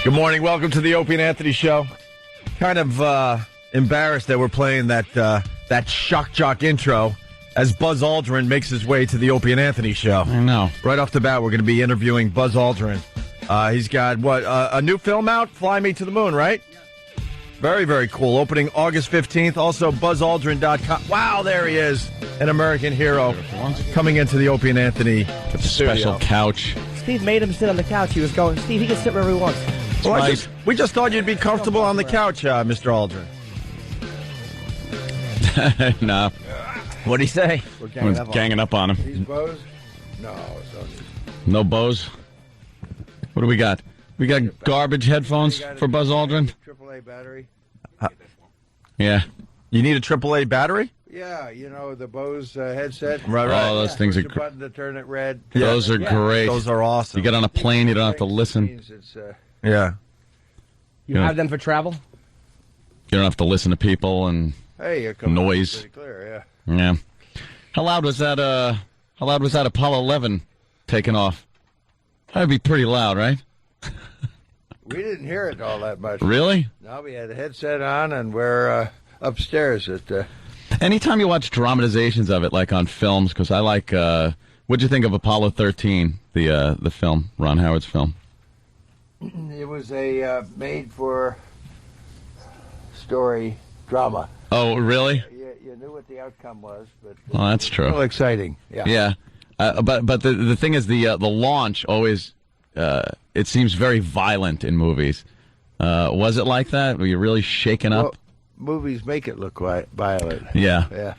Good morning. Welcome to the Opie and Anthony Show. Kind of embarrassed that we're playing that shock jock intro as Buzz Aldrin makes his way to the Opie and Anthony Show. I know. Right off the bat, we're going to be interviewing Buzz Aldrin. He's got, a new film out? Fly Me to the Moon, right? Very, very cool. Opening August 15th. Also, BuzzAldrin.com. Wow, there he is. An American hero coming into the Opie and Anthony special couch. Steve made him sit on the couch. He was going, Steve, he can sit wherever he wants. Well, we just thought you'd be comfortable on the couch, Mr. Aldrin. No. What'd he say? We're ganging up on him. These bows? No. No bows? What do we got? We got garbage headphones for Buzz Aldrin? AAA battery? Yeah. You need a AAA battery? Yeah, you know, the Bose headset. Right. Oh, those things are great. Button to turn it red. Those are great. Those are awesome. You get on a plane, you don't have to listen. Yeah. You have them for travel? You don't have to listen to people and noise. Pretty clear, Yeah. How loud was that? How loud was that Apollo 11 taking off? That'd be pretty loud, right? We didn't hear it all that much. Really? No, we had a headset on, and we're upstairs at. Anytime you watch dramatizations of it, like on films, because I like. What'd you think of Apollo 13, the film, Ron Howard's film? It was a made-for story drama. Oh, really? You knew what the outcome was, but Well, that's true. a little exciting. Yeah. Yeah, but the thing is, the launch always it seems very violent in movies. Was it like that? Were you really shaken up? Well, movies make it look violent. Yeah. Yeah.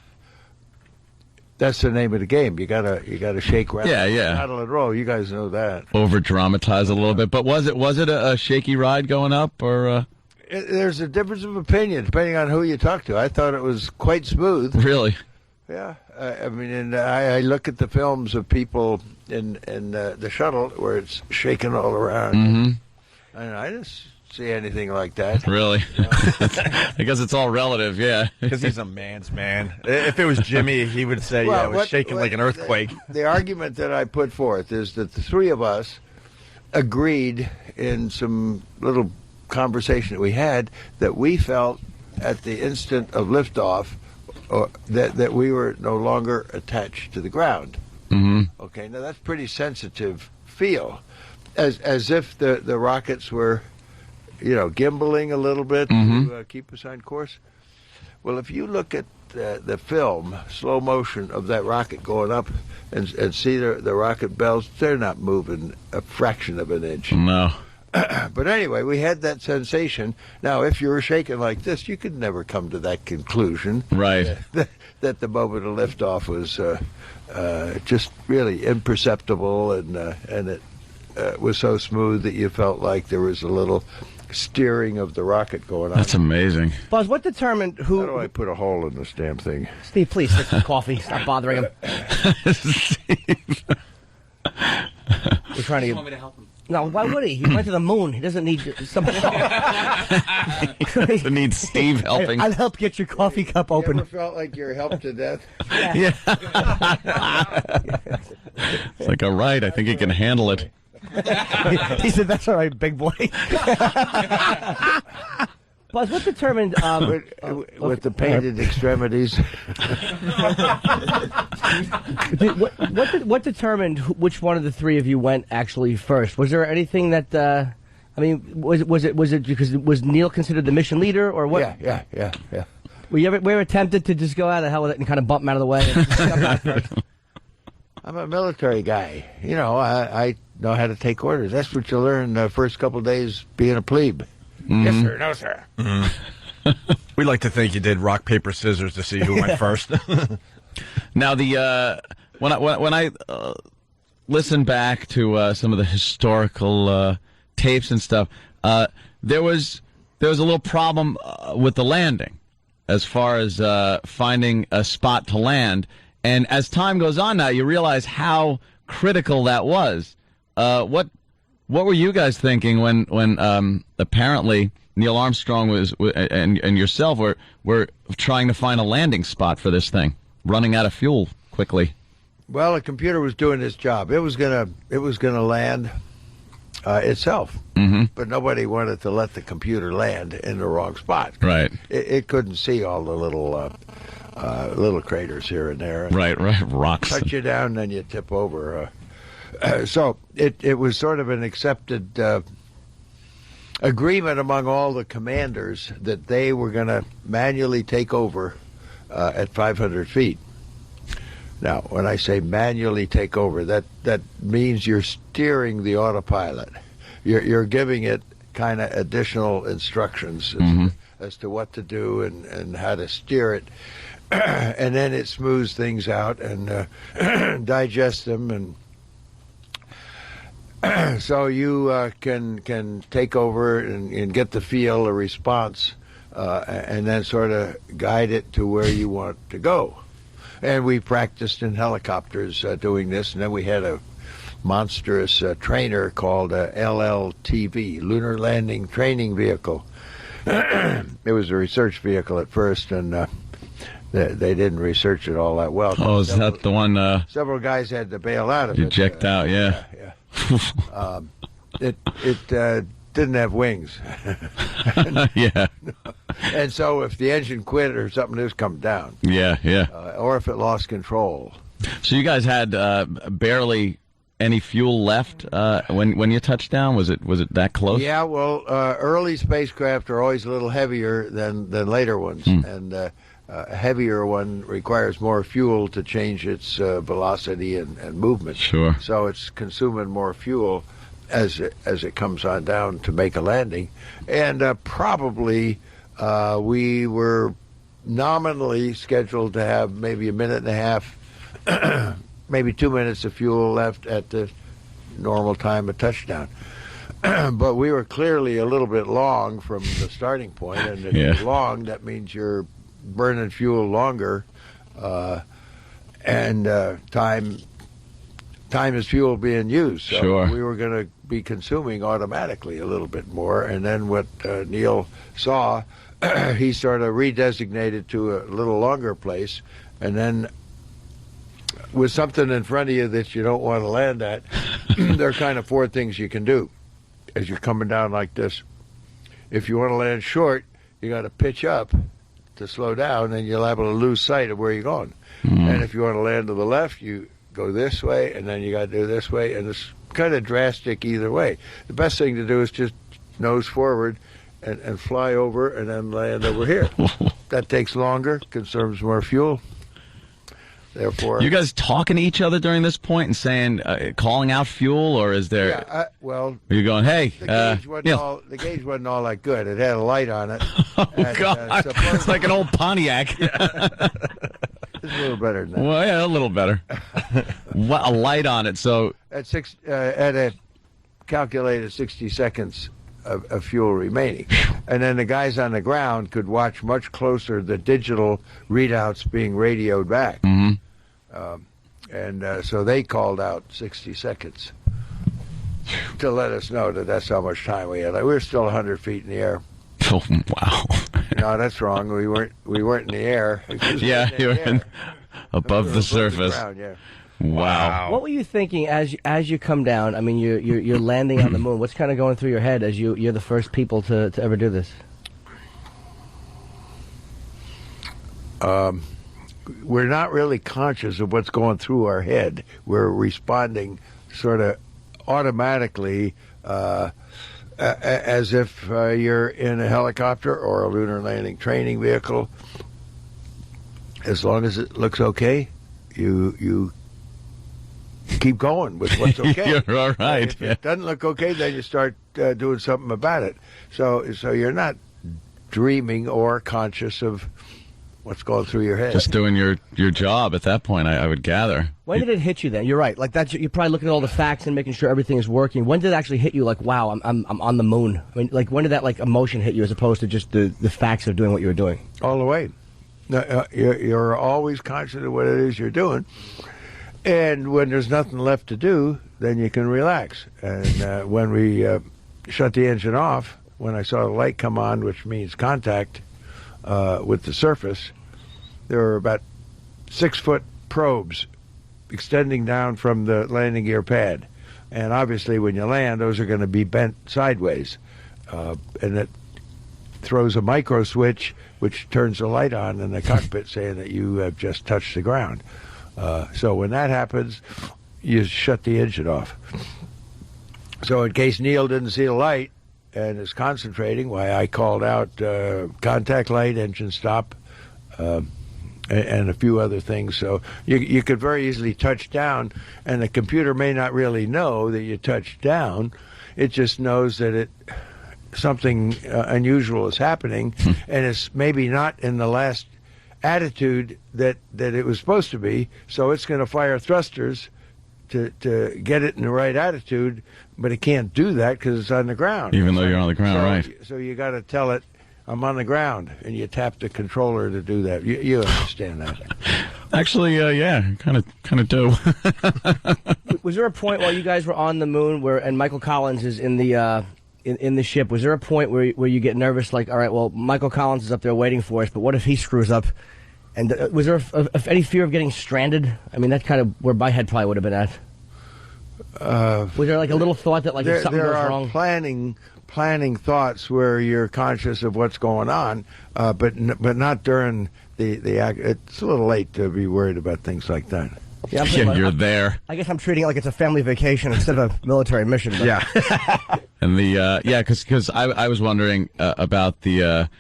That's the name of the game. You gotta shake, rattle, rattle and roll. You guys know that. Over dramatize a little bit, but was it a shaky ride going up, or? There's a difference of opinion depending on who you talk to. I thought it was quite smooth. Really? Yeah, I mean, and I look at the films of people in the shuttle where it's shaking all around, and I didn't see anything like that. Really? I guess it's all relative, yeah. Because he's a man's man. If it was Jimmy, he would say, it was shaking like an earthquake. The argument that I put forth is that the three of us agreed in some little conversation that we had that we felt at the instant of liftoff that we were no longer attached to the ground. Mm-hmm. Okay, now that's pretty sensitive feel, as if the rockets were, gimbaling a little bit to keep us on course. Well, if you look at the film, slow motion of that rocket going up and see the rocket bells, they're not moving a fraction of an inch. No. But anyway, we had that sensation. Now, if you were shaking like this, you could never come to that conclusion. Right. That the moment of liftoff was just really imperceptible, and it was so smooth that you felt like there was a little steering of the rocket going on. That's amazing. Buzz, what determined who... How do I put a hole in this damn thing? Steve, please, take some coffee. Stop bothering him. Steve. We're trying to get... Want me to help him? No, why would he? He went to the moon. He doesn't need some help. Doesn't need Steve helping. I'll help get your coffee cup You open. ever felt like you're helped to death? Yeah. It's like, all right, I think he can handle it. He said, that's all right, big boy. Buzz, what determined... with the painted extremities. What determined which one of the three of you went actually first? Was there anything that... was it because was Neil considered the mission leader, or what? Yeah. Were you ever tempted to just go out of hell with it and kind of bump him out of the way? And just jump out first? I'm a military guy. I know how to take orders. That's what you learn the first couple of days being a plebe. Yes, sir. No, sir. We like to think you did rock, paper, scissors to see who went first. Now, when I listen back to some of the historical tapes and stuff, there was a little problem with the landing, as far as finding a spot to land. And as time goes on, now you realize how critical that was. What were you guys thinking when apparently Neil Armstrong and yourself were trying to find a landing spot for this thing, running out of fuel quickly? Well, the computer was doing its job. It was gonna land itself. But nobody wanted to let the computer land in the wrong spot. Right. It couldn't see all the little craters here and there. Right. Rocks. Touch you down, then you tip over. So it was sort of an accepted agreement among all the commanders that they were going to manually take over at 500 feet. Now, when I say manually take over, that means you're steering the autopilot. You're giving it kind of additional instructions as to what to do and how to steer it. And then it smooths things out and digests them. And so you can take over and get the feel, a response, and then sort of guide it to where you want to go. And we practiced in helicopters doing this, and then we had a monstrous trainer called LLTV, Lunar Landing Training Vehicle. It was a research vehicle at first, and they didn't research it all that well. Oh, is that the one? Several guys had to bail out of it. Eject out, yeah. It didn't have wings. Yeah. And so if the engine quit or something, it was come down. Yeah. Or if it lost control. So you guys had barely any fuel left when you touched down? Was it that close? Yeah, well, early spacecraft are always a little heavier than later ones. And a heavier one requires more fuel to change its velocity and movement. Sure. So it's consuming more fuel as it comes on down to make a landing. And probably we were nominally scheduled to have maybe a minute and a half, maybe 2 minutes of fuel left at the normal time of touchdown. But we were clearly a little bit long from the starting point, and if you're long, that means you're burning fuel longer, and time is fuel being used. So sure. We were going to be consuming automatically a little bit more, and then what Neil saw, he sort of redesignated to a little longer place, and then with something in front of you that you don't want to land at, there are kind of four things you can do as you're coming down like this. If you want to land short, you got to pitch up to slow down, and you're liable to lose sight of where you're going. And if you want to land to the left, you go this way, and then you got to do this way, and it's kind of drastic either way. The best thing to do is just nose forward and fly over and then land over here. That takes longer, consumes more fuel. Therefore, you guys talking to each other during this point and saying, calling out fuel, or is there? Yeah, well, are you going, hey, the gauge wasn't all that good. It had a light on it. Oh, God. It's like an old Pontiac. It's a little better than that. Well, yeah, a little better. What, a light on it, so at a calculated 60 seconds of fuel remaining. And then the guys on the ground could watch much closer the digital readouts being radioed back. So they called out 60 seconds to let us know that that's how much time we had. Like, we were still 100 feet in the air. Oh, wow. No, that's wrong. We weren't in the air. Yeah, you were above the surface. The ground, yeah. Wow. What were you thinking as you come down? I mean, you're landing on the moon. What's kind of going through your head as you're the first people to ever do this? We're not really conscious of what's going through our head. We're responding sort of automatically, as if you're in a helicopter or a lunar landing training vehicle. As long as it looks okay, you keep going with what's okay. You're all right. If it doesn't look okay, then you start doing something about it. So you're not dreaming or conscious of what's going through your head. Just doing your job at that point, I would gather. When did it hit you then? You're right. Like you're probably looking at all the facts and making sure everything is working. When did it actually hit you? Like, wow, I'm on the moon. I mean, like, when did that like emotion hit you as opposed to just the facts of doing what you were doing? All the way. You're always conscious of what it is you're doing. And when there's nothing left to do, then you can relax. And when we shut the engine off, when I saw the light come on, which means contact with the surface, there were about 6-foot probes extending down from the landing gear pad. And obviously, when you land, those are going to be bent sideways. And it throws a micro switch, which turns the light on in the cockpit saying that you have just touched the ground. So when that happens, you shut the engine off. So in case Neil didn't see the light and is concentrating, why I called out contact light, engine stop, and a few other things. So you could very easily touch down, and the computer may not really know that you touched down. It just knows that something unusual is happening, and it's maybe not in the last attitude that it was supposed to be. So it's going to fire thrusters to get it in the right attitude, but it can't do that because it's on the ground. Even though you're on the ground, right? So you got to tell it, I'm on the ground, and you tap the controller to do that. You understand that? Actually, yeah, kind of do. Was there a point while you guys were on the moon and Michael Collins is in the in the ship? Was there a point where you get nervous, like, all right, well, Michael Collins is up there waiting for us, but what if he screws up? And was there any fear of getting stranded? I mean, that's kind of where my head probably would have been at. Was there like a little thought that, like, if something goes wrong? There are planning thoughts where you're conscious of what's going on, but not during the act. It's a little late to be worried about things like that. Yeah, you're there. I guess I'm treating it like it's a family vacation instead of a military mission. But. Yeah. And because I was wondering about the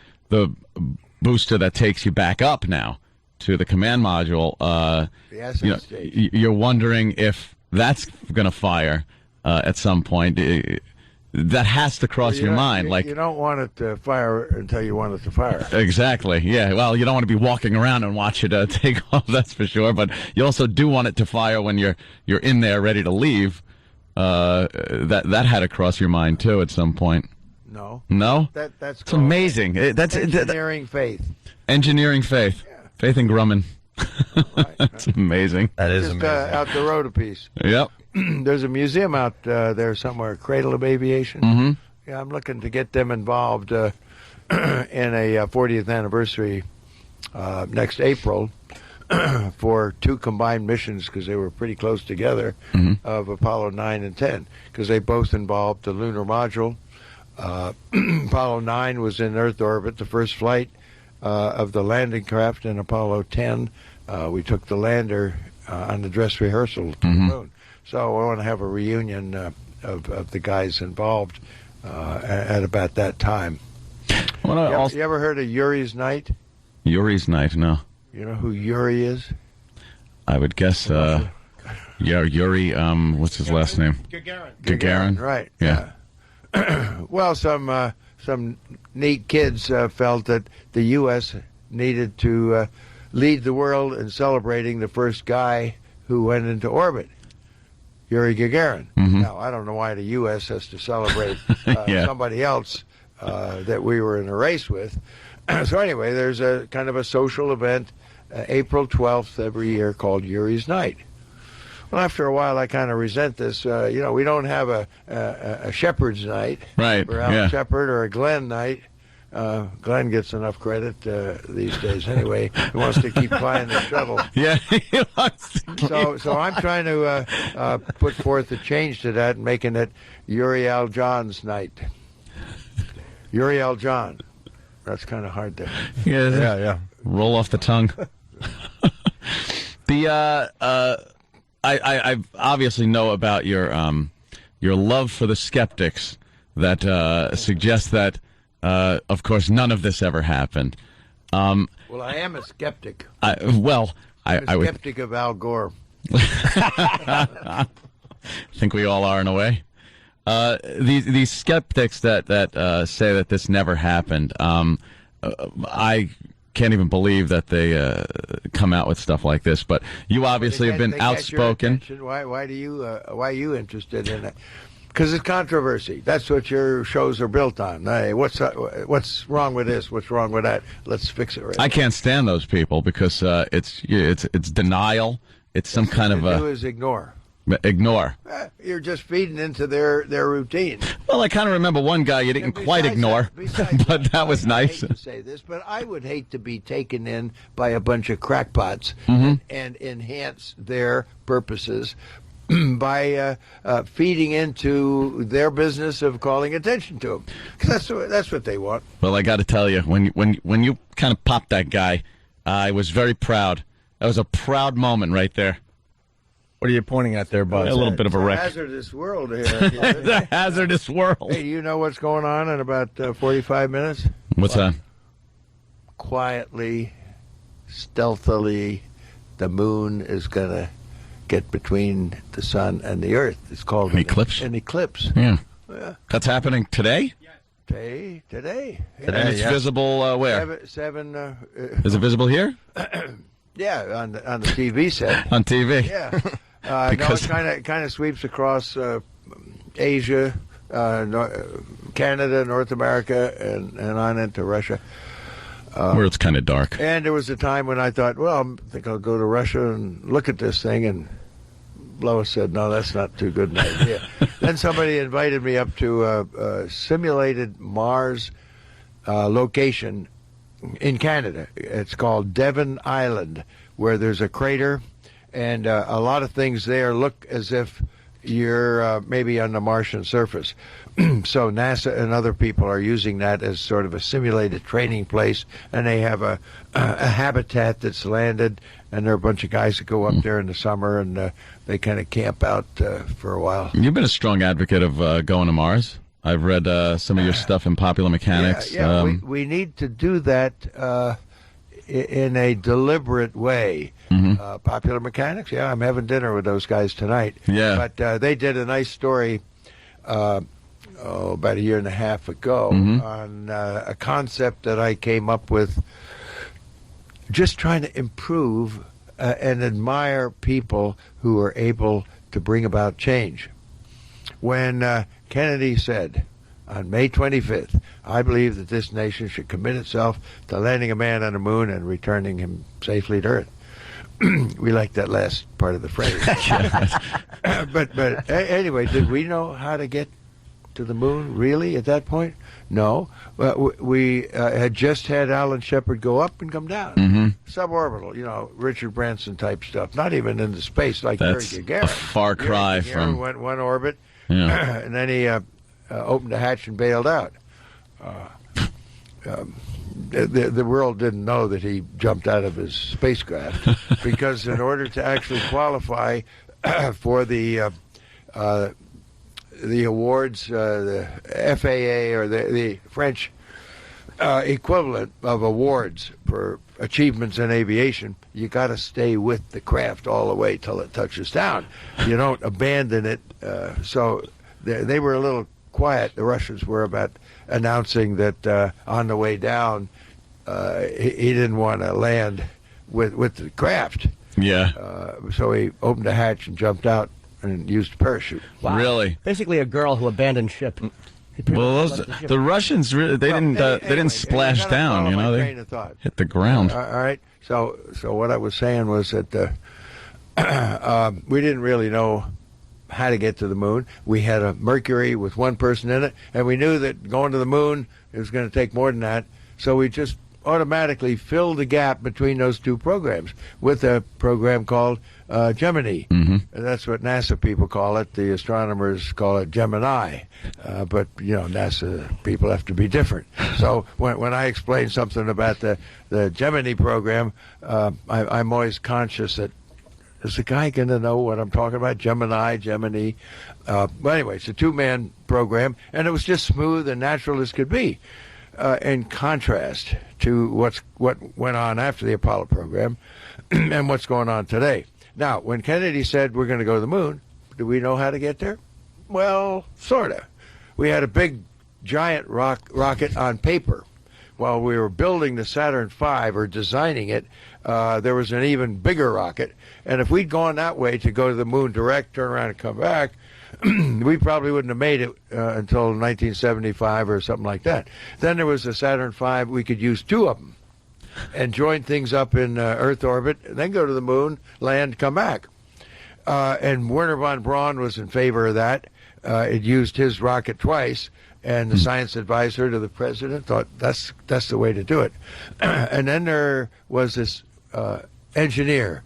booster that takes you back up now to the command module. The stage. You're wondering if that's going to fire at some point. That has to cross your mind. You don't want it to fire until you want it to fire. Exactly. Yeah. Well, you don't want to be walking around and watch it take off. That's for sure. But you also do want it to fire when you're in there ready to leave. That had to cross your mind too at some point. No. No. That's it's amazing. That's engineering faith. Engineering faith. Yeah. Faith in Grumman. Right. That's amazing. That is Just, amazing. out the road a piece. Yep. There's a museum out there somewhere, Cradle of Aviation. Mm-hmm. Yeah, I'm looking to get them involved in a 40th anniversary next April for 2 combined missions, because they were pretty close together, of Apollo 9 and 10, because they both involved the lunar module. Apollo 9 was in Earth orbit, the first flight of the landing craft, in Apollo 10. We took the lander on the dress rehearsal to the moon. So I want to have a reunion of the guys involved at about that time. Well, You ever heard of Yuri's Night? Yuri's Night, no. You know who Yuri is? I would guess, Yuri, what's his last name? Gagarin. Right. Yeah. Well, some neat kids felt that the U.S. needed to lead the world in celebrating the first guy who went into orbit, Yuri Gagarin. Now, I don't know why the U.S. has to celebrate somebody else that we were in a race with. So anyway, there's a kind of a social event, April 12th every year, called Yuri's Night. Well, after a while, I kind of resent this. We don't have a Shepherd's Night, Right, or Alan Shepard, or a Glenn Night. Glenn gets enough credit these days anyway. He wants to keep flying the shuttle. Yeah, he wants to keep So I'm trying to put forth a change to that, and making it Yuri Al John's Night. Yuri Al John. That's kind of hard to... Yeah. Roll off the tongue. I obviously know about your love for the skeptics that suggest that, of course, none of this ever happened. Well, I am a skeptic. I'm a skeptic of Al Gore. I think we all are in a way. These skeptics that say that this never happened, I can't even believe that they come out with stuff like this. But you obviously have been outspoken. Why are you interested in it? Because it's controversy. That's what your shows are built on. Hey, what's wrong with this? What's wrong with that? Let's fix it right. I can't stand those people because it's denial. It's some kind of a. Do is ignore. Ignore. You're just feeding into their routine. Well, I kind of remember one guy you didn't quite ignore, but that was nice. I hate to say this, but I would hate to be taken in by a bunch of crackpots and enhance their purposes by feeding into their business of calling attention to them. Because that's what they want. Well, I got to tell you, when you kind of popped that guy, I was very proud. That was a proud moment right there. What are you pointing at there, Buzz? A little bit of a wreck. Hazardous world here. It's a hazardous world. Hey, you know what's going on in about 45 minutes? What's that? Quietly, stealthily, the moon is going to get between the sun and the earth. It's called An eclipse? An eclipse. Yeah. Yeah. That's happening today? Today. And it's visible where? Seven. Is it visible here? Yeah, on the TV set. On TV? Yeah. Because no, it kind of sweeps across Asia, Canada, North America, and on into Russia. where it's kind of dark. And there was a time when I thought, well, I think I'll go to Russia and look at this thing, and Lois said, no, that's not too good an idea. Then somebody invited me up to a simulated Mars location in Canada. It's called Devon Island, where there's a crater, and a lot of things there look as if you're maybe on the Martian surface. So NASA and other people are using that as sort of a simulated training place, and they have a habitat that's landed, and there are a bunch of guys that go up there in the summer, and they kind of camp out for a while. You've been a strong advocate of going to Mars. I've read some of your stuff in Popular Mechanics. Yeah, we need to do that in a deliberate way. Mm-hmm. Popular Mechanics, yeah, I'm having dinner with those guys tonight. Yeah. But they did a nice story about a year and a half ago on a concept that I came up with, just trying to improve and admire people who are able to bring about change. When Kennedy said on May 25th, I believe that this nation should commit itself to landing a man on the moon and returning him safely to Earth. We like that last part of the phrase. But anyway, did we know how to get to the moon, really, at that point? No. We had just had Alan Shepard go up and come down. Suborbital, Richard Branson type stuff. Not even into space like That's Yuri Gagarin. a far cry Yuri Gagarin from... went one orbit, Yeah. and then he opened the hatch and bailed out. The world didn't know that he jumped out of his spacecraft, because in order to actually qualify for the awards, the FAA or the French equivalent of awards for achievements in aviation, you got to stay with the craft all the way till it touches down. You don't abandon it. So they were a little quiet. The Russians were about announcing that on the way down, he didn't want to land with the craft. Yeah. So he opened a hatch and jumped out and used a parachute. Wow. Really? Basically, a girl who abandoned ship. Well, the Russians really, they didn't splash down. They hit the ground. All right. So what I was saying was that we didn't really know how to get to the moon. We had a Mercury with one person in it, and we knew that going to the moon, it was going to take more than that. So we just automatically filled the gap between those two programs with a program called Gemini. And that's what NASA people call it. The astronomers call it Gemini. But, NASA people have to be different. So when I explain something about the Gemini program, I'm always conscious that, is the guy going to know what I'm talking about? Gemini. But anyway, it's a two-man program, and it was just smooth and natural as could be. In contrast to what went on after the Apollo program and what's going on today. Now, when Kennedy said we're going to go to the moon, do we know how to get there? Well, sort of. We had a big, giant rocket on paper. While we were building the Saturn V or designing it, there was an even bigger rocket. And if we'd gone that way to go to the moon direct, turn around and come back, we probably wouldn't have made it until 1975 or something like that. Then there was the Saturn V. We could use two of them and join things up in Earth orbit, and then go to the moon, land, come back. And Werner von Braun was in favor of that. It used his rocket twice, and the science advisor to the president thought that's the way to do it. And then there was this engineer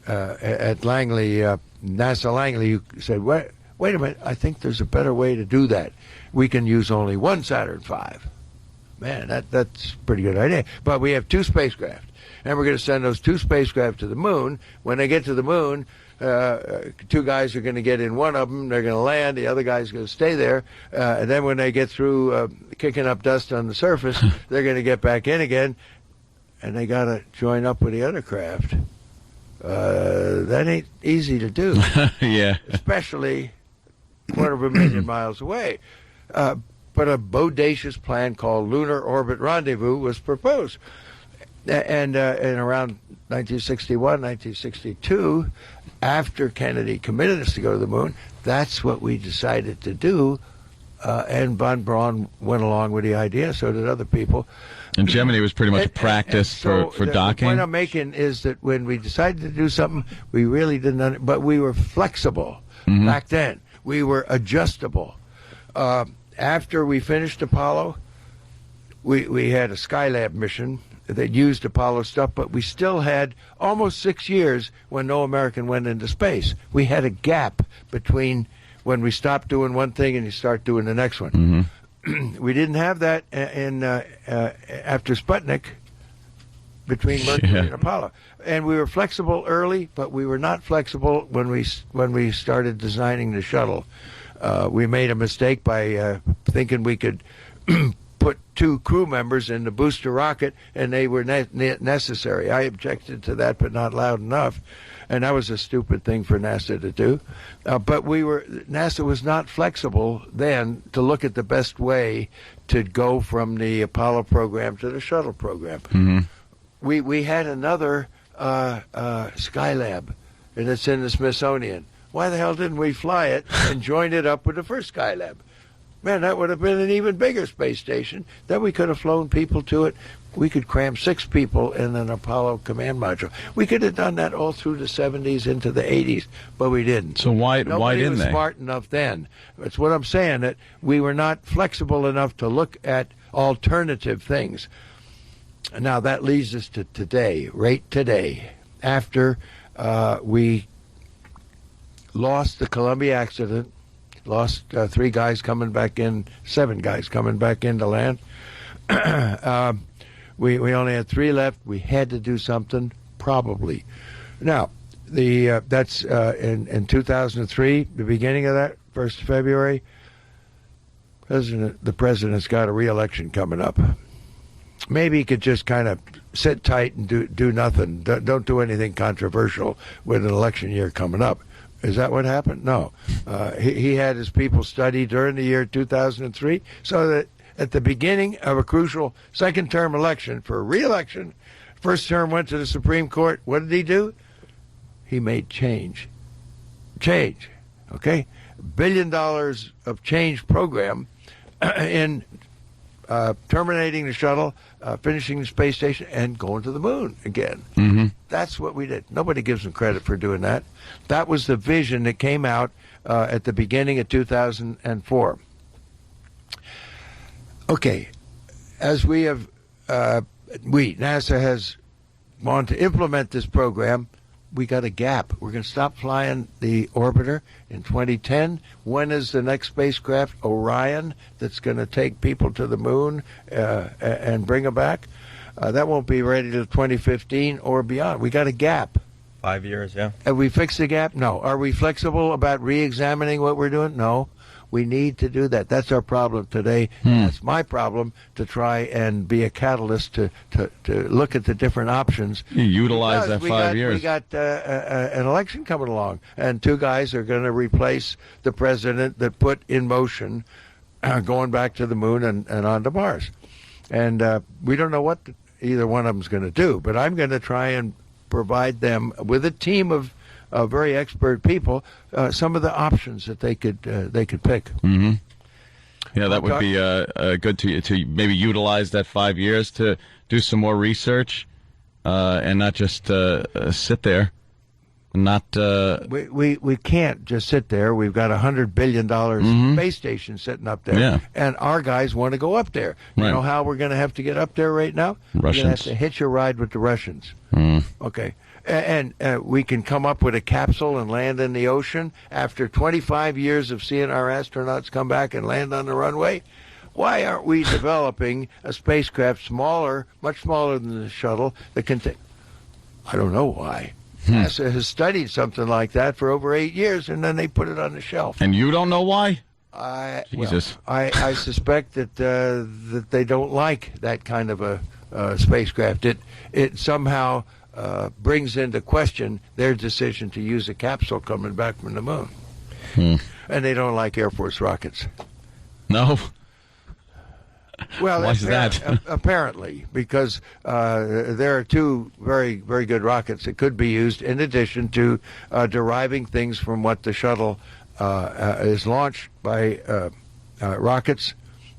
at Langley NASA Langley, who said, wait a minute, I think there's a better way to do that. We can use only one Saturn V. Man, that's a pretty good idea. But we have 2 spacecraft, and we're going to send those 2 spacecraft to the moon. When they get to the moon, 2 guys are going to get in one of them. They're going to land. The other guy's going to stay there. And then when they get through kicking up dust on the surface, they're going to get back in again, and they got to join up with the other craft. That ain't easy to do. Yeah. Especially 250,000 miles away. But a bodacious plan called Lunar Orbit Rendezvous was proposed. And in around 1961, 1962, after Kennedy committed us to go to the moon, that's what we decided to do. And von Braun went along with the idea, so did other people. And Gemini was pretty much a practice for docking. The point I'm making is that when we decided to do something, we really didn't, but we were flexible back then. We were adjustable. After we finished Apollo, we had a Skylab mission that used Apollo stuff, but we still had almost 6 years when no American went into space. We had a gap between when we stopped doing one thing and you start doing the next one. We didn't have that after Sputnik, between Mercury and Apollo. And we were flexible early, but we were not flexible when we started designing the shuttle. We made a mistake by thinking we could put 2 crew members in the booster rocket, and they were necessary. I objected to that, but not loud enough. And that was a stupid thing for NASA to do. But NASA was not flexible then to look at the best way to go from the Apollo program to the shuttle program. We had another Skylab, and it's in the Smithsonian. Why the hell didn't we fly it and join it up with the first Skylab? Man, that would have been an even bigger space station. Then we could have flown people to it. We could cram 6 people in an Apollo command module. We could have done that all through the 70s into the 80s, but we didn't. So why didn't they? Nobody was smart enough then. That's what I'm saying, that we were not flexible enough to look at alternative things. Now, that leads us to today, right today, after we lost the Columbia accident, lost 3 guys coming back in, 7 guys coming back into land. We only had 3 left. We had to do something, probably. Now, that's in 2003, the beginning of that, 1st of February, the president's got a re-election coming up. Maybe he could just kind of sit tight and do nothing. Don't do anything controversial with an election year coming up. Is that what happened? No. He had his people study during the year 2003 so that at the beginning of a crucial second-term election for re-election, first term went to the Supreme Court. What did he do? He made change. Change. Okay? $1 billion of change program in terminating the shuttle, finishing the space station, and going to the moon again. That's what we did. Nobody gives him credit for doing that. That was the vision that came out at the beginning of 2004. Okay, as we have, NASA has wanted to implement this program, we got a gap. We're going to stop flying the orbiter in 2010. When is the next spacecraft, Orion, that's going to take people to the moon and bring them back? That won't be ready till 2015 or beyond. We got a gap. 5 years, yeah. Have we fixed the gap? No. Are we flexible about re-examining what we're doing? No. We need to do that. That's our problem today. That's my problem, to try and be a catalyst to look at the different options. You utilize that 5 years. We got an election coming along, and 2 guys are going to replace the president that put in motion going back to the moon and on to Mars. And we don't know what either one of them is going to do, but I'm going to try and provide them with a team of very expert people, some of the options that they could pick. Yeah, that would be good to maybe utilize that 5 years to do some more research and not just sit there. Not we can't just sit there. We've got $100 billion space station sitting up there, and our guys want to go up there. You know how we're going to have to get up there right now? Russians. We're going to have to hitch a ride with the Russians. Okay. and we can come up with a capsule and land in the ocean after 25 years of seeing our astronauts come back and land on the runway. Why aren't we developing a spacecraft smaller, much smaller than the shuttle that can take? I don't know why. NASA has studied something like that for over 8 years, and then they put it on the shelf. And you don't know why? Jesus. I suspect that that they don't like that kind of a spacecraft. It somehow brings into question their decision to use a capsule coming back from the moon. And they don't like Air Force rockets. No. Well, why is that? Apparently, because there are two very, very good rockets that could be used in addition to deriving things from what the shuttle is launched by rockets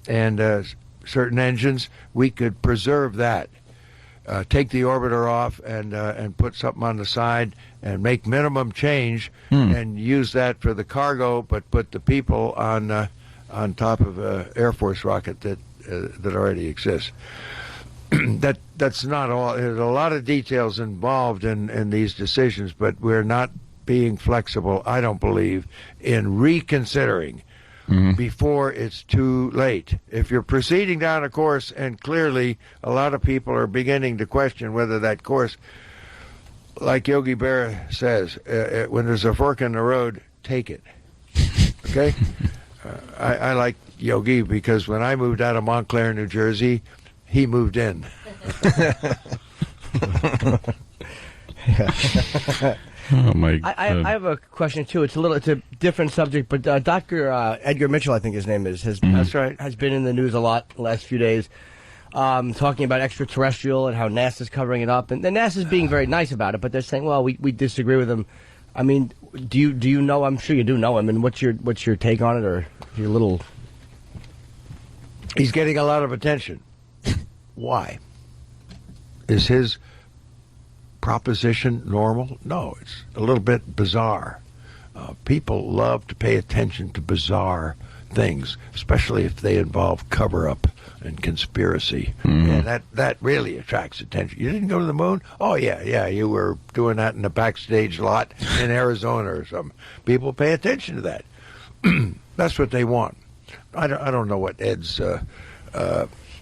and certain engines. We could preserve that. Take the orbiter off and put something on the side and make minimum change and use that for the cargo, but put the people on top of an Air Force rocket that already exists. That's not all. There's a lot of details involved in these decisions, but we're not being flexible, I don't believe, in reconsidering before it's too late. If you're proceeding down a course and clearly a lot of people are beginning to question whether that course, like Yogi Berra says, when there's a fork in the road, take it. Okay? I like Yogi because when I moved out of Montclair, New Jersey, he moved in. Oh my God. I have a question too. It's a different subject, but Dr. Edgar Mitchell, I think his name is, That's right. has been in the news a lot the last few days, talking about extraterrestrial and how NASA's covering it up, and NASA's being very nice about it, but they're saying, well, we disagree with him. I mean, do you know? I'm sure you do know him. And what's your take on it, or your little? He's getting a lot of attention. Why? Is his proposition normal? No, it's a little bit bizarre. People love to pay attention to bizarre things, especially if they involve cover-up and conspiracy. And that really attracts attention. You didn't go to the moon? Oh, yeah, you were doing that in the backstage lot in Arizona or something. People pay attention to that. That's what they want. I don't know what Ed's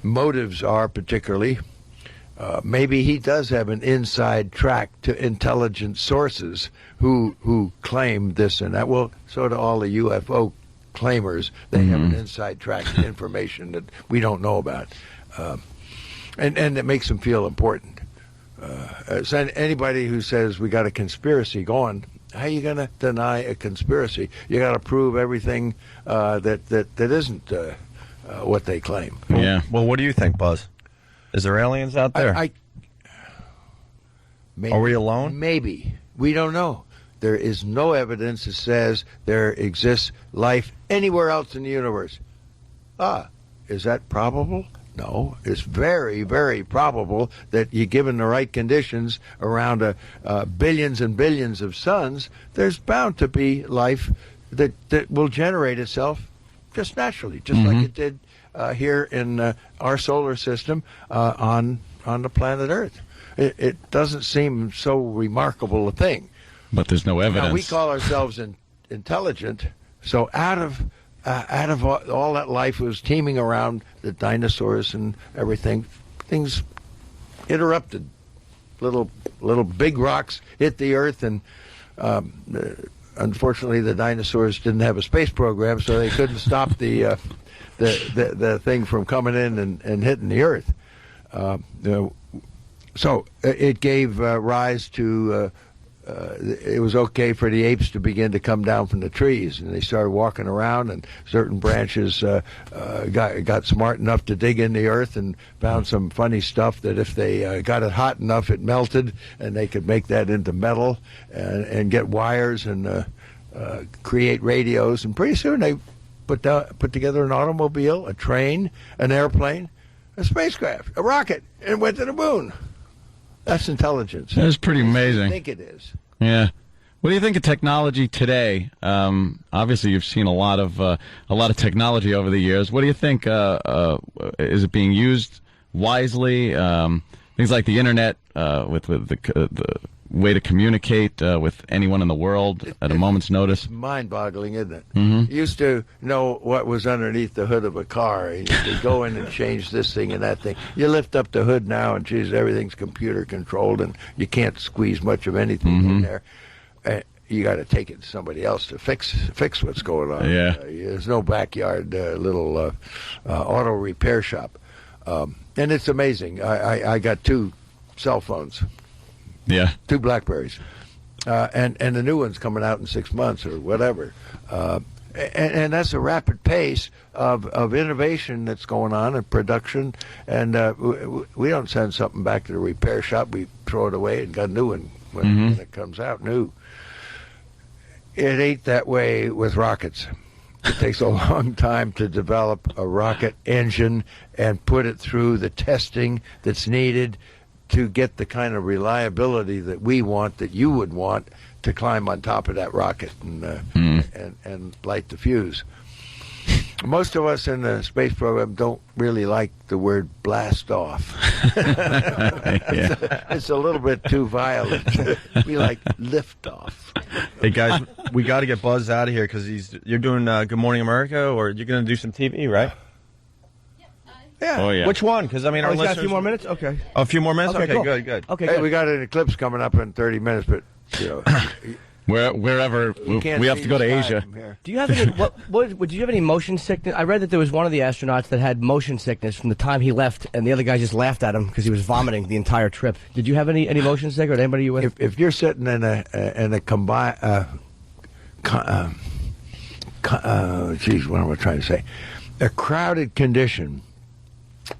motives are particularly. Maybe he does have an inside track to intelligent sources who claim this and that. Well, so do all the UFO claimers. They have an inside track to information that we don't know about. And it makes them feel important. So anybody who says we got a conspiracy going, how are you going to deny a conspiracy? You got to prove everything that isn't what they claim. Yeah. Well, what do you think, Buzz? Is there aliens out there? Maybe, are we alone? Maybe. We don't know. There is no evidence that says there exists life anywhere else in the universe. Is that probable? No. It's very, very probable that you given the right conditions around billions and billions of suns, there's bound to be life that will generate itself just naturally, just like it did here in our solar system on the planet Earth. It doesn't seem so remarkable a thing. But there's no evidence. Now, we call ourselves intelligent, so out of all that life was teeming around the dinosaurs and everything, things interrupted. Little big rocks hit the Earth, and unfortunately, the dinosaurs didn't have a space program, so they couldn't stop the thing from coming in and hitting the Earth. So it gave rise to. It was okay for the apes to begin to come down from the trees, and they started walking around, and certain branches got smart enough to dig in the earth and found some funny stuff that if they got it hot enough, it melted, and they could make that into metal and get wires and create radios, and pretty soon they put together an automobile, a train, an airplane, a spacecraft, a rocket, and went to the moon. That's intelligence. That's pretty amazing. I think it is. Yeah. What do you think of technology today? Obviously, you've seen a lot of technology over the years. What do you think? Is it being used wisely? Things like the internet with the way to communicate with anyone in the world at a moment's notice. Mind-boggling, isn't it? Mm-hmm. You used to know what was underneath the hood of a car. You could go in and change this thing and that thing. You lift up the hood now, and geez, everything's computer controlled, and you can't squeeze much of anything in there. You got to take it to somebody else to fix what's going on. Yeah. There's no backyard little auto repair shop, and it's amazing. I got 2 cell phones. Yeah. 2 BlackBerries, and the new one's coming out in 6 months or whatever, and that's a rapid pace of innovation that's going on in production, and we don't send something back to the repair shop. We throw it away and got a new one when it comes out new. It ain't that way with rockets. It takes a long time to develop a rocket engine and put it through the testing that's needed to get the kind of reliability that we want, that you would want, to climb on top of that rocket and light the fuse. Most of us in the space program don't really like the word blast off. It's a little bit too violent. We like lift off. Hey guys, we got to get Buzz out of here because you're doing Good Morning America, or you're going to do some TV, right? Yeah. Oh, yeah. Which one? Because I mean, our He's got listeners. a few more minutes. Okay. A few more minutes. Okay, cool. good. Okay. Hey, good. we got an eclipse coming up in 30 minutes, but Wherever you can't we have see to go to the sky Asia. from here. Do you have any? Did you have any motion sickness? I read that there was one of the astronauts that had motion sickness from the time he left, and the other guy just laughed at him because he was vomiting the entire trip. Did you have any motion sick, or anybody you with? If you're sitting in a combined, geez, what am I trying to say? A crowded condition,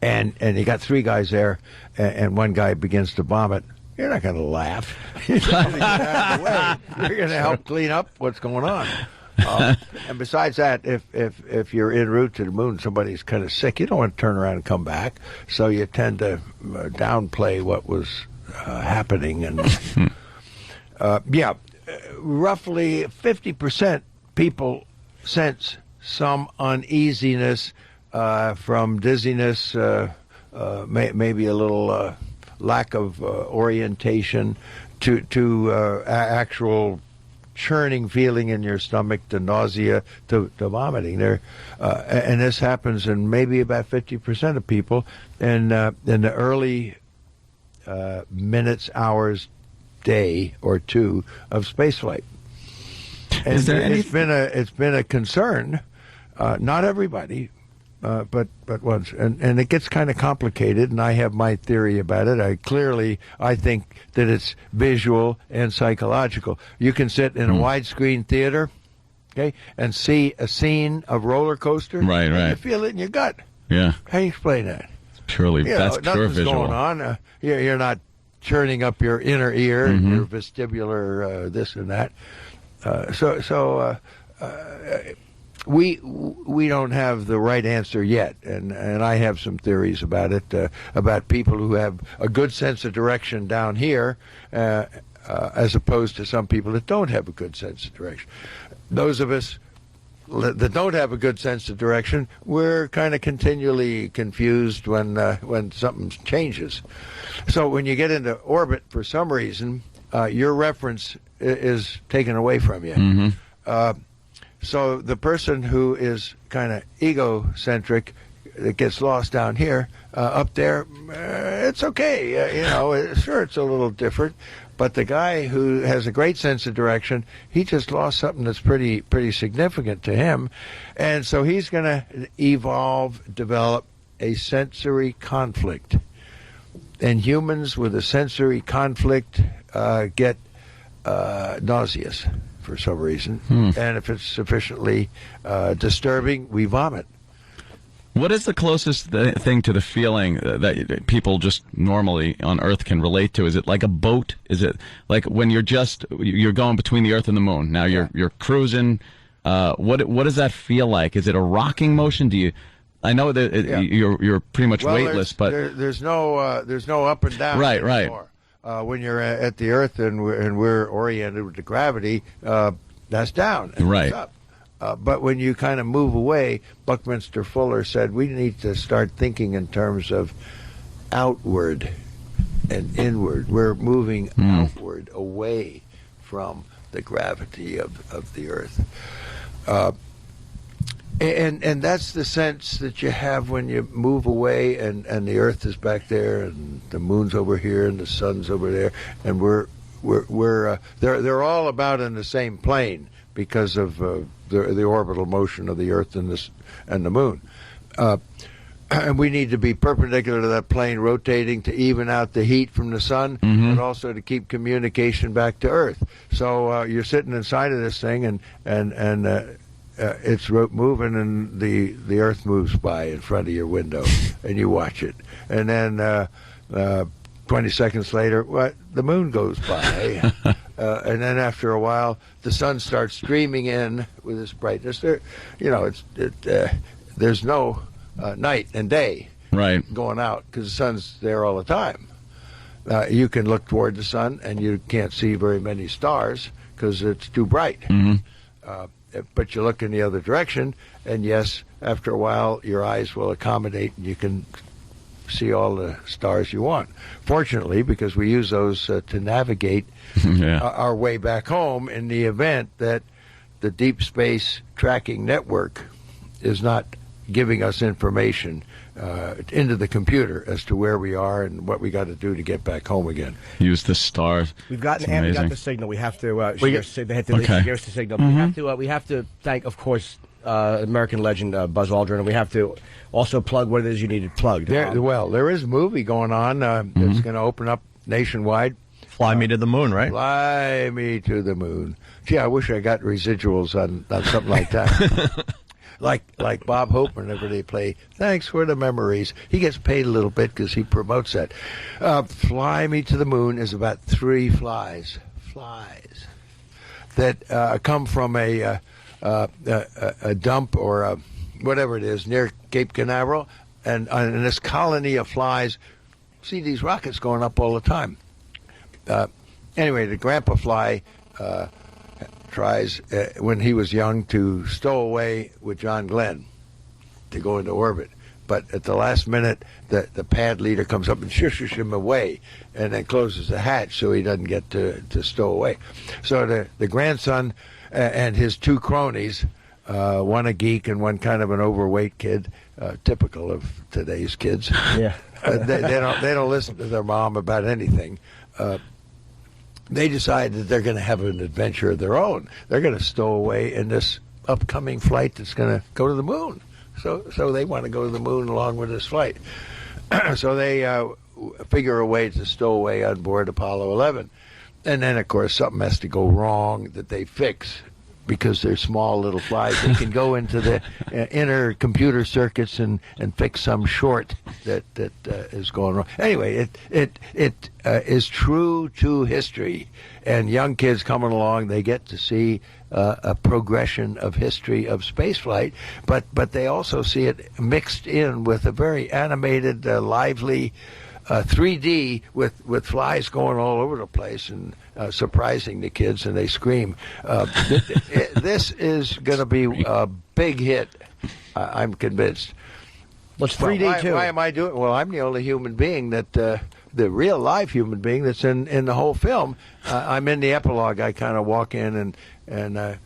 and you got 3 guys there, and one guy begins to vomit. You're not going to laugh. You're going to get out of the way. You're going to help clean up what's going on. And besides that, if you're en route to the moon, somebody's kind of sick, you don't want to turn around and come back. So you tend to downplay what was happening. And roughly 50% people sense some uneasiness from dizziness, maybe a little lack of orientation, to actual churning feeling in your stomach, to nausea, to vomiting. And this happens in maybe about 50% of people in the early minutes, hours, day or 2 of spaceflight. And Is there it's been a concern. Not everybody. But once, and it gets kind of complicated, and I have my theory about it. I think that it's visual and psychological. You can sit in a widescreen theater, okay, and see a scene of roller coaster. Right. You feel it in your gut. Yeah. How do you explain that? That's pure Nothing's visual. going on. You're not churning up your inner ear, your vestibular this and that. We don't have the right answer yet, and I have some theories about it, about people who have a good sense of direction down here, as opposed to some people that don't have a good sense of direction. Those of us that don't have a good sense of direction, we're kind of continually confused when something changes. So when you get into orbit, for some reason, your reference is taken away from you. So the person who is kind of egocentric, that gets lost down here, up there, it's okay. Sure, it's a little different. But the guy who has a great sense of direction, he just lost something that's pretty significant to him. And so he's going to develop a sensory conflict. And humans with a sensory conflict get nauseous for some reason, and if it's sufficiently disturbing, we vomit. What is the closest thing to the feeling that people just normally on Earth can relate to? Is it like a boat? Is it like when you're going between the Earth and the Moon? Now you're cruising. What does that feel like? Is it a rocking motion? I know that you're pretty much weightless, but there's no up and down. Right. Anymore. When you're at the Earth and we're oriented with the gravity, that's down. And right. It's up. But when you kind of move away, Buckminster Fuller said we need to start thinking in terms of outward and inward. We're moving outward, away from the gravity of the Earth. And that's the sense that you have when you move away and the Earth is back there and the moon's over here and the sun's over there, and they're all about in the same plane because of the orbital motion of the Earth and the moon. And we need to be perpendicular to that plane, rotating to even out the heat from the sun, but also to keep communication back to Earth. So you're sitting inside of this thing, and it's moving, and the Earth moves by in front of your window, and you watch it. And then 20 seconds later, the moon goes by. And then after a while, the sun starts streaming in with its brightness. There's no night and day going out because the sun's there all the time. You can look toward the sun, and you can't see very many stars because it's too bright. But you look in the other direction, and yes, after a while, your eyes will accommodate, and you can see all the stars you want. Fortunately, because we use those to navigate our way back home in the event that the deep space tracking network is not giving us information into the computer as to where we are and what we got to do to get back home again. Use the stars. We've got the signal. We have to they have to share the signal. We have to thank, of course, American legend Buzz Aldrin, and we have to also plug what it is you needed plugged. There is a movie going on that's going to open up nationwide. Fly Me to the Moon, right? Fly Me to the Moon. Gee, I wish I got residuals on something like that. Like Bob Hope, whenever they play Thanks for the Memories, he gets paid a little bit because he promotes that. Fly Me to the Moon is about 3 flies that come from a dump or whatever it is near Cape Canaveral, and this colony of flies see these rockets going up all the time. Anyway, the grandpa fly tries, when he was young, to stow away with John Glenn to go into orbit. But at the last minute, the pad leader comes up and shushes him away and then closes the hatch so he doesn't get to stow away. So the grandson and his 2 cronies, one a geek and one kind of an overweight kid, typical of today's kids. Yeah. They don't listen to their mom about anything. They decide that they're going to have an adventure of their own. They're going to stow away in this upcoming flight that's going to go to the moon. So they want to go to the moon along with this flight. So they figure a way to stow away on board Apollo 11. And then, of course, something has to go wrong that they fix. Because they're small little flies, they can go into the inner computer circuits and fix some short that is going wrong. Anyway, it is true to history, and young kids coming along, they get to see a progression of history of spaceflight, but they also see it mixed in with a very animated, lively 3D with flies going all over the place and surprising the kids, and they scream. This is going to be a big hit, I'm convinced. What's 3D too? Why am I doing? Well, I'm the only human being that the real live human being that's in the whole film. I'm in the epilogue. I kind of walk in and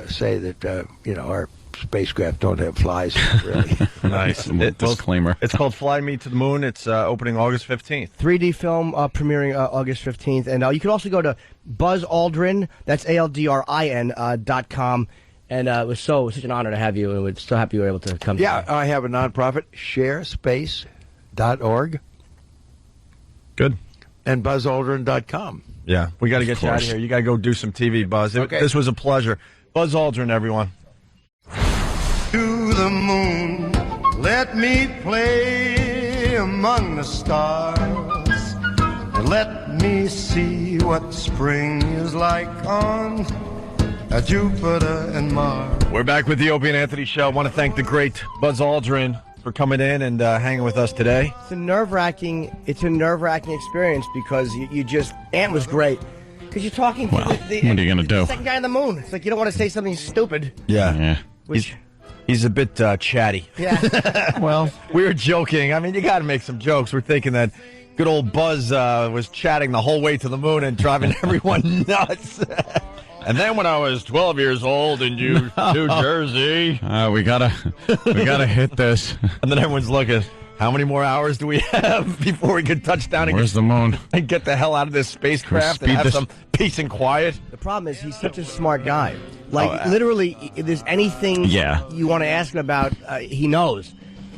say that our spacecraft don't have flies, really. Nice. Disclaimer. It's called Fly Me to the Moon. It's opening August 15th. 3D film premiering August 15th. And you can also go to Buzz Aldrin, that's ALDRIN.com. And it was such an honor to have you, and we're so happy you were able to come. Yeah, today. I have a nonprofit, sharespace.org. Good. And buzzaldrin.com. Yeah, we got to get you out of here. You got to go do some TV, Buzz. Okay. This was a pleasure. Buzz Aldrin, everyone. To the moon, let me play among the stars, and let me see what spring is like on Jupiter and Mars. We're back with the Opie and Anthony Show. I want to thank the great Buzz Aldrin for coming in and hanging with us today. It's a nerve-wracking experience because you just, Ant was great. Because you're talking to what are you going to do? Second guy on the moon. It's like you don't want to say something stupid. Yeah. Which, He's a bit chatty. yeah. Well, we were joking. I mean, you got to make some jokes. We're thinking that Good old Buzz was chatting the whole way to the moon and driving everyone nuts. And then when I was 12 years old in New Jersey, we gotta hit this. And then everyone's looking. How many more hours do we have before we can touch down Where's the moon? And get the hell out of this spacecraft and have some peace and quiet? The problem is he's such a smart guy. Like, literally, if there's anything you want to ask him about, he knows.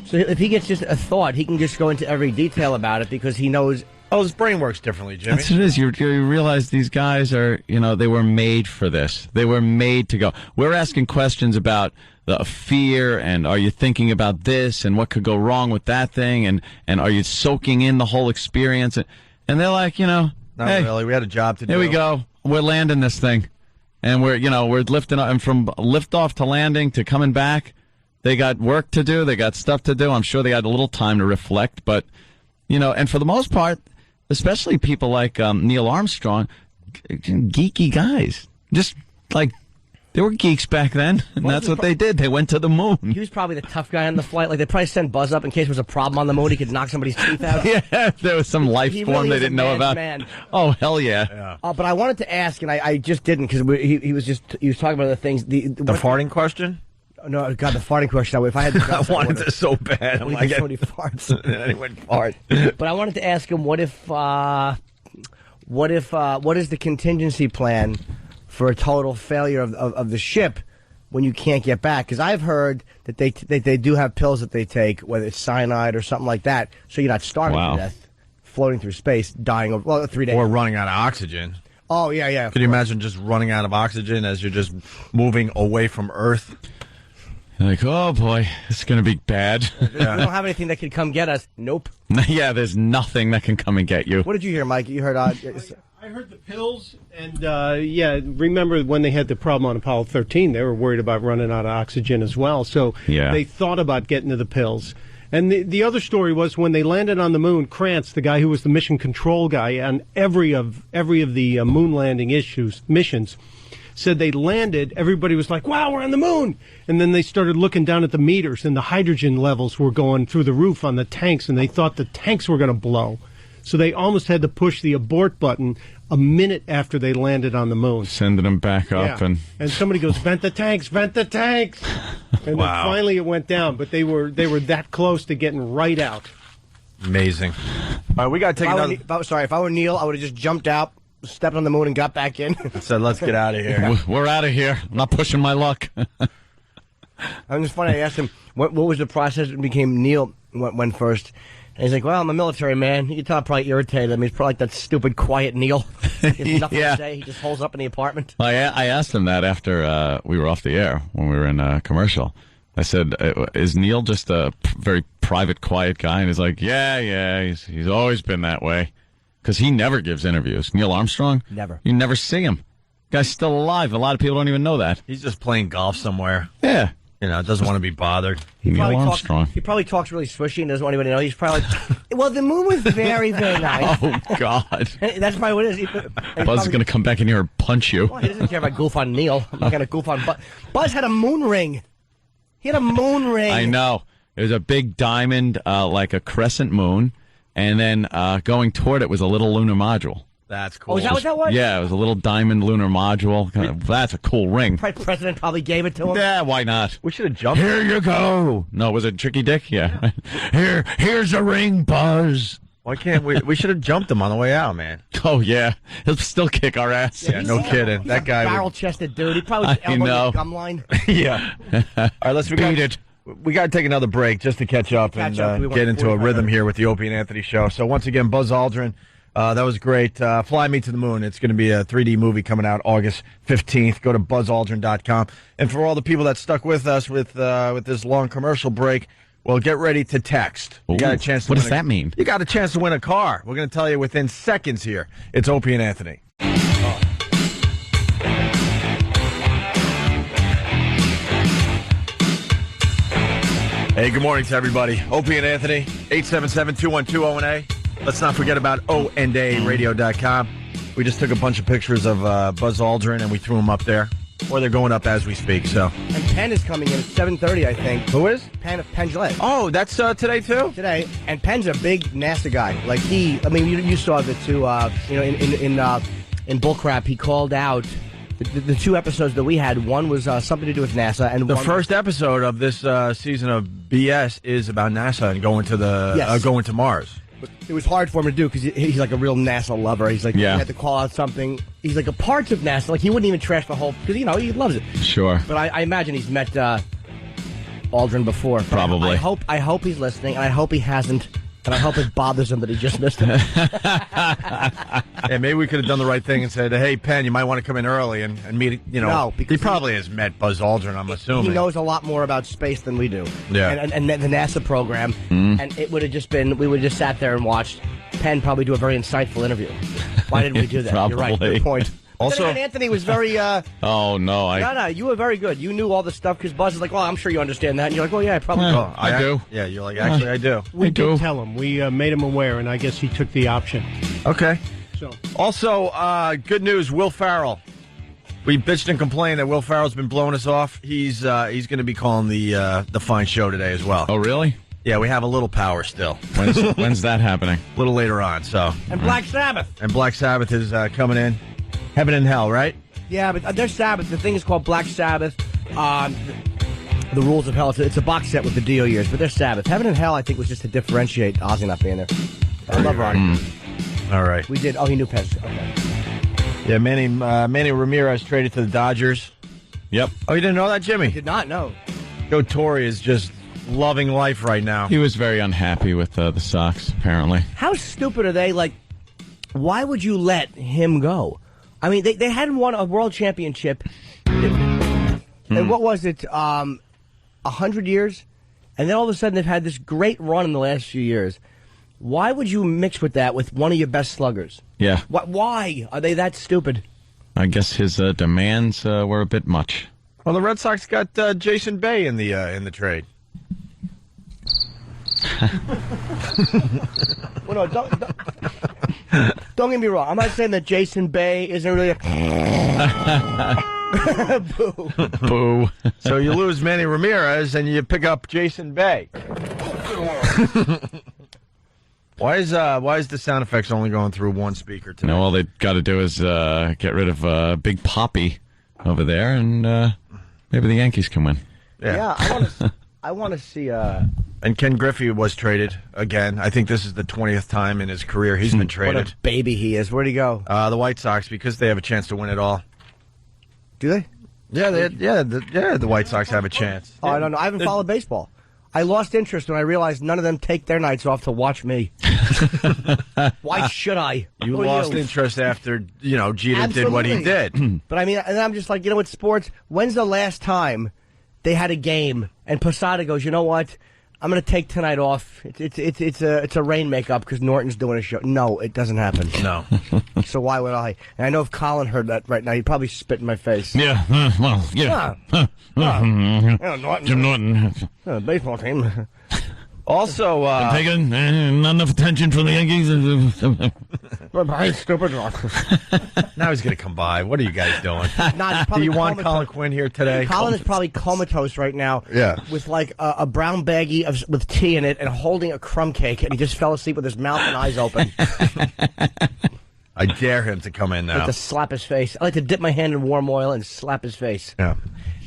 So if he gets just a thought, he can just go into every detail about it because he knows. Oh, his brain works differently, Jimmy. That's what it is. You realize these guys are, they were made for this. They were made to go. We're asking questions about the fear and are you thinking about this and what could go wrong with that thing and are you soaking in the whole experience? And they're like, Not hey, really. We had a job to do. Here we go. We're landing this thing. And we're lifting up. And from liftoff to landing to coming back, they got work to do. They got stuff to do. I'm sure they got a little time to reflect. But, and for the most part, especially people like Neil Armstrong, geeky guys. Just like, they were geeks back then, and that's what they did. They went to the moon. He was probably the tough guy on the flight. Like, they probably sent Buzz up in case there was a problem on the moon. He could knock somebody's teeth out. Yeah, there was some life form really they didn't know about. Man. Oh, hell yeah. But I wanted to ask, and I just didn't, because he was talking about the things. The farting question? No, God, the farting question. If I had I wanted it so bad. I'm like, so many farts. And he went fart. But I wanted to ask him, what is the contingency plan for a total failure of the ship when you can't get back? Because I've heard that they do have pills that they take, whether it's cyanide or something like that, so you're not starving to death, floating through space, dying over 3 days. Or running out of oxygen. Oh, yeah. Could you imagine just running out of oxygen as you're just moving away from Earth? You're like, oh boy, this is going to be bad. We don't have anything that could come get us. Nope. Yeah, there's nothing that can come and get you. What did you hear, Mike? You heard... I heard the pills, and remember when they had the problem on Apollo 13, they were worried about running out of oxygen as well, so they thought about getting to the pills. And the other story was when they landed on the moon, Krantz, the guy who was the mission control guy on every of the moon landing missions, said they landed, everybody was like, wow, we're on the moon! And then they started looking down at the meters, and the hydrogen levels were going through the roof on the tanks, and they thought the tanks were going to blow. So they almost had to push the abort button a minute after they landed on the moon. Sending them back up. And somebody goes, vent the tanks! And then finally it went down, but they were that close to getting right out. Amazing. All right, we got to take another... if I were Neil, I would have just jumped out, stepped on the moon, and got back in. Said, let's get out of here. We're out of here. I'm not pushing my luck. And it's funny, I asked him, what was the process when became Neil went first? And he's like, well, I'm a military man. You can tell I'm probably irritated. I mean, he's probably like that stupid, quiet Neil. He has nothing to say. He just holds up in the apartment. I asked him that after we were off the air when we were in a commercial. I said, is Neil just a very private, quiet guy? And he's like, yeah, he's always been that way. Because he never gives interviews. Neil Armstrong? Never. You never see him. Guy's still alive. A lot of people don't even know that. He's just playing golf somewhere. Yeah. Doesn't want to be bothered. Neil Armstrong. He probably talks really swishy and doesn't want anybody to know. He's probably like, well, the moon was very, very nice. Oh, God. That's probably what it is. Buzz is going to come back in here and punch you. Well, he doesn't care if I goof on Neil. I'm not going to goof on Buzz. Buzz had a moon ring. He had a moon ring. I know. It was a big diamond, like a crescent moon, and then going toward it was a little lunar module. That's cool. Oh, is that what that was? Yeah, it was a little diamond lunar module. That's a cool ring. The president probably gave it to him. Yeah, why not? We should have jumped. Here you go. No, was it Tricky Dick? Yeah. Here's a ring, Buzz. Why can't we? We should have jumped him on the way out, man. Oh, yeah. He'll still kick our ass. Yeah, no kidding. That guy. Barrel-chested dude. He probably elbowed the gum line. Yeah. All right, we got to take another break just to catch up and get into a rhythm here with the Opie and Anthony show. So once again, Buzz Aldrin. That was great. Fly Me to the Moon. It's going to be a 3D movie coming out August 15th. Go to buzzaldrin.com. And for all the people that stuck with us with this long commercial break, well, get ready to text. You got a chance. What does that mean? You got a chance to win a car. We're going to tell you within seconds here. It's Opie and Anthony. Hey, good morning to everybody. Opie and Anthony, 877-212-ONA. Let's not forget about ONARadio.com. We just took a bunch of pictures of Buzz Aldrin, and we threw them up there. or they're going up as we speak. So, And Penn is coming in at 7:30, I think. who is? Penn Jillette. Oh, that's today too. Today, and Penn's a big NASA guy. Like you saw the two, in Bullcrap, he called out the two episodes that we had. One was something to do with NASA, and The first episode of this season of BS is about NASA and going to going to Mars. It was hard for him to do because he's like a real NASA lover. He's like, he had to call out something. He's like a parts of NASA. Like he wouldn't even trash the whole because he loves it. Sure. But I imagine he's met Aldrin before. But Probably. I hope he's listening, and I hope he hasn't. And I hope it bothers him that he just missed him. Yeah, maybe we could have done the right thing and said, "Hey, Penn, you might want to come in early and meet." No, because he probably has met Buzz Aldrin. I'm assuming he knows a lot more about space than we do. Yeah. And the NASA program, and it would have just been we would have just sat there and watched Penn probably do a very insightful interview. Why didn't we do that? You're right. Probably. Good point. Also- And Anthony was very. Oh, no. No, you were very good. You knew all the stuff because Buzz is like, well, I'm sure you understand that. And you're like, well, yeah, I probably do. I do. Yeah, you're like, actually, I do. We I do. did tell him. We made him aware, and I guess he took the option. Okay. So Also, good news, Will Ferrell. We bitched and complained that Will Ferrell's been blowing us off. He's going to be calling the Fine Show today as well. Oh, really? Yeah, we have a little power still. When's that happening? A little later on, so. And Black Sabbath. And Black Sabbath is coming in. Heaven and Hell, right? Yeah, but their Sabbath. The thing is called Black Sabbath. The Rules of Hell. It's a box set with the Dio years, but they're Sabbath. Heaven and Hell, I think, was just to differentiate Ozzy not being there. I love Ronnie. All right. We did. Oh, he knew Pez. Okay. Yeah, Manny Ramirez traded to the Dodgers. Yep. Oh, you didn't know that, Jimmy? Did not know. Joe Torre is just loving life right now. He was very unhappy with the Sox, apparently. How stupid are they? Like, why would you let him go? I mean, they hadn't won a world championship. And what was it, 100 years? And then all of a sudden they've had this great run in the last few years. Why would you mix with that with one of your best sluggers? Yeah. Why are they that stupid? I guess his demands were a bit much. Well, the Red Sox got Jason Bay in the trade. Well, no, don't get me wrong. I'm not saying that Jason Bay isn't really a... Boo. Boo. So you lose Manny Ramirez and you pick up Jason Bay. Why is the sound effects only going through one speaker today? No, all they got to do is get rid of Big Poppy over there, and maybe the Yankees can win. Yeah, I want to see... And Ken Griffey was traded again. I think this is the 20th time in his career he's been What traded. a baby he is. Where'd he go? The White Sox, because they have a chance to win it all. Do they? Yeah, the White Sox have a chance. Oh, I don't know. I haven't followed baseball. I lost interest when I realized none of them take their nights off to watch me. Why should I? You Who are lost interest after, Jeter did what he Absolutely. did. But I mean, and I'm just like, with sports, when's the last time they had a game and Posada goes, you know what? I'm going to take tonight off. It's a rain makeup because Norton's doing a show. No, it doesn't happen. No. So why would I? And I know if Colin heard that right now, he'd probably spit in my face. Yeah, well, yeah. Norton, Jim Norton. Baseball team. Also, Taking not enough attention from the Yankees. Stupid. now he's going to come by. What are you guys doing? Nah, Do you want Colin Quinn here today? Colin is probably comatose right now. Yeah. With like a brown baggie with tea in it and holding a crumb cake, and he just fell asleep with his mouth and eyes open. I dare him to come in I now. like to slap his face. I like to dip my hand in warm oil and slap his face. Yeah.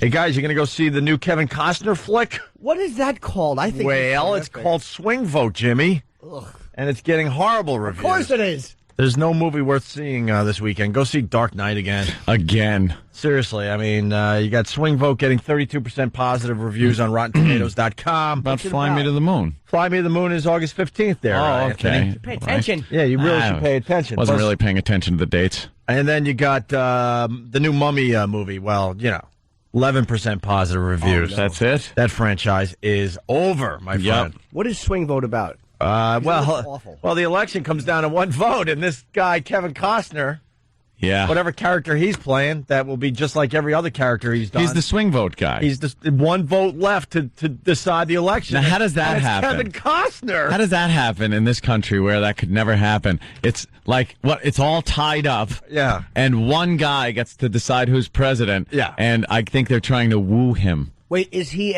Hey, guys, you going to go see the new Kevin Costner flick? What is that called? I think. Well, it's called Swing Vote, Jimmy. Ugh. And it's getting horrible reviews. Of course it is. There's no movie worth seeing this weekend. Go see Dark Knight again. Again. Seriously, I mean, you got Swing Vote getting 32% positive reviews on RottenTomatoes.com. About Fly Me to the Moon. Fly Me to the Moon is August 15th there. Oh, okay. Anthony. Pay attention. Yeah, you really should pay attention. Wasn't Plus- really paying attention to the dates. And then you got the new Mummy movie. Well, 11% positive reviews. no. That's it? That franchise is over, my friend. What is Swing Vote about? Well, looks awful. the election comes down to one vote, and this guy, Kevin Costner, Yeah. Whatever character he's playing, that will be just like every other character he's done. He's the swing vote guy. He's the one vote left to decide the election. Now, how does that and it's happen? Kevin Costner. How does that happen in this country where that could never happen? It's like, it's all tied up. Yeah. And one guy gets to decide who's president. Yeah. And I think they're trying to woo him. Wait, is he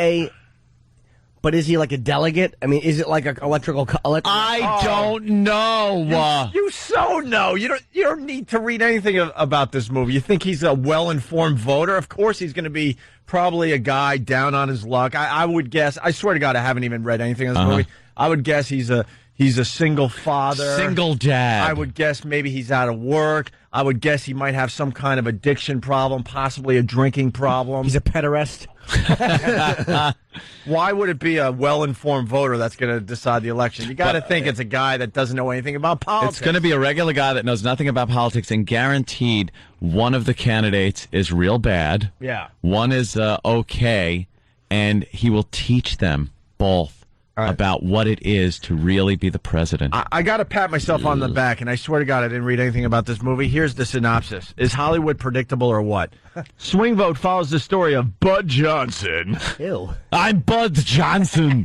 like a delegate? I mean, is it like an electrical? I don't know. You so know. You don't need to read anything about this movie. You think he's a well-informed voter? Of course he's going to be probably a guy down on his luck. I would guess. I swear to God, I haven't even read anything in this movie. I would guess he's a single father. Single dad. I would guess maybe he's out of work. I would guess he might have some kind of addiction problem, possibly a drinking problem. He's a pederast. Why would it be a well-informed voter that's going to decide the election? You got to think it's a guy that doesn't know anything about politics. It's going to be a regular guy that knows nothing about politics, and guaranteed one of the candidates is real bad. Yeah. One is okay, and he will teach them both about what it is to really be the president. I got to pat myself on the back, and I swear to God I didn't read anything about this movie. Here's the synopsis. Is Hollywood predictable or what? Swing Vote follows the story of Bud Johnson. Ew. I'm Bud Johnson.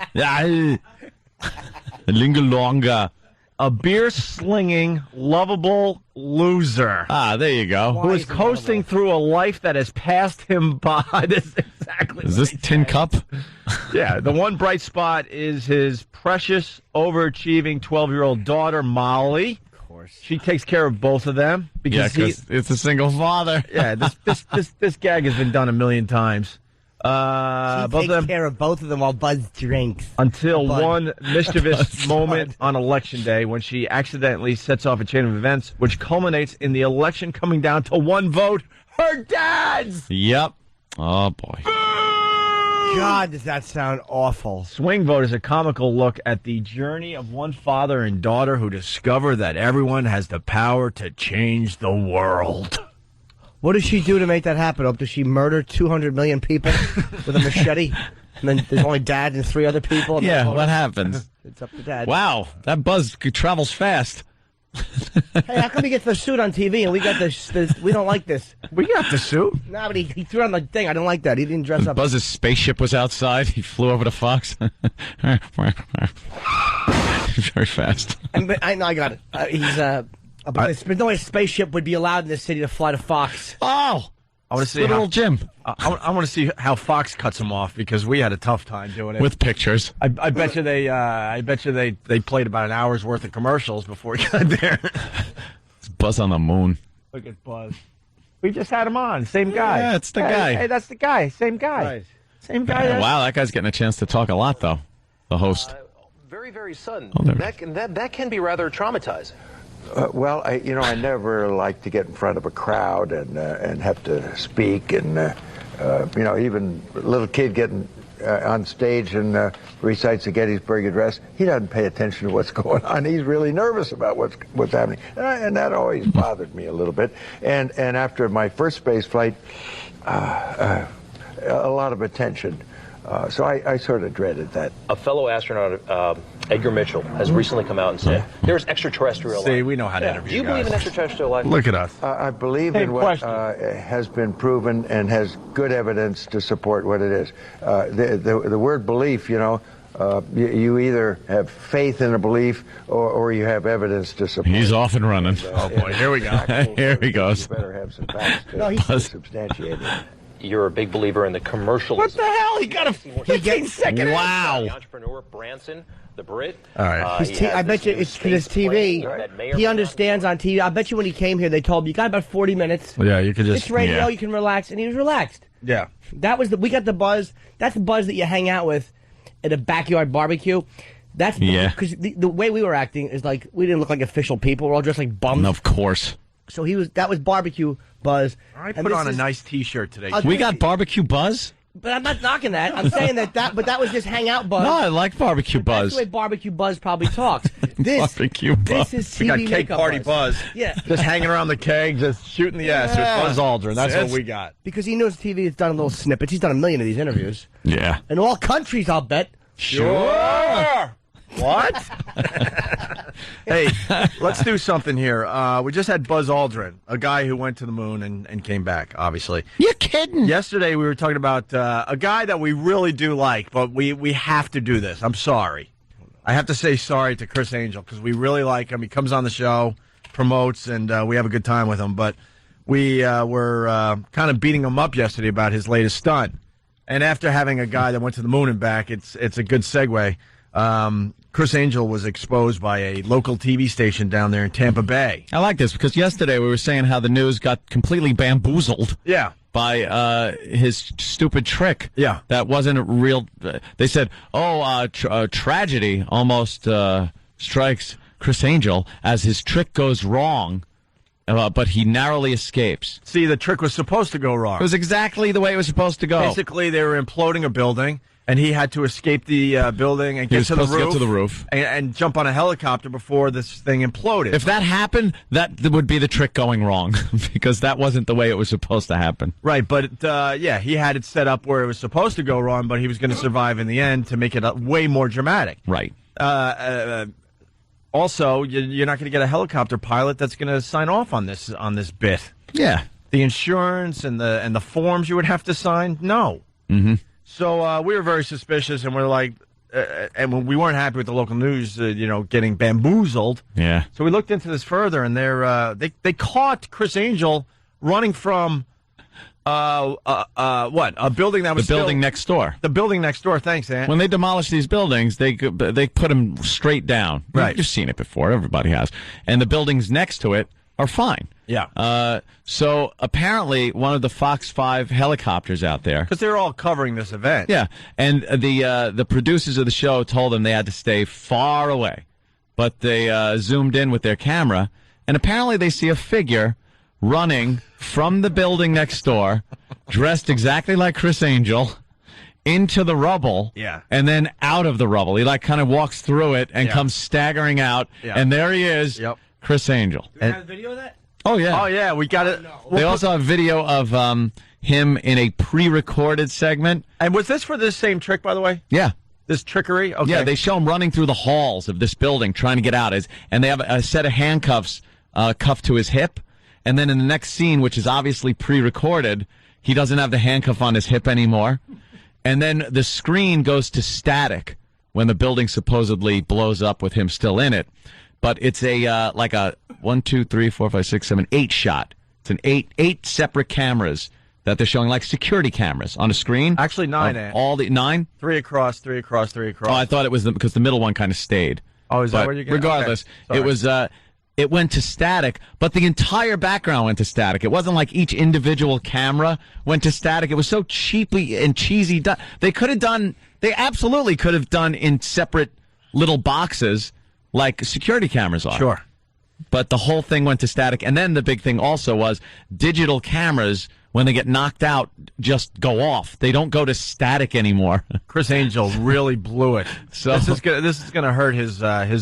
Lingalonga. A beer-slinging, lovable loser. There you go. Who is coasting through a life that has passed him by. This is exactly Is this Tin Cup? Yeah, the one bright spot is his precious, overachieving 12-year-old daughter, Molly. Of course. She takes care of both of them. Because it's a single father. Yeah, this gag has been done a million times. She both takes of them, care of both of them while Buzz drinks. until Bud. one mischievous Buzz. moment on Election Day when she accidentally sets off a chain of events which culminates in the election coming down to one vote, her dad's! Yep. Oh, boy. God, does that sound awful. Swing Vote is a comical look at the journey of one father and daughter who discover that everyone has the power to change the world. What does she do to make that happen? Does she murder 200 million people with a machete? And then there's only Dad and 3 other people? And Yeah, what happens? It's up to Dad. Wow, that Buzz travels fast. Hey, how come he gets the suit on TV and we got this we don't like this? We got the suit. No, but he threw on the thing. I don't like that. He didn't dress up. Buzz's spaceship was outside. He flew over to Fox. Very fast. I got it. But no way a spaceship would be allowed in this city to fly to Fox. Oh! I want to see little Jim. I want to see how Fox cuts him off because we had a tough time doing it With pictures. I bet you they played about an hour's worth of commercials before he got there. It's Buzz on the moon. Look at Buzz. We just had him on. Same guy. Yeah, it's the guy. Hey, that's the guy. Same guy. Right. Same guy. Wow, that guy's getting a chance to talk a lot, though. The host. Very, very sudden. Oh, there. That can be rather traumatizing. Well, I never like to get in front of a crowd and have to speak, and even a little kid getting on stage and recites the Gettysburg Address, he doesn't pay attention to what's going on. He's really nervous about what's happening, and that always bothered me a little bit. And after my first space flight, a lot of attention. So I sort of dreaded that. A fellow astronaut, Edgar Mitchell, has recently come out and said there's extraterrestrial life. See, we know how to interview Do you believe in extraterrestrial life? Look at us. I believe in what has been proven and has good evidence to support what it is. The word belief, you either have faith in a belief or you have evidence to support. He's off and running. Oh, boy, here we go. Here he goes. You better have some facts to substantiate it. You're a big believer in the commercialism. What the hell? He got a 15-second. Wow. The entrepreneur Branson, the Brit. All right. I bet you it's his TV. He understands on TV. I bet you when he came here, they told him, you got about 40 minutes. Yeah, you could just. It's radio, yeah. you can relax. And he was relaxed. Yeah. We got the Buzz. That's the Buzz that you hang out with at a backyard barbecue. That's because the way we were acting is like we didn't look like official people. We're all dressed like bums. Of course. So that was barbecue Buzz. I put on a nice T-shirt today. We got barbecue Buzz? But I'm not knocking that. I'm saying but that was just hangout Buzz. No, I like barbecue Buzz. That's the way barbecue Buzz probably talks. Barbecue Buzz. This is TV We got cake makeup party Buzz. Yeah. Just hanging around the keg, just shooting the ass with Buzz Aldrin. That's what we got. Because he knows TV has done little snippets. He's done a million of these interviews. Yeah. In all countries, I'll bet. Sure. What? Hey, let's do something here. We just had Buzz Aldrin, a guy who went to the moon and came back, obviously. You're kidding. Yesterday we were talking about a guy that we really do like, but we have to do this. I'm sorry. I have to say sorry to Criss Angel because we really like him. He comes on the show, promotes, and we have a good time with him. But we were kind of beating him up yesterday about his latest stunt. And after having a guy that went to the moon and back, it's a good segue. Criss Angel was exposed by a local TV station down there in Tampa Bay. I like this because yesterday we were saying how the news got completely bamboozled. Yeah. By his stupid trick. Yeah. That wasn't a real. They said, tragedy almost strikes Criss Angel as his trick goes wrong. But he narrowly escapes. See, the trick was supposed to go wrong. It was exactly the way it was supposed to go. Basically, they were imploding a building, and he had to escape the building and get to the roof. And jump on a helicopter before this thing imploded. If that happened, that would be the trick going wrong, because that wasn't the way it was supposed to happen. Right, but he had it set up where it was supposed to go wrong, but he was going to survive in the end to make it way more dramatic. Right. Also, you're not going to get a helicopter pilot that's going to sign off on this bit. Yeah. The insurance and the forms you would have to sign, no. Mm-hmm. So we were very suspicious, and we're like, and we weren't happy with the local news, getting bamboozled. Yeah. So we looked into this further, and they caught Criss Angel running from a building that was the building next door. The building next door. Thanks, Ant. When they demolish these buildings, they put them straight down. Right. You've seen it before. Everybody has. And the buildings next to it are fine. Yeah. So apparently one of the Fox 5 helicopters out there, because they're all covering this event. Yeah. And the producers of the show told them they had to stay far away, but they zoomed in with their camera, and apparently they see a figure running from the building next door, dressed exactly like Criss Angel, into the rubble, and then out of the rubble. He kind of walks through it and comes staggering out, and there he is, Criss Angel. Do we have a video of that? Oh, yeah. Oh, yeah, we got it. No. They also have video of him in a pre-recorded segment. And was this for this same trick, by the way? Yeah. This trickery? Okay. Yeah, they show him running through the halls of this building trying to get out, and they have a set of handcuffs cuffed to his hip. And then in the next scene, which is obviously pre-recorded, he doesn't have the handcuff on his hip anymore. And then the screen goes to static when the building supposedly blows up with him still in it. But it's a 1, 2, 3, 4, 5, 6, 7, 8 shot. It's an eight separate cameras that they're showing, like security cameras on a screen. Actually, 9. All the 9? 3 across, 3 across, 3 across. Oh, I thought it was because the middle one kind of stayed. Oh, is that where you're getting? Regardless, okay. It was. It went to static, but the entire background went to static. It wasn't like each individual camera went to static. It was so cheaply and cheesy done. They absolutely could have done in separate little boxes like security cameras are. Sure. But the whole thing went to static. And then the big thing also was digital cameras, when they get knocked out, just go off. They don't go to static anymore. Criss Angel really blew it. So this is gonna hurt his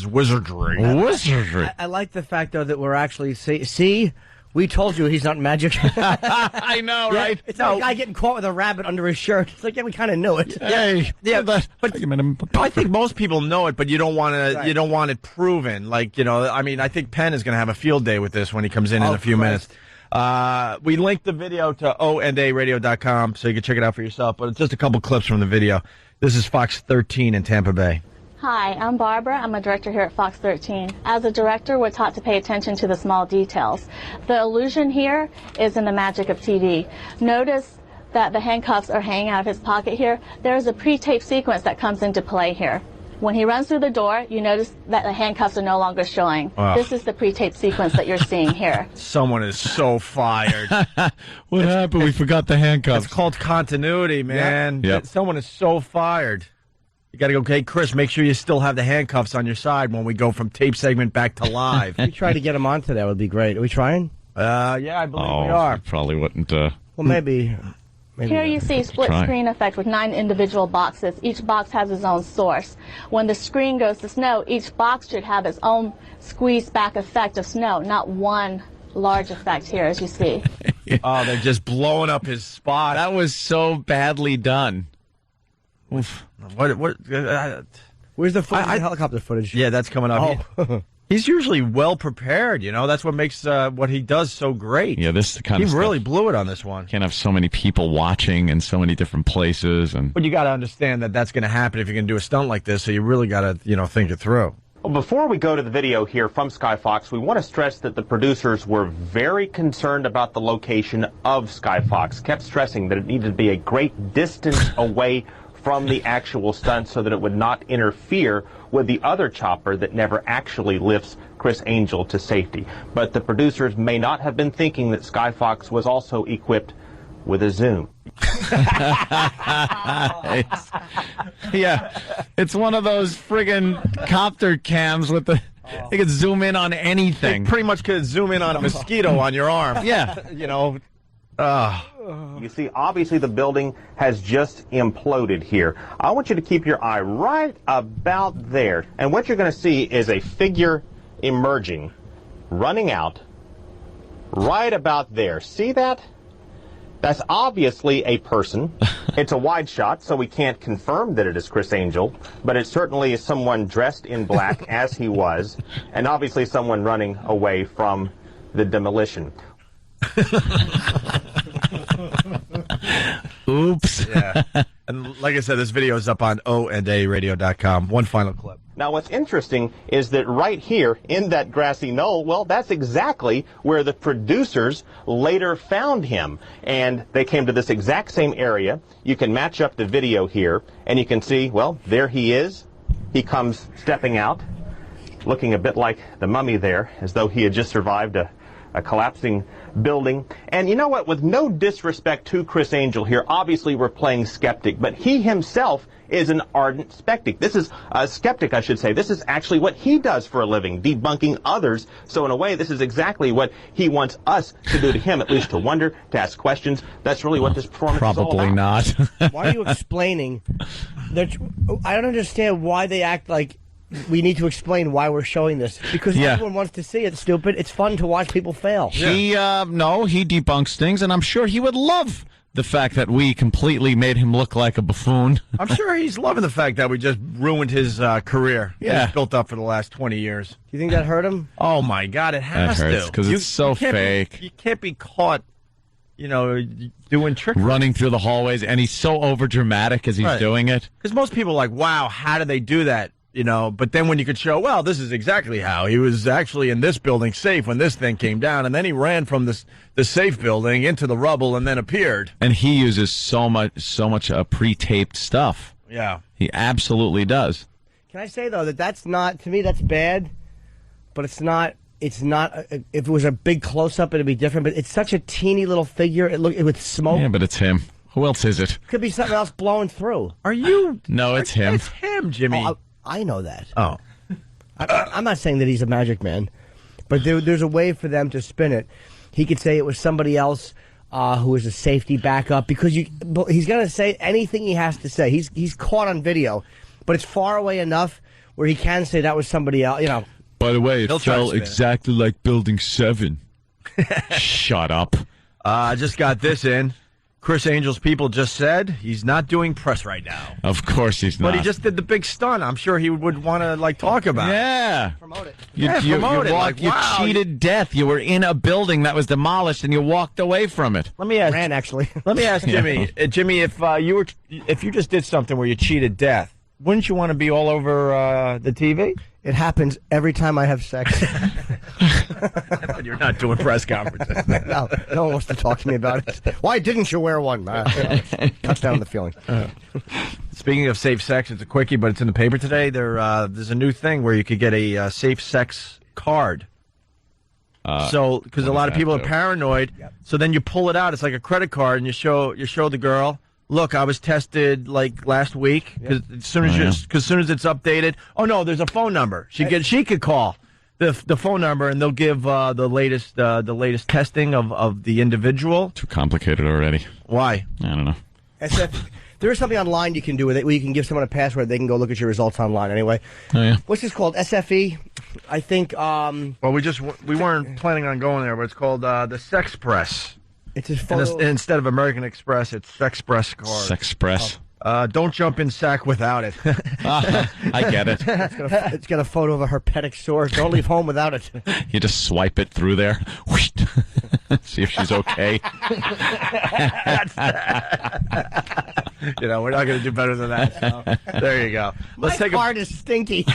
wizardry. I like the fact though that we're actually see. We told you he's not magic. I know, right? It's like a guy getting caught with a rabbit under his shirt. It's like, yeah, we kind of knew it. Hey, but I think most people know it, but you don't want to. Right. You don't want it proven. I think Penn is going to have a field day with this when he comes in a few minutes. We linked the video to ondaradio.com so you can check it out for yourself. But it's just a couple clips from the video. This is Fox 13 in Tampa Bay. Hi, I'm Barbara. I'm a director here at Fox 13. As a director, we're taught to pay attention to the small details. The illusion here is in the magic of TV. Notice that the handcuffs are hanging out of his pocket here. There is a pre-tape sequence that comes into play here. When he runs through the door, you notice that the handcuffs are no longer showing. Oh. This is the pre-tape sequence that you're seeing here. Someone is so fired. What happened? We forgot the handcuffs. It's called continuity, man. Yep. Someone is so fired. You got to go, okay, Chris, make sure you still have the handcuffs on your side when we go from tape segment back to live. We try to get him on today. Would be great. Are we trying? Yeah, I believe we are. Probably wouldn't. Well, maybe Here you see split screen effect with 9 individual boxes. Each box has its own source. When the screen goes to snow, each box should have its own squeezed back effect of snow, not one large effect here, as you see. Oh, they're just blowing up his spot. That was so badly done. Oof. What? Where's the footage? The helicopter footage? Yeah, that's coming up. Oh. He's usually well prepared, you know. That's what makes what he does so great. Yeah, this kind of He stuff. really blew it on this one. Can't have so many people watching in so many different places, and But you got to understand that that's going to happen if you're going to do a stunt like this. So you really got to, think it through. Well, before we go to the video here from Sky Fox, we want to stress that the producers were very concerned about the location of Sky Fox, kept stressing that it needed to be a great distance away from the actual stunt so that it would not interfere with the other chopper that never actually lifts Criss Angel to safety. But the producers may not have been thinking that Sky Fox was also equipped with a zoom. yeah, it's one of those friggin' copter cams with the. They could zoom in on anything. They pretty much could zoom in on a mosquito on your arm. Yeah, You see, obviously the building has just imploded here. I want you to keep your eye right about there. And what you're going to see is a figure emerging, running out, right about there. See that? That's obviously a person. It's a wide shot, so we can't confirm that it is Criss Angel, but it certainly is someone dressed in black, as he was, and obviously someone running away from the demolition. Oops. Yeah. And like I said, this video is up on OandARadio.com. One final clip. Now, what's interesting is that right here in that grassy knoll, well, that's exactly where the producers later found him. And they came to this exact same area. You can match up the video here, and you can see, well, there he is. He comes stepping out, looking a bit like the mummy there, as though he had just survived a collapsing building. And you know what? With no disrespect to Criss Angel here, obviously we're playing skeptic, but he himself is an ardent skeptic. This is a skeptic, I should say. This is actually what he does for a living, debunking others. So in a way, this is exactly what he wants us to do to him, at least to wonder, to ask questions. That's really what this performance is all probably about. not. Why are you explaining? I don't understand why they act like we need to explain why we're showing this. Because everyone wants to see it, stupid. It's fun to watch people fail. He debunks things, and I'm sure he would love the fact that we completely made him look like a buffoon. I'm sure he's loving the fact that we just ruined his career. Yeah. He's built up for the last 20 years. Do you think that hurt him? Oh, my God, it has That hurts, to. because it's so fake. You can't be caught, doing tricks. Running through the hallways, and he's so overdramatic as he's doing it. Because most people are like, wow, how did they do that? But then when you could show, well, this is exactly how. He was actually in this building safe when this thing came down, and then he ran from the safe building into the rubble and then appeared. And he uses so much pre-taped stuff. Yeah. He absolutely does. Can I say, though, that's not, to me, that's bad, but it's not, if it was a big close-up, it'd be different, but it's such a teeny little figure, with smoke. Yeah, but it's him. Who else is it? Could be something else blowing through. Are you? No, it's him. It's him, Jimmy. I know that. Oh. I'm not saying that he's a magic man, but there's a way for them to spin it. He could say it was somebody else who is a safety backup, because he's going to say anything he has to say. He's caught on video, but it's far away enough where he can say that was somebody else, By the way, it fell exactly like Building 7. Shut up. I just got this in. Criss Angel's people just said he's not doing press right now. Of course he's not. But he just did the big stunt. I'm sure he would want to talk about it. Yeah. Promote it. You cheated death. You were in a building that was demolished and you walked away from it. Let me ask. Ran, actually. Let me ask Jimmy. Jimmy, if you just did something where you cheated death, wouldn't you want to be all over the TV? It happens every time I have sex. You're not doing press conferences. No one wants to talk to me about it. Why didn't you wear one? Cuts down the feeling. Speaking of safe sex, it's a quickie, but it's in the paper today. There's a new thing where you could get a safe sex card. Because a lot of people are paranoid, so then you pull it out. It's like a credit card, and you show the girl. Look, I was tested like last week because as soon as it's updated. Oh no, there's a phone number. She could call the phone number and they'll give the latest testing of the individual. Too complicated already. Why? I don't know. There is something online you can do with it where you can give someone a password. They can go look at your results online anyway. Oh yeah. What's this called? SFE, I think. Well, we weren't planning on going there, but it's called the Sex Press. It's a photo. Instead of American Express, it's Sexpress card. Sexpress. Don't jump in sack without it. I get it. It's got a photo of a herpetic sore. Don't leave home without it. You just swipe it through there. See if she's okay. We're not going to do better than that. So, there you go. Let's take card is stinky.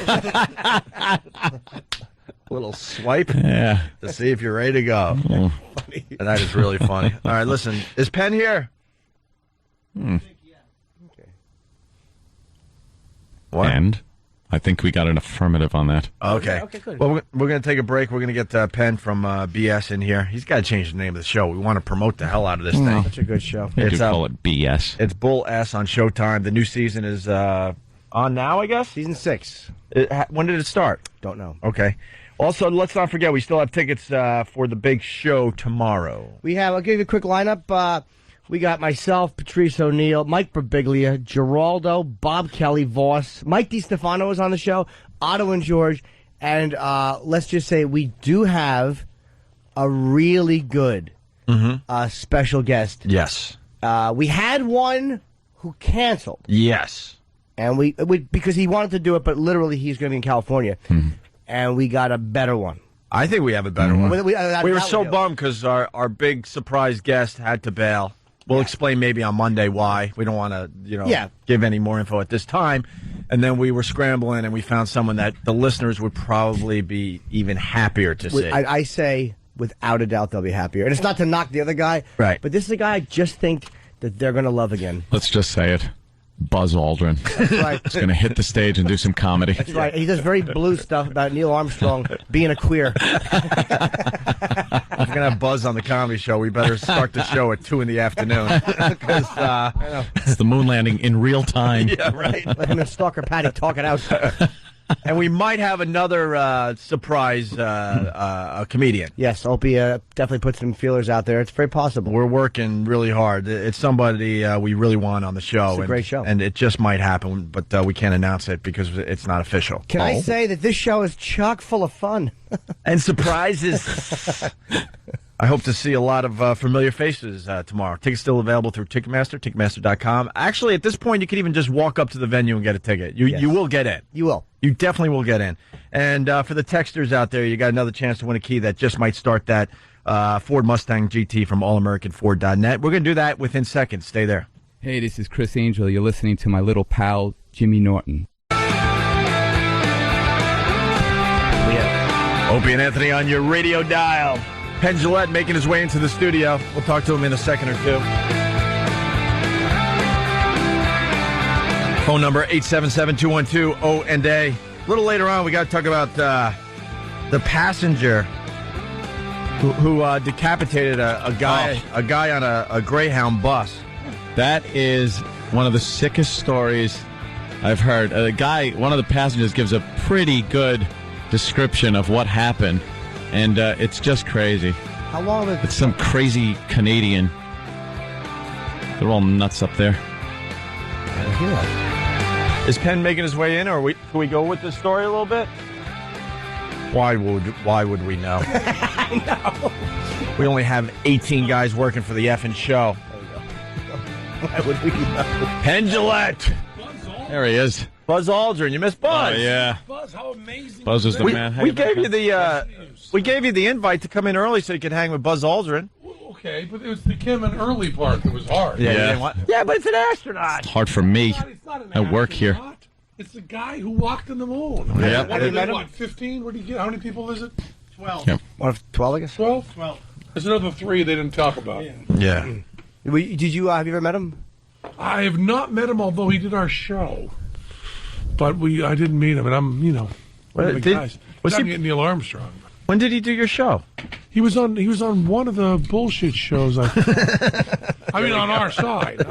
a little swipe to see if you're ready to go. And that is really funny. All right, listen. Is Penn here? What? And I think we got an affirmative on that. Okay. Okay, good. Well, we're going to take a break. We're going to get Penn from BS in here. He's got to change the name of the show. We want to promote the hell out of this thing. Such a good show. They do call it BS. It's Bull S on Showtime. The new season is on now, I guess? Season 6. When did it start? Don't know. Okay. Also, let's not forget, we still have tickets for the big show tomorrow. I'll give you a quick lineup. We got myself, Patrice O'Neill, Mike Birbiglia, Geraldo, Bob Kelly, Voss, Mike DiStefano is on the show, Otto and George, and let's just say we do have a really good special guest. Yes. We had one who canceled. Yes. And we because he wanted to do it, but literally he's going to be in California. And we got a better one. I think we have a better one. We were so do. bummed because our big surprise guest had to bail. We'll explain maybe on Monday why. We don't want to, give any more info at this time. And then we were scrambling, and we found someone that the listeners would probably be even happier to see. I say, without a doubt, they'll be happier. And it's not to knock the other guy. Right. But this is a guy I just think that they're going to love again. Let's just say it. Buzz Aldrin. That's right. He's going to hit the stage and do some comedy. That's right. He does very blue stuff about Neil Armstrong being a queer. If we're going to have Buzz on the comedy show, we better start the show at 2 in the afternoon. Because it's the moon landing in real time. Yeah, right. Let him and Stalker Patty talk it out. And we might have another surprise comedian. Yes, Opie definitely put some feelers out there. It's very possible. We're working really hard. It's somebody we really want on the show. It's a great show. And it just might happen, but we can't announce it because it's not official. Can I say that this show is chock full of fun? And surprises. I hope to see a lot of familiar faces tomorrow. Tickets still available through Ticketmaster, Ticketmaster.com. Actually, at this point, you can even just walk up to the venue and get a ticket. You will get in. You will. You definitely will get in. And for the texters out there, you got another chance to win a key that just might start that Ford Mustang GT from allamericanford.net. We're going to do that within seconds. Stay there. Hey, this is Criss Angel. You're listening to my little pal, Jimmy Norton. We have Opie and Anthony on your radio dial. Penn Jillette making his way into the studio. We'll talk to him in a second or two. Phone number 877-212-O&A. A little later on, we got to talk about the passenger who decapitated a guy on a Greyhound bus. That is one of the sickest stories I've heard. One of the passengers gives a pretty good description of what happened. And it's just crazy. How long? It's some crazy Canadian. They're all nuts up there. Is Penn making his way in, or can we go with this story a little bit? Why would we know? I know. We only have 18 guys working for the effing show. Why would we know? Penn Jillette. There he is. Buzz Aldrin. You missed Buzz. Oh, yeah. Buzz, how amazing. Buzz is the man. We gave you the invite to come in early so you could hang with Buzz Aldrin. Okay, but it was the Kim and early part that was hard. Yeah, but it's an astronaut. It's hard for me. It's not an I work here. astronaut. It's the guy who walked on the moon. Yeah. What, 15? What do you get? How many people is it? 12. Yep. 12, I guess? 12? 12. There's another 3 they didn't talk about. Yeah. Did you, have you ever met him? I have not met him, although he did our show. But I didn't meet him, and I'm, one of the guys. I'm getting Neil Armstrong. When did he do your show? He was on one of the bullshit shows. I mean, on our side.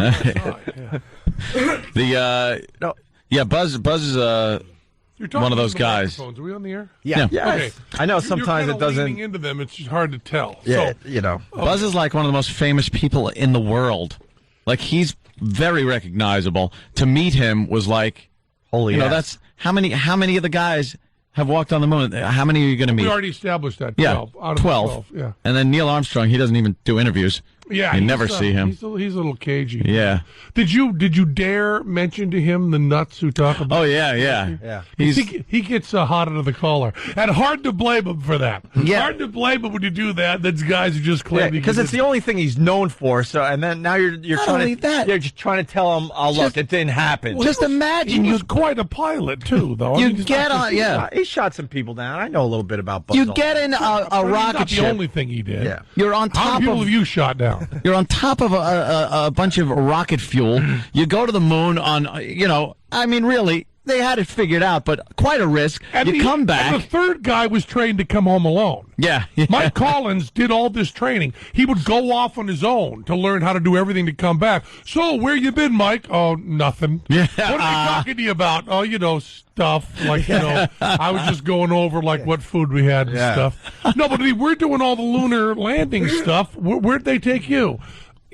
Buzz is one of those guys. Are we on the air? Yeah. Yes. Okay. I know sometimes You're it doesn't. leaning into them. It's just hard to tell. Yeah, So, Buzz is like one of the most famous people in the world. Like, he's very recognizable. To meet him was like, holy. That's how many of the guys have walked on the moon. How many are you going to meet? We already established that. 12. 12 out of 12. Yeah. And then Neil Armstrong, he doesn't even do interviews. Yeah, you never see him. He's a little cagey. Yeah. Did you dare mention to him the nuts who talk about? Oh yeah. He gets hot under the collar, and hard to blame him for that. Yeah. Hard to blame him when you do that. That's guys who just claim because it's the only thing he's known for. So, and then now you're trying to you're just trying to tell him, "Oh, look, it didn't happen." Just imagine he was quite a pilot too, though. You get on, he shot some people down. I know a little bit about Buzz You Aldrin. get in a rocket ship. The only thing he did. Yeah. You're on How top many people of have you shot down? You're on top of a bunch of rocket fuel. You go to the moon on, I mean, really, they had it figured out, but quite a risk. And you come back. And the third guy was trained to come home alone. Yeah. Mike Collins did all this training. He would go off on his own to learn how to do everything to come back. So, where you been, Mike? Oh, nothing. Yeah. What are they talking to you about? Oh, stuff. Like, I was just going over, what food we had and stuff. No, but we're doing all the lunar landing stuff. Where'd they take you?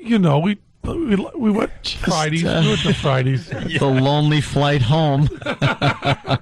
We went Fridays. We went to Fridays. The lonely flight home.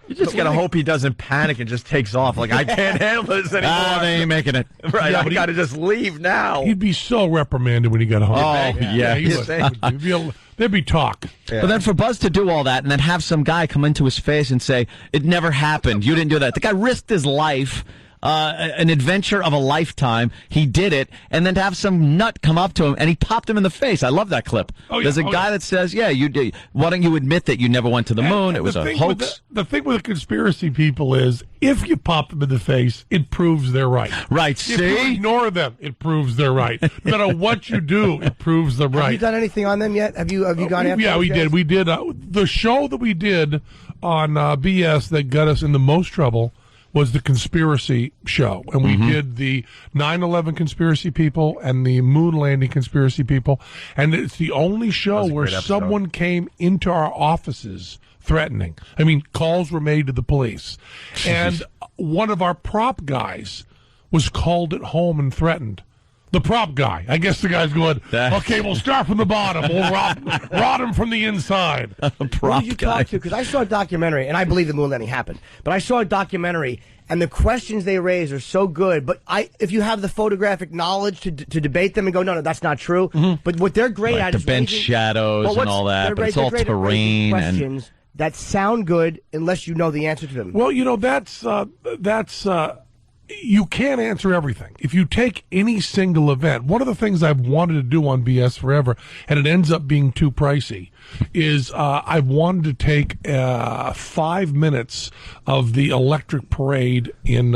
You just gotta hope he doesn't panic and just takes off. Like, I can't handle this anymore. They ain't making it. Right, Yeah, I gotta just leave now. He'd be so reprimanded when he got home. Oh, yeah. He would. There'd be talk. But then for Buzz to do all that and then have some guy come into his face and say, "It never happened. You didn't do that." The guy risked his life. An adventure of a lifetime. He did it, and then to have some nut come up to him and he popped him in the face. I love that clip. There's a guy that says, "Yeah, you did. Why don't you admit that you never went to the moon? It was a hoax." The thing with the conspiracy people is, if you pop them in the face, it proves they're right. Right. If you ignore them, it proves they're right. No matter what you do, it proves they're right. Have you done anything on them yet? Have you gone after? Yeah, we did. We did the show that we did on BS that got us in the most trouble. Was the conspiracy show. And we did the 9/11 conspiracy people and the moon landing conspiracy people. And it's the only show where someone came into our offices threatening. I mean, calls were made to the police. And one of our prop guys was called at home and threatened. The prop guy. I guess the guy's going, okay, we'll start from the bottom. We'll rot him from the inside. Who did you talk to? Because I saw a documentary, and I believe the moon landing happened. But I saw a documentary, and the questions they raise are so good. But if you have the photographic knowledge to debate them and go, no, that's not true. But what they're great at the is bench shadows and all that. But it's all terrain questions that sound good unless you know the answer to them. Well, that's you can't answer everything. If you take any single event, one of the things I've wanted to do on BS forever, and it ends up being too pricey, is I've wanted to take 5 minutes of the electric parade in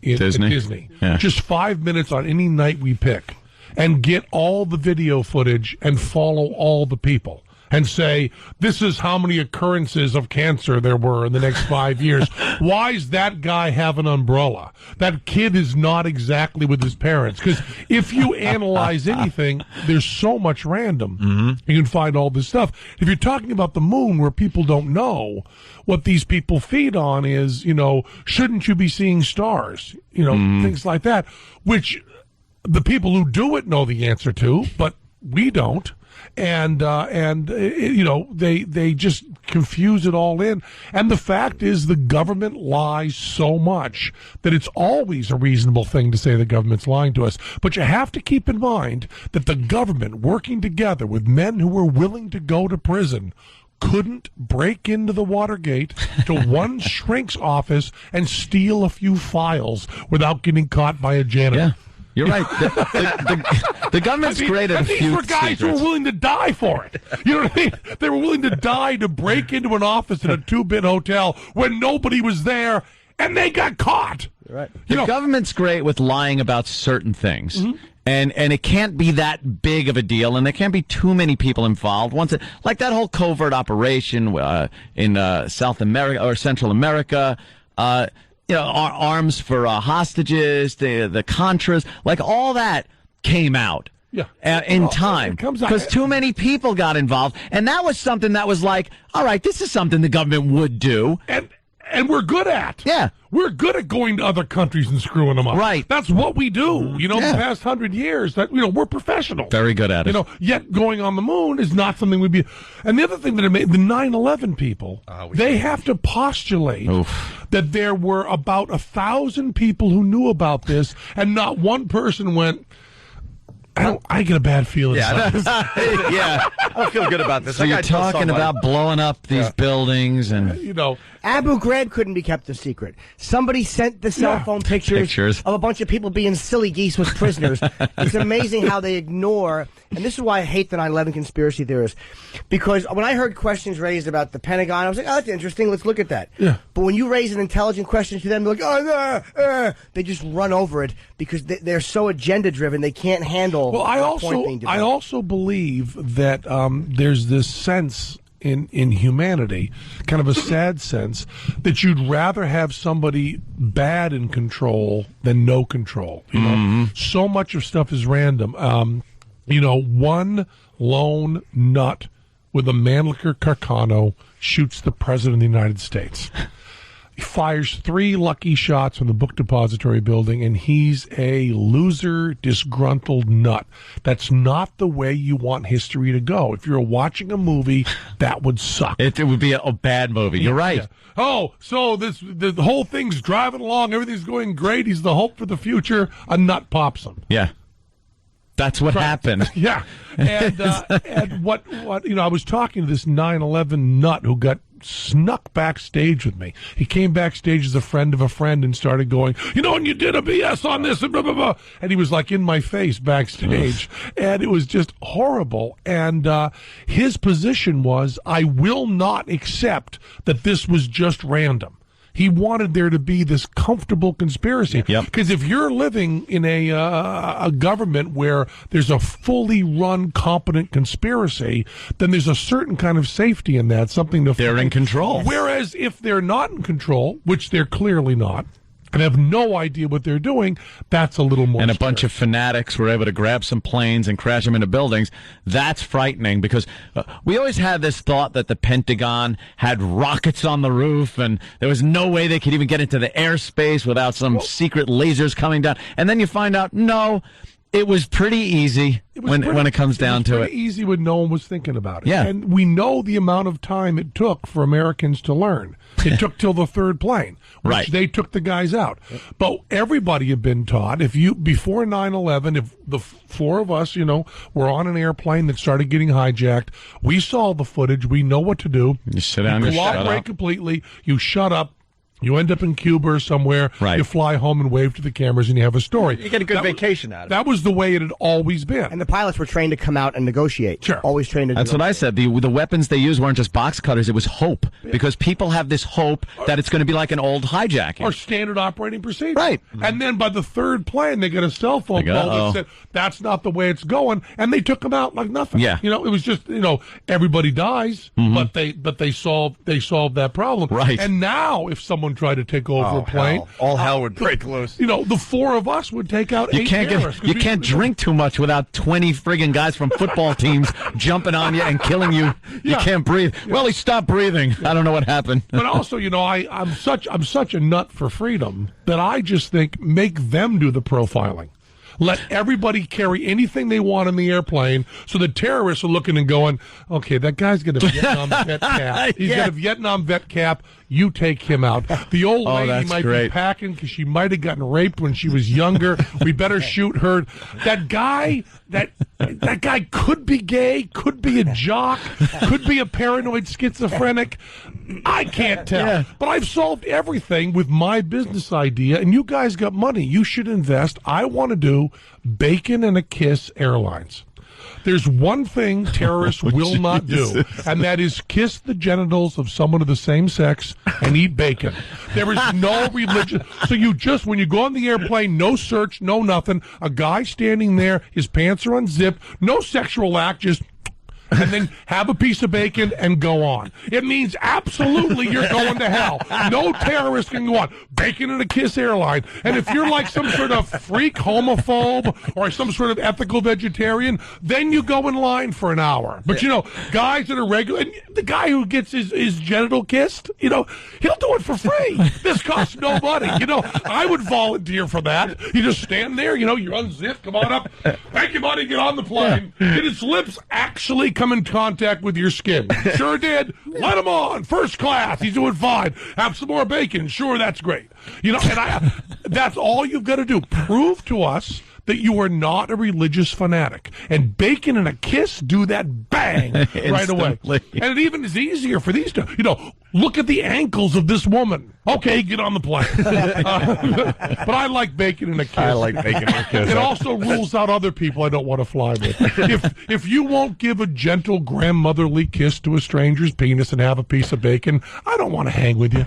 Disney. Yeah. Just 5 minutes on any night we pick, and get all the video footage and follow all the people. And say, this is how many occurrences of cancer there were in the next 5 years. Why does that guy have an umbrella? That kid is not exactly with his parents. Because if you analyze anything, there's so much random. You can find all this stuff. If you're talking about the moon where people don't know, what these people feed on is, shouldn't you be seeing stars? Things like that, which the people who do it know the answer to, but we don't. And they just confuse it all in. And the fact is the government lies so much that it's always a reasonable thing to say the government's lying to us. But you have to keep in mind that the government, working together with men who were willing to go to prison, couldn't break into the Watergate to one shrink's office and steal a few files without getting caught by a janitor. Yeah. You're right. The government's great at a few these were guys who were willing to die for it. You know what I mean? They were willing to die to break into an office in a 2-bit hotel when nobody was there, and they got caught. Right. The government's great with lying about certain things. And it can't be that big of a deal, and there can't be too many people involved. Like that whole covert operation in South America or Central America. Arms for hostages, the Contras, like all that came out in time because too many people got involved. And that was something that was like, all right, this is something the government would do. And we're good at. Yeah. We're good at going to other countries and screwing them up. Right. That's what we do. The past 100 years, that we're professional. Very good at it. Yet going on the moon is not something we'd be. And the other thing that it made, the 9/11 people, they have to postulate that there were about 1,000 people who knew about this, and not one person went, I get a bad feeling. Yeah, yeah. I don't feel good about this. So you're talking about blowing up these buildings and Abu Ghraib couldn't be kept a secret. Somebody sent the cell phone pictures of a bunch of people being silly geese with prisoners. It's amazing how they ignore, and this is why I hate the 9/11 conspiracy theorists, because when I heard questions raised about the Pentagon, I was like, oh, that's interesting, let's look at that. Yeah. But when you raise an intelligent question to them, they're like, they just run over it because they're so agenda-driven, they can't handle. Well, I also believe that there's this sense in humanity, kind of a sad sense, that you'd rather have somebody bad in control than no control. You know, so much of stuff is random. One lone nut with a Mannlicher Carcano shoots the president of the United States. He fires 3 lucky shots from the book depository building, and he's a loser, disgruntled nut. That's not the way you want history to go. If you're watching a movie, that would suck. It would be a bad movie. You're right. Yeah. Oh, so the whole thing's driving along, everything's going great, he's the hope for the future, a nut pops him. Yeah. That's what happened. Yeah. And what I was talking to this 9/11 nut who got snuck backstage with me. He came backstage as a friend of a friend and started going, and you did a BS on this and blah, blah, blah. And he was like in my face backstage. And it was just horrible. And his position was, I will not accept that this was just random. He wanted there to be this comfortable conspiracy. Because if you're living in a government where there's a fully run, competent conspiracy, then there's a certain kind of safety in that, something to... They're in control. Whereas if they're not in control, which they're clearly not, and have no idea what they're doing, that's a little more And a scary. bunch of fanatics were able to grab some planes and crash them into buildings. That's frightening because we always had this thought that the Pentagon had rockets on the roof and there was no way they could even get into the airspace without some secret lasers coming down. And then you find out, no, it was pretty easy when it comes down to it. It was pretty easy when no one was thinking about it. Yeah. And we know the amount of time it took for Americans to learn. It took till the 3rd plane, which right. They took the guys out. But everybody had been taught, before 9/11, if the 4 of us, were on an airplane that started getting hijacked, we saw the footage, we know what to do. You sit down and shut up. Completely, you shut up. You end up in Cuba or somewhere, right. You fly home and wave to the cameras and you have a story. You get a good vacation out of it. That was the way it had always been. And the pilots were trained to come out and negotiate. Sure. Always trained to That's what I said. The weapons they used weren't just box cutters, it was hope. Yeah. Because people have this hope that it's going to be like an old hijacking. Or standard operating procedure. Right. And then by the 3rd plane, they get a cell phone call that said, that's not the way it's going. And they took them out like nothing. Yeah. It was just, everybody dies, but they solved that problem. Right. And now if someone tried to take over a plane, hell. All hell would break loose. The 4 of us would take out 8 terrorists. You can't drink too much without 20 friggin' guys from football teams jumping on you and killing you. You can't breathe. Yeah. Well, he stopped breathing. I don't know what happened. But also, I'm such a nut for freedom that I just think make them do the profiling. Let everybody carry anything they want in the airplane so the terrorists are looking and going, okay, that guy's got a Vietnam vet cap. He's got a Vietnam vet cap. You take him out. The old lady might be packing because she might have gotten raped when she was younger. We better shoot her. That guy could be gay, could be a jock, could be a paranoid schizophrenic. I can't tell. Yeah. But I've solved everything with my business idea, and you guys got money. You should invest. I want to do Bacon and a Kiss Airlines. There's one thing terrorists will not do, and that is kiss the genitals of someone of the same sex and eat bacon. There is no religion. So when you go on the airplane, no search, no nothing, a guy standing there, his pants are unzipped, no sexual act, just... and then have a piece of bacon and go on. It means absolutely you're going to hell. No terrorist can go on. Bacon and a Kiss airline. And if you're like some sort of freak homophobe or some sort of ethical vegetarian, then you go in line for an hour. But, guys that are regular, and the guy who gets his genital kissed, he'll do it for free. This costs no money. I would volunteer for that. You just stand there, you unzip, come on up. Thank you, buddy, get on the plane. Did his lips actually come in contact with your skin? Sure did. Let him on. First class. He's doing fine. Have some more bacon. Sure, that's great. And that's all you've got to do. Prove to us that you are not a religious fanatic. And bacon and a kiss do that bang right away. And it even is easier for these two. Look at the ankles of this woman. Okay, get on the plane. But I like bacon and a kiss. I like bacon and a kiss. It also rules out other people I don't want to fly with. If you won't give a gentle grandmotherly kiss to a stranger's penis and have a piece of bacon, I don't want to hang with you.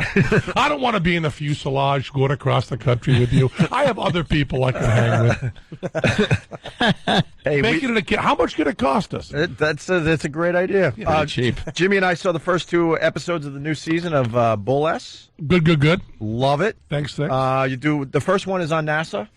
I don't want to be in a fuselage going across the country with you. I have other people I can hang with. Hey, bacon and a kiss. How much could it cost us? That's a great idea. Cheap. Jimmy and I saw the first 2 episodes of the new season of Bullsh. Good. Love it. Thanks. You do the first one is on NASA.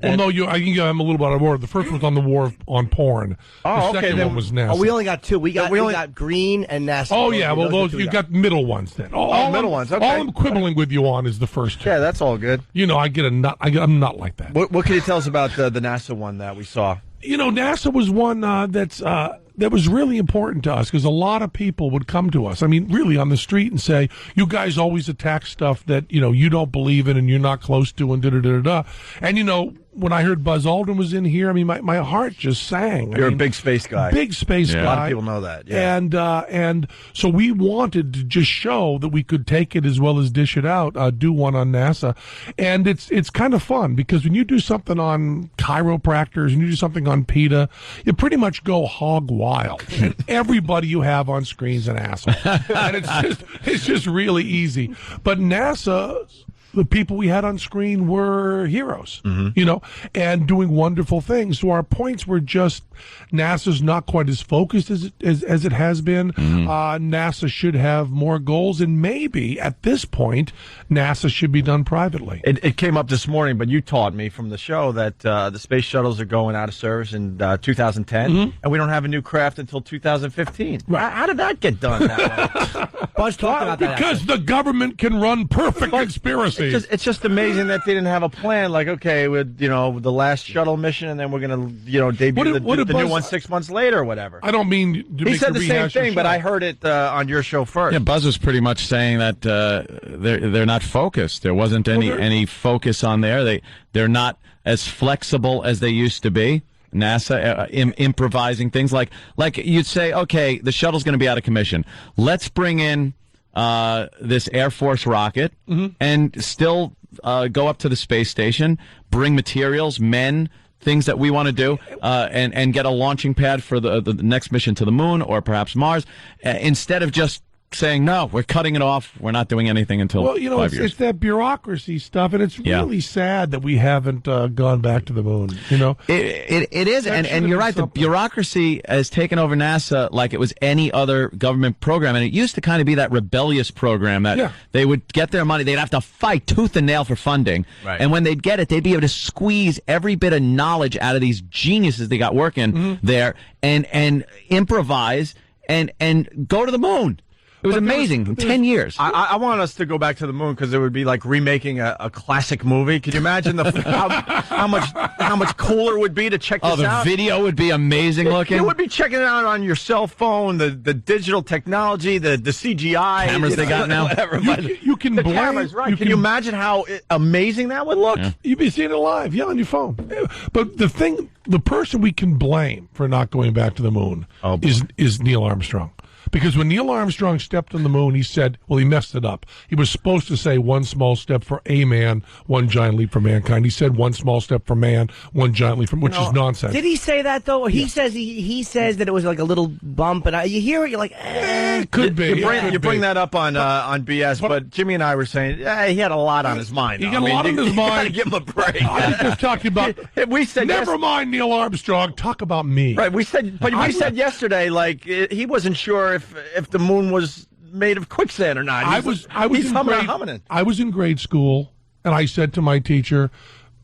Well, no, I can give him a little bit of more. The first one's on the war on porn. Oh, the second one was NASA. Oh, we only got 2. We got Green and NASA. Oh, yeah. Well, those you got middle ones then. Middle ones. Okay. All I'm quibbling with you on is the first 2. Yeah, that's all good. I get a nut. I'm not like that. What can you tell us about the NASA one that we saw? NASA was one that was really important to us because a lot of people would come to us. I mean, really on the street and say, you guys always attack stuff that, you don't believe in and you're not close to and da-da-da-da-da. And, when I heard Buzz Aldrin was in here, I mean, my heart just sang. You're a big space guy. Big space guy. A lot of people know that. Yeah. And so we wanted to just show that we could take it as well as dish it out, do one on NASA. And it's kind of fun because when you do something on chiropractors and you do something on PETA, you pretty much go hog wild. Everybody you have on screen's an asshole. And it's just really easy. But NASA, the people we had on screen were heroes, and doing wonderful things. So our points were just NASA's not quite as focused as it has been. NASA should have more goals, and maybe at this point, NASA should be done privately. It came up this morning, but you taught me from the show that the space shuttles are going out of service in 2010, and we don't have a new craft until 2015. Right. How did that get done that way? Buzz talked about that. Because the government can run perfect conspiracies. It's just amazing that they didn't have a plan. Like, okay, with the last shuttle mission, and then we're going to debut the new one 6 months later or whatever. I don't mean to he said the same thing, but I heard it on your show first. Yeah, Buzz was pretty much saying that they're not focused. There wasn't any focus on there. They're not as flexible as they used to be. NASA improvising things like you'd say, okay, the shuttle's going to be out of commission. Let's bring in this Air Force rocket and still go up to the space station, bring materials, men, things that we want to do, and get a launching pad for the next mission to the moon or perhaps Mars, instead of just saying, no, we're cutting it off. We're not doing anything until 5 years. It's that bureaucracy stuff, and it's really sad that we haven't gone back to the moon. It is, and you're right. The bureaucracy has taken over NASA like it was any other government program, and it used to kind of be that rebellious program that they would get their money. They'd have to fight tooth and nail for funding, and when they'd get it, they'd be able to squeeze every bit of knowledge out of these geniuses they got working there, and improvise and go to the moon. It was amazing. 10 years. I want us to go back to the moon because it would be like remaking a classic movie. Could you imagine how much cooler it would be to check this out? Oh, the video would be amazing looking. You would be checking it out on your cell phone, the digital technology, the CGI. Cameras they got now. You can the blame. Cameras, right. Can you imagine how amazing that would look? Yeah. You'd be seeing it live, on your phone. But the person we can blame for not going back to the moon is Neil Armstrong. Because when Neil Armstrong stepped on the moon, he said, he messed it up. He was supposed to say one small step for a man, one giant leap for mankind. He said one small step for man, one giant leap for, which is nonsense. Did he say that, though? He says he says that it was like a little bump, and you hear it, you're like, it could be. You bring that up on BS, but Jimmy and I were saying, he had a lot on his mind. He got a lot on his mind. Give him a break. I was just talking about, we said never mind Neil Armstrong, talk about me. Right, we said yesterday, like, he wasn't sure if the moon was made of quicksand or not. I was in grade school, and I said to my teacher,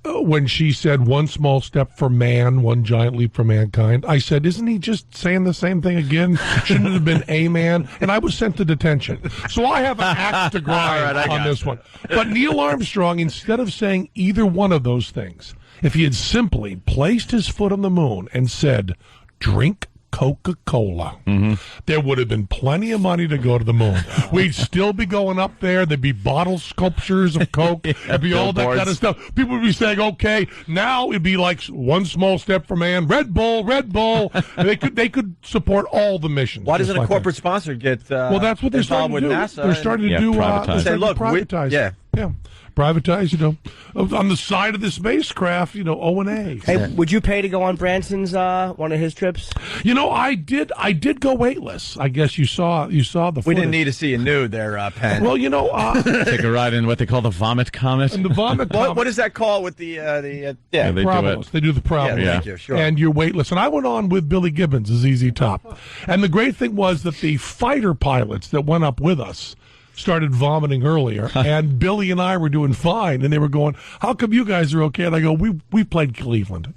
when she said one small step for man, one giant leap for mankind, I said, isn't he just saying the same thing again? Shouldn't it have been a man? And I was sent to detention. So I have an axe to grind on this one. But Neil Armstrong, instead of saying either one of those things, if he had simply placed his foot on the moon and said, drink Coca-Cola, there would have been plenty of money to go to the moon. We'd still be going up there. There'd be bottle sculptures of Coke. There'd be all that kind of stuff. People would be saying, okay, now it'd be like one small step for man, Red Bull, Red Bull. They could support all the missions. Why doesn't a corporate sponsor get well, that's what they're starting to do. NASA They're starting to do privatize. Yeah. Privatize, on the side of the spacecraft, O&A. Hey, would you pay to go on Branson's one of his trips? I did go weightless. I guess you saw the footage. We didn't need to see you nude there, Penn. Well, take a ride in what they call the vomit comet. And the vomit comet. What is that called with the parabolas. They do the parabolas. Thank you, sure. And you're weightless. And I went on with Billy Gibbons, a ZZ Top. And the great thing was that the fighter pilots that went up with us started vomiting earlier, and Billy and I were doing fine, and they were going, how come you guys are okay? And I go, we played Cleveland.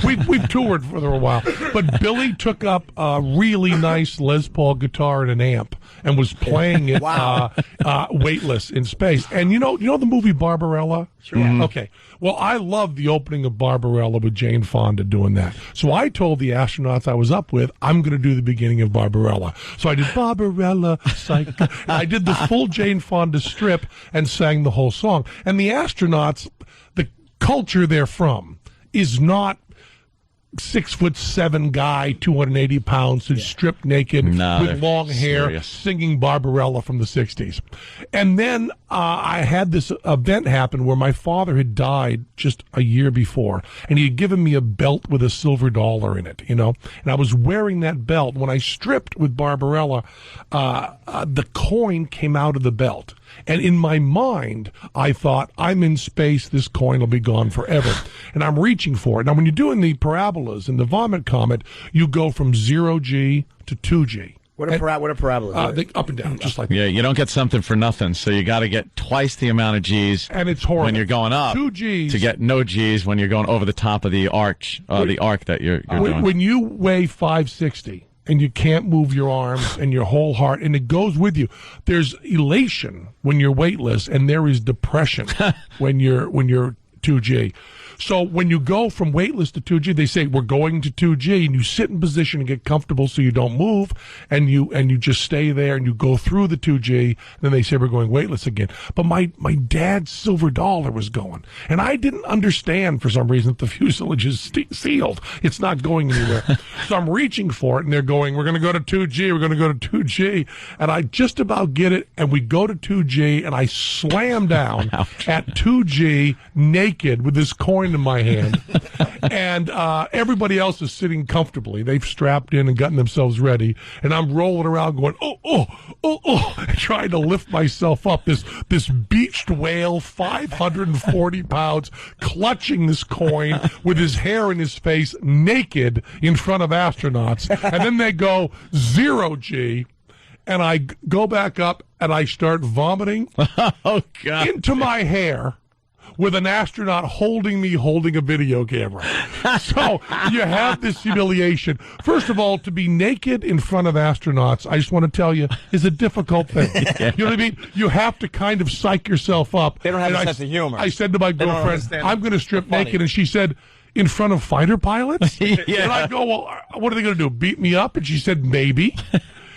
We've toured for a while. But Billy took up a really nice Les Paul guitar and an amp and was playing it weightless in space. And you know the movie Barbarella? Sure. Mm-hmm. Okay. Well, I love the opening of Barbarella with Jane Fonda doing that. So I told the astronauts I was up with, I'm going to do the beginning of Barbarella. So I did Barbarella, Psycho. I did the full Jane Fonda strip and sang the whole song. And the astronauts, the culture they're from is not 6'7" guy, 280 pounds, who's stripped naked with long hair, singing Barbarella from the 60s. And then I had this event happen where my father had died just a year before, and he had given me a belt with a silver dollar in it, and I was wearing that belt. When I stripped with Barbarella, the coin came out of the belt. And in my mind, I thought, I'm in space, this coin will be gone forever. And I'm reaching for it. Now, when you're doing the parabolas in the vomit comet, you go from 0G to 2G. What are parabolas? They up and down, just like that. Yeah, you don't get something for nothing, so you got to get twice the amount of G's. And it's horrible. When you're going up. 2 G's. To get no G's when you're going over the top of the arch, the arc that you're doing. When you weigh 560... and you can't move your arms and your whole heart, and it goes with you. There's elation when you're weightless, and there is depression when you're 2G. So when you go from weightless to 2G, they say we're going to 2G, and you sit in position and get comfortable so you don't move, and you just stay there and you go through the 2G. And then they say we're going weightless again. But my dad's silver dollar was going, and I didn't understand for some reason that the fuselage is sealed. It's not going anywhere. So I'm reaching for it, and they're going, we're going to go to 2G, we're going to go to 2G, and I just about get it, and we go to 2G, and I slam down at 2G naked with this coin in my hand, and everybody else is sitting comfortably. They've strapped in and gotten themselves ready, and I'm rolling around going, trying to lift myself up. This beached whale, 540 pounds, clutching this coin with his hair in his face, naked in front of astronauts, and then they go 0G. And I go back up and I start vomiting into my hair, with an astronaut holding a video camera. So you have this humiliation. First of all, to be naked in front of astronauts, I just want to tell you, is a difficult thing. You know what I mean? You have to kind of psych yourself up. They don't have a sense of humor. I said to my girlfriend, I'm going to strip naked, and she said, in front of fighter pilots? And I go, well, what are they going to do, beat me up? And she said, maybe.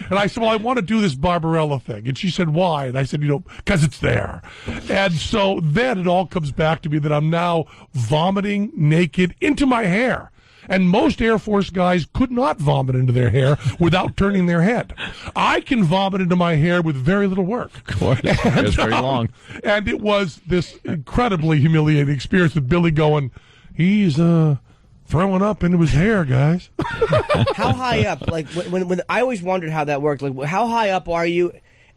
And I said, well, I want to do this Barbarella thing. And she said, why? And I said, because it's there. And so then it all comes back to me that I'm now vomiting naked into my hair. And most Air Force guys could not vomit into their hair without turning their head. I can vomit into my hair with very little work. Of course. It's very long. And it was this incredibly humiliating experience with Billy going, he's throwing up into his hair, guys. How high up? Like when I always wondered how that worked. Like how high up are you,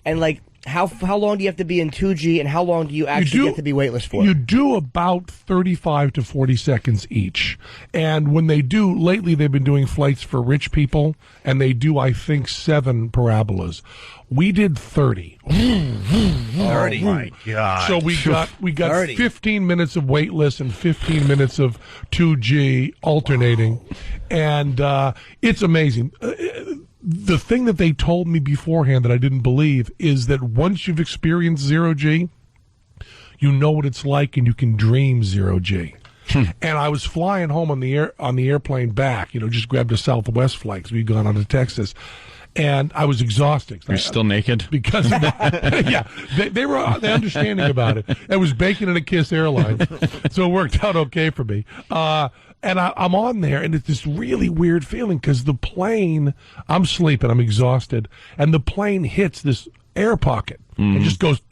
and like how long do you have to be in 2G, and how long do you actually get to be weightless for? You do about 35 to 40 seconds each. And when they do, lately they've been doing flights for rich people, and they do, I think, 7 parabolas. We did 30. 30. Oh my God. So we got 15 minutes of weightless and 15 minutes of 2G alternating, and it's amazing. The thing that they told me beforehand that I didn't believe is that once you've experienced 0G, you know what it's like, and you can dream 0G. And I was flying home on the airplane back, just grabbed a Southwest flight because we'd gone on to Texas. And I was exhausted. You're still naked? Because, yeah, they were understanding about it. It was Bacon and a Kiss Airlines, so it worked out okay for me. And I'm on there, and it's this really weird feeling because the plane, I'm sleeping, I'm exhausted, and the plane hits this air pocket and just goes.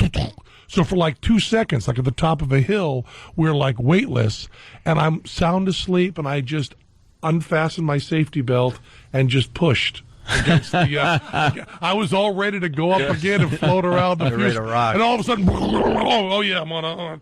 So for like 2 seconds, like at the top of a hill, we're like weightless, and I'm sound asleep, and I just unfastened my safety belt and just pushed against the. I was all ready to go up again and float around the ready to rock. And all of a sudden, oh yeah, I'm on a.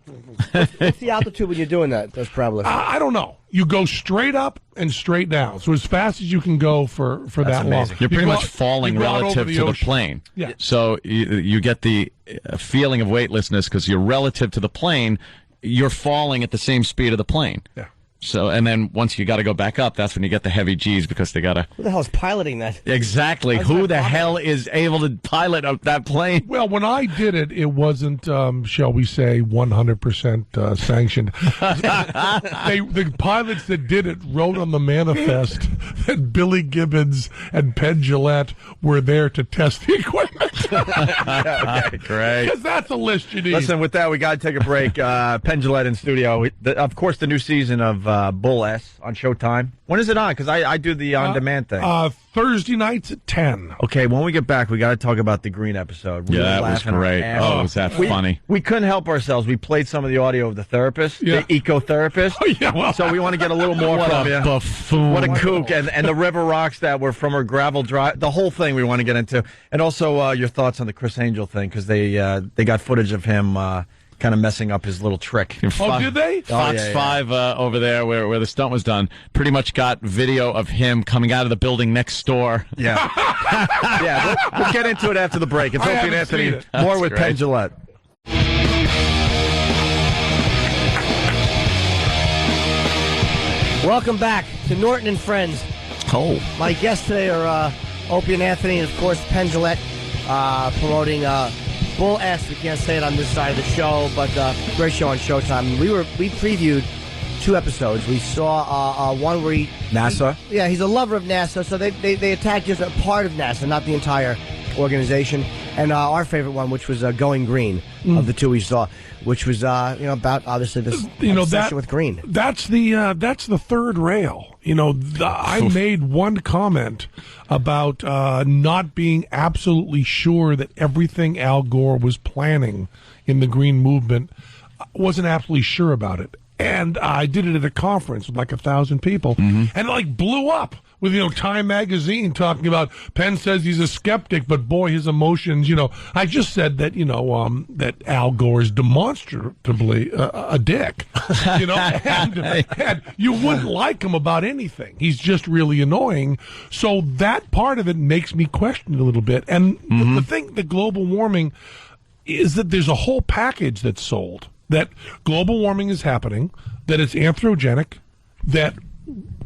What's the altitude when you're doing that? Those probably. I don't know. You go straight up and straight down, so as fast as you can go for that long. You're pretty much falling relative to the plane. Yeah. So you get the feeling of weightlessness because you're relative to the plane. You're falling at the same speed of the plane. Yeah. So, and then once you got to go back up, that's when you get the heavy G's because they got to. Who the hell is piloting that? Exactly. Who the hell is able to pilot that plane? Well, when I did it, it wasn't, shall we say, 100% sanctioned. The pilots that did it wrote on the manifest that Billy Gibbons and Penn Jillette were there to test the equipment. Okay, great. Because that's a list you need. Listen, with that, we got to take a break. Penn Jillette in studio. Of course, the new season of Bullsh on Showtime. When is it on? Because I do the on-demand thing. Thursday nights at 10. Okay, when we get back, we got to talk about the Green episode. Yeah, that was great. Oh, was that funny? We couldn't help ourselves. We played some of the audio of the therapist, the eco-therapist. Oh, yeah, well, so we want to get a little more from you. Buffoon. What a kook. And the river rocks that were from her gravel drive. The whole thing we want to get into. And also your thoughts on the Criss Angel thing, because they got footage of him kind of messing up his little trick. Oh, did they? Fox 5 over there where the stunt was done pretty much got video of him coming out of the building next door. Yeah. Yeah, we'll get into it after the break. It's Opie and Anthony. More with Penn Jillette. Welcome back to Norton and Friends. Oh. My guests today are Opie and Anthony, and of course Penn Jillette, promoting Bullsh. We can't say it on this side of the show, but great show on Showtime. We previewed 2 episodes. We saw one where NASA. He's a lover of NASA, so they attacked just a part of NASA, not the entire organization. And our favorite one, which was Going Green, of the 2 we saw, which was about obviously this obsession with green. That's the third rail. I made one comment about not being absolutely sure that everything Al Gore was planning in the green movement. Wasn't absolutely sure about it. And I did it at a conference with like 1,000 people, and it blew up with Time magazine talking about Penn says he's a skeptic, but boy, his emotions. I just said that that Al Gore is demonstrably a dick. And you wouldn't like him about anything. He's just really annoying. So that part of it makes me question it a little bit. And the thing, the global warming, is that there's a whole package that's sold. That global warming is happening, that it's anthropogenic, that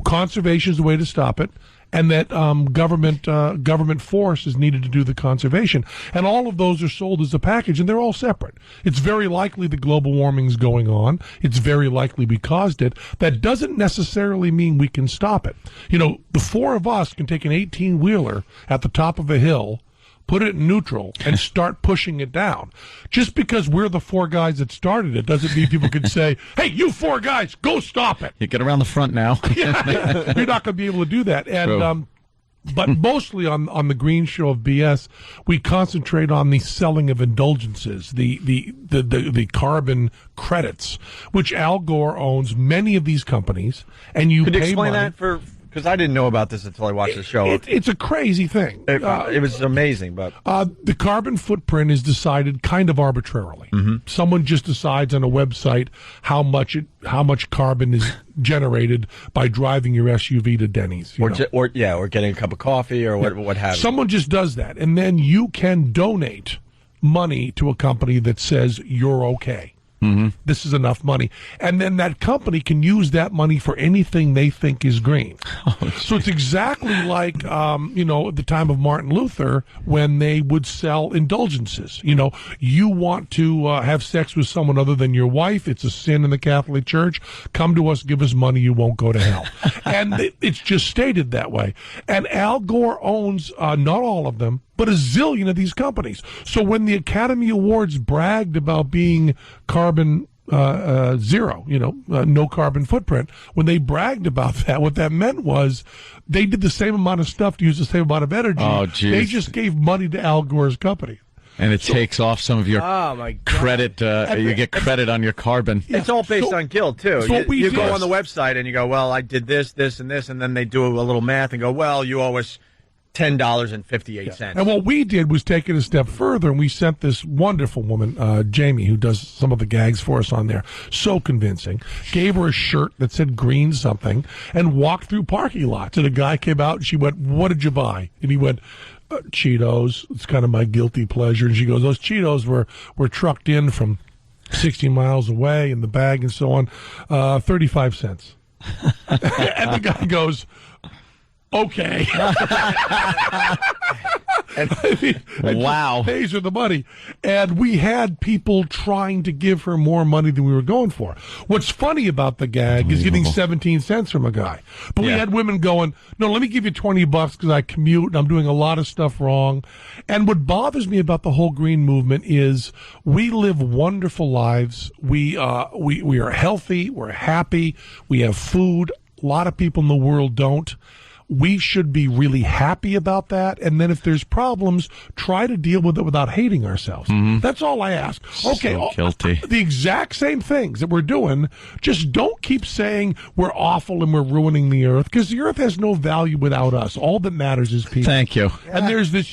conservation is the way to stop it, and that government force is needed to do the conservation. And all of those are sold as a package, and they're all separate. It's very likely that global warming is going on. It's very likely we caused it. That doesn't necessarily mean we can stop it. The 4 of us can take an 18-wheeler at the top of a hill, put it in neutral, and start pushing it down. Just because we're the 4 guys that started it doesn't mean people can say, hey, you 4 guys, go stop it. You get around the front now. You're not going to be able to do that. And but mostly on the Green Show of BS, we concentrate on the selling of indulgences, the carbon credits, which Al Gore owns many of these companies, and you Could pay you explain money. that because I didn't know about this until I watched the show. It's a crazy thing. It was amazing, but the carbon footprint is decided kind of arbitrarily. Someone just decides on a website how much carbon is generated by driving your SUV to Denny's, or getting a cup of coffee or what have you. Someone just does that, and then you can donate money to a company that says you're okay. This is enough money. And then that company can use that money for anything they think is green. So it's exactly like, at the time of Martin Luther, when they would sell indulgences. You want to have sex with someone other than your wife. It's a sin in the Catholic Church. Come to us, give us money, you won't go to hell. And it's just stated that way. And Al Gore owns, not all of them, but a zillion of these companies. So when the Academy Awards bragged about being carbon zero, no carbon footprint, when they bragged about that, what that meant was they did the same amount of stuff to use the same amount of energy. Oh, geez. They just gave money to Al Gore's company. And it takes off some of your credit. You get credit on your carbon. Yeah. It's all based on guilt, too. You go did. on the website and you go, well, I did this, this, and this, and then they do a little math and go, well, you owe us $10.58. And what we did was take it a step further, and we sent this wonderful woman, Jamie, who does some of the gags for us on there, so convincing, gave her a shirt that said green something, and walked through parking lots. And a guy came out, and she went, what did you buy? And he went, Cheetos. It's kind of my guilty pleasure. And she goes, those Cheetos were trucked in from 60 miles away in the bag and so on, 35 cents. And the guy goes, okay. Wow. Pays her the money. And we had people trying to give her more money than we were going for. What's funny about the gag is getting 17 cents from a guy. But we had women going, no, let me give you $20 because I commute and I'm doing a lot of stuff wrong. And what bothers me about the whole green movement is we live wonderful lives. We are healthy. We're happy. We have food. A lot of people in the world don't. We should be really happy about that. And then if there's problems, try to deal with it without hating ourselves. That's all I ask. Okay. So guilty. The exact same things that we're doing. Just don't keep saying we're awful and we're ruining the earth, because the earth has no value without us. All that matters is people. Thank you. And there's this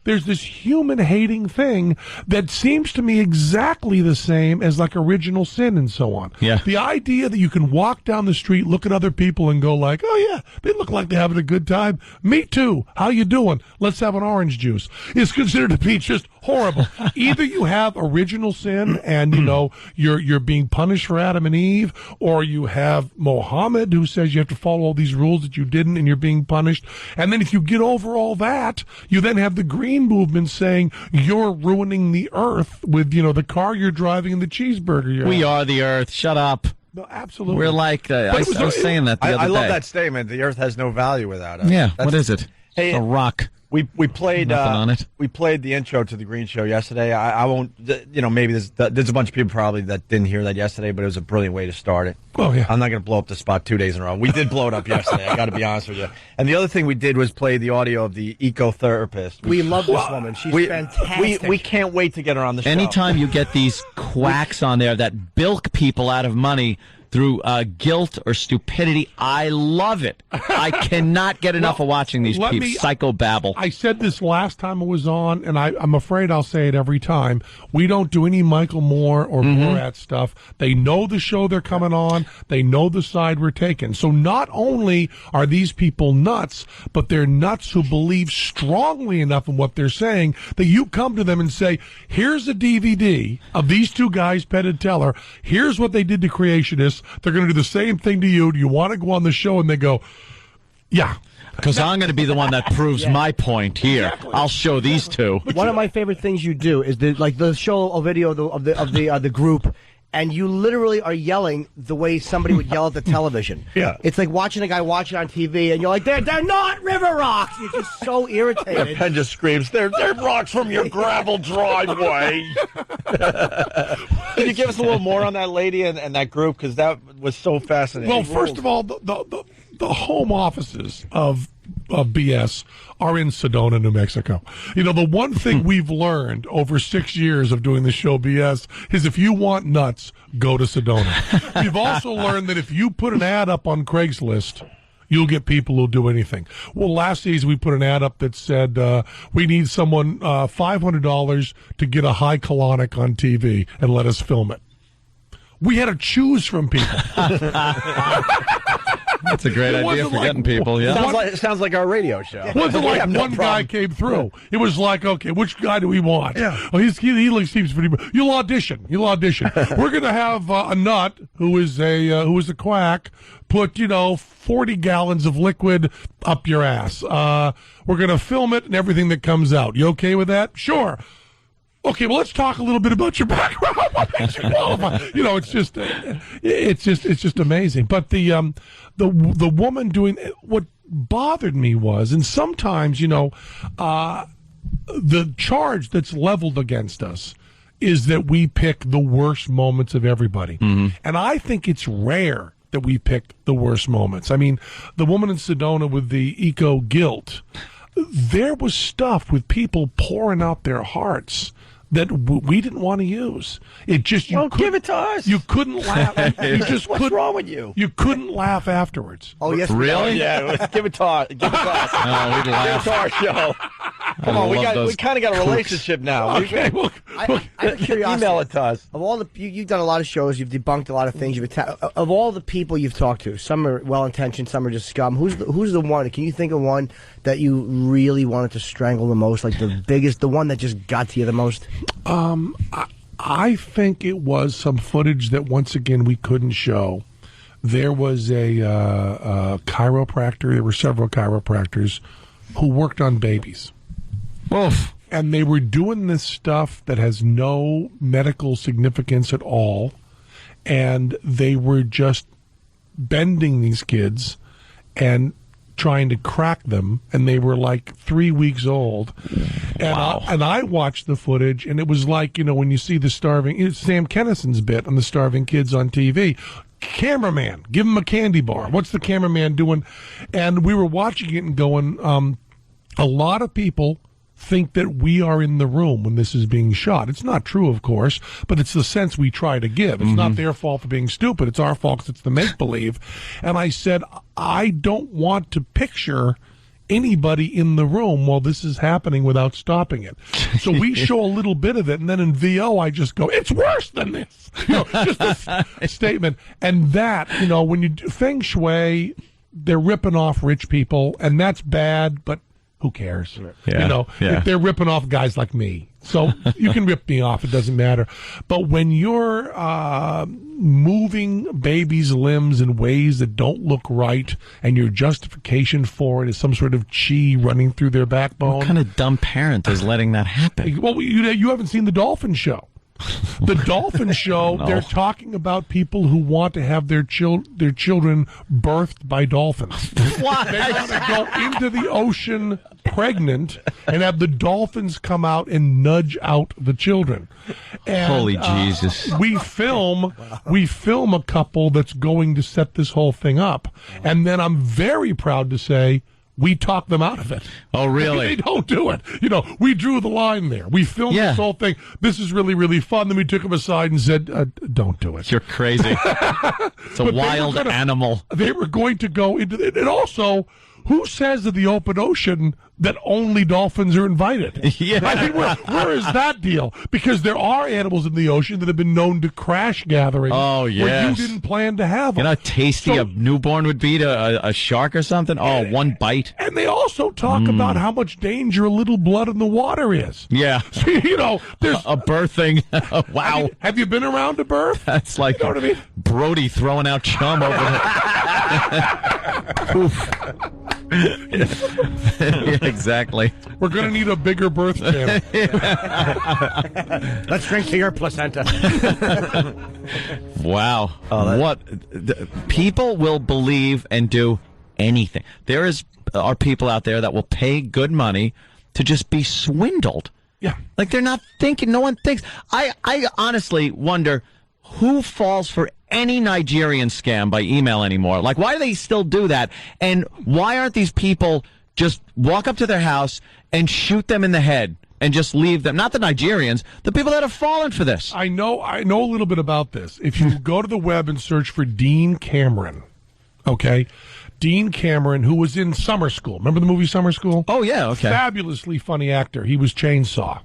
there's this human-hating thing that seems to me exactly the same as like original sin and so on. Yeah. The idea that you can walk down the street, look at other people and go like, oh yeah, they look like they're having a good time. Me too. How you doing? Let's have an orange juice. Is considered to be just horrible. Either you have original sin and, you're being punished for Adam and Eve, or you have Mohammed who says you have to follow all these rules that you didn't and you're being punished. And then if you get over all that, you then have the green movement saying you're ruining the earth with, the car you're driving and the cheeseburger you're We having. are the earth. Shut up. No, absolutely. We're like, I was saying that the other day. I love that statement. The earth has no value without us. Yeah, what is it? Hey, a rock. We played Nothing on it. We played the intro to the Green Show yesterday. I won't, maybe there's a bunch of people probably that didn't hear that yesterday, but it was a brilliant way to start it. Oh yeah. I'm not going to blow up the spot 2 days in a row. We did blow it up yesterday. I got to be honest with you. And the other thing we did was play the audio of the ecotherapist. We love this woman. She's fantastic. We can't wait to get her on the show. Anytime you get these quacks on there that bilk people out of money through guilt or stupidity, I love it. I cannot get enough of watching these people psychobabble. I said this last time I was on, and I'm afraid I'll say it every time. We don't do any Michael Moore or Borat stuff. They know the show they're coming on. They know the side we're taking. So not only are these people nuts, but they're nuts who believe strongly enough in what they're saying that you come to them and say, here's a DVD of these two guys, Penn and Teller. Here's what they did to creationists. They're going to do the same thing to you. Do you want to go on the show? And they go, yeah. Because I'm going to be the one that proves my point here. Exactly. I'll show these two. One of my favorite things you do is the show a video of the group, and you literally are yelling the way somebody would yell at the television. Yeah. It's like watching a guy watch it on TV, and you're like, they're not river rocks. You're just so irritated. Penn just screams, they're rocks from your gravel driveway. Can you give us a little more on that lady and that group? Because that was so fascinating. Well, first of all, the home offices of BS are in Sedona, New Mexico. The one thing we've learned over 6 years of doing the show BS is if you want nuts, go to Sedona. We've also learned that if you put an ad up on Craigslist, you'll get people who'll do anything. Well, last season we put an ad up that said we need someone $500 to get a high colonic on TV and let us film it. We had to choose from people. That's a great idea for getting people, yeah. Sounds like our radio show. Wasn't like one guy came through. It was like, okay, which guy do we want? Yeah. Oh, he seems pretty. You'll audition. We're gonna have a nut who is a quack. Put 40 gallons of liquid up your ass. We're gonna film it and everything that comes out. You okay with that? Sure. Okay, well, let's talk a little bit about your background. What makes you qualify? It's just amazing. But the woman doing what bothered me was, and sometimes the charge that's leveled against us is that we pick the worst moments of everybody, and I think it's rare that we pick the worst moments. I mean, the woman in Sedona with the eco guilt. There was stuff with people pouring out their hearts that we didn't want to use. It just give it to us. You couldn't laugh. What's wrong with you? You couldn't laugh afterwards. Oh yes, really? Yeah, give it to us. No, we'd laugh. Give it to our show. Come on, we kind of got a relationship now. Okay, look. I have a curiosity. Email it to us. Of all you've done a lot of shows, you've debunked a lot of things. Of all the people you've talked to, some are well-intentioned, some are just scum. Who's the one? Can you think of one that you really wanted to strangle the most, like the biggest, the one that just got to you the most? I think it was some footage that once again we couldn't show. There was a chiropractor. There were several chiropractors who worked on babies. Oof. And they were doing this stuff that has no medical significance at all. And they were just bending these kids and trying to crack them. And they were like 3 weeks old. And, wow. I watched the footage, and it was like, when you see the starving, it's Sam Kinnison's bit on the starving kids on TV. Cameraman, give him a candy bar. What's the cameraman doing? And we were watching it and going, a lot of people think that we are in the room when this is being shot. It's not true, of course, but it's the sense we try to give. It's not their fault for being stupid. It's our fault because it's the make-believe. And I said, I don't want to picture anybody in the room while this is happening without stopping it. So we show a little bit of it, and then in VO, I just go, it's worse than this. Just a statement. And that, when you do Feng Shui, they're ripping off rich people, and that's bad, but who cares? Yeah. If they're ripping off guys like me. So you can rip me off. It doesn't matter. But when you're moving babies' limbs in ways that don't look right, and your justification for it is some sort of chi running through their backbone. What kind of dumb parent is letting that happen? Well, you haven't seen the Dolphin Show. The Dolphin Show, No. They're talking about people who want to have their children birthed by dolphins. Why? They want to go into the ocean pregnant and have the dolphins come out and nudge out the children. And, Holy Jesus. We film a couple that's going to set this whole thing up. And then I'm very proud to say we talk them out of it. Oh, really? They don't do it. We drew the line there. We filmed this whole thing. This is really, really fun. Then we took them aside and said, don't do it. You're crazy. It's a wild animal. They were going to go into it. And also, who says in the open ocean that only dolphins are invited? Yeah. I mean, where is that deal? Because there are animals in the ocean that have been known to crash gatherings where you didn't plan to have them. You know how tasty a newborn would be to a shark or something? Oh, one bite. And they also talk about how much danger a little blood in the water is. Yeah. So, there's a birthing. Wow. Have you been around a birth? That's like what I mean? Brody throwing out chum over the... Exactly. We're going to need a bigger birth channel. Let's drink to your placenta. Wow. People will believe and do anything. There are people out there that will pay good money to just be swindled. Yeah. Like they're not thinking. No one thinks. I honestly wonder who falls for any Nigerian scam by email anymore. Like, why do they still do that? And why aren't these people just walk up to their house and shoot them in the head and just leave them? Not the Nigerians, the people that have fallen for this. I know a little bit about this. If you go to the web and search for Dean Cameron, okay? Dean Cameron, who was in Summer School. Remember the movie Summer School? Oh, yeah, okay. Fabulously funny actor. He was Chainsaw.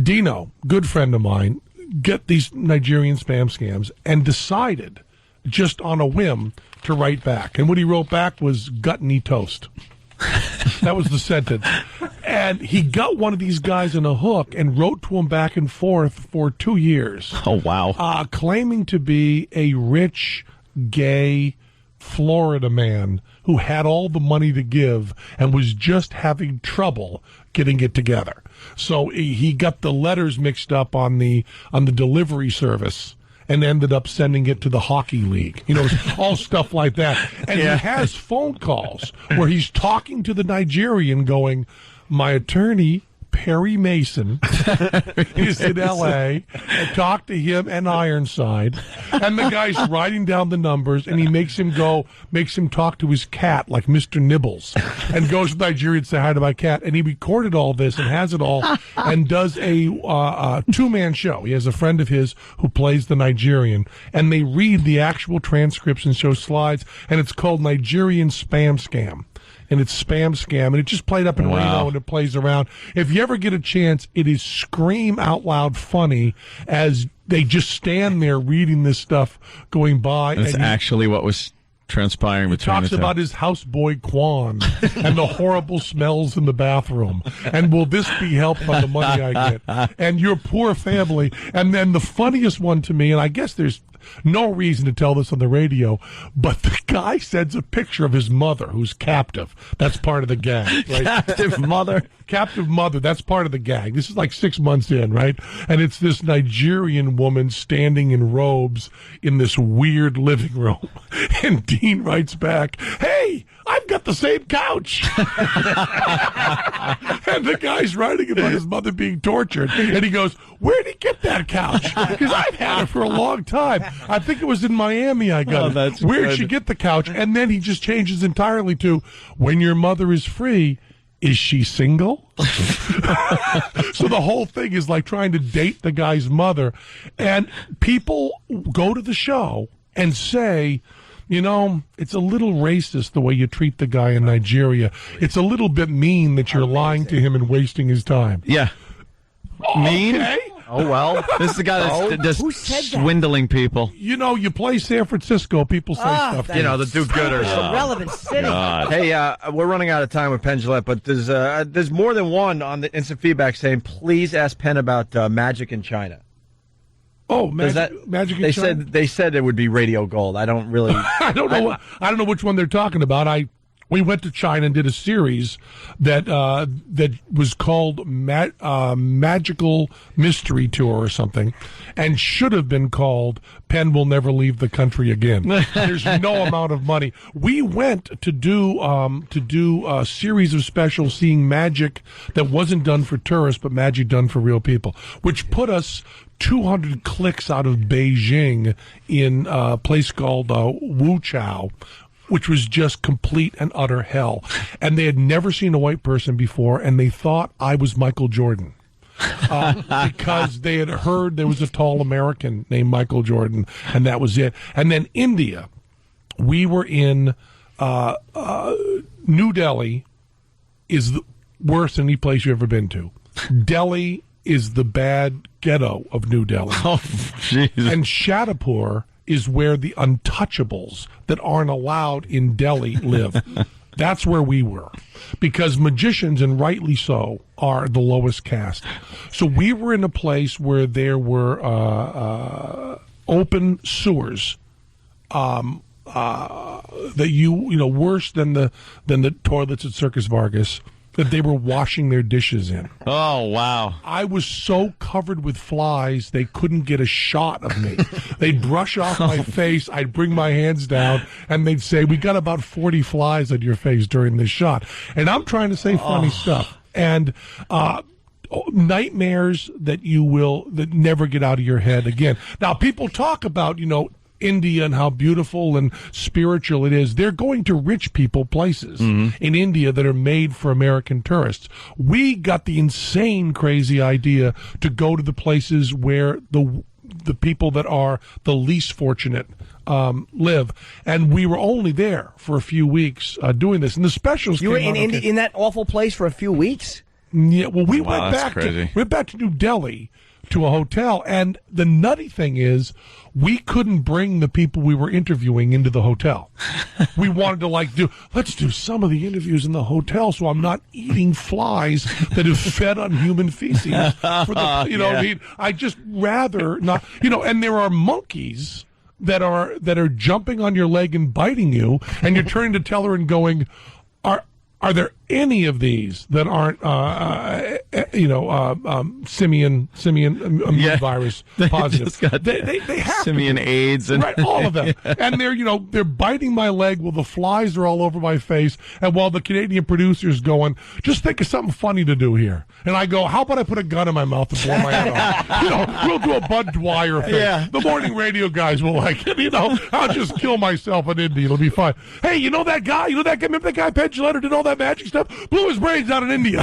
Dino, good friend of mine, get these Nigerian spam scams and decided just on a whim to write back. And what he wrote back was gluttony toast. That was the sentence. And he got one of these guys in a hook and wrote to him back and forth for 2 years. Oh, wow. Claiming to be a rich, gay Florida man who had all the money to give and was just having trouble getting it together. So he got the letters mixed up on the delivery service and ended up sending it to the hockey league. All stuff like that. And he has phone calls where he's talking to the Nigerian going, my attorney, Perry Mason, is in L.A. I talked to him and Ironside, and the guy's writing down the numbers, and he makes him talk to his cat like Mr. Nibbles, and goes to Nigeria to say hi to my cat, and he recorded all this and has it all, and does a two-man show. He has a friend of his who plays the Nigerian, and they read the actual transcripts and show slides, and it's called Nigerian Spam Scam. And it's Spam Scam, and it just played up in Reno, and it plays around. If you ever get a chance, it is scream out loud funny as they just stand there reading this stuff going by. And it's actually what was transpiring between talks about his houseboy Quan and the horrible smells in the bathroom, and will this be helped by the money I get, and your poor family. And then the funniest one to me, and I guess there's no reason to tell this on the radio, but the guy sends a picture of his mother who's captive. That's part of the gag, right? Captive mother, that's part of the gag. This is like 6 months in, right? And it's this Nigerian woman standing in robes in this weird living room. And Dean writes back, hey, I've got the same couch. And the guy's writing about his mother being tortured. And he goes, where'd he get that couch? Because I've had it for a long time. I think it was in Miami I got it. Where'd she get the couch? And then he just changes entirely to, when your mother is free, is she single? So the whole thing is like trying to date the guy's mother. And people go to the show and say, it's a little racist the way you treat the guy in Nigeria. It's a little bit mean that you're lying to him and wasting his time. Yeah. Mean? Okay. Oh, well. This is the guy that's just swindling people. You play San Francisco, people say stuff. The do-gooders. Relevant city. God. Hey, we're running out of time with Penn Jillette, but there's more than one on the instant feedback saying, please ask Penn about magic in China. Oh, magic in China? They said it would be radio gold. I don't really... I don't know which one they're talking about. We went to China and did a series that was called Magical Mystery Tour or something, and should have been called Penn Will Never Leave the Country Again. There's no amount of money. We went to do a series of specials seeing magic that wasn't done for tourists, but magic done for real people, which put us 200 clicks out of Beijing in a place called Wuchao, which was just complete and utter hell. And they had never seen a white person before, and they thought I was Michael Jordan. Because they had heard there was a tall American named Michael Jordan, and that was it. And then India, we were in New Delhi is worse than any place you've ever been to. Delhi is the bad ghetto of New Delhi. Oh, Jesus. And Shadipur is where the untouchables that aren't allowed in Delhi live. That's where we were. Because magicians, and rightly so, are the lowest caste. So we were in a place where there were open sewers that worse than the toilets at Circus Vargas, that they were washing their dishes in. Oh, wow. I was so covered with flies, they couldn't get a shot of me. They'd brush off my face, I'd bring my hands down, and they'd say, we got about 40 flies on your face during this shot. And I'm trying to say funny stuff. And nightmares that never get out of your head again. Now, people talk about, India and how beautiful and spiritual it is. They're going to rich people places in India that are made for American tourists. We got the insane, crazy idea to go to the places where the people that are the least fortunate live, and we were only there for a few weeks doing this. And the specials. You were in that awful place for a few weeks. Yeah. Well, we went back to New Delhi to a hotel. And the nutty thing is, we couldn't bring the people we were interviewing into the hotel. We wanted to let's do some of the interviews in the hotel so I'm not eating flies that have fed on human feces. For the, you know what I mean? I just rather not, and there are monkeys that are jumping on your leg and biting you, and you're turning to Teller and going, are there any of these that aren't, simian immune virus positive? They have simian AIDS and right, all of them. And they're biting my leg while the flies are all over my face, and while the Canadian producer's going, just think of something funny to do here. And I go, how about I put a gun in my mouth and blow my head off? We'll do a Bud Dwyer thing. Yeah. The morning radio guys will like it. I'll just kill myself in India. It'll be fine. Hey, you know that guy? Remember that guy Penn Jillette who did all that magic stuff? Blew his brains out in India.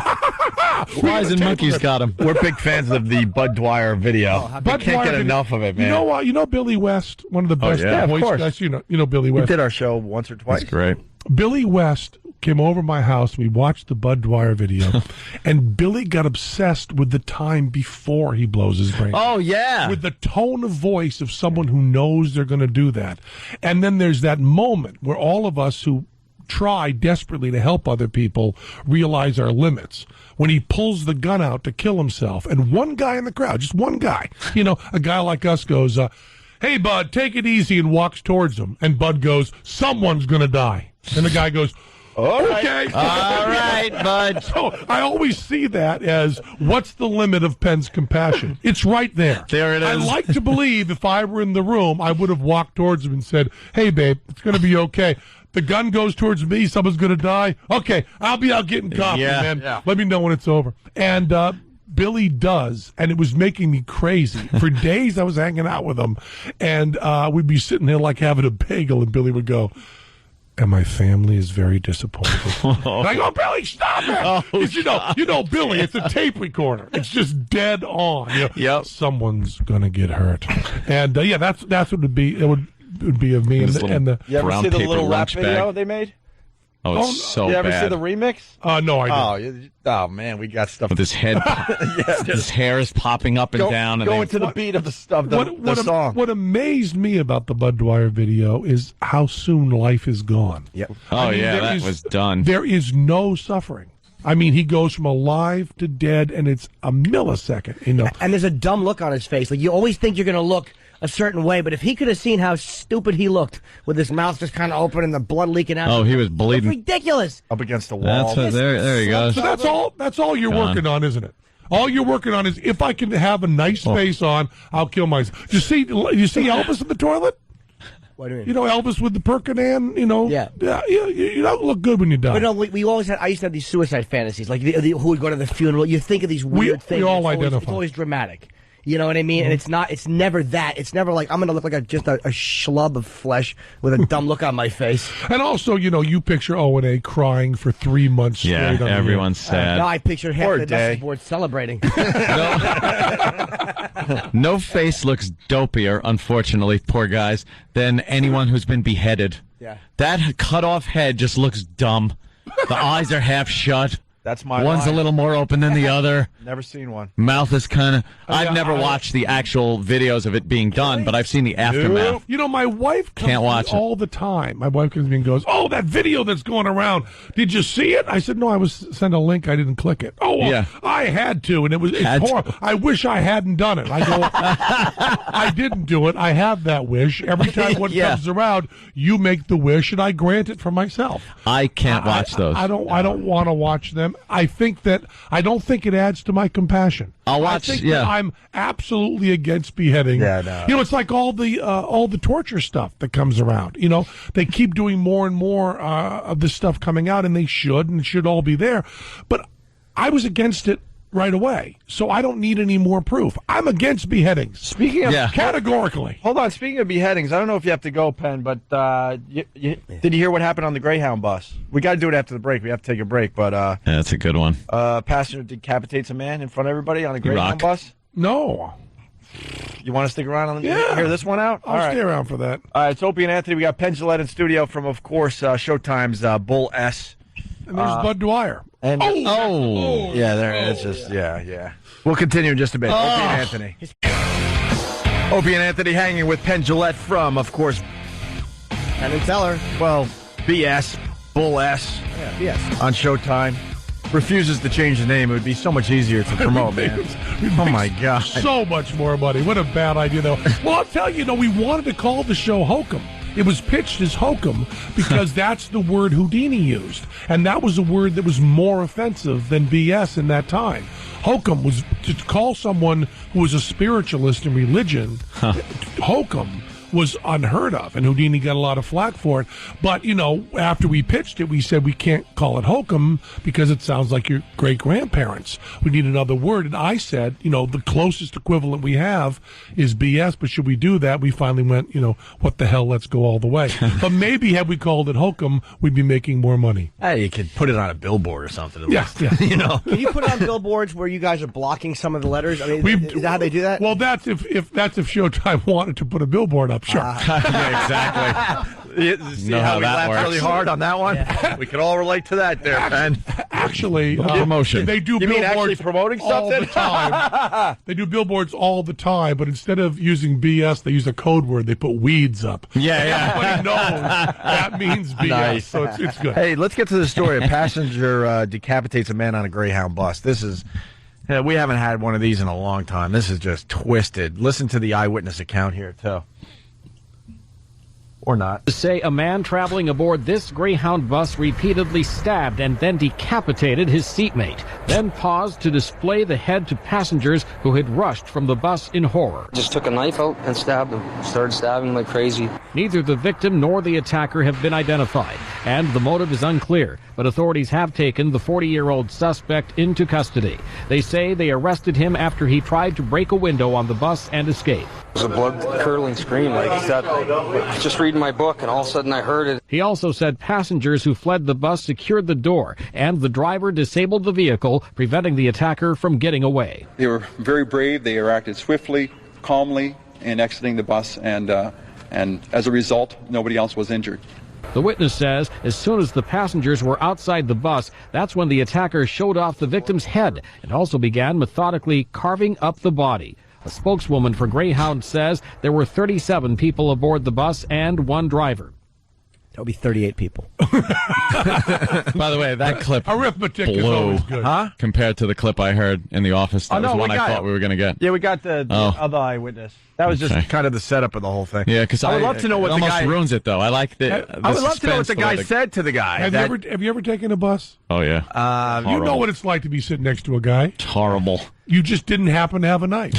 Flies and monkeys got him. We're big fans of the Bud Dwyer video. Bud can't get enough of it, man. You know Billy West, one of the best voice guys. You know Billy West. We did our show once or twice. That's great. Billy West came over to my house. We watched the Bud Dwyer video, and Billy got obsessed with the time before he blows his brain. Oh, yeah. With the tone of voice of someone who knows they're going to do that. And then there's that moment where all of us who try desperately to help other people realize our limits. When he pulls the gun out to kill himself, and one guy in the crowd, just one guy, a guy like us goes, hey, Bud, take it easy, and walks towards him. And Bud goes, someone's going to die. And the guy goes, okay. All right, Bud. So I always see that as, what's the limit of Penn's compassion? It's right there. There it is. I like to believe if I were in the room, I would have walked towards him and said, hey, babe, it's going to be okay. The gun goes towards me. Someone's going to die. Okay, I'll be out getting coffee, man. Yeah. Let me know when it's over. And Billy does, and it was making me crazy. For days I was hanging out with him, and we'd be sitting there like having a bagel, and Billy would go, and my family is very disappointed. And I go, Billy, stop it! You know, Billy, it's a tape recorder. It's just dead on. Yep. Someone's going to get hurt. And, that's what it would be. It would be of me and the you ever see the little rap video they made? Oh, it's so bad. You ever see the remix? No, I didn't. Oh, man, we got stuff. With his head, his hair is popping up and down. And going to the beat of the song. What amazed me about the Bud Dwyer video is how soon life is gone. Yep. That was done. There is no suffering. I mean, he goes from alive to dead, and it's a millisecond. And there's a dumb look on his face. Like, you always think you're going to look a certain way, but if he could have seen how stupid he looked with his mouth just kind of open and the blood leaking out. Oh, he was bleeding. It's ridiculous. Up against the wall. There you go. So that's all you're working on, isn't it? All you're working on is, if I can have a nice face on, I'll kill myself. You see Elvis in the toilet? What do you mean? Elvis with the Percodan, Yeah. You don't look good when you die. But no, we always had, I used to have these suicide fantasies, like who would go to the funeral. You think of these weird things. We all identify. It's always dramatic. You know what I mean? Mm-hmm. And it's never that. It's never like, I'm going to look like just a schlub of flesh with a dumb look on my face. And also, you picture O&A crying for 3 months straight. Yeah, everyone's sad. Now I picture half the message board celebrating. No face looks dopier, unfortunately, poor guys, than anyone who's been beheaded. Yeah. That cut-off head just looks dumb. The eyes are half shut. That's my One's line. a little more open than the other. Never seen one. Mouth is kind of... I've never watched the actual videos of it being done, but I've seen the aftermath. My wife comes Can't watch to me all the time. My wife comes to me and goes, oh, that video that's going around. Did you see it? I said, no, I was sent a link. I didn't click it. Oh, well, yeah. I had to, and it's horrible. I wish I hadn't done it. I go, I didn't do it. I have that wish. Every time one comes around, you make the wish, and I grant it for myself. I can't watch those. I don't want to watch them. I don't think it adds to my compassion. I'll watch. I think that I'm absolutely against beheading. Yeah, no. It's like all the torture stuff that comes around. They keep doing more and more of this stuff coming out, and they should all be there. But I was against it right away, so I don't need any more proof. I'm against beheadings. Speaking of categorically. Hold on. Speaking of beheadings, I don't know if you have to go, Penn, but did you hear what happened on the Greyhound bus? We got to do it after the break. We have to take a break, but yeah, that's a good one. Passenger decapitates a man in front of everybody on a Greyhound bus. No. You want to stick around and hear this one out? I'll stay around for that. All right, it's Opie and Anthony. We got Penn Jillette in studio from, of course, Showtime's Bull S. And there's Bud Dwyer. And yeah, there. It's just yeah. We'll continue in just a bit. Opie and Anthony. Opie and Anthony hanging with Penn Jillette from, of course, Penn and Teller. Well, BS, Bull S. Yeah, BS. On Showtime. Refuses to change the name. It would be so much easier to promote, man. Oh, my God. So much more money. What a bad idea, though. Well, I'll tell you, we wanted to call the show Hokum. It was pitched as hokum because that's the word Houdini used. And that was a word that was more offensive than BS in that time. Hokum was to call someone who was a spiritualist in religion. Hokum was unheard of, and Houdini got a lot of flack for it. But, after we pitched it, we said we can't call it hokum because it sounds like your great-grandparents. We need another word. And I said, the closest equivalent we have is BS, but should we do that? We finally went, what the hell, let's go all the way. But maybe had we called it hokum, we'd be making more money. Hey, you could put it on a billboard or something. At least. Can you put it on billboards where you guys are blocking some of the letters? I mean, is that how they do that? Well, that's if Showtime wanted to put up. Sure. Yeah, exactly. See how we laughed really hard on that one? Yeah. We can all relate to that there, Ben. Actually, promotion. They do you billboards mean actually promoting all something? The time. They do billboards all the time, but instead of using BS, they use a code word. They put weeds up. Yeah. Everybody knows that means BS, nice. so it's good. Hey, let's get to the story. A passenger decapitates a man on a Greyhound bus. This is... we haven't had one of these in a long time. This is just twisted. Listen to the eyewitness account here, too. Or not. Say a man traveling aboard this Greyhound bus repeatedly stabbed and then decapitated his seatmate, then paused to display the head to passengers who had rushed from the bus in horror. Just took a knife out and stabbed him. Started stabbing like crazy. Neither the victim nor the attacker have been identified, and the motive is unclear, but authorities have taken the 40-year-old suspect into custody. They say they arrested him after he tried to break a window on the bus and escape. It was a blood-curdling scream like that. Just reading my book, and all of a sudden I heard it. He also said passengers who fled the bus secured the door, and the driver disabled the vehicle, preventing the attacker from getting away. They were very brave. They acted swiftly, calmly, in exiting the bus, and as a result, nobody else was injured. The witness says as soon as the passengers were outside the bus, that's when the attacker showed off the victim's head and also began methodically carving up the body. A spokeswoman for Greyhound says there were 37 people aboard the bus and one driver. That would be 38 people. By the way, that clip arithmetic blew, is always good. Huh? Compared to the clip I heard in the office. That was one I thought we were going to get. Yeah, we got the other eyewitness. That was just kind of the setup of the whole thing. Yeah, because I would love to know what it the almost guy ruins it, though. I like the I would love to know what the guy said to the guy. Have you ever taken a bus? Oh, yeah. You know what it's like to be sitting next to a guy. It's horrible. You just didn't happen to have a knife.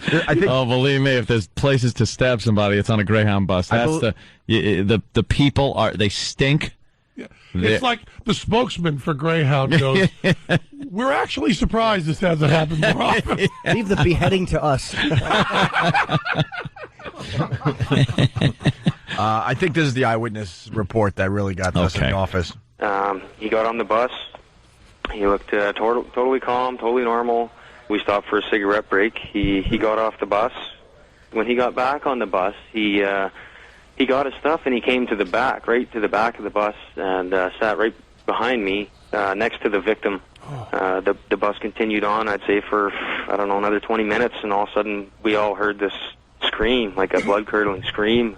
I think, believe me, if there's places to stab somebody, it's on a Greyhound bus. That's the people they stink. Yeah. It's like the spokesman for Greyhound goes, we're actually surprised this hasn't happened more often. Leave the beheading to us. I think this is the eyewitness report that really got us in the office. He got on the bus. He looked totally calm, totally normal. We stopped for a cigarette break. He got off the bus. When he got back on the bus, he got his stuff and he came to the back, right to the back of the bus, and sat right behind me, next to the victim. The bus continued on, I'd say, for, another 20 minutes, and all of a sudden we all heard this scream, like a blood-curdling scream.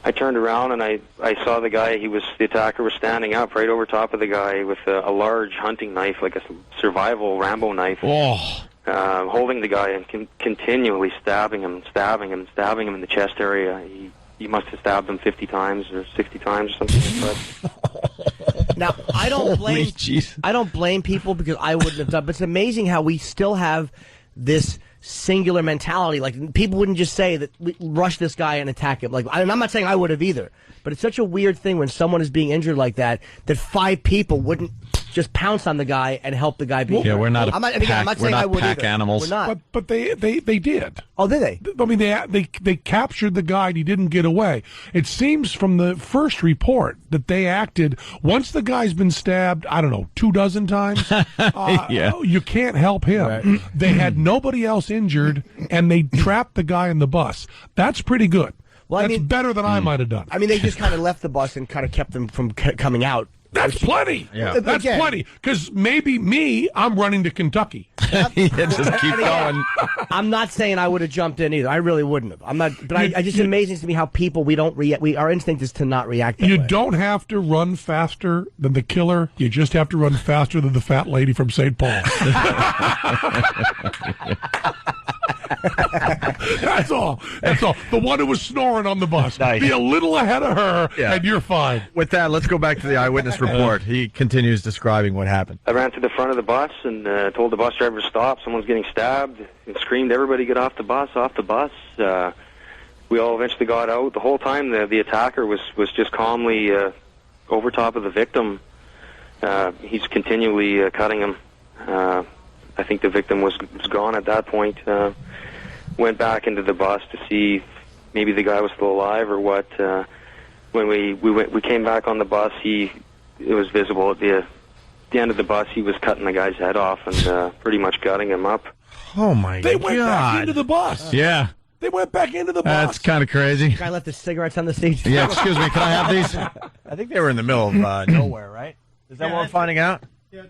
I turned around and I saw the guy. The attacker was standing up right over top of the guy with a large hunting knife, like a survival Rambo knife, holding the guy and continually stabbing him in the chest area. He must have stabbed him 50 times or 60 times or something like that. Now, I don't blame people because I wouldn't have done. But it's amazing how we still have this singular mentality. Like, people wouldn't just say that, rush this guy and attack him. Like, I'm not saying I would have either, but it's such a weird thing when someone is being injured like that 5 people wouldn't just pounce on the guy and help the guy be. Yeah, we're not. I'm not saying I would pack either. animals. We're not. But they did. Oh, did they? I mean, they captured the guy and he didn't get away. It seems from the first report that they acted once the guy's been stabbed, 24 times. You can't help him. Right. They had nobody else injured and they trapped the guy in the bus. That's pretty good. Well, That's better than I might have done. I mean, they just kind of left the bus and kind of kept them from coming out. That's plenty. Yeah. That's plenty. Because maybe I'm running to Kentucky. Just keep going. I'm not saying I would have jumped in either. I really wouldn't have. I'm not. But I just amazing to me how people we don't react. Our instinct is to not react. That You way. don't have to run faster than the killer. You just have to run faster than the fat lady from St. Paul. That's all. That's all. The one who was snoring on the bus. Nice. Be a little ahead of her, Yeah. and you're fine. With that, let's go back to the eyewitness report. He continues describing what happened. I ran to the front of the bus and told the bus driver to stop. Someone's getting stabbed, and screamed, "Everybody get off the bus, off the bus." We all eventually got out. The whole time the attacker was just calmly over top of the victim. He's continually cutting him. I think the victim was gone at that point. Went back into the bus to see if maybe the guy was still alive or what. When we came back on the bus, it was visible at the end of the bus. He was cutting the guy's head off and pretty much gutting him up. Oh my God! They went back into the bus. Yeah. They went back into the bus. That's kind of crazy. The guy left his cigarettes on the seat. Yeah, excuse me, can I have these? I think they were in the middle of nowhere, right? Is that what we're finding out? Yeah,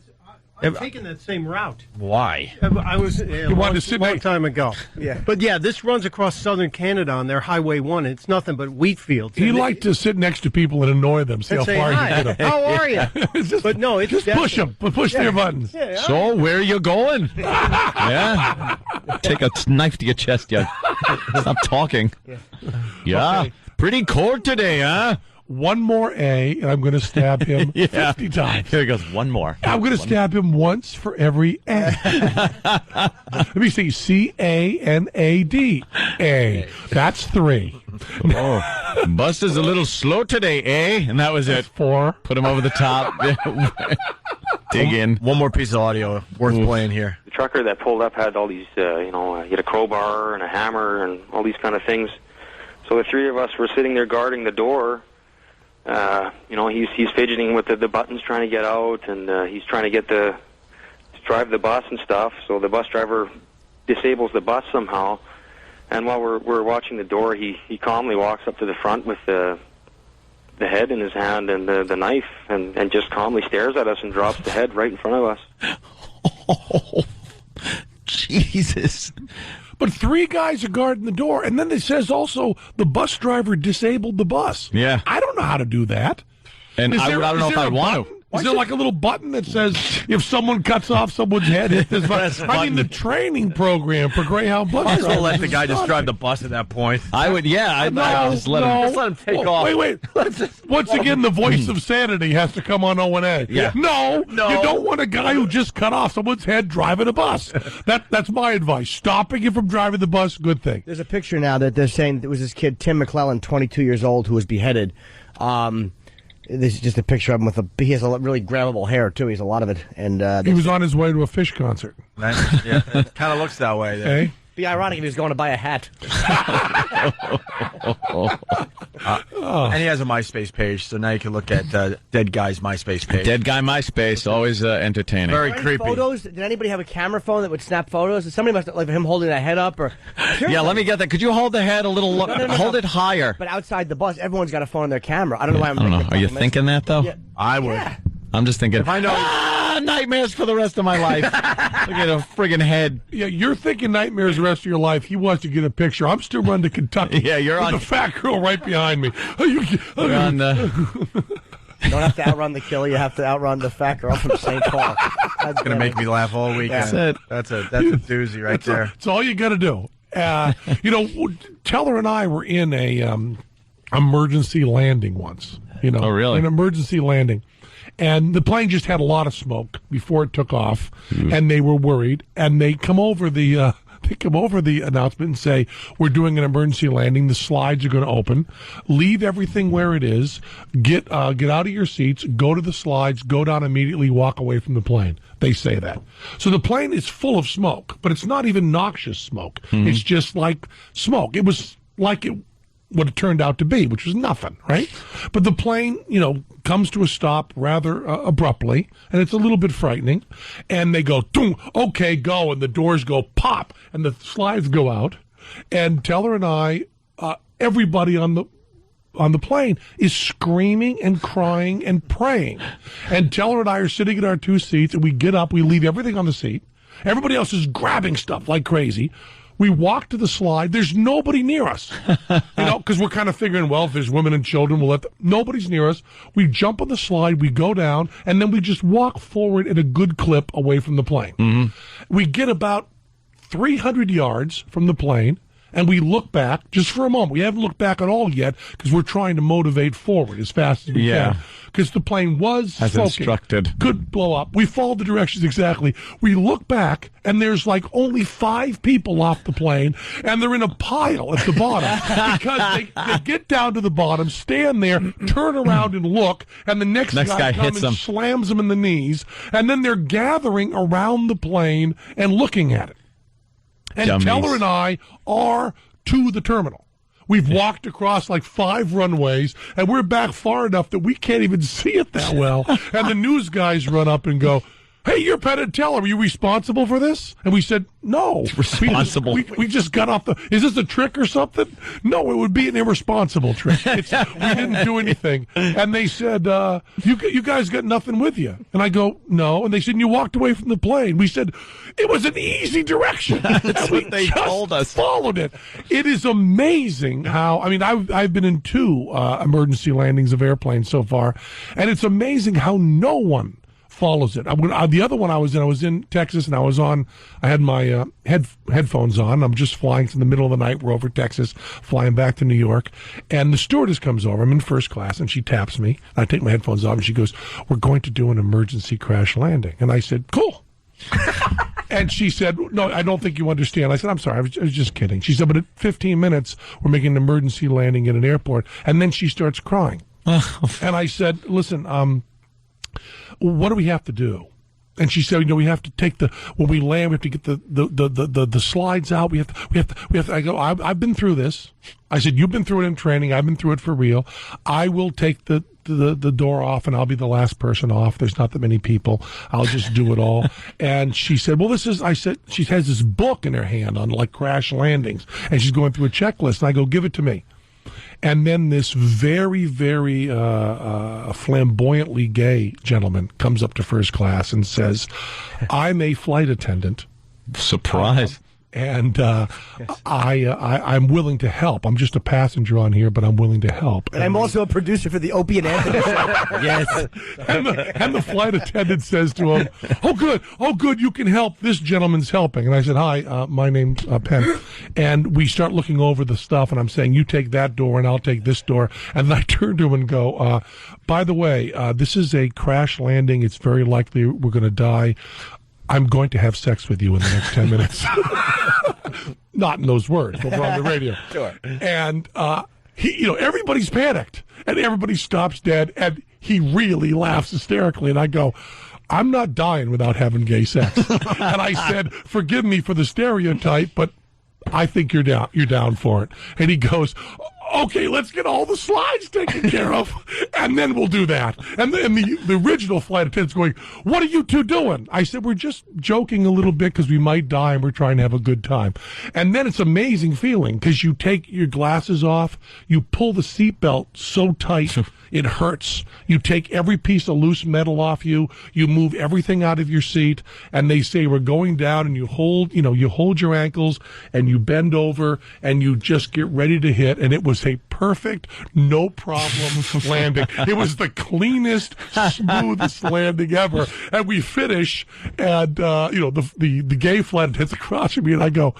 I'm taking that same route. Why? I was You wanted to sit a long next- time ago. Yeah. But yeah, this runs across southern Canada on their Highway 1. It's nothing but wheat fields. He And liked to sit next to people and annoy them, see and how say, far "Hi, you can get them. how are you?" But no, it's Just push them. Push their buttons. Yeah, So, where are you going? Yeah. Take a knife to your chest, you. Stop talking. Yeah. Okay. Pretty cold today, huh? One more A, and I'm going to stab him 50 times. Here he goes. One more. I'm going to stab him once for every A. Let me see. C-A-N-A-D. A. That's 3. Oh, bus is a little slow today, eh? And that was it. 4. Put him over the top. Dig in. One more piece of audio worth playing here. The trucker that pulled up had all these, he had a crowbar and a hammer and all these kind of things. So the three of us were sitting there guarding the door. He's fidgeting with the buttons trying to get out, and he's trying to get to drive the bus and stuff. So the bus driver disables the bus somehow. And while we're watching the door, he calmly walks up to the front with the head in his hand and the knife, and just calmly stares at us and drops the head right in front of us. Oh, Jesus. But 3 guys are guarding the door, and then it says also the bus driver disabled the bus. Yeah. I don't know how to do that. And I don't know if I want to. Is there like a little button that says if someone cuts off someone's head, hit this button? I mean, the training program for Greyhound bus Might as well drivers let the is guy just stunning. drive the bus at that point. I would, yeah. I'd just let him take off. Wait. Once again, the voice of sanity has to come on O&A. Yeah. No, you don't want a guy who just cut off someone's head driving a bus. That's my advice. Stopping you from driving the bus, good thing. There's a picture now that they're saying there was this kid, Tim McClellan, 22 years old, who was beheaded. This is just a picture of him he has a really grabbable hair, too. He has a lot of it. And He was on his way to a Fish concert. It kind of looks that way. There. Hey? It'd be ironic if he was going to buy a hat. And he has a MySpace page, so now you can look at Dead Guy's MySpace page. Dead Guy MySpace, always entertaining. Very Any creepy. photos? Did anybody have a camera phone that would snap photos? Somebody must have, like him holding that head up, or Yeah, let me get that. Could you hold the head a little? Hold it higher. But outside the bus, everyone's got a phone on their camera. I don't know why I'm. I don't know. making Are you compliments. thinking that though? Yeah. I would. Yeah. I'm just thinking. If I know. Nightmares for the rest of my life. Look at a friggin' head. Yeah, you're thinking nightmares the rest of your life. He wants to get a picture. I'm still running to Kentucky. Yeah, you're with on. the fat girl right behind me. You're on You don't have to outrun the killer. You have to outrun the fat girl from St. Paul. That's It's going to make me laugh all weekend. That's it. That's a doozy right there. It's all you got to do. Teller and I were in a emergency landing once. Oh, really? An emergency landing. And the plane just had a lot of smoke before it took off, and they were worried. And they come over the announcement and say, "We're doing an emergency landing. The slides are going to open. Leave everything where it is. Get out of your seats. Go to the slides. Go down immediately. Walk away from the plane." They say that. So the plane is full of smoke, but it's not even noxious smoke. It's just like smoke. It was like what it turned out to be, which was nothing, right? But the plane, comes to a stop rather abruptly, and it's a little bit frightening. And they go, okay, go, and the doors go pop, and the slides go out. And Teller and I everybody on the plane is screaming and crying and praying. And Teller and I are sitting in our 2 seats, and we get up, we leave everything on the seat. Everybody else is grabbing stuff like crazy. We walk to the slide. There's nobody near us, because we're kind of figuring, well, if there's women and children, we'll let them. Nobody's near us. We jump on the slide, we go down, and then we just walk forward at a good clip away from the plane. Mm-hmm. We get about 300 yards from the plane, and we look back just for a moment. We haven't looked back at all yet because we're trying to motivate forward as fast as we can. Because the plane was as smoking. Instructed. Could blow up. We followed the directions exactly. We look back, and there's like only 5 people off the plane, and they're in a pile at the bottom because they get down to the bottom, stand there, turn around and look, and the next guy comes and slams them in the knees, and then they're gathering around the plane and looking at it. And Dummies. Teller and I are to the terminal. We've walked across like 5 runways, and we're back far enough that we can't even see it that well. And the news guys run up and go, "Hey, you're Penn and Teller. Are you responsible for this?" And we said, "No. Responsible. We just got off the... Is this a trick or something?" No, it would be an irresponsible trick. We didn't do anything. And they said, you guys got nothing with you. And I go, "No." And they said, "You walked away from the plane." We said, "It was an easy direction." That's what they told us. Followed it. It is amazing how... I mean, I've been in 2 emergency landings of airplanes so far, and it's amazing how no one follows it. The other one I was in Texas, and I had my headphones on. I'm just flying in the middle of the night. We're over Texas, flying back to New York, and the stewardess comes over. I'm in first class, and she taps me. I take my headphones off, and she goes, "We're going to do an emergency crash landing." And I said, "Cool." And she said, "No, I don't think you understand." I said, "I'm sorry, I was just kidding." She said, "But in 15 minutes, we're making an emergency landing at an airport." And then she starts crying. And I said, "Listen, what do we have to do?" And she said, "We have to take when we land, we have to get the slides out. We have to." I go, I've been through this. I said, "You've been through it in training. I've been through it for real. I will take the door off, and I'll be the last person off. There's not that many people. I'll just do it all." And she said, "Well, I said, she has this book in her hand on like crash landings, and she's going through a checklist." And I go, "Give it to me." And then this very, very flamboyantly gay gentleman comes up to first class and says, "I'm a flight attendant." Surprise. And I'm willing to help. I'm just a passenger on here, but I'm willing to help. And I'm also a producer for the Opie and Antics. Yes. And the flight attendant says to him, oh, good, you can help. This gentleman's helping." And I said, "Hi, my name's Penn." And we start looking over the stuff, and I'm saying, "You take that door, and I'll take this door." And then I turn to him and go, "By the way, this is a crash landing. It's very likely we're going to die. I'm going to have sex with you in the next 10 minutes. Not in those words, but we're on the radio. Sure. And everybody's panicked, and everybody stops dead, and he really laughs hysterically. And I go, "I'm not dying without having gay sex." And I said, "Forgive me for the stereotype, but I think you're down for it." And he goes, "Okay, let's get all the slides taken care of, and then we'll do that." And the original flight attendant's going, "What are you two doing?" I said, "We're just joking a little bit because we might die, and we're trying to have a good time." And then it's an amazing feeling because you take your glasses off, you pull the seatbelt so tight it hurts. You take every piece of loose metal off you move everything out of your seat, and they say, "We're going down," and you hold your ankles, and you bend over, and you just get ready to hit, and it was a perfect, no problem landing. It was the cleanest, smoothest landing ever. And we finish, and the gay flight attendant across from me, and I go,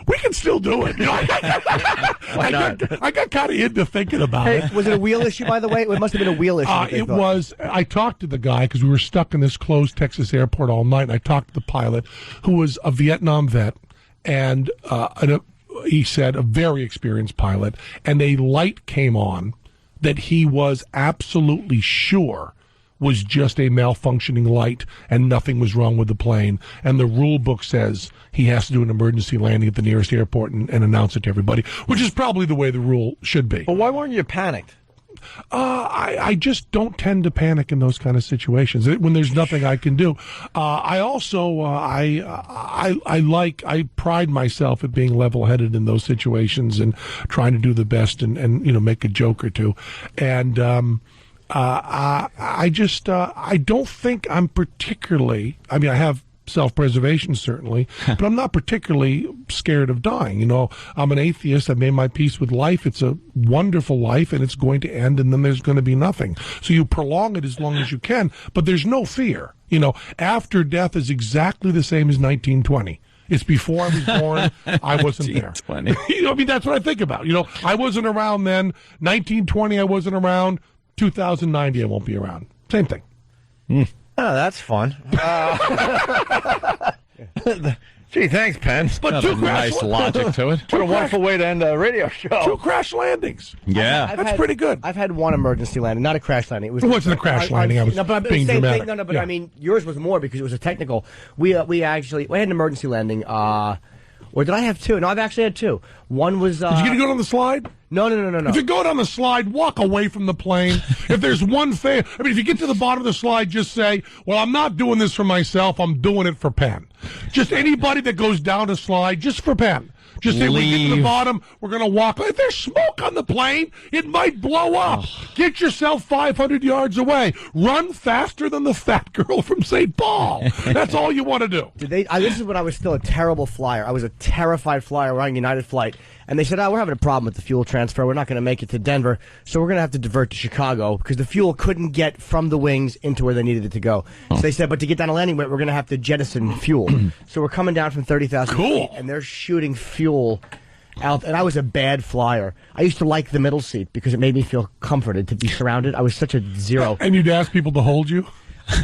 "We can still do it." I got kind of into thinking about it. Was it a wheel issue, by the way? It must have been a wheel issue. It was. I talked to the guy because we were stuck in this closed Texas airport all night, and I talked to the pilot, who was a Vietnam vet, and he said a very experienced pilot, and a light came on that he was absolutely sure was just a malfunctioning light and nothing was wrong with the plane. And the rule book says he has to do an emergency landing at the nearest airport and announce it to everybody, which is probably the way the rule should be. But why weren't you panicked? I just don't tend to panic in those kind of situations when there's nothing I can do. I also I pride myself at being level-headed in those situations and trying to do the best and make a joke or two. And I don't think I'm particularly. I mean, I have self-preservation certainly, but I'm not particularly scared of dying. I'm an atheist. I've made my peace with life. It's a wonderful life, and it's going to end, and then there's going to be nothing. So you prolong it as long as you can, but there's no fear. After death is exactly the same as 1920. It's before I was born. I wasn't there. That's what I think about. I wasn't around then. 1920, I wasn't around. 2090, I won't be around. Same thing. Oh, that's fun. Gee, thanks, Penn. But two nice logic to it. What a wonderful way to end a radio show. 2 crash landings. Yeah. That's pretty good. I've had one emergency landing, not a crash landing. It wasn't a crash landing. I was being dramatic. But I mean, yours was more because it was a technical. We had an emergency landing. Or did I have 2? No, I've actually had 2. One was... Did you get to go down the slide? No. If you go down the slide, walk away from the plane. If there's one fail... if you get to the bottom of the slide, just say, well, I'm not doing this for myself. I'm doing it for Penn. Just anybody that goes down a slide, just for Penn. Just say, we get to the bottom, we're going to walk. If there's smoke on the plane, it might blow up. Get yourself 500 yards away. Run faster than the fat girl from St. Paul. That's all you want to do. This is when I was still a terrible flyer. I was a terrified flyer on United flight. And they said, we're having a problem with the fuel transfer. We're not going to make it to Denver, so we're going to have to divert to Chicago because the fuel couldn't get from the wings into where they needed it to go. So they said, but to get down a landing, we're going to have to jettison fuel. So we're coming down from 30,000 feet, and they're shooting fuel out. And I was a bad flyer. I used to like the middle seat because it made me feel comforted to be surrounded. I was such a zero. And you'd ask people to hold you?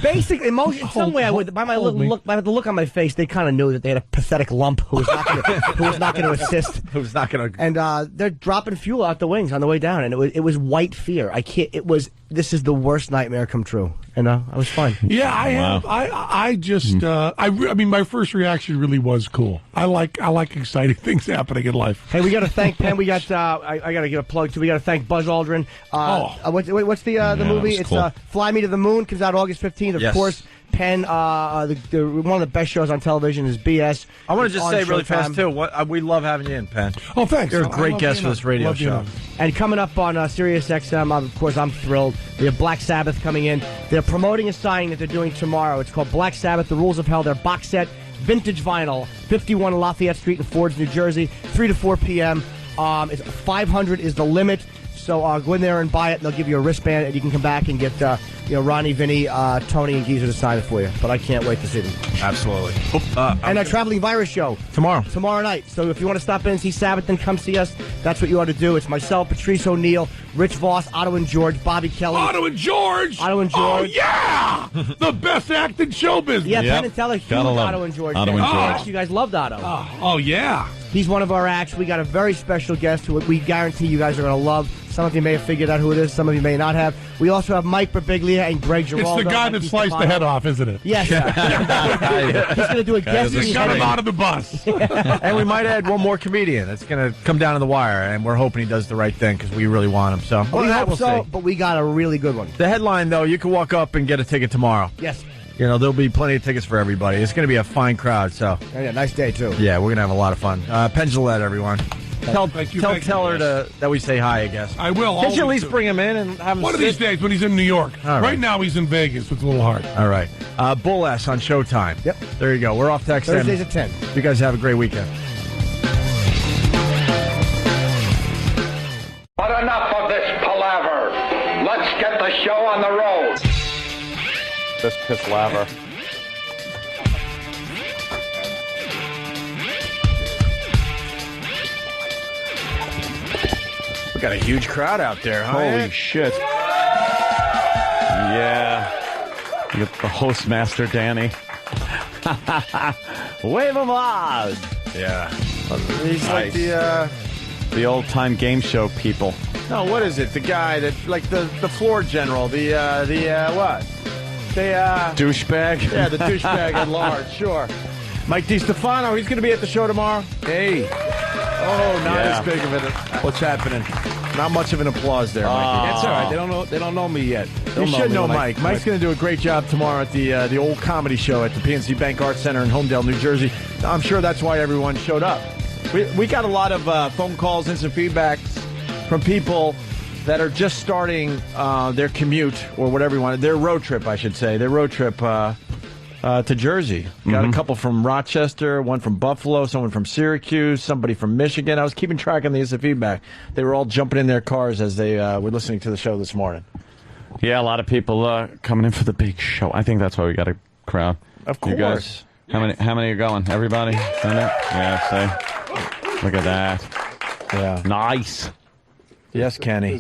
Basic emotion. In some way, I would. By my look, by the look on my face, they kind of knew that they had a pathetic lump who was not going to assist. Who's not going to? And they're dropping fuel out the wings on the way down, and it was white fear. I can't. It was. This is the worst nightmare come true. And I was fine. Yeah, I have. I just. I mean, my first reaction really was cool. I like exciting things happening in life. Hey, we got to thank Penn. We got. I got to give a plug too. We got to thank Buzz Aldrin. What's the movie? It's cool. Fly Me to the Moon. Comes out August 15th. Of course. Penn, one of the best shows on television is BS. I want to just say really fast, too, we love having you in, Penn. Oh, thanks. You're a great guest for this radio show. And coming up on Sirius XM, of course, I'm thrilled. We have Black Sabbath coming in. They're promoting a signing that they're doing tomorrow. It's called Black Sabbath, The Rules of Hell. Their box set, vintage vinyl, 51 Lafayette Street in Fords, New Jersey, 3 to 4 p.m. 500 is the limit. So go in there and buy it, and they'll give you a wristband, and you can come back and get Ronnie, Vinny, Tony, and Geezer to sign it for you. But I can't wait to see them. Absolutely. And our Traveling Virus show. Tomorrow night. So if you want to stop in and see Sabbath, then come see us. That's what you ought to do. It's myself, Patrice O'Neill, Rich Voss, Otto and George, Bobby Kelly. Otto and George! Oh, yeah! The best act in show business. Yeah, Penn and Teller, huge Otto and George. Otto and George. You guys loved Otto. Oh, yeah. He's one of our acts. We got a very special guest who we guarantee you guys are going to love. Some of you may have figured out who it is. Some of you may not have. We also have Mike Birbiglia and Greg Giraldo. It's the guy that sliced the head off, isn't it? Yes. He's going to do a guest. Just got him out of the bus. And we might add one more comedian that's going to come down to the wire, and we're hoping he does the right thing because we really want him. So we hope so, but we got a really good one. The headline, though, you can walk up and get a ticket tomorrow. Yes. There'll be plenty of tickets for everybody. It's going to be a fine crowd. So yeah, nice day, too. Yeah, we're going to have a lot of fun. Penn Jillette, everyone. Tell her that we say hi, I guess. I will. Can't you at least bring him in and have him one of these days when he's in New York. Right now he's in Vegas. It's a little hard. All right. Bullsh on Showtime. Yep. There you go. We're off to XM. Thursdays at 10. You guys have a great weekend. But enough of this palaver. Let's get the show on the road. This piss laver. We got a huge crowd out there, huh? Holy shit. Yeah. Look at the hostmaster, Danny. Wave 'em on! Yeah. He's like the old-time game show people. No, what is it? The guy that, like the floor general, what? Douchebag? Yeah, the douchebag at large, sure. Mike DiStefano, he's going to be at the show tomorrow. Hey. Oh, not as big of it. What's happening? Not much of an applause there, Mikey. That's all right. They don't know me yet. You should know Mike. Mike's going to do a great job tomorrow at the old comedy show at the PNC Bank Arts Center in Homedale, New Jersey. I'm sure that's why everyone showed up. We got a lot of phone calls and some feedback from people that are just starting their commute or whatever you want, their road trip, I should say, to Jersey. Got a couple from Rochester, one from Buffalo, someone from Syracuse, somebody from Michigan. I was keeping track of the feedback. They were all jumping in their cars as they were listening to the show this morning. Yeah, a lot of people coming in for the big show. I think that's why we got a crowd. Of course. You guys, how many are going? Everybody? Yeah, see? Look at that. Yeah. Nice. Yes, Kenny.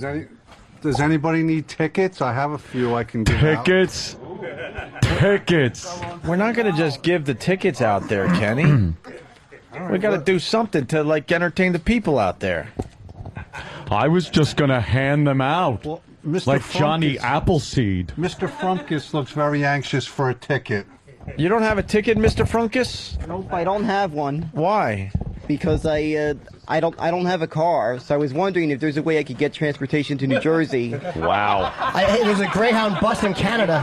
Does anybody need tickets? I have a few I can give out. Tickets. We're not going to just give the tickets out there, Kenny. We got to do something to entertain the people out there. I was just going to hand them out. Well, Mr. Like Frunkus, Johnny Appleseed. Mr. Frunkus looks very anxious for a ticket. You don't have a ticket, Mr. Frunkus? Nope, I don't have one. Why? Because I don't have a car, so I was wondering if there's a way I could get transportation to New Jersey. Wow. Hey, there's a Greyhound bus in Canada.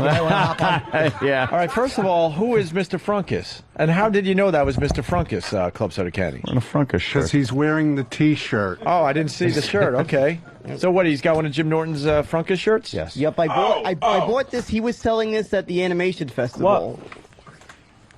Yeah. All right, first of all, who is Mr. Frunkus? And how did you know that was Mr. Frunkus, Club Soda Caddy? In a Frunkus shirt. Because he's wearing the T-shirt. Oh, I didn't see the shirt. Okay. So what, he's got one of Jim Norton's Frunkus shirts? Yes. Yep, I bought this. He was selling this at the Animation Festival.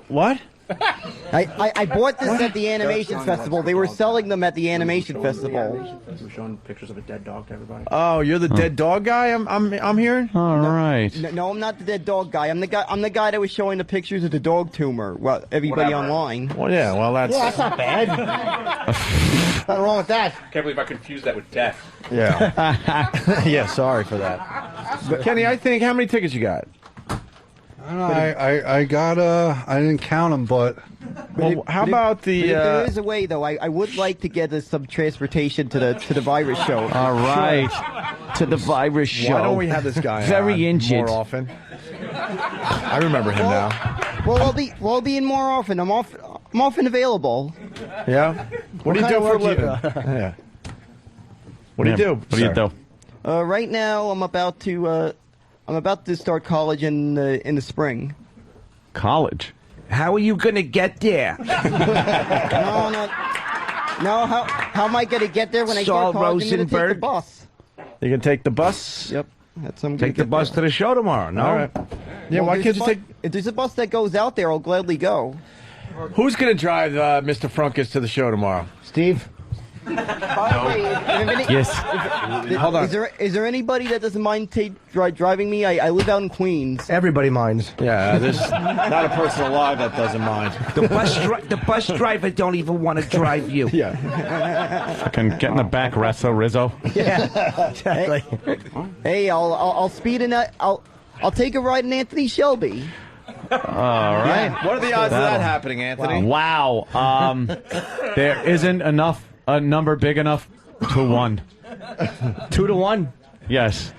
What? I bought this at the Animation Festival. They were selling them at the Animation Festival. We're showing pictures of a dead dog to everybody. Oh, you're the dead dog guy? I'm hearing. All right. No, I'm not the dead dog guy. I'm the guy that was showing the pictures of the dog tumor. Well, everybody online. Well, yeah. Well, that's not bad. Nothing wrong with that. Can't believe I confused that with death. Yeah. Yeah. Sorry for that. But Kenny, I think how many tickets you got? I don't know, I got I didn't count them, but how about the? There is a way, though. I would like to get some transportation to the virus show. All right, to the virus show. Why don't we have this guy very injured more often? I remember him now. Well, I'll be in more often. I'm often available. Yeah. What do you do for a living? Yeah. What do you do? What do you do? Right now, I'm about to start college in the spring. College? How are you going to get there? No. How am I going to get there when I start college? I'm going to take the bus. You can take the bus? Yep. Take the bus to the show tomorrow. No. All right. Yeah. Why can't you take? If there's a bus that goes out there, I'll gladly go. Who's going to drive Mr. Frunkus to the show tomorrow? Steve. Yes. Hold on. Is there anybody that doesn't mind driving me? I live out in Queens. Everybody minds. Yeah, there's not a person alive that doesn't mind. The bus driver don't even want to drive you. Yeah. Fucking get in the back, Rizzo. Yeah, exactly. Hey, I'll speed in. I'll take a ride in Anthony Shelby. All right. What are the odds of that happening, Anthony? Wow. There isn't a number big enough to 1. 2 to 1. Yes.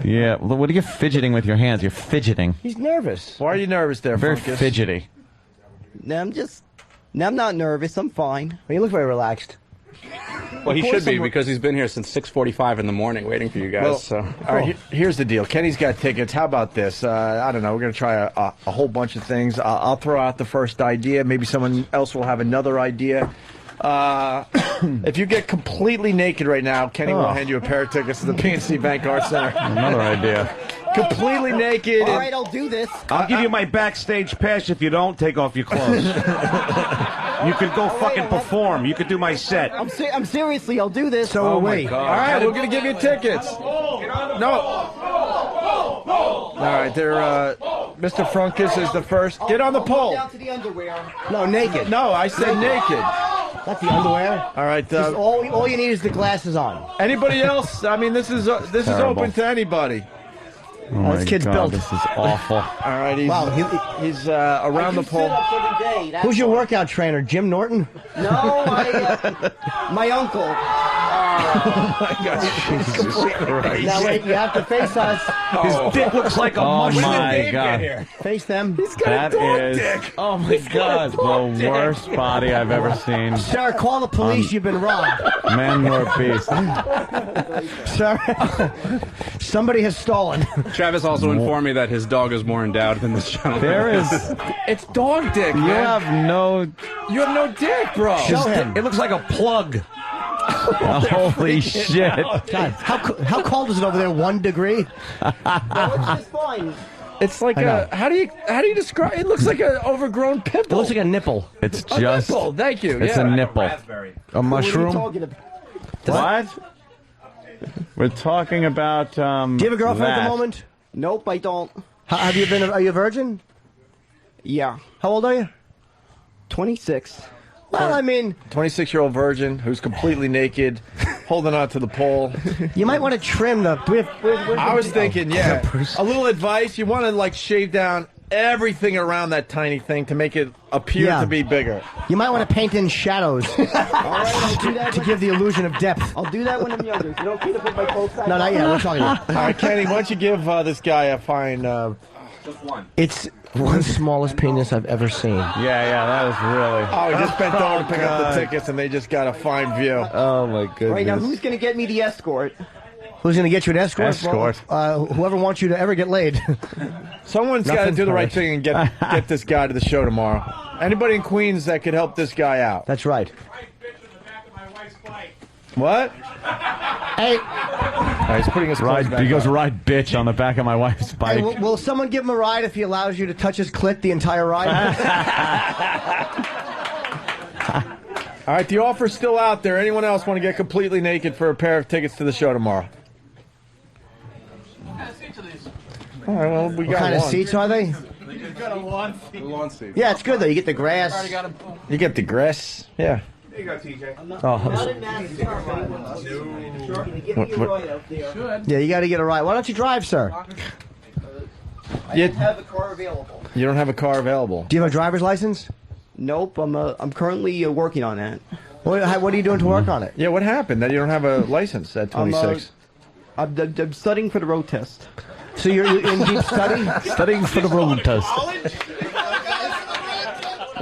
Yeah. Well, what are you fidgeting with your hands? You're fidgeting. He's nervous. Why are you nervous there, Very Frunkus? fidgety. No, I'm not nervous. I'm fine. You look very relaxed. Well, he should be because he's been here since 6:45 in the morning waiting for you guys. Well, so. All right, here's the deal. Kenny's got tickets. How about this? I don't know. We're going to try a whole bunch of things. I'll throw out the first idea. Maybe someone else will have another idea. If you get completely naked right now, Kenny will hand you a pair of tickets to the PNC Bank Arts Center. Another idea. Completely naked. All right, I'll do this. I'll give you my backstage pass if you don't take off your clothes. You could go fucking perform. You could do my set. I'm seriously, I'll do this. So wait. All right, we're going to give you tickets. No. All right, Mr. Frunkus is the first. Get on the pole. Down to the underwear. No, naked. No, I said naked. Not the underwear. All right. All you need is the glasses on. Anybody else? I mean, this is open to anybody. Oh, this kid's built. This is awful. All right, he's around the pole. Who's your workout trainer, Jim Norton? No, my uncle. Oh my God! Jesus Christ! Now wait, you have to face us. His dick looks like a mushroom. My God. Face them. That is, oh my God, the worst body I've ever seen. Sir, call the police. You've been robbed. Man or beast. Sir, somebody has stolen. Travis also informed me that his dog is more endowed than this gentleman. There is. It's dog dick. You man. have no. You have no dick, bro. Show him. It looks like a plug. Holy shit! God, how cold is it over there? 1 degree. No, it's just fine. It's like a. How do you describe? It looks like an overgrown pimple. It looks like a nipple. It's A just. nipple. Thank you. It's a nipple. A mushroom. What are you talking about? What? We're talking about. Do you have a girlfriend at that. the moment? Nope, I don't. Have you been? Are you a virgin? Yeah. How old are you? 26. Well, I mean, 26-year-old virgin who's completely naked, holding on to the pole. you might want to trim the. I was thinking, yeah, a little advice. You want to like shave down everything around that tiny thing to make it appear Yeah. to be bigger. You might want to paint in shadows All right, I'll do that. to give the illusion of depth. I'll do that when I'm younger. You don't put my clothes back No, not yet. We're talking about. All right, Kenny, why don't you give this guy a fine? Just one. It's one smallest penis I've ever seen. Yeah, that was really. Oh, he just bent over to pick up the tickets, and they just got a fine view. Oh my goodness. Right now, who's going to get me the escort? Who's going to get you an escort? Escort. Well, whoever wants you to ever get laid. Someone's got to Nothing's do the right right. thing and get this guy to the show tomorrow. Anybody in Queens that could help this guy out? That's right. What? Hey, He's putting his clothes back He goes on. ride bitch on the back of my wife's hey, bike. will someone give him a ride if he allows you to touch his clit the entire ride? All right, the offer's still out there. Anyone else want to get completely naked for a pair of tickets to the show tomorrow? All right, well, we What got kind of one. seats are they? Lawn seat. Yeah, it's good though. You get the grass. You get the grass. Yeah. There you go, TJ. Yeah, you got to get a ride. Why don't you drive, sir? I don't have a car available. You don't have a car available. Do you have a driver's license? Nope, I'm currently working on that. What are you doing to work on it? Yeah, what happened? That you don't have a license at 26? I'm studying for the road test. So you're in deep study? Studying for the road test.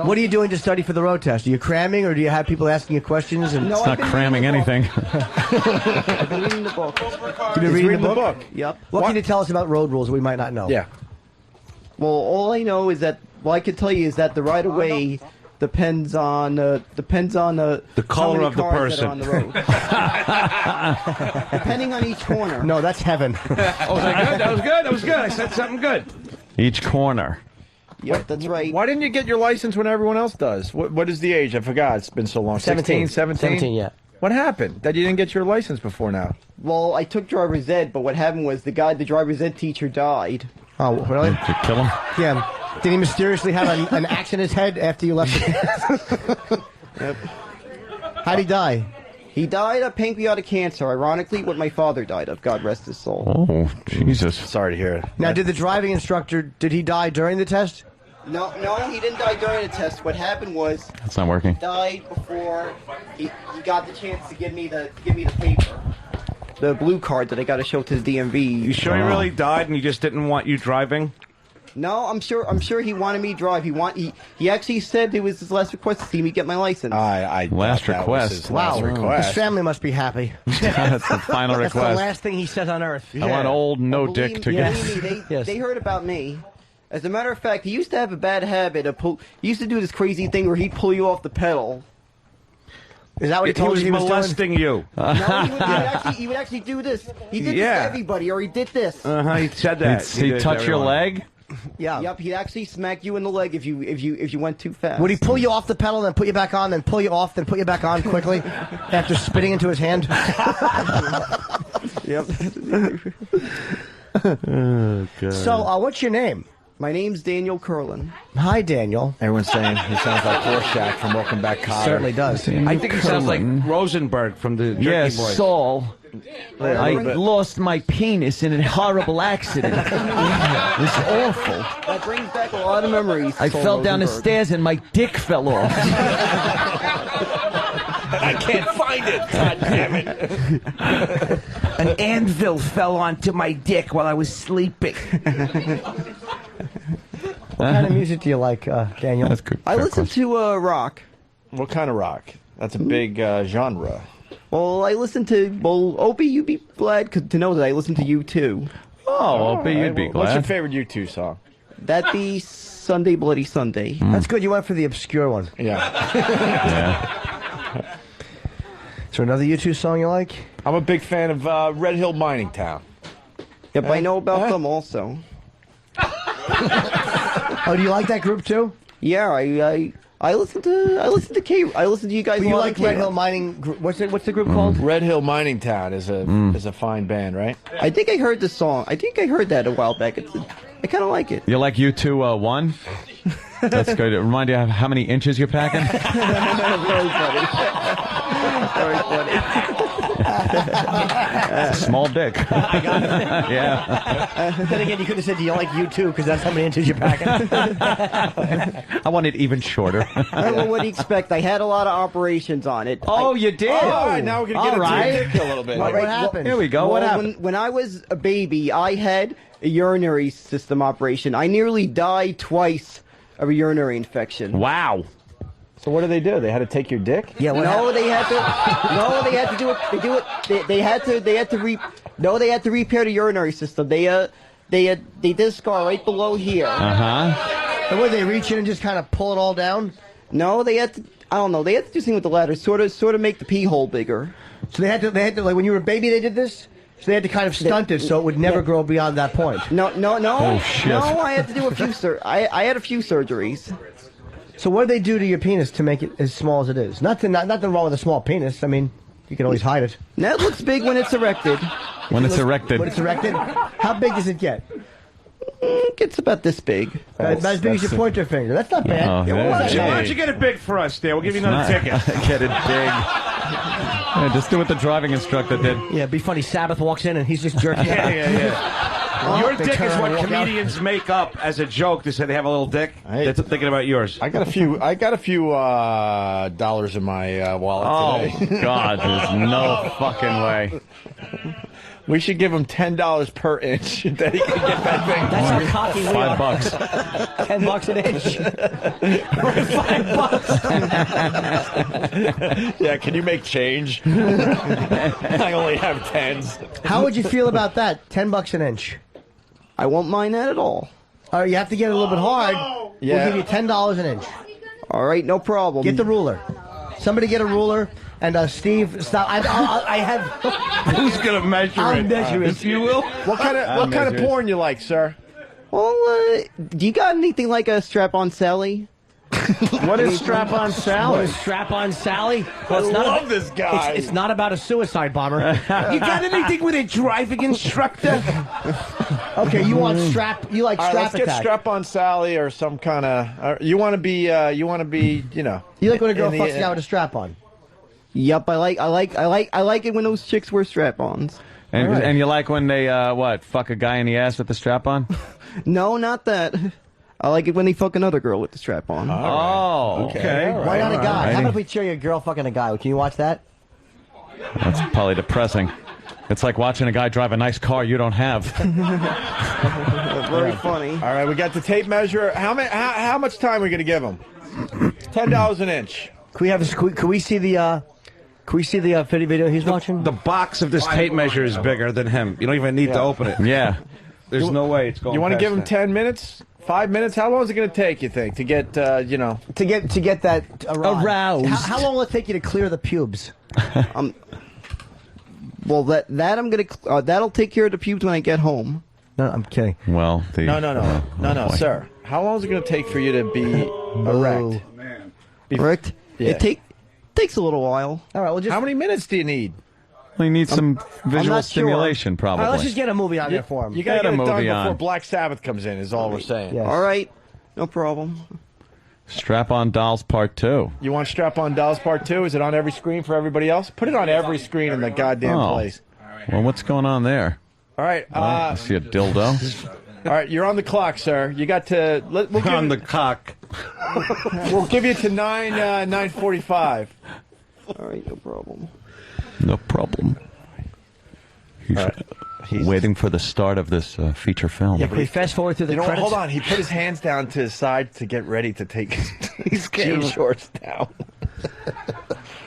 What are you doing to study for the road test? Are you cramming, or do you have people asking you questions? And No, It's not cramming anything. I've been reading the book. You've been reading the book? Yep. What can you tell us about road rules we might not know? Yeah. Well, all I know is that I can tell you is that the right of way depends on the color of the person. On the road. Depending on each corner. No, that's heaven. Oh, was that good? That was good. That was good. I said something good. Each corner. Yep, that's right. Why didn't you get your license when everyone else does? What is the age? I forgot. It's been so long. 17. 17? 17, yeah. What happened? That you didn't get your license before now? Well, I took driver's ed, but what happened was the driver's ed teacher died. Oh, really? Did you kill him? Yeah. Did he mysteriously have an axe in his head after you left? Yep. How'd he die? He died of pancreatic cancer, ironically, what my father died of. God rest his soul. Oh, Jesus. Sorry to hear it. Now, did the driving instructor, did he die during the test? No, he didn't die during the test. What happened was That's not working. he died before he got the chance to give me the paper. The blue card that I got to show to the DMV. You sure he really died and he just didn't want you driving? No, I'm sure he wanted me to drive. He actually said it was his last request to see me get my license. Last request. Wow. Last request. His family must be happy. That's the final That's the request. last thing he says on earth. I want old no dick to get. Believe me, they heard about me. As a matter of fact, he used to have a bad habit of he used to do this crazy thing where he'd pull you off the pedal. Is that what he told you he was molesting you? No, he would actually do this. He did this to everybody, or he did this. He said that. He'd touch your leg? Yeah. Yep, he'd actually smack you in the leg if you went too fast. Would he pull you off the pedal, then put you back on, then pull you off, then put you back on quickly after spitting into his hand? Yep. Oh, God. So, what's your name? My name's Daniel Curlin. Hi, Daniel. Everyone's saying he sounds like Rorschach from Welcome Back, Kotter. Certainly does. I think he sounds like Rosenberg from the Jerky Yes, Boys. Saul. I lost my penis in a horrible accident. It was awful. That brings back a lot of memories. I Saul fell down the Rosenberg. stairs and my dick fell off. I can't find it. God damn it. An anvil fell onto my dick while I was sleeping. What kind of music do you like, Daniel? That's good. I listen to rock. What kind of rock? That's a big genre. Well, I listen to, Opie, you'd be glad to know that I listen to U2. Oh, Opie, you'd be glad. What's your favorite U2 song? That'd be Sunday Bloody Sunday. That's good. You went for the obscure one. Yeah. Is there another U2 song you like? I'm a big fan of Red Hill Mining Town. Yep, I know about them also. Oh, do you like that group too? Yeah, I listen to you guys. But you like Red Hill Mining? What's the group called? Red Hill Mining Town is a fine band, right? I think I heard the song. I think I heard that a while back. I kind of like it. You like U2 1? That's good. It remind you of how many inches you're packing? Very funny. Very funny. It's a small dick. I got it. Yeah. Then again, you could have said, do you like U2? Because that's how many inches you're packing. I want it even shorter. Well, what do you expect? I had a lot of operations on it. Oh, you did? All right, now we're going to get into your dick a little bit. What happened? Here we go. What happened? When I was a baby, I had a urinary system operation. I nearly died twice of a urinary infection. Wow. So what do? They had to take your dick? Yeah. They had to do it. They had to repair the urinary system. They did a scar right below here. And would they reach in and just kind of pull it all down? No, they had to. I don't know. They had to do something with the ladder, sort of make the pee hole bigger. So they had to like when you were a baby, they did this. So they had to kind of stunt it so it would never grow beyond that point. No. Oh, shit. No, I had to do a few I had a few surgeries. So what do they do to your penis to make it as small as it is? Nothing wrong with a small penis. I mean, you can always hide it. That looks big when it's erected. When it's erected. When it's erected? How big does it get? It gets about this big. About as big as your pointer finger. That's not bad. Oh, Why don't you get it big for us there? We'll give you another ticket. Get it big. Yeah, just do what the driving instructor did. Yeah, it'd be funny. Sabbath walks in and he's just jerking out. Yeah. Your dick is what comedians make up as a joke to say they have a little dick. They're thinking about yours. I got a few dollars in my wallet today. Oh, God, there's no fucking way. We should give him $10 per inch that he can get that thing. That's how cocky we are. $5. $10 an inch. $5. Yeah, can you make change? I only have tens. How would you feel about that? $10 an inch. I won't mind that at all. All right, you have to get it a little bit hard. Yeah. We'll give you $10 an inch. All right, no problem. Get the ruler. Somebody get a ruler. And Steve, stop. I have. Who's gonna measure I'll it? measure it. If you will. What kind of porn you like, sir? Well, do you got anything like a strap-on Sally? What is strap-on Sally? What is strap-on Sally? Well, I love this guy. It's not about a suicide bomber. You got anything with a driving instructor? Okay, you want strap? You like All right, strap let's attack? get strap-on Sally or some kind of. You want to be, you know. You like when a girl fucks you out with a strap on? Yep, I like it when those chicks wear strap-ons. And you like when they fuck a guy in the ass with the strap on? No, not that. I like it when they fuck another girl with the strap on. Oh, okay. Why not a guy? How about if we show you a girl fucking a guy? Can you watch that? That's probably depressing. It's like watching a guy drive a nice car you don't have. Very funny. All right, we got the tape measure. How much time are we going to give him? $10 an inch. Can we see the video he's watching? The box of this tape measure is bigger than him. You don't even need to open it. Yeah. There's no way it's going. You want to past give him that. 10 minutes? 5 minutes? How long is it going to take, you think, to get, to get that aroused? How long will it take you to clear the pubes? Well, that'll take care of the pubes when I get home. No, I'm kidding. Well, no, sir. How long is it going to take for you to be erect? Erect? Yeah. It takes a little while. All right, well, How many minutes do you need? We need some visual not sure. stimulation, probably. All right, let's just get a movie on there for him. You got to get it done movie before on. Black Sabbath comes in, is all we're saying. Yes. All right, no problem. Strap-on Dolls Part 2. You want Strap-on Dolls Part 2? Is it on every screen for everybody else? Put it on every screen in the goddamn place. Well, what's going on there? All right. I see a dildo. All right, you're on the clock, sir. You got to... We'll on the cock. We'll give you to 9:45. All right, no problem. No problem. He's waiting for the start of this feature film. Yeah, can we fast forward to the credits? Hold on. He put his hands down to his side to get ready to take his jean shorts down.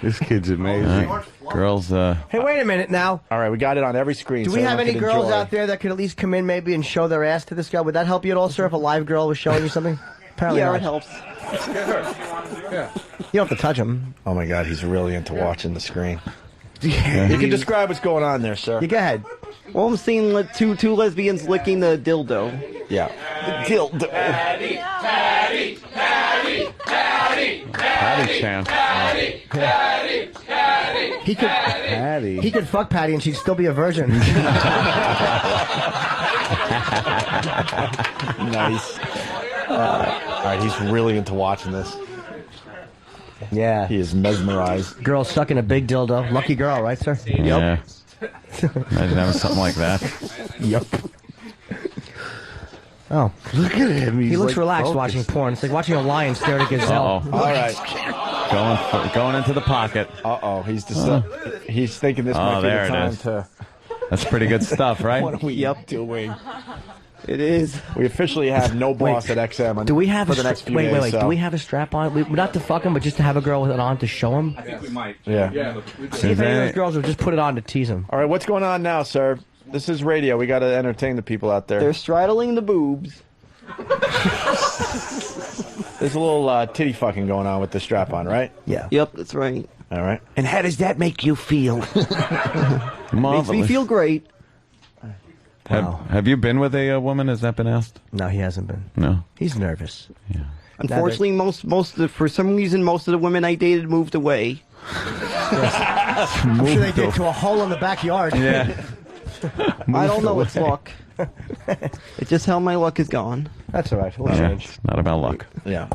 This kid's amazing. Girls. Hey, wait a minute now. All right, we got it on every screen. Do we have any girls out there that could at least come in maybe and show their ass to this guy? Would that help you at all, sir, if a live girl was showing you something? Apparently Yeah, not. it helps. Yeah. You don't have to touch him. Oh, my God. He's really into watching the screen. Yeah. You can describe what's going on there, sir. You go ahead. Well, I'm seeing two lesbians licking the dildo. Yeah. The dildo. Patty chant. He could fuck Patty and she'd still be a virgin. Nice. All right, he's really into watching this. Yeah. He is mesmerized. Girl sucking a big dildo. Lucky girl, right, sir? Yeah. Imagine having something like that. Yep. Oh. Look at him. He looks like relaxed focused. watching porn. It's like watching a lion stare at a gazelle. Uh-oh. All right. Going into the pocket. Uh-oh. He's thinking this might be there the it time is. to... That's pretty good stuff, right? What are we doing? It is. We officially have no boss at XM Do we have for the next few days. Wait. So. Do we have a strap on? Not to fuck him, but just to have a girl with it on to show him? I think we might. Yeah. See if any of those girls will just put it on to tease him. All right, what's going on now, sir? This is radio. We got to entertain the people out there. They're straddling the boobs. There's a little titty fucking going on with the strap on, right? Yeah. Yep, that's right. All right. And how does that make you feel? Makes me feel great. Have you been with a woman? Has that been asked? No, he hasn't been. No. He's nervous. Yeah. Unfortunately, for some reason, most of the women I dated moved away. I'm sure they did to a hole in the backyard. Yeah. I don't know. It's luck. It's just how my luck is gone. That's all right. We'll Yeah, change. it's not about luck. Yeah.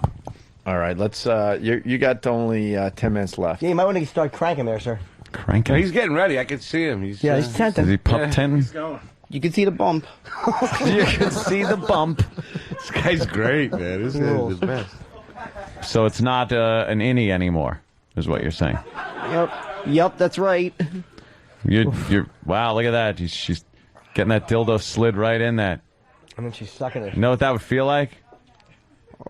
All right, let's. You got only 10 minutes left. Yeah, you might want to start cranking there, sir. Cranking? He's getting ready. I can see him. He's tenting. Is he pup tenting? You can see the bump. You can see the bump. This guy's great, man. This is the best. So it's not an innie anymore, is what you're saying. Yep, that's right. You're wow, look at that. She's getting that dildo slid right in that. And then she's sucking it. You know what that would feel like?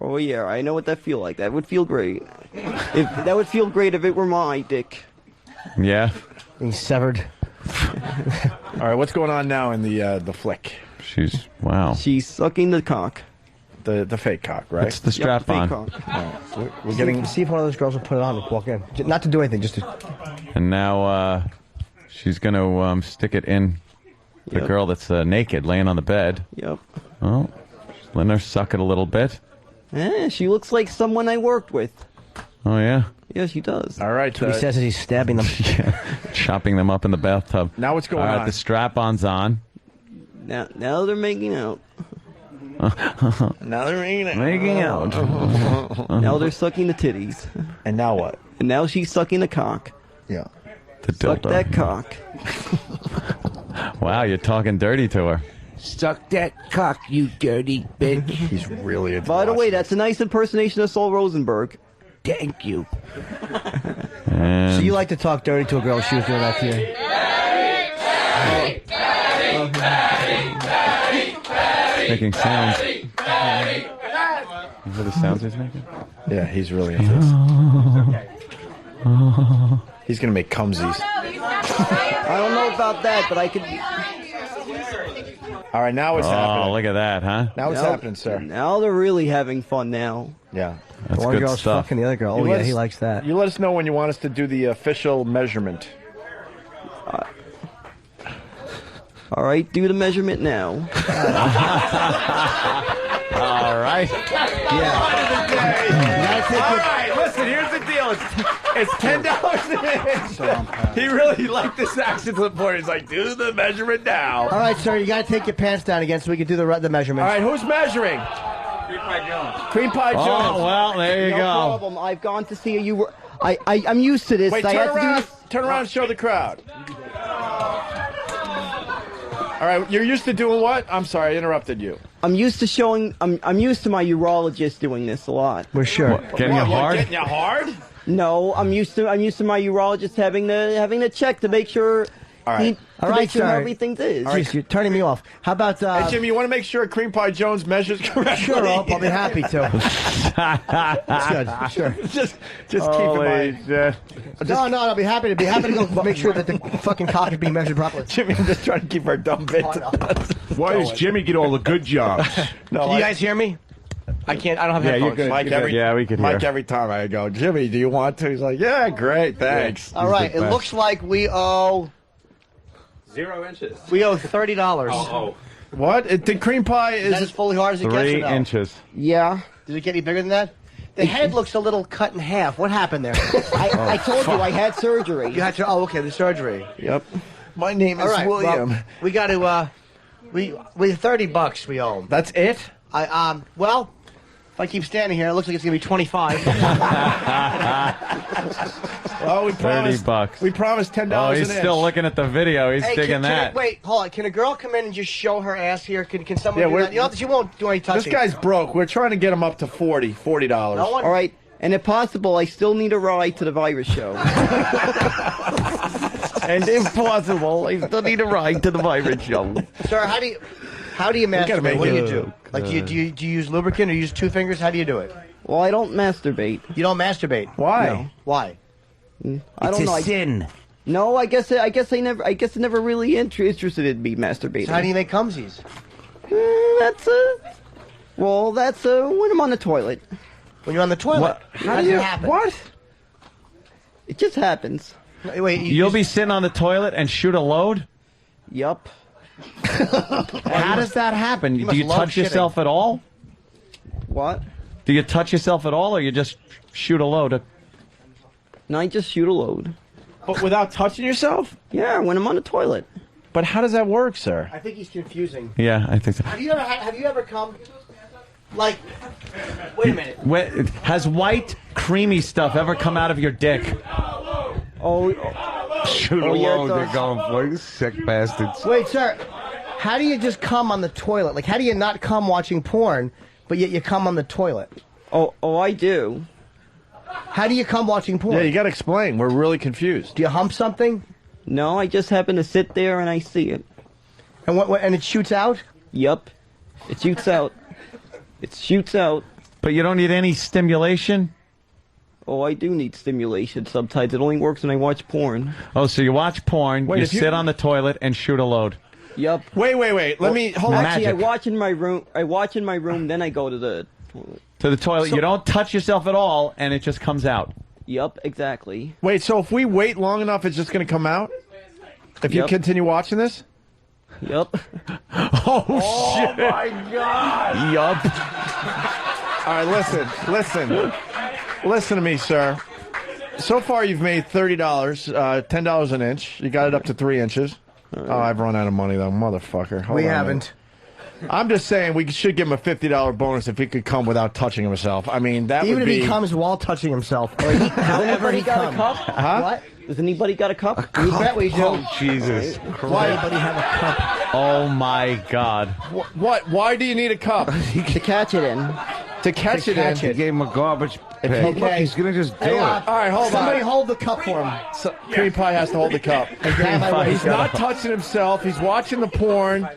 Oh yeah, I know what that feel like. That would feel great. That would feel great if it were my dick. Yeah. He's severed. All right, what's going on now in the flick? She's wow. She's sucking the cock. The fake cock, right? It's the strap fake on. cock. We're getting. See if one of those girls will put it on and walk in. Not to do anything, just to. And now she's going to stick it in the girl that's naked, laying on the bed. Yep. Oh, just letting her suck it a little bit. She looks like someone I worked with. Oh, yeah? Yeah, she does. All right. He says as he's stabbing them. Chopping them up in the bathtub. Now what's going All right, on? the strap-on's on. Now they're making out. Now they're Making out. Now they're sucking the titties. And now what? And now she's sucking the cock. Yeah. The Suck dildo. that cock. Wow, you're talking dirty to her. Suck that cock, you dirty bitch. He's really into By the way, watching that's a nice impersonation of Saul Rosenberg. Thank you. And So you like to talk dirty to a girl if she was doing that to you? making sounds. You hear the sounds he's making? Yeah, he's really into this. He's going to make cumsies. I don't know about that, but I could. All right, now what's happening? Oh, look at that, huh? Now what's happening, sir? Now they're really having fun now. Yeah. That's One good girl's stuff. fucking the other girl. Oh, yeah, he likes that. You let us know when you want us to do the official measurement. All right, do the measurement now. All right. All right, listen, here's the deal. It's $10 in. He really liked this action to the point. He's like, do the measurement now. All right, sir, you got to take your pants down again so we can do the measurement. All right, who's measuring? Cream Pie Jones. Cream Pie Jones. Oh, well, there you No go. problem. I've gone to see you. I'm used to this. Wait, I turn had to do around. this. Turn around and show the crowd. All right, you're used to doing what? I'm sorry, I interrupted you. I'm used to showing. I'm used to my urologist doing this a lot. We're sure. Getting you hard? Getting you hard? No, I'm used to my urologist having to check to make sure. All right. Make sure everything is. All right, you're turning me off. How about hey, Jimmy, you want to make sure Cream Pie Jones measures correctly? Sure, I'll be happy to. That's good. Sure. Just keep in mind. No, I'll be happy to go make sure that the fucking cock is being measured properly. Jimmy, I'm just trying to keep our dumb bit. Why does Jimmy get all the good jobs? Can you guys hear me? I can't. I don't have headphones. You're good. Mike, we can Mike, hear. every time I go, Jimmy, do you want to? He's like, yeah, great, thanks. All right. It looks like we owe 0 inches. We owe $30. Oh. What? The cream pie Is that as fully hard as it gets? 3 or no? inches. Yeah. Did it get any bigger than that? The head looks a little cut in half. What happened there? I told you I had surgery. You had to. Oh, okay, the surgery. Yep. My name is All right, William. well, we got to. We $30 we owe him. That's it? Well, if I keep standing here, it looks like it's gonna be 25. Well, we promised $30. We promised $10. Oh, he's an still inch. looking at the video. He's digging that. Wait, hold on. Can a girl come in and just show her ass here? Can someone Yeah, do we're- that? You know, she won't do any touching. This guy's broke. We're trying to get him up to $40. No one. All right, and if possible, I still need a ride to the virus show. And if possible, I still need a ride to the virus show. Sir, how do you gotta masturbate? make What do it you do? Like, do you use lubricant or use 2 fingers? How do you do it? Well, I don't masturbate. You don't masturbate. Why? No. Why? I don't know. sin. No, I guess it never really interested in me masturbating. So how do you make cumsies? That's when I'm on the toilet. When you're on the toilet. What? How does it happen? What? It just happens. Wait, You'll be sitting on the toilet and shoot a load? Yup. How does that happen? You Do you must love touch yourself at all? What? Do you touch yourself at all, or you just shoot a load? No, I just shoot a load. But without touching yourself? Yeah, when I'm on the toilet. But how does that work, sir? I think he's confusing. Yeah, I think so. Have you ever come? Like, wait a minute. Has white, creamy stuff ever come out of your dick? Shoot alone, they're going for you sick bastards. Wait, sir. How do you just come on the toilet? Like, how do you not come watching porn, but yet you come on the toilet? Oh, I do. How do you come watching porn? Yeah, you got to explain. We're really confused. Do you hump something? No, I just happen to sit there and I see it. And and it shoots out? Yup. It shoots out. It shoots out. But you don't need any stimulation? Oh, I do need stimulation sometimes. It only works when I watch porn. Oh, so you watch porn, Wait, you if you- sit on the toilet and shoot a load. Yup. Wait. Let me hold on. Actually, I watch in my room, then I go to the toilet. To the toilet. You don't touch yourself at all, and it just comes out. Yup, exactly. Wait, so if we wait long enough, it's just going to come out? If you Yep. continue watching this? Yup. Oh, shit. my God! Yup. All right, listen. Listen to me, sir. So far, you've made $30, $10 an inch. You got it up to 3 inches. Oh, I've run out of money, though, motherfucker. Hold We on a haven't. minute. I'm just saying we should give him a $50 bonus if he could come without touching himself. I mean, that Even would if be... he comes while touching himself. Or however he got a comes. cup? Huh? What? Does anybody got a cup? We bet we do. Oh, Jesus. Why anybody have a cup? Oh, my God. What? Why do you need a cup? To catch it in. To catch it in? He gave him a garbage bag. Okay. He's going to just do Hey, it. All right, hold Somebody on. hold the cup for him. So, Cream Pie has to hold the cup. He's not touching himself. He's watching the porn.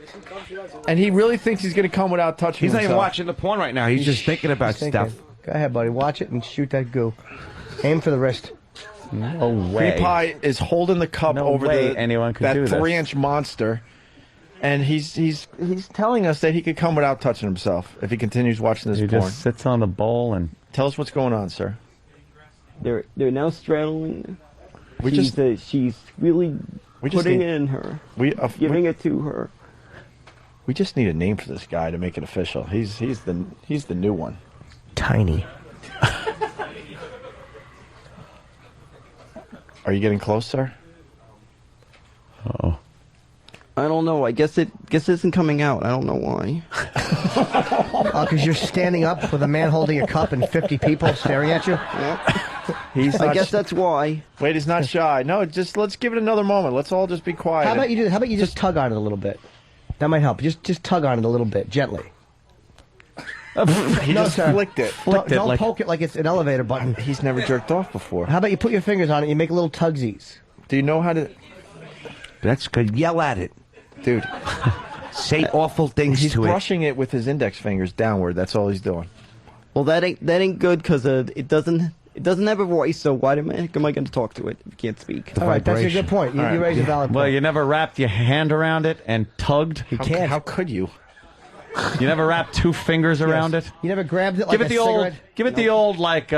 And he really thinks he's going to come without touching He's not himself. even watching the porn right now. He's just thinking about stuff. Go ahead, buddy. Watch it and shoot that goo. Aim for the wrist. No way. Cream Pie is holding the cup No over way the, anyone could that do this. 3-inch monster. And he's telling us that he could come without touching himself if he continues watching this He porn. just sits on the bowl and... Tell us what's going on, sir. They're now straddling. We she's really we just putting need- it in her. Giving it to her. We just need a name for this guy to make it official. He's the new one. Tiny. Are you getting close, sir? Oh. I don't know. I guess it isn't coming out. I don't know why. Because you're standing up with a man holding a cup and 50 people staring at you? I guess that's why. Wait, he's not shy. No, just let's give it another moment. Let's all just be quiet. How about you just tug on it a little bit? That might help. Just tug on it a little bit, gently. He just sir. flicked it. Don't poke it like it's an elevator button. He's never jerked off before. How about you put your fingers on it and you make little tugsies? Do you know how to... That's good. Yell at it. Dude. Say awful things He's to it. brushing it with his index fingers downward. That's all he's doing. Well, that ain't good because it doesn't have a voice. So why am I going to talk to it if it can't speak? All right, that's a good point. You raised a valid point. Well, you never wrapped your hand around it and tugged? You can't. How could you? You never wrapped 2 fingers around it? You never grabbed it like Give it a the cigarette? Give it the old, like,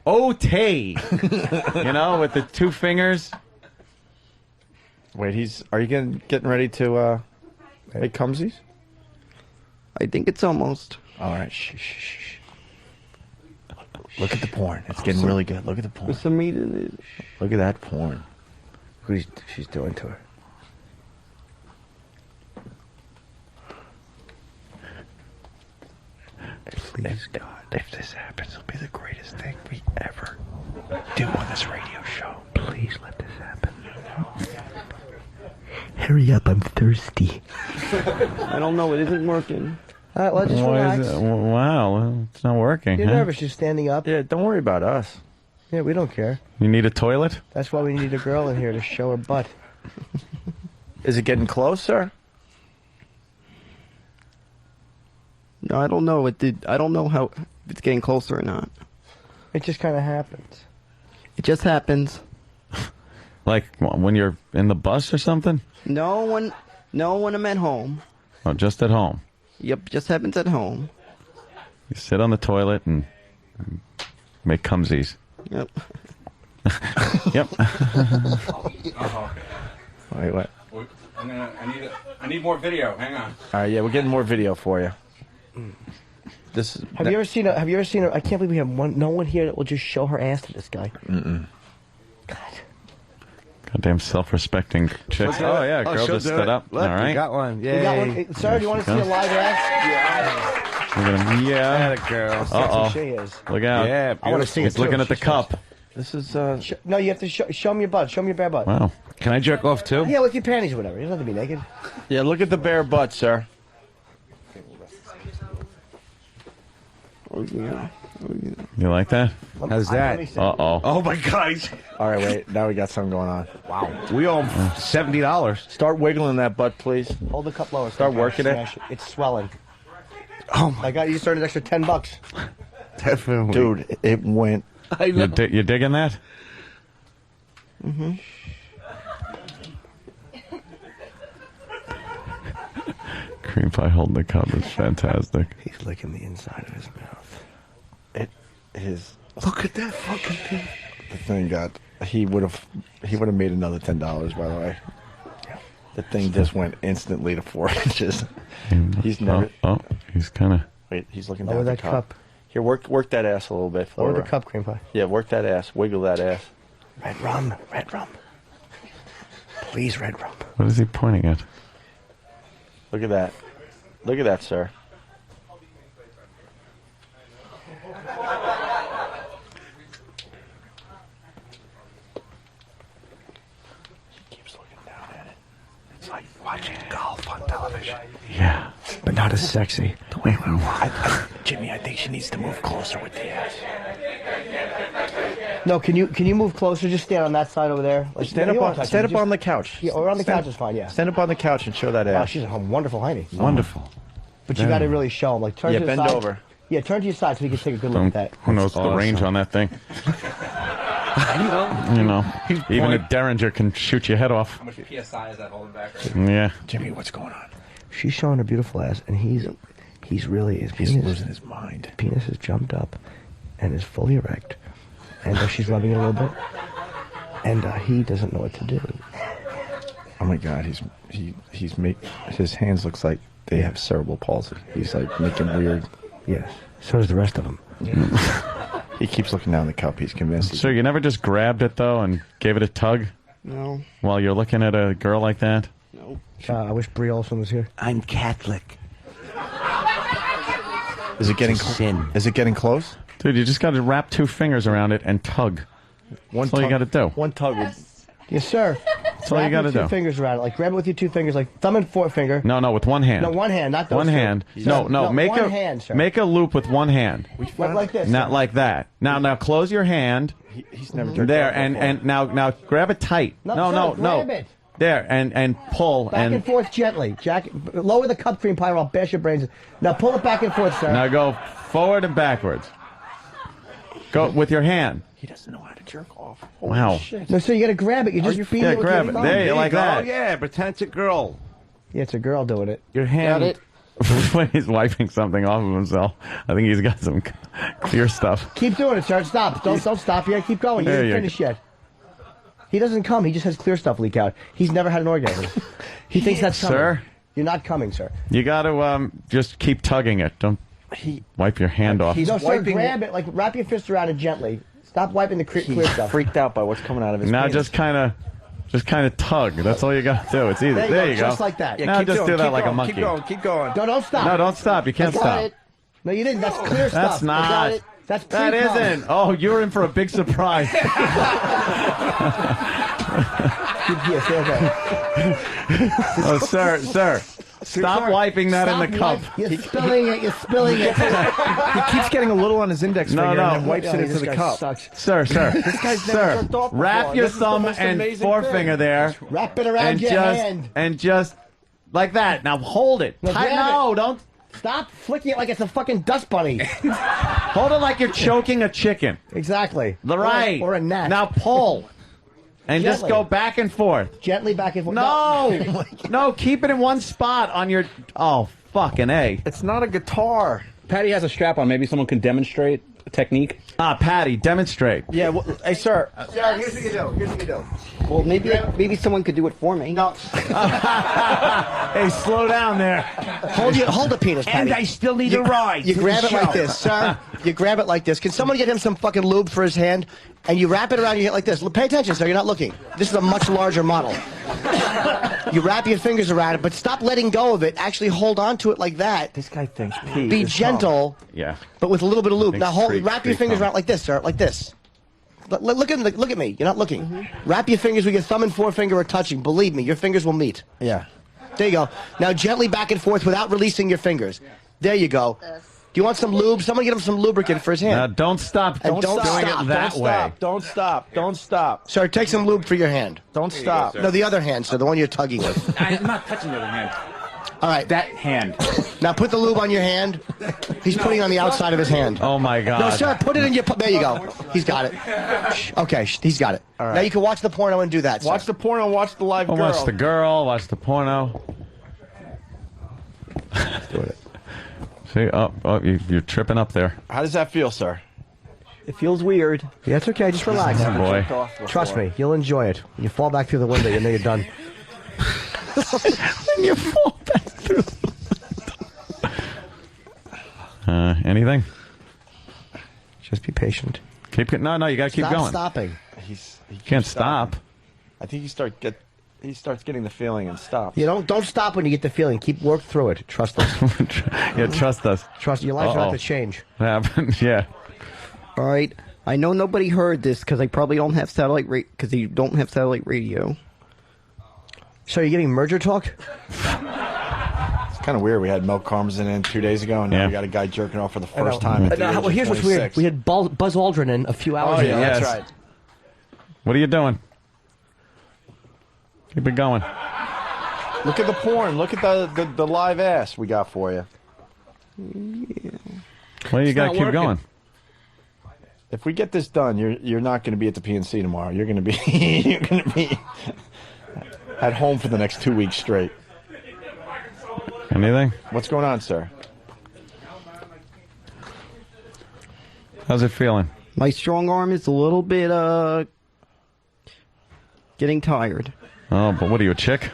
O-tay. You know, with the 2 fingers. Wait, are you getting ready to make cumsies? I think it's almost. All right, shh. Look at the porn. It's getting really good. Look at the porn. There's some meat in it. Look at that porn. What she's doing to her. Please, God, if this happens, it'll be the greatest thing we ever do on this radio show. Please let this happen. Hurry up, I'm thirsty. I don't know. It isn't working. All right, let's just relax. Wow, well, it's not working. You're huh? nervous. You're standing up. Yeah, don't worry about us. Yeah, we don't care. You need a toilet? That's why we need a girl in here to show her butt. Is it getting closer? No, I don't know. I don't know how if it's getting closer or not. It just kind of happens. It just happens. Like when you're in the bus or something? No, when I'm at home. Oh, just at home. Yep, just happens at home. You sit on the toilet and make cumsies. Yep. Yep. Wait, what? I need more video. Hang on. All right, yeah, we're getting more video for you. This is, Have you ever seen a? I can't believe we have no one here that will just show her ass to this guy. Mm-mm. Goddamn self-respecting chick. Oh, yeah, girl just stood up. Look, All right. you got one. Yeah. You got one. Sir, do you want to see a live ass? Yeah. That a girl. Uh-oh. She is. Look out. Yeah, I want to see it. He's looking at the cup. This is, No, you have to show me your butt. Show me your bare butt. Wow. Can I jerk off too? Yeah, with your panties or whatever. You don't have to be naked. Yeah, look at the bare butt, sir. Oh, yeah. You like that? How's that? Uh-oh. Oh my God! All right, wait. Now we got something going on. Wow. We owe him $70. Start wiggling that butt, please. Hold the cup lower. Start working it. It's swelling. Oh my! I got you. Started an extra $10. Definitely. Dude, it went. I know. You digging that? Mm-hmm. Cream pie holding the cup is fantastic. He's licking the inside of his mouth. Look at that fucking thing. The thing got. He would have made another $10. By the way. The thing just went instantly to 4 inches. He's never. He's kind of. Wait, he's looking Lower down that the cup. Here, work that ass a little bit. Lower the cup, cream pie. Yeah, work that ass. Wiggle that ass. Red rum. Red rum. Please, red rum. What is he pointing at? Look at that. Look at that, sir. He keeps looking down at it. It's like watching golf on television. Yeah. But not as sexy. Wait, Jimmy, I think she needs to move closer with the ass. No, can you move closer? Just stand on that side over there. Like, Stand up on the couch. Yeah, or on the couch is fine. Yeah. Stand up on the couch and show that Wow, ass. she's a wonderful hiney. Wonderful. But you got to really show him. Like turn Yeah, to the bend side. over. Yeah, turn to your side so we can take a good look at that. Who knows the range on that thing? You know, even a Derringer can shoot your head off. How much PSI is that holding back? Yeah. Jimmy, what's going on? She's showing her beautiful ass, and he's really He's losing his mind. His penis has jumped up, and is fully erect, and she's rubbing it a little bit, and he doesn't know what to do. Oh my God, his hands looks like they have cerebral palsy. He's like making weird. Yes. So does the rest of them. He keeps looking down the cup. He's convinced. So you never just grabbed it though and gave it a tug? No. While you're looking at a girl like that? No. I wish Brie Olson was here. I'm Catholic. Is it getting sin? Is it getting close? Dude, you just got to wrap 2 fingers around it and tug. That's all you got to do. One tug would. Yes, sir. That's all you got to do. Two fingers around it. Like grab it with your 2 fingers, like thumb and forefinger. No, with one hand. No, one hand, not those one two. hand. No. Make one a hand, sir. make a loop with one hand. Like this. Not like that. Now close your hand. He's never jerked there off and now grab it tight. No, grab it. There and pull Back and forth gently. Jack, lower the cup cream pie or I'll bash your brains. Now pull it back and forth, sir. Now go forward and backwards. Go with your hand. He doesn't know how to jerk off. Wow. Shit. No, so you got to grab it. You just beat it with grab your it. thumb. There you like that. Oh yeah, pretend it's a girl. Yeah, it's a girl doing it. Your hand. Got it. When he's wiping something off of himself, I think he's got some clear stuff. Keep doing it, sir. Stop. Don't stop here. Keep going. You There didn't you finish yet. He doesn't come. He just has clear stuff leak out. He's never had an orgasm. He thinks that's coming. Sir? You're not coming, sir. You got to just keep tugging it. Don't wipe your hand off. No, sir, grab it. Like, wrap your fist around it gently. Stop wiping the clear stuff. Freaked out by what's coming out of his Now penis. just kind of tug. That's all you got to do. It's easy. There you go. Just like that. Yeah, now keep just doing, do that keep like going, a monkey. Keep going. No, don't stop. No, don't stop. You can't I got stop. it. No, you didn't. That's clear stuff. That's not. I got it. That's That pre-cum. isn't. Oh, you're in for a big surprise. Yes, okay. Oh, sir. Stop wiping that in the cup. You're spilling it. You're spilling it. He keeps getting a little on his index finger and then wipes it into this the guy cup. Sucks. Sir. This guy's never jerked off before. Wrap your This is the thumb most and amazing forefinger thing. there. Wrap it around your hand. And just like that. Now hold it. No, grab No, it. don't. Stop flicking it like it's a fucking dust bunny. Hold it like you're choking a chicken. Exactly. Right. Or a gnat. Now pull. And just Gently. go back and forth. Gently back and forth. No, keep it in one spot on your. Oh, fucking A. It's not a guitar. Patty has a strap on. Maybe someone can demonstrate a technique. Patty, demonstrate. Yeah, well, hey, sir. Sir, here's what you do. Well, maybe someone could do it for me. No. Hey, slow down there. Hold the penis, Patty. And I still need a ride. You to grab the it like show. this, sir. You grab it like this. Can someone get him some fucking lube for his hand? And you wrap it around your hand like this. Pay attention, sir. You're not looking. This is a much larger model. You wrap your fingers around it, but stop letting go of it. Actually hold on to it like that. This guy thinks pee. Be is gentle, Yeah. but with a little bit of lube. Thinks Now pre- wrap your fingers pre-cum. around like this, sir. Like this. Look at me. You're not looking. Wrap your fingers with your thumb and forefinger are touching. Believe me, your fingers will meet. Yeah. There you go. Now gently back and forth without releasing your fingers. There you go. Do you want some lube? Someone get him some lubricant for his hand. Now don't stop. And don't doing stop. it that way. Don't stop. Don't stop. Sir, take some lube for your hand. Don't stop. No, the other hand, sir, the one you're tugging with. I'm not touching the other hand. All right. That hand. Now put the lube on your hand. He's putting it on the outside of his hand. Oh my God. No, sir, put it in your... There you go. He's got it. Okay, he's got it. All right. Now you can watch the porno and do that, sir. Watch the porno, watch the live girl. Watch the girl. Watch the porno. Doing it. See, you're tripping up there. How does that feel, sir? It feels weird. Yeah, it's okay. Just relax. Oh, boy. Trust me, you'll enjoy it. When you fall back through the window, you know you're done. When you fall back through. Anything? Just be patient. Keep it. No, you got to keep Stop going. stopping. He Can't stop. I think he starts getting the feeling and stops. You don't stop when you get the feeling. Keep work through it. Trust us. Yeah, trust us. Trust your life's about to change. What happened? Yeah. All right. I know nobody heard this because I probably don't have satellite because you don't have satellite radio. So you're getting merger talk? It's kind of weird. We had Mel Karmazin in 2 days ago, and now we got a guy jerking off for the first time. At the age Well, of here's what's weird. 26. We had Buzz Aldrin in a few hours ago. That's Yes. right. What are you doing? Keep it going. Look at the porn. Look at the live ass we got for you. Well, you got to not keep working. going. If we get this done, you're not going to be at the PNC tomorrow. You're going to be at home for the next 2 weeks straight. Anything? What's going on, sir? How's it feeling? My strong arm is a little bit getting tired. Oh, but what are you, a chick?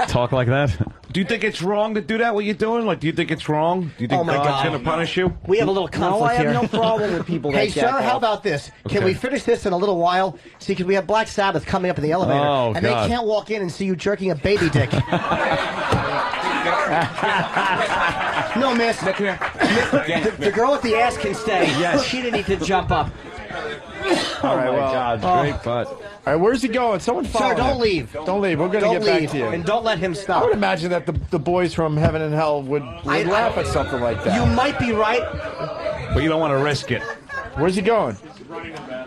Talk like that? Do you think it's wrong to do that? What you're doing? Like, do you think it's wrong? Do you think Oh, my God's God. going to punish you? We have a little conflict I have here. no problem with people that Hey, sir, jack how off. about this? Can Okay. we finish this in a little while? See, because we have Black Sabbath coming up in the elevator, Oh, and God. they can't walk in and see you jerking a baby dick. No, miss. The girl with the ass can stay. Yes. She didn't need to jump up. All right, well, God, great butt. All right, where's he going? Someone follow Sir, don't him. leave. Don't leave. We're going to get back to you. And don't let him I stop. would imagine that the boys from Heaven and Hell would laugh at something like that. You might be right. But you don't want to risk it. Where's he going?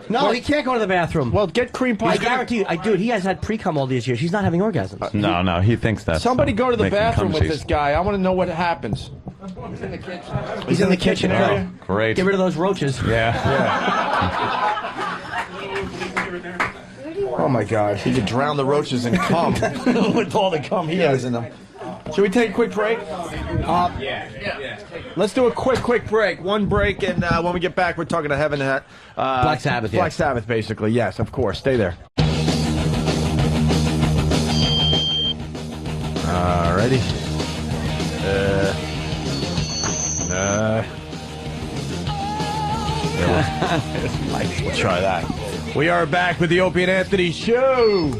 No, he can't go to the bathroom. Well, get cream pie. I guarantee you, dude, he has had pre-cum all these years. He's not having orgasms. No, he thinks that's Somebody go to the making bathroom with cumsies. this guy. I want to know what happens. He's in the kitchen area. Great. Get rid of those roaches. Yeah. Oh my God! He could drown the roaches in cum with all the cum he has in them. Should we take a quick break? Yeah. Let's do a quick break. One break, and when we get back, we're talking to Heaven and Black Sabbath. Black Sabbath, basically. Yes, of course. Stay there. Alrighty. We'll try that. We are back with the Opie and Anthony Show.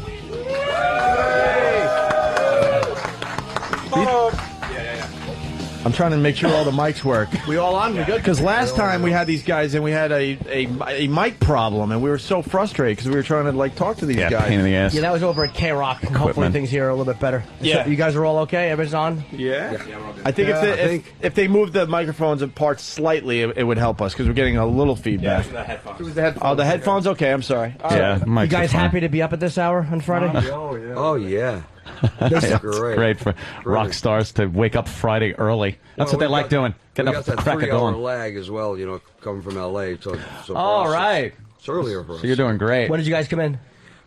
I'm trying to make sure all the mics work. We all on? We good? Because last time we had these guys and we had a mic problem and we were so frustrated because we were trying to like talk to these guys. Pain in the ass. Yeah, that was over at K-Rock. Hopefully things here are a little bit better. Yeah. So you guys are all okay? Everybody's on? Yeah. I think if they move the microphones apart slightly, it would help us because we're getting a little feedback. It was the headphones. Oh, the headphones? Okay, I'm sorry. Yeah, You guys happy to be up at this hour on Friday? Oh, yeah. It's great for rock stars to wake up Friday early. That's what they like doing. Getting up got at the that crack of 3-hour dawn. lag as well, coming from L.A. So All right. It's earlier for us. So you're doing great. When did you guys come in?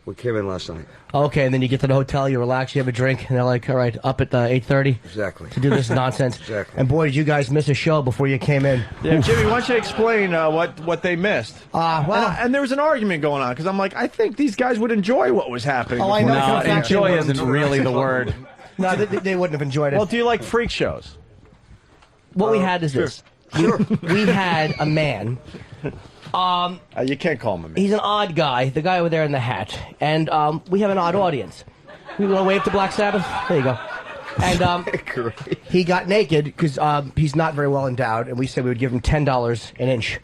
We came in last night. Okay, and then you get to the hotel, you relax, you have a drink, and they're like, all right, up at 8:30 Exactly. to do this nonsense. Exactly. And boy, did you guys miss a show before you came in. Yeah, Jimmy, why don't you explain what they missed? And there was an argument going on because I'm like, I think these guys would enjoy what was happening. Oh, I know. No, For a fact enjoy they isn't really the word. No, they wouldn't have enjoyed it. Well, do you like freak shows? What we had is this. We had a man. You can't call him a man. He's an odd guy, the guy over there in the hat. And we have an odd audience. We want to wave to Black Sabbath? There you go. And he got naked because he's not very well endowed, and we said we would give him $10 an inch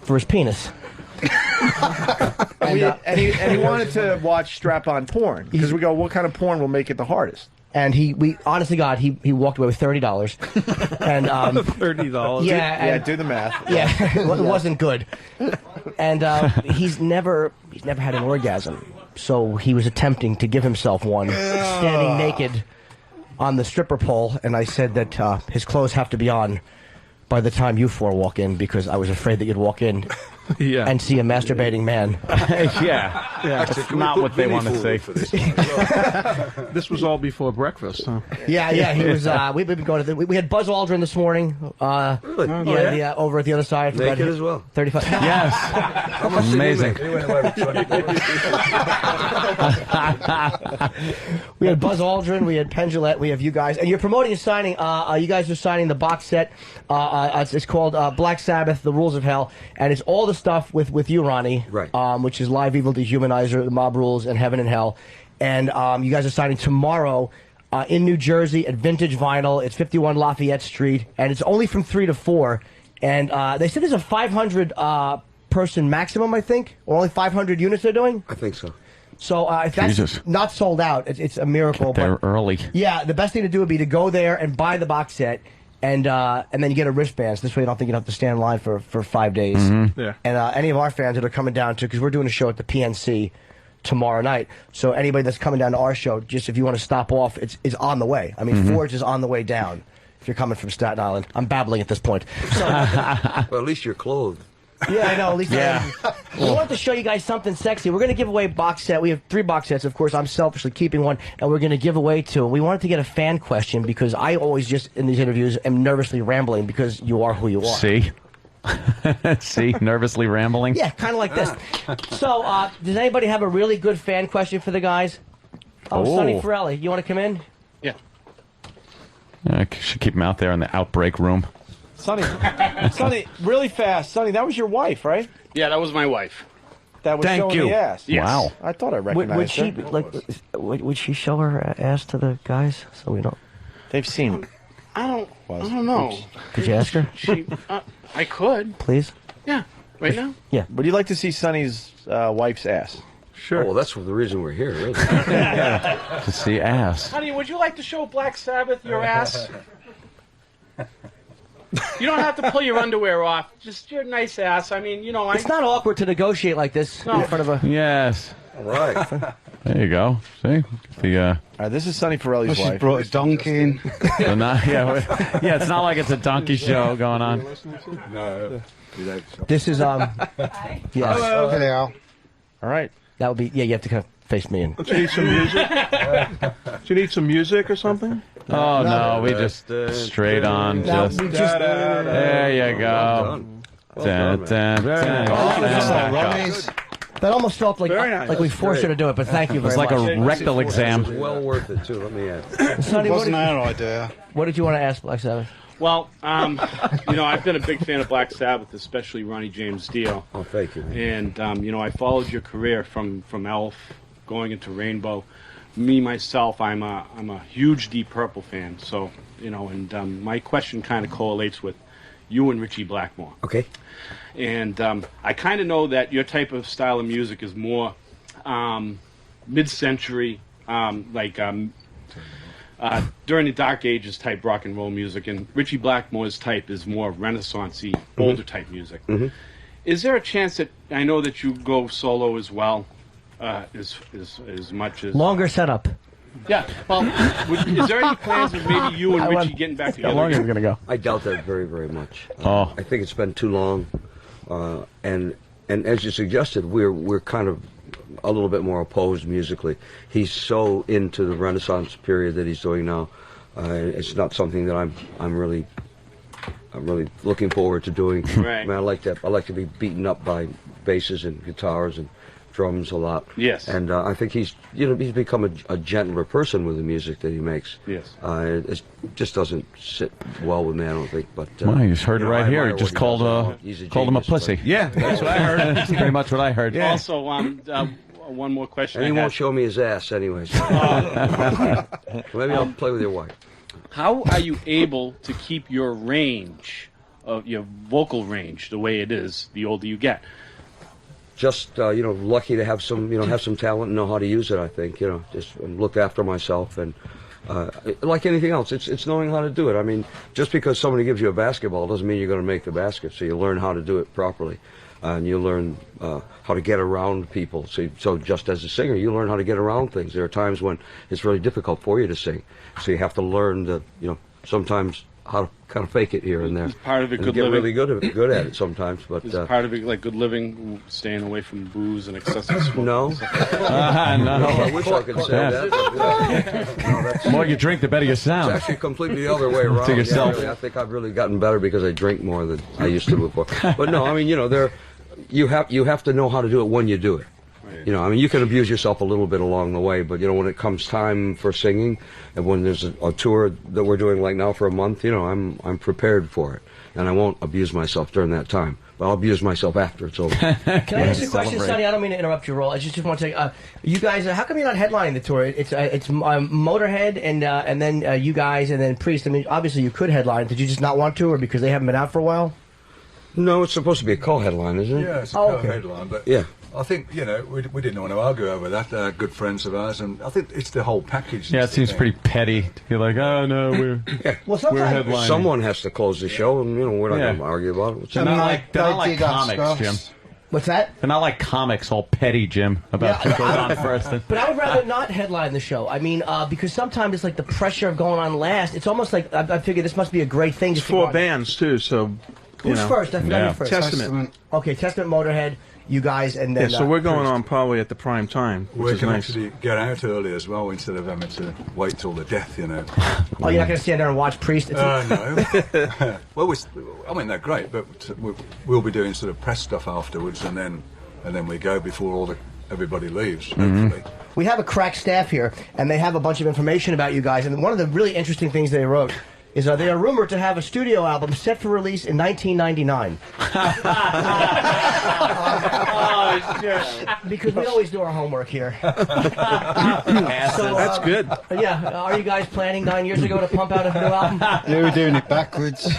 for his penis. and he wanted to watch strap-on porn because we go, what kind of porn will make it the hardest? And we honestly, God, he walked away with $30. And $30. Yeah, do the math. Yeah, it wasn't good. And he's never had an orgasm, so he was attempting to give himself one, standing naked on the stripper pole. And I said that his clothes have to be on by the time you four walk in because I was afraid that you'd walk in. Yeah. And see a masturbating man. Yeah. That's not what they want to see. This was all before breakfast, huh? Yeah, he was. We've been going to. We had Buzz Aldrin this morning. Really? Over at the other side. Naked as well. 35. Yes. Amazing. We had Buzz Aldrin. We had Penn Jillette. We have you guys, and you're promoting a signing. You guys are signing the box set. It's called Black Sabbath: The Rules of Hell, and it's all the stuff with you, Ronnie, right? Which is Live Evil Dehumanizer, The Mob Rules, and Heaven and Hell. And you guys are signing tomorrow in New Jersey at Vintage Vinyl. It's 51 Lafayette Street, and it's only from 3 to 4. And they said there's a 500 person maximum, I think, or only 500 units they're doing. I think so. So if that's not sold out, it's a miracle. They're early. Yeah, the best thing to do would be to go there and buy the box set. And then you get a wristband. So this way you don't think you have to stand in line for 5 days. Mm-hmm. Yeah. And any of our fans that are coming down to, because we're doing a show at the PNC tomorrow night. So anybody that's coming down to our show, just if you want to stop off, it's on the way. I mean, Forge is on the way down if you're coming from Staten Island. I'm babbling at this point. So, well, at least you're clothed. Yeah, I know. At least we wanted to show you guys something sexy. We're going to give away a box set. We have 3 box sets. Of course, I'm selfishly keeping one, and we're going to give away 2. We wanted to get a fan question because I always just, in these interviews, am nervously rambling because you are who you are. See? See? Nervously rambling? Yeah, kind of like this. So, does anybody have a really good fan question for the guys? Sonny Forelli, you want to come in? Yeah. I should keep him out there in the outbreak room. Sonny, really fast. Sonny, that was your wife, right? Yeah, that was my wife. That was Thank showing you. the ass. Yes. Wow. I thought I recognized would she show her ass to the guys so we don't? They've seen it. I don't know. Could you ask her? I could. Please? Yeah. Right now? Yeah. Would you like to see Sonny's wife's ass? Sure. Oh, well, that's the reason we're here, really. To see ass. Honey, would you like to show Black Sabbath your ass? You don't have to pull your underwear off. Just your nice ass. I mean, It's not awkward to negotiate like this in front of a... Yes. All right. There you go. See? All right, this is Sonny Forelli's wife. She brought a donkey in. It's not like it's a donkey show going on. No. This is, yes. Hello. Hello. All right. That would be, you have to kind of face me in. Do you need some music? Do you need some music or something? Oh, no, we just straight on. There you go. That almost felt like like we forced her to do it, but thank you very much. It was like a rectal exam. It was well worth it, too, let me add. Sonny, Wasn't our idea. What did you want to ask Black Sabbath? Well, I've been a big fan of Black Sabbath, especially Ronnie James Dio. Oh, thank you. And, I followed your career from Elf going into Rainbow. Me, myself, I'm a huge Deep Purple fan. So, and my question kind of correlates with you and Richie Blackmore. Okay. And I kind of know that your type of style of music is more mid-century, during the Dark Ages type rock and roll music, and Richie Blackmore's type is more Renaissance-y, older type music. Mm-hmm. Is there a chance that, I know that you go solo as well, as much as... Longer setup. Yeah, well, is there any plans of maybe you and Richie getting back together? How long are we going to go? I doubt that very, very much. I think it's been too long, and as you suggested, we're kind of a little bit more opposed musically. He's so into the Renaissance period that he's doing now. It's not something that I'm really looking forward to doing. Right. I mean, I like to be beaten up by basses and guitars and drums a lot. Yes. And I think he's become a gentler person with the music that he makes. Yes. It just doesn't sit well with me, I don't think. But well, you just heard it right here. He just called him a pussy. Yeah, that's what I heard. That's pretty much what I heard. Yeah. Also, one more question. And he won't show me his ass anyways. Maybe I'll play with your wife. How are you able to keep your range, of your vocal range, the way it is the older you get? Just lucky to have some talent and know how to use it. I think just look after myself, and like anything else, it's knowing how to do it. I mean, just because somebody gives you a basketball doesn't mean you're going to make the basket. So you learn how to do it properly, and you learn how to get around people. So just as a singer, you learn how to get around things. There are times when it's really difficult for you to sing, so you have to learn that sometimes how to kind of fake it here and there. Is part of it good get living? Really good at it sometimes, but is part of it like good living, staying away from booze and excessive smoke? No. No. I wish I could say that. The more you drink, the better you sound. It's actually completely the other way around. To yourself. Yeah, really, I think I've really gotten better because I drink more than I used to before. But no, I mean, you have to know how to do it when you do it. I mean, you can abuse yourself a little bit along the way, but when it comes time for singing, and when there's a tour that we're doing like now for a month, I'm prepared for it, and I won't abuse myself during that time. But I'll abuse myself after it's over. Can I ask you a question, Sonny? I don't mean to interrupt your role. I just want to say, you guys, how come you're not headlining the tour? It's Motorhead and then you guys and then Priest. I mean, obviously you could headline. Did you just not want to, or because they haven't been out for a while? No, it's supposed to be a co-headline, isn't it? Yeah, it's a co-headline, but yeah. I think, we didn't want to argue over that. They're good friends of ours, and I think it's the whole package. Yeah, it seems pretty petty to be like, oh, no, we're headlining. Someone has to close the show, and, we're not going to argue about it. They're not like comics, Jim. What's that? They're not like comics, all petty, Jim, about who goes on first. But I would rather not headline the show. I mean, because sometimes it's like the pressure of going on last. It's almost like, I figure this must be a great thing. It's 4 bands, too, so... Who's first? I forgot who's first. Testament. Okay, Testament, Motorhead, you guys, and then... Yeah, so we're going on probably at the prime time, which we can nice. actually get out early as well instead of having to wait till the death, Oh, you're not going to stand there and watch Priest? No. Well, they're great, but we'll be doing sort of press stuff afterwards, and then we go before everybody leaves, hopefully. We have a crack staff here, and they have a bunch of information about you guys, and one of the really interesting things they wrote is they are rumored to have a studio album set for release in 1999. Oh, shit. Because we always do our homework here. That's good. Yeah, are you guys planning 9 years ago to pump out a new album? Yeah, we're doing it backwards. So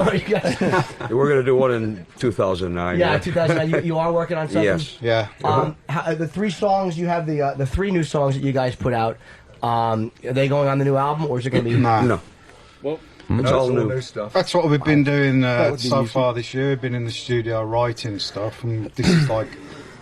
are you guys? We're going to do one in 2009. Yeah, 2009. You are working on something? Yes. Yeah. The 3 songs you have, the 3 new songs that you guys put out, are they going on the new album, or is it going to be? No. Well, It's all new stuff. That's what we've been doing so easy. far this year. We've been in the studio writing stuff, and this is like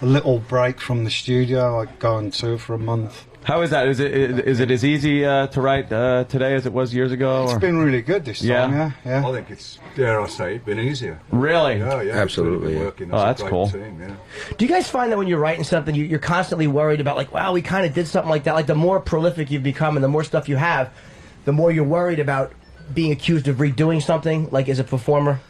a little break from the studio. I go on tour for a month. How is that? Is it as easy to write today as it was years ago? It's been really good this time, yeah. I think it's, dare I say, it, been easier. Really? Yeah, Absolutely. It's really been working. Oh, that's a great cool. Team, yeah. Do you guys find that when you're writing something, you're constantly worried about, like, wow, we kind of did something like that? Like, the more prolific you've become and the more stuff you have, the more you're worried about being accused of redoing something, like, as a performer?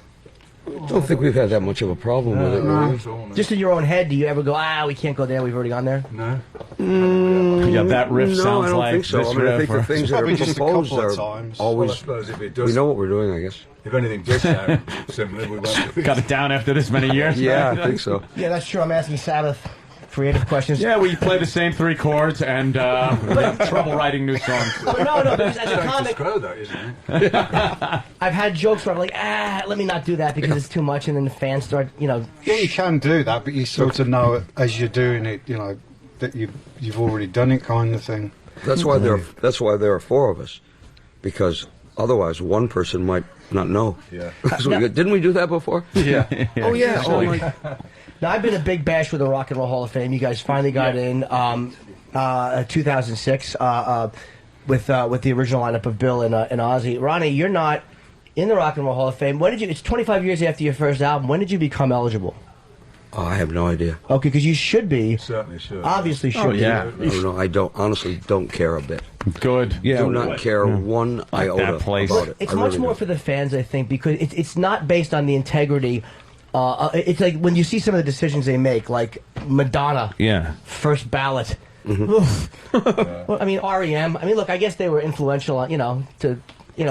I don't think we've had that much of a problem with it. Really. Just in your own head, do you ever go, we can't go there, we've already gone there? No. Yeah, that riff No, sounds I don't like think so. this I mean, I think riff, the things that are Probably just a proposed couple of are times. Well, I always. suppose if it We does, know what we're doing, I guess. if anything does sound similar, we won't do it. Got it down after this many years. Yeah, I think so. Yeah, that's true. I'm asking Sabbath creative questions. Yeah, we play the same 3 chords and we have trouble writing new songs. But no, because as a Just comic, grow that, isn't it? I've had jokes where I'm like, let me not do that because it's too much, and then the fans start, Yeah, you can do that, but you sort of know as you're doing it, that you've already done it, kind of thing. That's why there are 4 of us, because otherwise one person might not know. Yeah. So didn't we do that before? Yeah. Oh yeah. Oh my. Now, I've been a big bash with the Rock and Roll Hall of Fame. You guys finally got in 2006 with the original lineup of Bill and Ozzy. Ronnie, you're not in the Rock and Roll Hall of Fame. When did you? It's 25 years after your first album. When did you become eligible? Oh, I have no idea. Okay, because you should be. Certainly should. Obviously should be. No, I don't. Honestly, don't care a bit. Good. Yeah. Do not care one iota that place. about it. It's I much really more don't. for the fans, I think, because it's not based on the integrity. It's like when you see some of the decisions they make, like Madonna, first ballot. Well, I mean, REM. I mean, look, I guess they were influential, to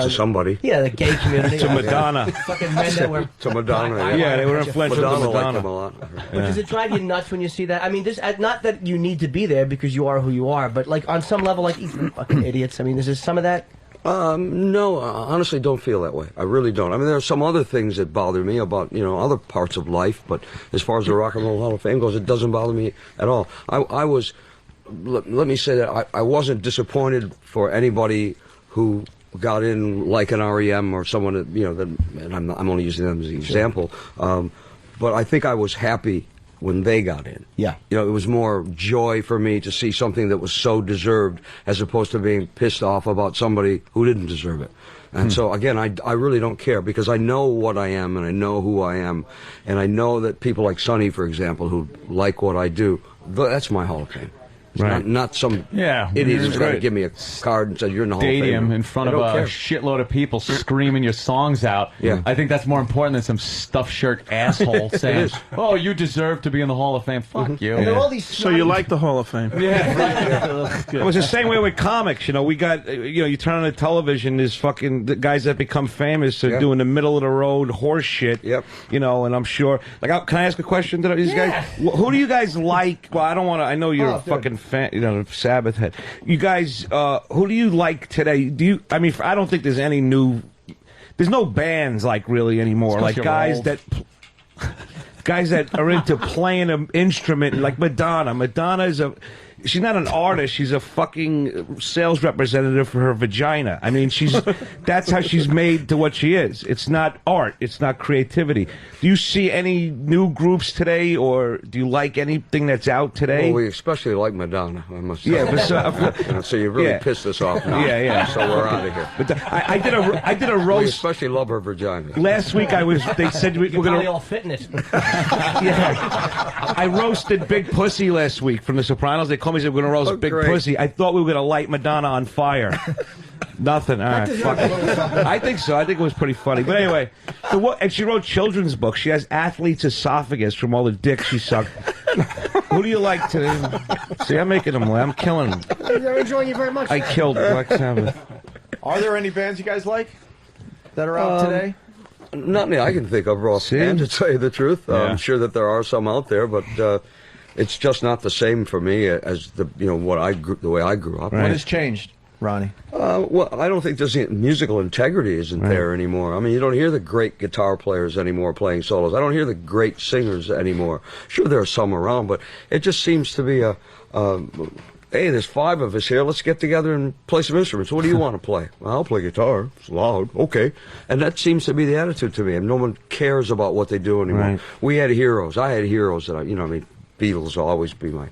somebody. Yeah, the gay community. To Madonna. Fucking men that were. To Madonna. Yeah, they were influential to Madonna. Madonna. Liked them a lot. But does it drive you nuts when you see that? I mean, this not that you need to be there because you are who you are, but like on some level, like you fucking idiots. I mean, is there some of that? No, I honestly don't feel that way. I really don't. I mean, there are some other things that bother me about, other parts of life, but as far as the Rock and Roll Hall of Fame goes, it doesn't bother me at all. I was, let me say that I wasn't disappointed for anybody who got in like an REM or someone that, and I'm only using them as an example, but I think I was happy when they got in. Yeah. It was more joy for me to see something that was so deserved as opposed to being pissed off about somebody who didn't deserve it. And so, again, I really don't care because I know what I am and I know who I am. And I know that people like Sonny, for example, who like what I do, that's my Hall of Fame. It's not some idiot who's going to give me a card and say, you're in the Hall of Fame. Stadium in front of a shitload of people screaming your songs out. Yeah. I think that's more important than some stuffed shirt asshole saying, oh, you deserve to be in the Hall of Fame. Fuck you. And all these So you like the Hall of Fame? Yeah. It was the same way with comics. We got, you turn on the television, there's fucking the guys that become famous are doing the middle of the road horse shit. Yep. And I'm sure. Like, can I ask a question to these guys? Who do you guys like? Well, I don't want to. I know you're a fucking fan, Sabbath head. You guys, who do you like today? I mean, I don't think there's any new. There's no bands like really anymore. Like guys that are into playing an instrument, like Madonna. Madonna she's not an artist. She's a fucking sales representative for her vagina. I mean, that's how she's made to what she is. It's not art. It's not creativity. Do you see any new groups today, or do you like anything that's out today? Well, we especially like Madonna, I must say. Yeah, but so you really pissed us off now. Yeah. So we're out of here. But I did a roast. We especially love her vagina. Last week they said we're Probably gonna all fit in it. I roasted Big Pussy last week from The Sopranos. They called me and said we're going to roast Big Pussy. I thought we were going to light Madonna on fire. Nothing. All right, fuck it. I think so. I think it was pretty funny. But anyway, and she wrote children's books. She has athlete's esophagus from all the dicks she sucked. Who do you like today? See, I'm making them. I'm killing them. They're enjoying you very much. I killed Black Sabbath. Are there any bands you guys like that are out today? Not me. I can think of offhand, to tell you the truth. Yeah. I'm sure that there are some out there, but it's just not the same for me as the way I grew up. What has changed, Ronnie? Well, I don't think there's musical integrity isn't there anymore. I mean, you don't hear the great guitar players anymore playing solos. I don't hear the great singers anymore. Sure, there are some around, but it just seems to be hey, there's 5 of us here. Let's get together and play some instruments. What do you want to play? Well, I'll play guitar. It's loud. Okay. And that seems to be the attitude to me. And no one cares about what they do anymore. Right. We had heroes. I had heroes that Beatles will always be my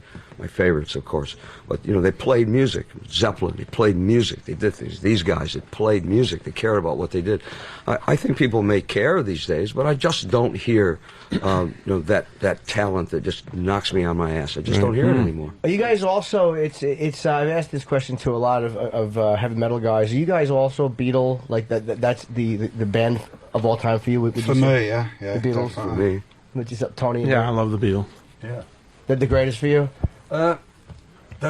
favorites, of course. But, they played music. Zeppelin, they played music. They did things. These guys that played music, they cared about what they did. I think people may care these days, but I just don't hear, that talent that just knocks me on my ass. I just don't hear it anymore. Are you guys also, I've asked this question to a lot of heavy metal guys. Are you guys also Beatle, like that's the band of all time for you? For me, yeah. The Beatles? For me. Would you say, Tony? Yeah, I love the Beatles. Yeah. They're the greatest for you? They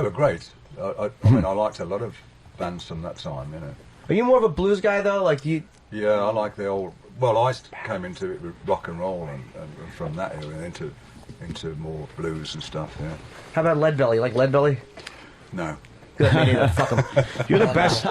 were great. I mean, I liked a lot of bands from that time, Are you more of a blues guy, though? Like, do you... Yeah, I like the old... Well, I came into it with rock and roll, and from that era into more blues and stuff, yeah. How about Leadbelly? You like Leadbelly? No. Good, me neither. Fuck 'em. You're the best.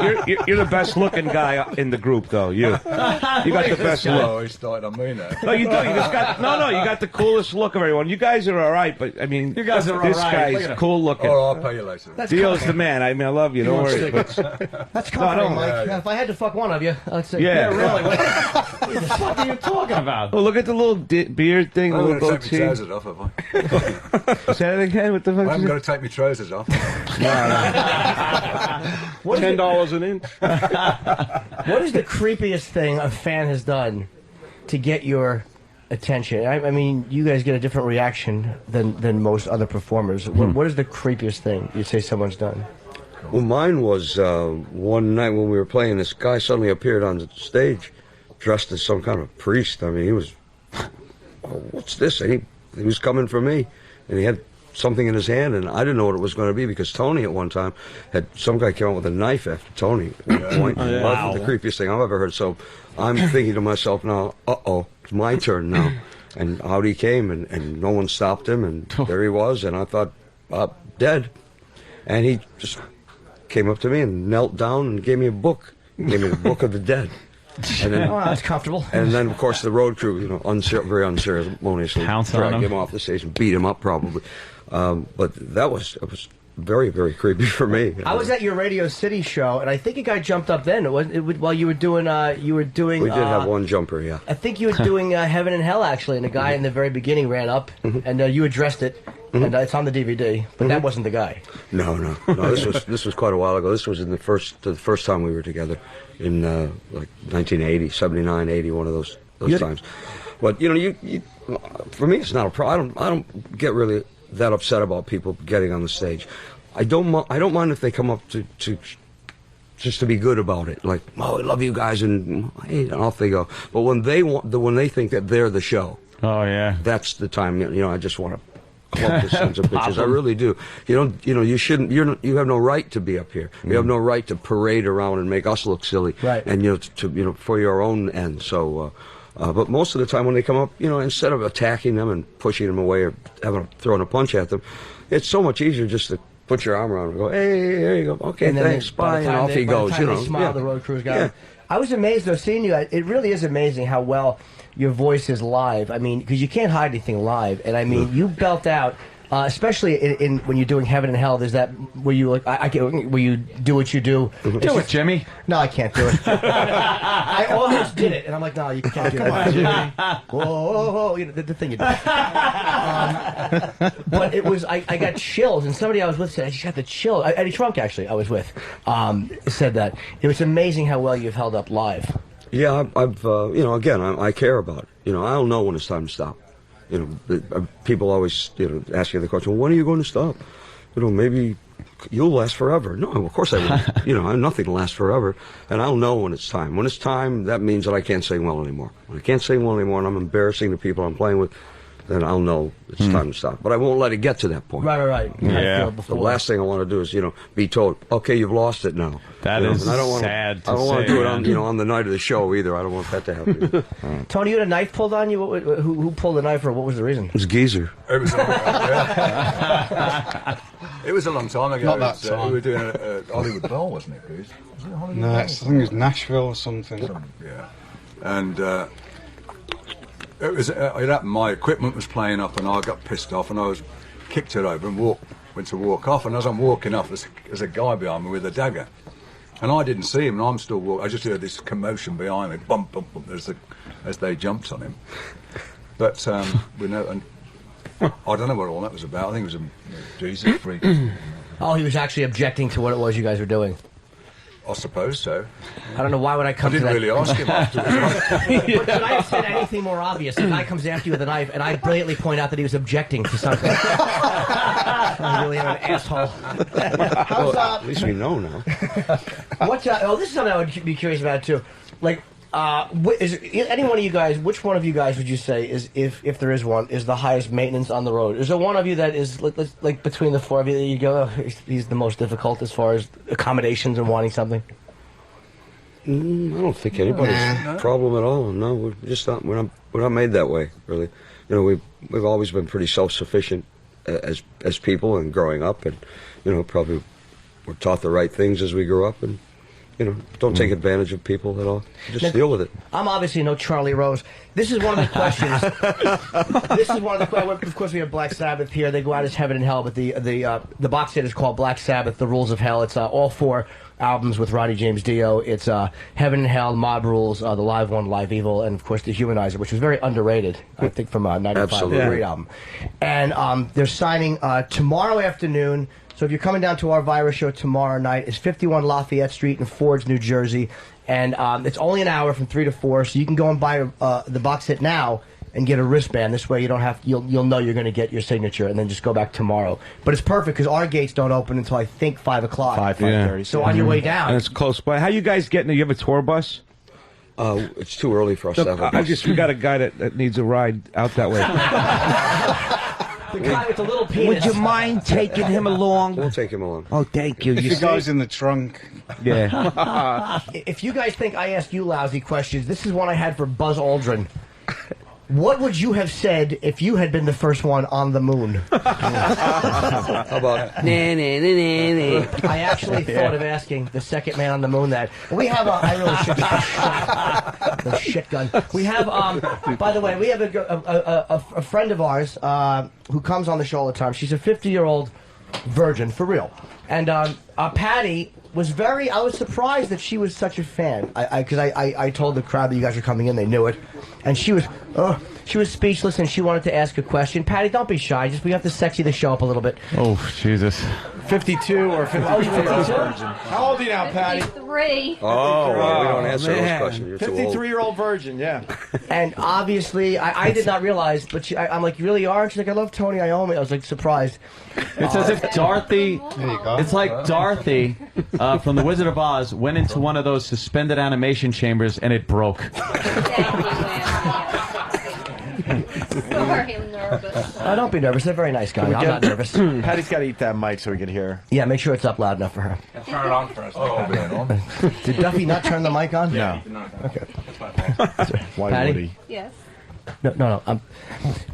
You're the best looking guy in the group, though. You got the best look. Oh, he started on me now. No, you do. You just got You got the coolest look of everyone. You guys are all right, but I mean, You guys are this all right. guy's Look at him. cool looking. Oh, I'll pay you later. Dio's the man. I mean, I love you. Don't worry. That's comforting, Mike. yeah. If I had to fuck one of you, I'd say, Yeah. really. What the fuck are you talking about? Oh, look at the little beard thing, the I'm little going to take my goatee. trousers off, have I? Say that again. What the fuck? I'm going to take my trousers off. $10 an inch. What is the creepiest thing a fan has done to get your attention? I mean, you guys get a different reaction than most other performers. What is the creepiest thing you'd say someone's done? Well, mine was one night when we were playing, this guy suddenly appeared on the stage dressed as some kind of priest. I mean, he was, what's this? And he was coming for me, and he had something in his hand, and I didn't know what it was going to be because Tony at one time had some guy came out with a knife after Tony at one point. Wow. The creepiest thing I've ever heard. So I'm thinking to myself now, it's my turn now. And out he came, and no one stopped him, and there he was, and I thought, dead. And he just came up to me and knelt down and gave me a book. He gave me the Book of the Dead. And then, that's comfortable. And then, of course, the road crew, very unceremoniously dragged him off the stage and beat him up, probably. But it was very, very creepy for me. I was at your Radio City show, and I think a guy jumped up then. While you were doing. We did have one jumper, yeah. I think you were doing Heaven and Hell, actually, and a guy in the very beginning ran up, and you addressed it, and it's on the DVD. But that wasn't the guy. No. This was quite a while ago. This was the first time we were together in like 1980, 79, 80, one of those times. But you for me, it's not a problem. I don't get really that upset about people getting on the stage. I don't mind if they come up to just to be good about it, like, I love you guys, and hey, and off they go. But when they think that they're the show, that's the time. I just want to club the sons of bitches. I really do. You shouldn't. You have no right to be up here. You have no right to parade around and make us look silly. Right. And for your own end. So. But most of the time when they come up, instead of attacking them and pushing them away or throwing a punch at them, it's so much easier just to put your arm around them and go, hey, there you go. Okay, thanks, bye, and off he goes. They smile, the road crew's got him. I was amazed, though, seeing you. It really is amazing how well your voice is live. I mean, because you can't hide anything live. And, I mean, you belt out. Especially in when you're doing Heaven and Hell, there's that where you where you do what you do. Do it, Jimmy. No, I can't do it. I almost did it, and I'm like, no, you can't do that. Jimmy. Whoa, the thing you do. But it was, I got chills, and somebody I was with said, I just got the chill. Eddie Trunk, actually, I was with, said that. It was amazing how well you've held up live. Yeah, I've again, I care about it. I don't know when it's time to stop. People always ask you the question, when are you going to stop? Maybe you'll last forever. No, of course I won't. Nothing will last forever, and I'll know when it's time. When it's time, that means that I can't sing well anymore. When I can't sing well anymore, and I'm embarrassing the people I'm playing with, then I'll know it's time to stop. But I won't let it get to that point. Right. Yeah. The last thing I want to do is, be told, okay, you've lost it now. That is I don't wanna, sad to I don't want say, to do it man. on the night of the show either. I don't want that to happen. Tony, you had a knife pulled on you? Who pulled the knife, or what was the reason? It was Geezer. It was it was a long time ago. Not that time. We were doing a Hollywood Bowl, wasn't it, Bruce? Was it Hollywood No, Bowl? I think it was Nashville or something. Yeah. And it was. It happened. My equipment was playing up, and I got pissed off, and I kicked it over and went to walk off. And as I'm walking off, there's a guy behind me with a dagger, and I didn't see him. And I'm still walking. I just heard this commotion behind me, bump, bump, bump, as they jumped on him. But we know, and I don't know what all that was about. I think it was a Jesus freak. Oh, he was actually objecting to what it was you guys were doing. I suppose so. I don't know, why would I come I didn't to that? really ask him afterwards. But could I have said anything more obvious? The guy comes after you with a knife, and I brilliantly point out that he was objecting to something. I really am an asshole. Well, at least we know now. This is something I would be curious about, too. Like, is any one of you guys, which one of you guys would you say is, if there is one, is the highest maintenance on the road? Is there one of you that is, like between the four of you, that you go, oh, he's the most difficult as far as accommodations and wanting something? I don't think anybody's problem at all. No, we're just not. We're not made that way, really. We've always been pretty self-sufficient as people, and growing up, and probably were taught the right things as we grew up, and don't take advantage of people at all. Just deal with it. I'm obviously no Charlie Rose. This is one of the questions. Of course, we have Black Sabbath here. They go out as Heaven and Hell, but the box set is called Black Sabbath: The Rules of Hell. It's all 4 albums with Ronnie James Dio. It's Heaven and Hell, Mob Rules, the Live One, Live Evil, and of course the Humanizer, which was very underrated. I think from '95. Absolutely. A great album. And they're signing tomorrow afternoon. So if you're coming down to our virus show tomorrow night, it's 51 Lafayette Street in Fords, New Jersey, and it's only an hour from 3 to 4. So you can go and buy the box set now and get a wristband. This way you don't have you'll know you're going to get your signature, and then just go back tomorrow. But it's perfect because our gates don't open until I think 5 o'clock. 5:30. So on your way down, and it's close by. How you guys getting there? You have a tour bus? It's too early for us to have a bus. We got a guy that needs a ride out that way. the guy with the little penis. Would you mind taking him along? We'll take him along. Oh, thank you. If the guy's in the trunk. Yeah. If you guys think I ask you lousy questions, this is one I had for Buzz Aldrin. What would you have said if you had been the first one on the moon? How about? I actually thought of asking the second man on the moon that. We have I really should the shit gun. We have by the way, we have a friend of ours who comes on the show all the time. She's a 50-year-old virgin for real, and Patty was I was surprised that she was such a fan. Because I told the crowd that you guys were coming in, they knew it, and she was speechless, and she wanted to ask a question. Patty, don't be shy. We have to sexy the show up a little bit. Oh, Jesus. 52 or 53. How old are you now, Patty? 53. Oh, well, we don't answer those questions. You're too old. 53-year-old virgin, yeah. And obviously, I did not realize, but I'm like, you really are? She's like, I love Tony Iommi. I was like, surprised. It's as if Dorothy. There you go. It's like Dorothy from The Wizard of Oz went into one of those suspended animation chambers and it broke. Sorry, I'm nervous. Don't be nervous. They're a very nice guy. I'm not nervous. Patty's got to eat that mic so we can hear. Yeah, make sure it's up loud enough for her. Turn it on first. Oh, Did Duffy not turn the mic on? No. Okay. Why Patty? would he? Yes. No.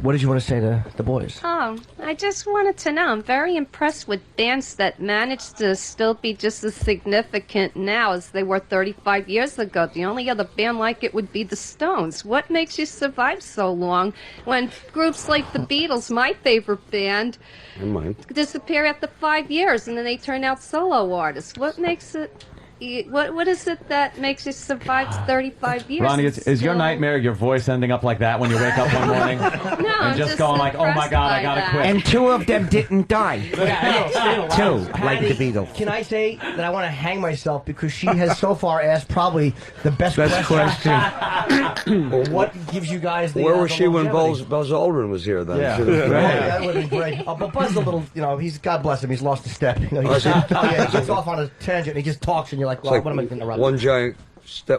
What did you want to say to the boys? Oh, I just wanted to know. I'm very impressed with bands that manage to still be just as significant now as they were 35 years ago. The only other band like it would be the Stones. What makes you survive so long when groups like the Beatles, my favorite band, disappear after 5 years and then they turn out solo artists? What makes it... What is it that makes you survive 35 years? Ronnie, is your nightmare your voice ending up like that when you wake up one morning? No, and I'm just going like, oh my God, I gotta quit. And 2 of them didn't die. 2, like the Beatles. Can I say that I want to hang myself because she has so far asked probably the best question. What gives you guys the... Where was she when longevity? Buzz Aldrin was here then? Yeah. That would have been great. But Buzz is a little, he's, God bless him, he's lost a step. He gets off on a tangent and he just talks and you're like, like, It's well, like what am I going to run?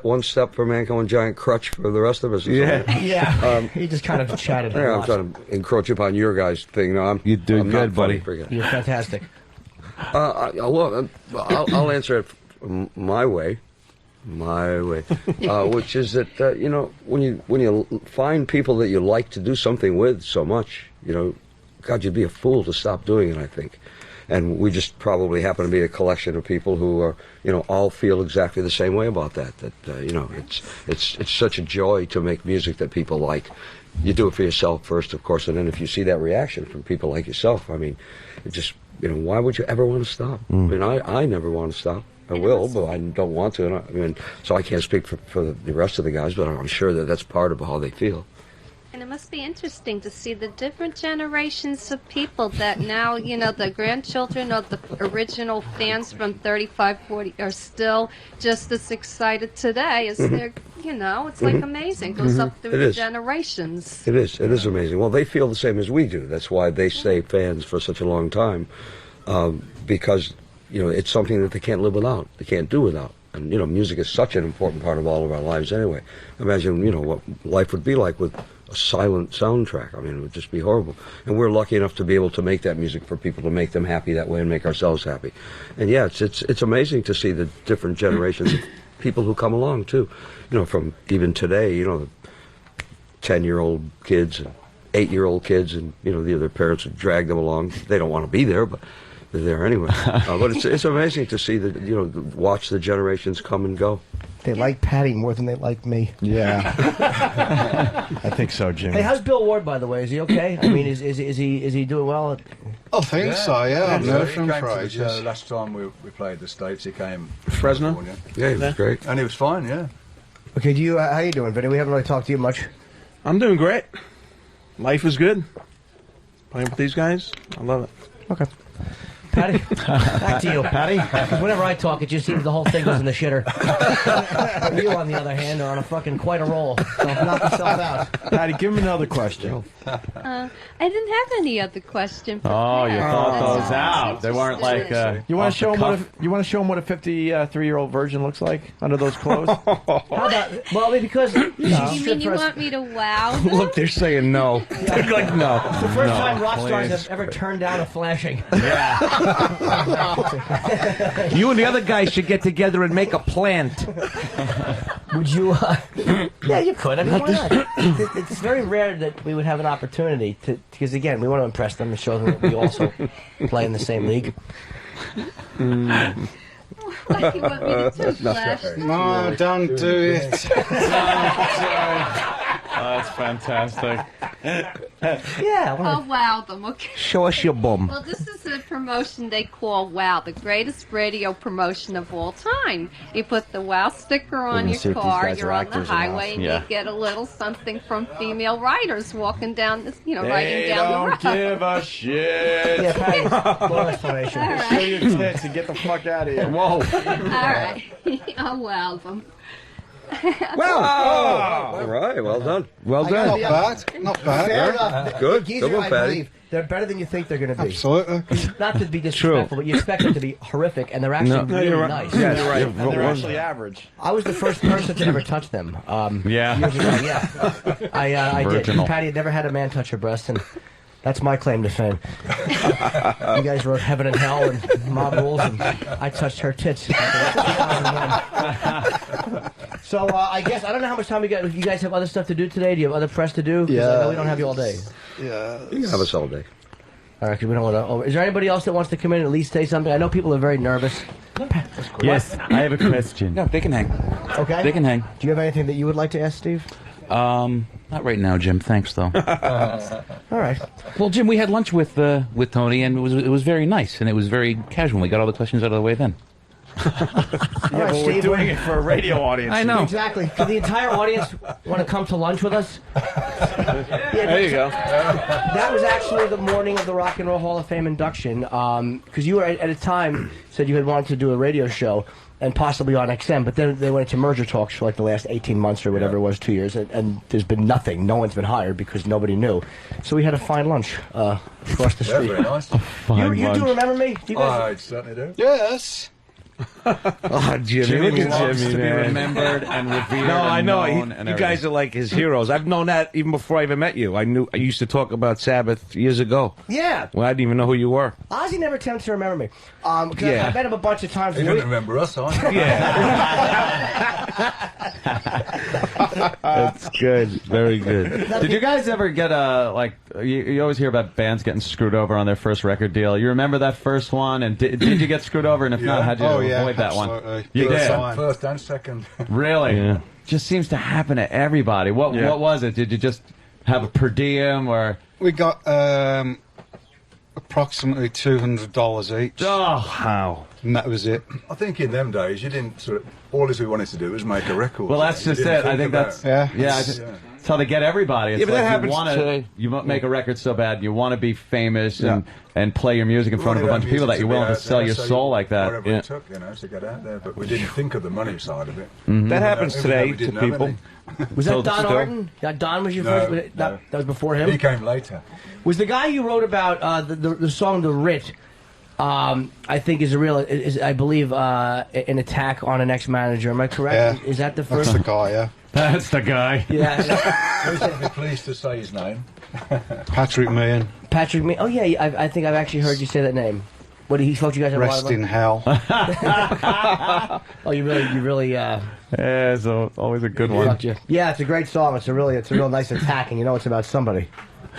one step for mankind, one giant crutch for the rest of us. Yeah. He just kind of chatted. Yeah, I'm trying to encroach upon your guys' thing. No, you're doing good, buddy. You're fantastic. I'll answer it my way, which is that you know, when you find people that you like to do something with so much, you know, God, you'd be a fool to stop doing it, I think. And we just probably happen to be a collection of people who are, you know, all feel exactly the same way about that. That you know, it's such a joy to make music that people like. You do it for yourself first, of course, and then if you see that reaction from people like yourself, I mean, it just, you know, why would you ever want to stop? I mean, I never want to stop. I will, but I don't want to. I mean, so I can't speak for the rest of the guys, but I'm sure that that's part of how they feel. And it must be interesting to see the different generations of people that now, you know, the grandchildren of the original fans from 35, 40 are still just as excited today as they're, you know, it's like amazing. It goes up through the generations. It is amazing. Well, they feel the same as we do. That's why they stay fans for such a long time, because, you know, it's something that they can't live without. They can't do without. And, you know, music is such an important part of all of our lives anyway. Imagine, you know, what life would be like with a silent soundtrack. I mean, it would just be horrible. And we're lucky enough to be able to make that music for people, to make them happy that way and make ourselves happy. And yeah, it's amazing to see the different generations of people who come along too. You know, from even today, you know, 10-year-old kids and 8-year-old kids, and, you know, their parents would drag them along. They don't want to be there, but they're there anyway. But it's amazing to see that, you know, watch the generations come and go. They like Patty more than they like me. Yeah. I think so, Jimmy. Hey, how's Bill Ward, by the way? Is he okay? I mean, is he doing well? I think so, yeah. I've known He him came for to the ages. show last time we played the States. He came Fresno? California. Yeah, he was great. And he was fine, yeah. Okay, how you doing, Vinny? We haven't really talked to you much. I'm doing great. Life is good. Playing with these guys, I love it. Okay. Patty, back to you, Patty. Because whenever I talk, it just seems the whole thing goes in the shitter. You, on the other hand, are on a fucking quite a roll. So knock yourself out. Patty, give him another question. I didn't have any other question. Oh, you thought those out. They weren't like. You want to show him what a 53-year-old virgin looks like under those clothes? How about? Well, because You mean you want me to wow them? Look, they're saying no. Like no. It's the first time rock stars have ever turned down a flashing. Yeah. You and the other guys should get together and make a plant. Would you? Yeah, you could. I mean, why not? It's very rare that we would have an opportunity to, because again, we want to impress them and show them that we also play in the same league. What do you want me to do, Flash? No, don't do it. That's fantastic. Yeah. Oh, wow them, okay. Show us your bum. Well, this is a promotion they call WOW, the greatest radio promotion of all time. You put the WOW sticker on your car, you're on the highway, and you get a little something from female writers walking down this, you know, writing down the road. Don't give a shit. Yeah, Patty. More explanation. All right. Show your tits and get the fuck out of here. Whoa. All right. Oh, wow them. Well, all right, well done. Well done. Not bad. Not bad. Fair enough. Good. Geezer, Good one, I Patty. believe they're better than you think they're going to be. Absolutely. Not to be disrespectful, but you expect them to be horrific, and they're actually really you're right. nice. Yes, You're right. you're And they're right. actually average. I was the first person to ever touch them. Yeah. Years ago, yeah. I did. Virginal. Patty had never had a man touch her breast, and that's my claim to fame. You guys wrote Heaven and Hell and Mob Rules, and I touched her tits. So I guess, I don't know how much time we got. You guys have other stuff to do today? Do you have other press to do? 'Cause I know we don't have you all day. Yeah. You can have us all day. All right, 'cause we don't want to. Is there anybody else that wants to come in and at least say something? I know people are very nervous. Yes, I have a question. No, they can hang. Okay. They can hang. Do you have anything that you would like to ask Steve? Not right now, Jim. Thanks, though. All right. Well, Jim, we had lunch with Tony, and it was very nice, and it was very casual. We got all the questions out of the way then. Yeah, but we're doing it for a radio audience. I know. Exactly. Could the entire audience want to come to lunch with us? There you go. That was actually the morning of the Rock and Roll Hall of Fame induction, because you were at a time said you had wanted to do a radio show and possibly on XM, but then they went into merger talks for like the last 18 months or whatever it was, 2 years, and there's been nothing. No one's been hired because nobody knew. So we had a fine lunch across the street. Very nice. You do remember me? Do you guys? I certainly do. Yes. Oh, Jimmy, look at loves Jimmy, to be man. remembered and revered. No, I and know. known and You guys everything. are like his heroes. I've known that even before I even met you. I used to talk about Sabbath years ago. Yeah. Well, I didn't even know who you were. Ozzy never attempts to remember me. 'Cause Yeah. I met him a bunch of times. You don't remember us, either. That's good. Very good. Did you guys ever get like you always hear about bands getting screwed over on their first record deal? You remember that first one, and did you get screwed over? And if not, how'd you avoid that one? You did. First and second. Really? Yeah. Just seems to happen to everybody. What was it? Did you just have a per diem or? We got approximately $200 each. Oh, wow. And that was it. I think in them days, you didn't sort of, all we wanted to do was make a record. Well, that's just it. I think that's that's how they get everybody. It's Yeah, but that like happens you wanna, today. You make a record so bad, you want to be famous and play your music in front of a bunch of people that you're willing to sell your soul like that. Whatever it took, to get out there. But we didn't think of the money side of it. That happens today to people. Was that Don Arden? Yeah, Don was your first? That was before him? He came later. Was the guy you wrote about the song The Writ, I think is I believe, an attack on an ex-manager. Am I correct? Yeah. Is that the first? That's the guy, yeah. That's the guy. Yeah. I'd be pleased to say his name. Patrick Meehan. Patrick Meehan. Oh, yeah, I think I've actually heard you say that name. What, he spoke to you guys about? Rest in hell. Oh, you really. Yeah, it's always a good one. Yeah, it's a great song. It's a real nice attack, and you know it's about somebody.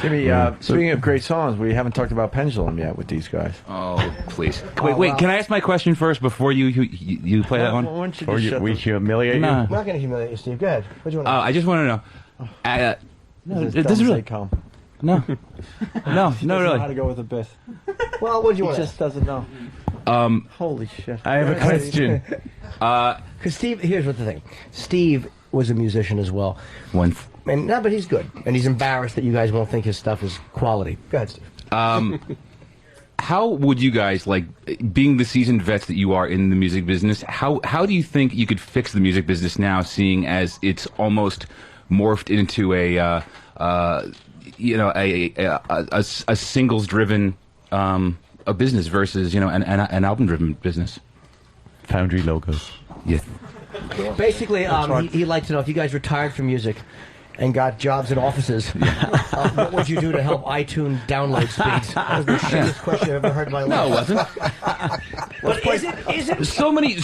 Jimmy, speaking of great songs, we haven't talked about Penn Jillette yet with these guys. Oh, please. Wait, can I ask my question first before you play that one? Why don't you Or just we humiliate you? I'm not going to humiliate you, Steve. Go ahead. What do you want to I just want to know. This is really calm. No, no, really. How to go with a bit? Well, what do you want? He just doesn't know. Holy shit! I have a question. Because Steve, here's what the thing. Steve was a musician as well. But he's good, and he's embarrassed that you guys won't think his stuff is quality. Go ahead, Steve. How would you guys, like, being the seasoned vets that you are in the music business, how do you think you could fix the music business now, seeing as it's almost morphed into a singles-driven a business versus an album-driven business? Foundry logos. Yeah. Basically, he'd like to know if you guys retired from music and got jobs in offices, what would you do to help iTunes download speeds? That was the shittiest question I've ever heard in my life. No, it wasn't. But is it? So many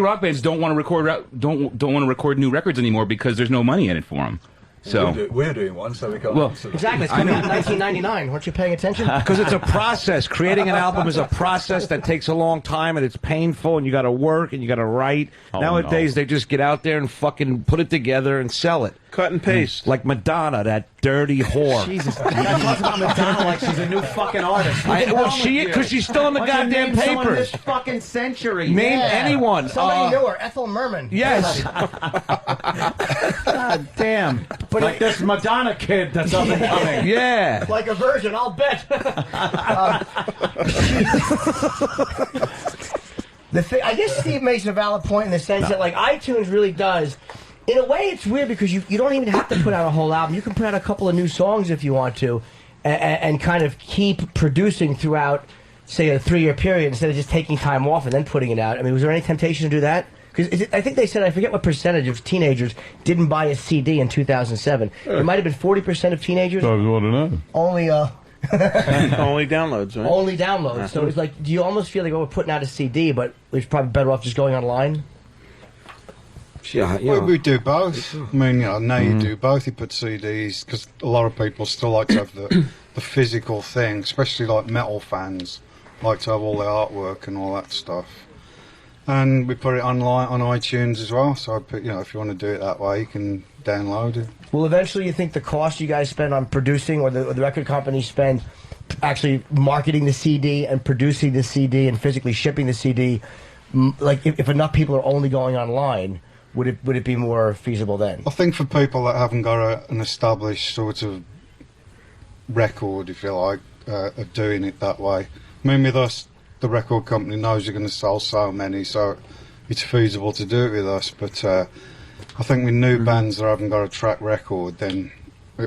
rock bands don't want to record new records anymore because there's no money in it for them. So we're doing one, so we can't. Well, exactly. It's coming out in 1999. Weren't you paying attention? Because it's a process. Creating an album is a process that takes a long time, and it's painful, and you got to work, and you got to write. Nowadays, they just get out there and fucking put it together and sell it. Cut and paste. Like Madonna, that dirty whore. Jesus. You guys talk about Madonna like she's a new fucking artist. Because she's still in the goddamn papers. This fucking century. Name anyone. Somebody knew her. Ethel Merman. Yes. God damn. But like this Madonna kid that's up and coming. Yeah. Like a virgin, I'll bet. I guess Steve makes a valid point in the sense that, like, iTunes really does. In a way, it's weird because you don't even have to put out a whole album. You can put out a couple of new songs if you want to, and kind of keep producing throughout, say, a 3-year period instead of just taking time off and then putting it out. I mean, was there any temptation to do that? Because I think they said, I forget what percentage of teenagers didn't buy a CD in 2007. It might have been 40% of teenagers. I want to know. Only only downloads, right? Only downloads. So it's like, do you almost feel like, we're putting out a CD, but it's probably better off just going online? Yeah, we do both. I mean, now you do both. You put CDs because a lot of people still like to have the physical thing, especially like metal fans like to have all the artwork and all that stuff. And we put it online on iTunes as well. So I put, if you want to do it that way, you can download it. Well, eventually, you think the cost you guys spend on producing, or the record companies spend actually marketing the CD and producing the CD and physically shipping the CD, like if enough people are only going online, would it be more feasible then? I think for people that haven't got an established sort of record, if you like, are doing it that way. I mean, with us, the record company knows you're going to sell so many, so it's feasible to do it with us. But I think with new bands that haven't got a track record, then I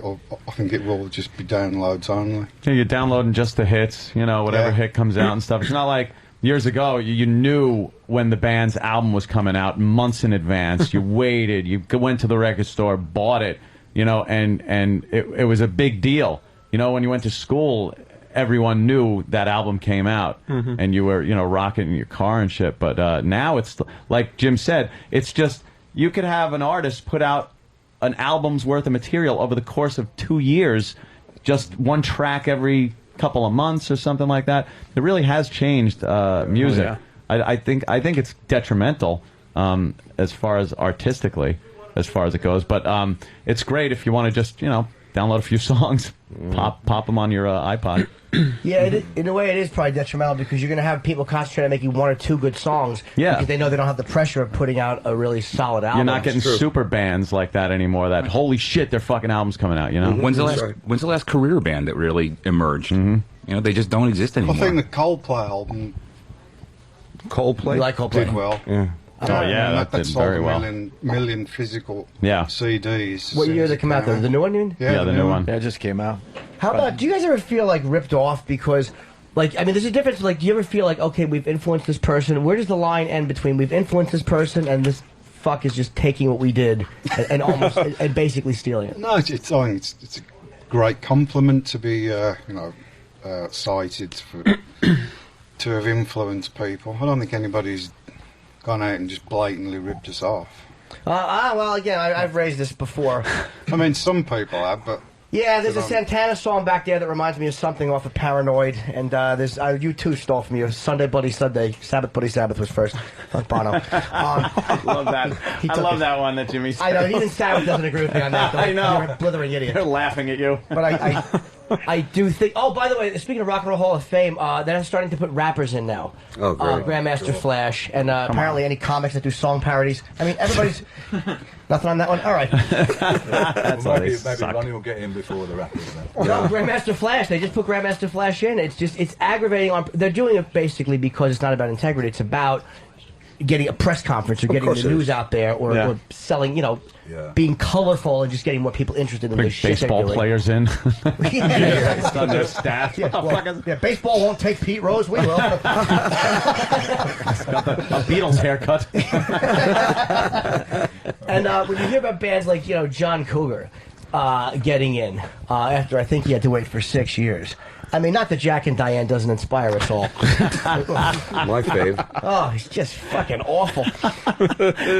think it will just be downloads only. Yeah, you're downloading just the hits, whatever hit comes out and stuff. It's not like years ago, you knew when the band's album was coming out months in advance. You waited. You went to the record store, bought it, you know, and it was a big deal. You know, when you went to school, everyone knew that album came out, and you were, you know, rocking in your car and shit. But now it's, like Jim said, it's just, you could have an artist put out an album's worth of material over the course of 2 years, just one track every couple of months or something like that. It really has changed music. Oh, I think it's detrimental as far as artistically, as far as it goes. But it's great if you want to just, you know, download a few songs, pop them on your iPod. Yeah, in a way it is probably detrimental because you're going to have people concentrate on making one or two good songs because they know they don't have the pressure of putting out a really solid album. You're not getting super bands like that anymore. That holy shit, their fucking album's coming out. You know, when's the last career band that really emerged? You know, they just don't exist anymore. I think the Coldplay album. Coldplay? You like Coldplay? Did well. Yeah. Oh yeah, that did sold very well. Million physical CDs. What year did they come out? The new one, you mean? Yeah, the new one. Yeah, it just came out. How about, do you guys ever feel like ripped off because, like, I mean, there's a difference, like, do you ever feel like, okay, we've influenced this person, where does the line end between we've influenced this person and this fuck is just taking what we did and almost, and basically stealing it? No, I think it's a great compliment to be, you know, cited for, to have influenced people. I don't think anybody's gone out and just blatantly ripped us off. Well, again, I've raised this before. I mean, some people have, but... Yeah, there's a Santana song back there that reminds me of something off of Paranoid, and there's U2 stole from you. Sunday Bloody Sunday, Sabbath Bloody Sabbath was first. Bono. I love that. I love that one that Jimmy said. I know, even Sabbath doesn't agree with me on that. I know. You're a blithering idiot. They're laughing at you. But I do think... Oh, by the way, speaking of Rock and Roll Hall of Fame, they're starting to put rappers in now. Oh, great. Grandmaster Flash, and apparently any comics that do song parodies. I mean, everybody's... Nothing on that one? All right. Well, maybe Ronnie will get in before the rappers. No, Grandmaster Flash. They just put Grandmaster Flash in. It's aggravating. They're doing it basically because it's not about integrity. It's about getting a press conference or getting the news out there or selling, you know, being colorful and just getting more people interested in the shit they're doing. Baseball players in. It's on their staff. Yeah, baseball won't take Pete Rose. We will. Got a Beatles haircut. And when you hear about bands like, you know, John Cougar getting in after I think he had to wait for 6 years. I mean, not that Jack and Diane doesn't inspire us all. My fave. Oh, he's just fucking awful.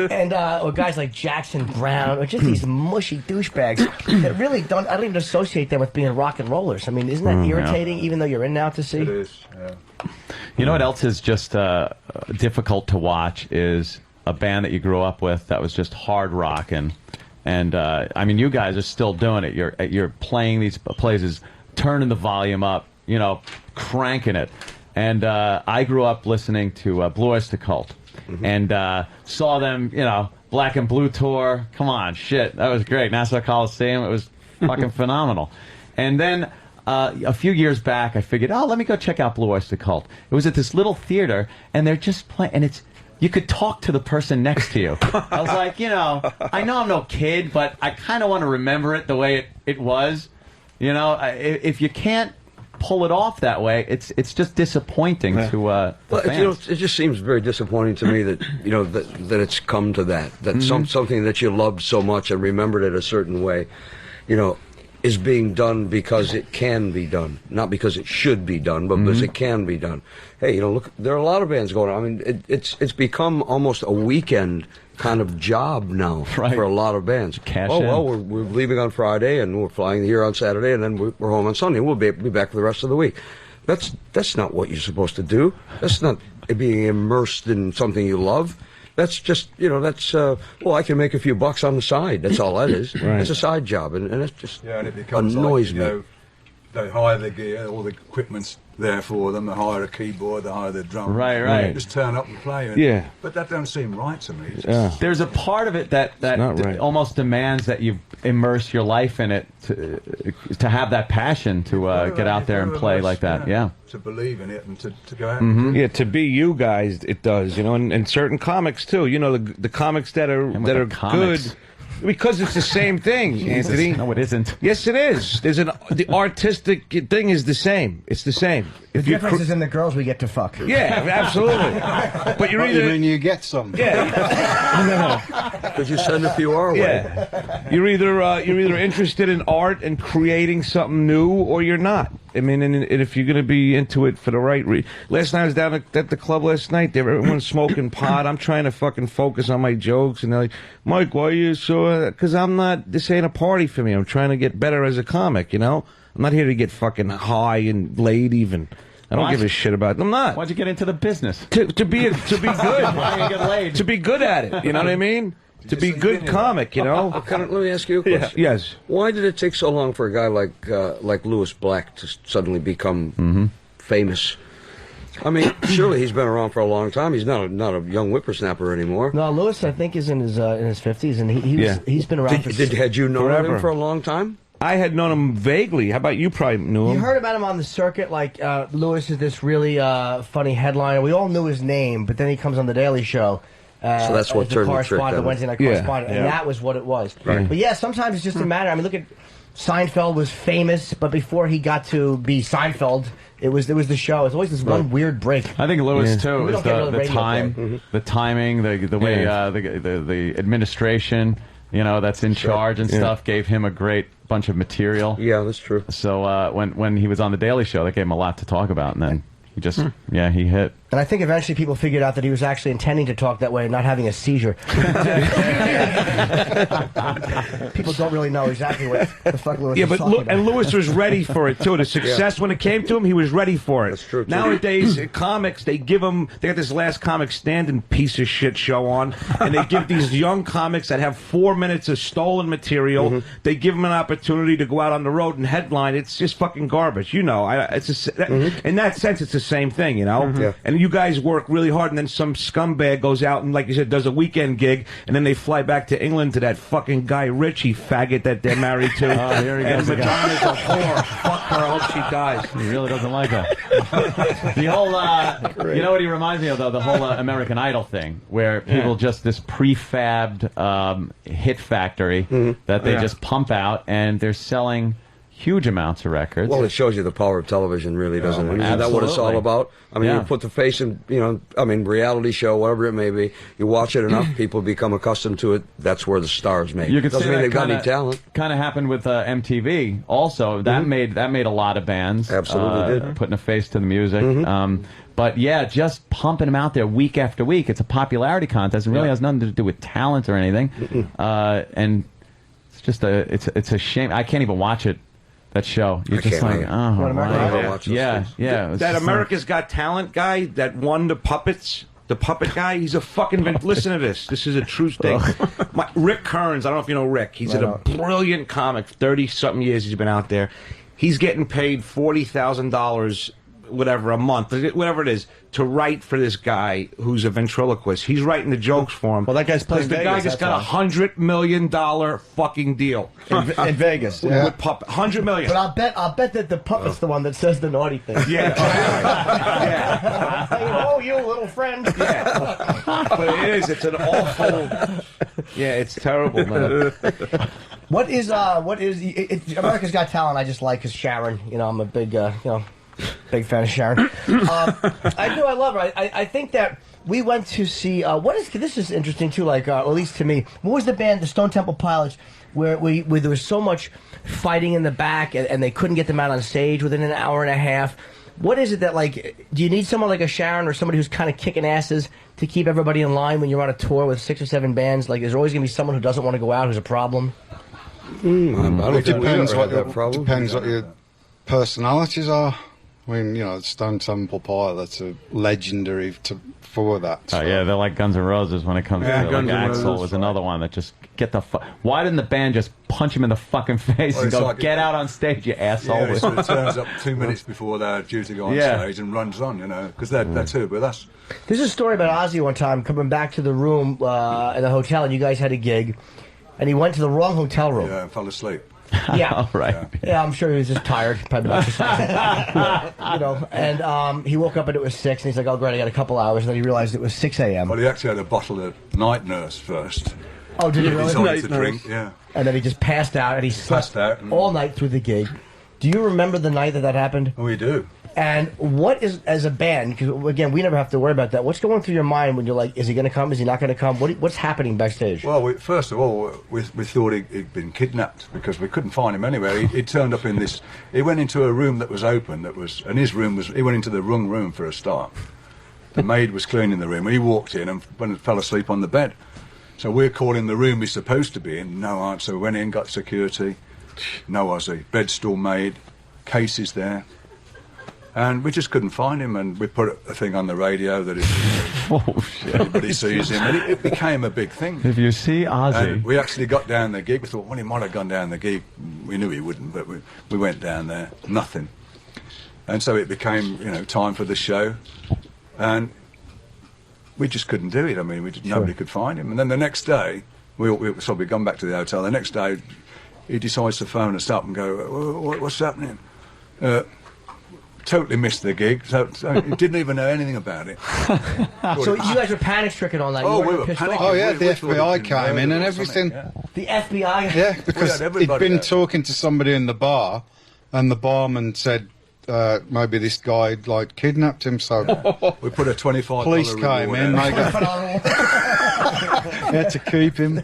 And or guys like Jackson Browne, or just these mushy douchebags that really don't. I don't even associate them with being rock and rollers. I mean, isn't that irritating? Even though you're in now to see. It is. Yeah. You know what else is just difficult to watch is a band that you grew up with that was just hard rocking, and I mean, you guys are still doing it. You're playing these places, turning the volume up, you know, cranking it. And I grew up listening to Blue Oyster Cult, and saw them, you know, Black and Blue tour. Come on, shit, that was great. Nassau Coliseum, it was fucking phenomenal. And then a few years back, I figured, oh, let me go check out Blue Oyster Cult. It was at this little theater, and they're just playing, and it's. You could talk to the person next to you. I was like, you know, I know I'm no kid, but I kind of want to remember it the way it was. You know, if you can't pull it off that way, it's just disappointing to the fans. You know, it just seems very disappointing to me that, you know, that it's come to that something that you loved so much and remembered it a certain way, you know, is being done because it can be done, not because it should be done, but because it can be done. Hey, you know, look, there are a lot of bands going on. I mean, it's become almost a weekend kind of job now for a lot of bands. Well, we're leaving on Friday and we're flying here on Saturday and then we're home on Sunday. We'll be back for the rest of the week. That's not what you're supposed to do. That's not being immersed in something you love. That's just, you know, that's, well, I can make a few bucks on the side. That's all that is. It's a side job, and it just and it becomes annoys me. Know, they hire the gear, all the equipment's there for them. They hire a keyboard, they hire the drum. Right. Just turn up and play. But that don't seem right to me. There's a part of it that almost demands that you immerse your life in it to have that passion to get out there and play like that. Yeah. To believe in it and to go out and do it. Yeah, to be you guys, it does, you know, and certain comics too. You know, the comics that are good. Because it's the same thing, Anthony. No, it isn't. Yes, it is. The artistic thing is the same. It's the same. The difference is in the girls we get to fuck. Yeah, absolutely. But you're either... You mean you get some? Yeah. Because you send a few our way. Yeah. You're either interested in art and creating something new, or you're not. I mean, and if you're going to be into it for the right reason. Last night I was down at the club last night. Everyone's smoking pot. I'm trying to fucking focus on my jokes, and they're like, Mike, why are you so... Because this ain't a party for me. I'm trying to get better as a comic, you know? I'm not here to get fucking high and laid even. I don't give a shit about it. I'm not. Why'd you get into the business? To be good. Why you get laid? To be good at it, you know what I mean? To be good comic, you know? Let me ask you a question. Yeah. Yes. Why did it take so long for a guy like Lewis Black to suddenly become famous? I mean, surely he's been around for a long time. He's not a young whippersnapper anymore. No, Lewis, I think, is in his 50s, and he's been around for... Had you known forever. him for a long time? I had known him vaguely. How about you? Probably knew him. You heard about him on the circuit, like Lewis is this really funny headliner. We all knew his name, but then he comes on the Daily Show. So that's what turned the trick. The Wednesday night correspondent, and that was what it was. Right. But yeah, sometimes it's just a matter. I mean, look at Seinfeld was famous, but before he got to be Seinfeld, it was the show. It's always this one weird break. I think Lewis too We is don't get the time, the timing, the way the administration, you know, that's in charge and stuff gave him a great bunch of material. Yeah, that's true. So when he was on the Daily Show, they gave him a lot to talk about, and then he just he hit. And I think eventually people figured out that he was actually intending to talk that way and not having a seizure. People don't really know exactly what the fuck Lewis was talking about. And Lewis was ready for it, too. The success, when it came to him, he was ready for it. That's true, too. Nowadays, comics, they got this Last Comic Standing piece of shit show on, and they give these young comics that have 4 minutes of stolen material, they give them an opportunity to go out on the road and headline. It's just fucking garbage. You know, in that sense, it's the same thing, you know? Yeah. And you guys work really hard, and then some scumbag goes out and, like you said, does a weekend gig, and then they fly back to England to that fucking Guy Ritchie faggot that they're married to. Here he and goes Madonna's a whore. Fuck her. I hope she dies. He really doesn't like her. The whole, you know what he reminds me of, though? The whole American Idol thing, where people just this prefabbed hit factory that they just pump out, and they're selling huge amounts of records. Well, it shows you the power of television, really, doesn't it? Isn't that what it's all about? I mean, you put the face in, reality show, whatever it may be. You watch it enough, people become accustomed to it. That's where the stars make. You could doesn't say mean that they've got any talent. Kind of happened with MTV. Also, that made a lot of bands. Absolutely did. Putting a face to the music. But yeah, just pumping them out there week after week. It's a popularity contest. It really has nothing to do with talent or anything. And it's just it's a shame. I can't even watch it. That show, you're just like, oh, yeah. That America's Got Talent guy that won the puppet guy, he's a fucking... Listen to this. This is a true thing. Rick Kearns, I don't know if you know Rick. He's a brilliant comic. 30-something years he's been out there. He's getting paid $40,000, whatever, a month, whatever it is, to write for this guy who's a ventriloquist. He's writing the jokes for him. Well, that guy's playing Vegas. The guy just got $100 million fucking deal. In Vegas. With puppet. $100 million. But I'll bet that the puppet's the one that says the naughty thing. Yeah. Oh, you little friend. Yeah. But it is. It's an awful... Yeah, it's terrible, man. What is America's Got Talent? I just like because Sharon. You know, I'm a big big fan of Sharon. I love her. I think that we went to see this is interesting too. Like, or at least to me, what was the band, the Stone Temple Pilots, where there was so much fighting in the back and they couldn't get them out on stage within an hour and a half. What is it that, like, do you need someone like a Sharon or somebody who's kind of kicking asses to keep everybody in line when you're on a tour with 6 or 7 bands? Like, there's always going to be someone who doesn't want to go out who's a problem. It depends what your personalities are. I mean, Stone Temple Pilots are legendary for that. Oh, yeah, they're like Guns N' Roses when it comes to like Axl was another one that just why didn't the band just punch him in the fucking face and go, get out on stage, you asshole? Yeah, so it turns up 2 minutes before they're due to go on stage and runs on, because they're too, but that's... There's a story about Ozzy one time coming back to the room in the hotel, and you guys had a gig, and he went to the wrong hotel room. Yeah, and fell asleep. Yeah, right. Yeah, I'm sure he was just tired, probably exercising. And he woke up and it was 6, and he's like, "Oh, great, I got a couple hours." And then he realized it was 6 a.m. Well, he actually had a bottle of night nurse first, Oh, did he really? Decided to drink, yeah. And then he just passed out, and he slept all night through the gig. Do you remember the night that happened? We do. And what is, as a band, because again, we never have to worry about that, what's going through your mind when you're like, is he going to come, is he not going to come? What's happening backstage? Well, first of all, we thought he'd been kidnapped because we couldn't find him anywhere. He turned up in this, he went into a room that was open, and his room was, he went into the wrong room for a start. The maid was cleaning the room, and he walked in and fell asleep on the bed. So we're calling the room he's supposed to be in, no answer. We went in, got security, no Aussie, bed still made, cases there. And we just couldn't find him, and we put a thing on the radio that everybody sees him, and it became a big thing. If you see Ozzy... And we actually got down the gig. We thought, well, he might have gone down the gig. We knew he wouldn't, but we went down there, nothing. And so it became, time for the show, and we just couldn't do it. I mean, nobody could find him. And then the next day, so we'd gone back to the hotel. The next day, he decides to phone us up and go, what's happening? Totally missed the gig, so he didn't even know anything about it. So you guys were panic-stricken all night? Oh, we were panicked. Oh, yeah, the FBI came in and everything. Yeah. The FBI? Yeah, because he'd been talking to somebody in the bar, and the barman said maybe this guy had, kidnapped him, so... We put a $25 police came in, they had to keep him.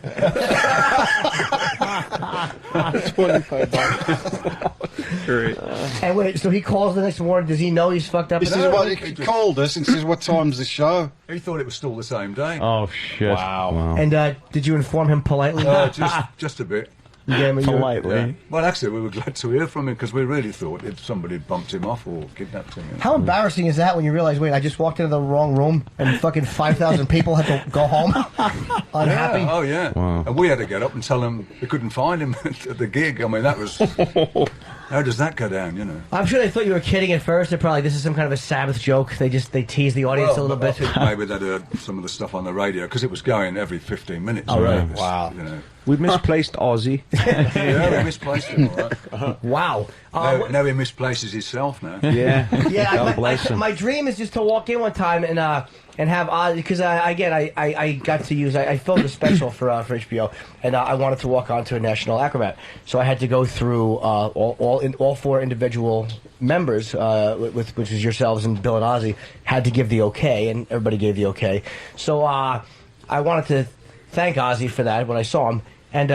$25. Great. And wait, so he calls the next morning. Does he know he's fucked up? He says, well, he called us and says, what time's the show? He thought it was still the same day. Oh, shit. Wow. And did you inform him politely? Just a bit. Politely. Yeah. Well, actually, we were glad to hear from him because we really thought if somebody had bumped him off or kidnapped him. How embarrassing is that when you realize, wait, I just walked into the wrong room and fucking 5,000 people had to go home unhappy? Yeah. Oh, yeah. Wow. And we had to get up and tell them we couldn't find him at the gig. I mean, that was... How does that go down, I'm sure they thought you were kidding at first. They're probably, this is some kind of a Sabbath joke. They tease the audience a little bit. Maybe they'd heard some of the stuff on the radio because it was going every 15 minutes. Oh, right. Wow. We misplaced Ozzy. Yeah, we misplaced him, all right. Wow. Now he misplaces himself now. Yeah. Yeah, my dream is just to walk in one time and have Ozzy, because I got to use, I filmed a special for HBO, and I wanted to walk onto a National Acrobat, so I had to go through all four individual members, which is yourselves and Bill and Ozzy, had to give the okay, and everybody gave the okay. So I wanted to thank Ozzy for that when I saw him, and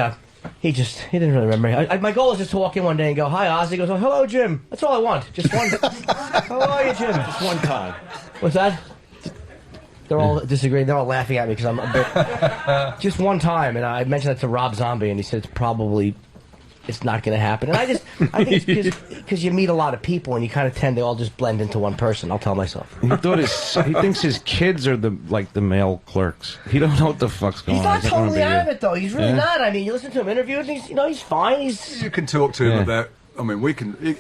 he didn't really remember. My goal is just to walk in one day and go, hi, Ozzy. He goes, oh, hello, Jim. That's all I want. Just one. How are you, Jim? Just one time. What's that? They're all disagreeing. They're all laughing at me because I'm a bit... Just one time, and I mentioned that to Rob Zombie, and he said it's not going to happen. And I think it's because you meet a lot of people, and you kind of tend to all just blend into one person. I'll tell myself. He thinks his kids are the male clerks. He don't know what the fuck's going on. He's not totally out of it, though. He's really not. I mean, you listen to him interviewed, and he's fine. You can talk to him about... I mean,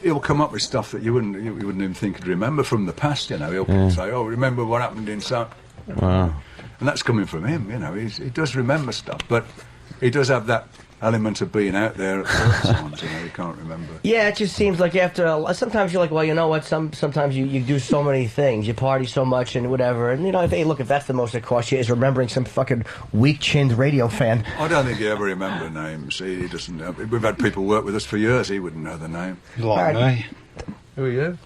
he'll come up with stuff that you wouldn't even think he'd remember from the past, He'll say, oh, remember what happened in so... Wow. And that's coming from him, he does remember stuff, but he does have that element of being out there at certain times, he can't remember. Yeah, it just seems like sometimes you're like, well, you know what, sometimes you do so many things, you party so much and whatever, and if that's the most it costs you is remembering some fucking weak-chinned radio fan. I don't think he ever remember names. He doesn't know. We've had people work with us for years, he wouldn't know the name. Like me. Who are you?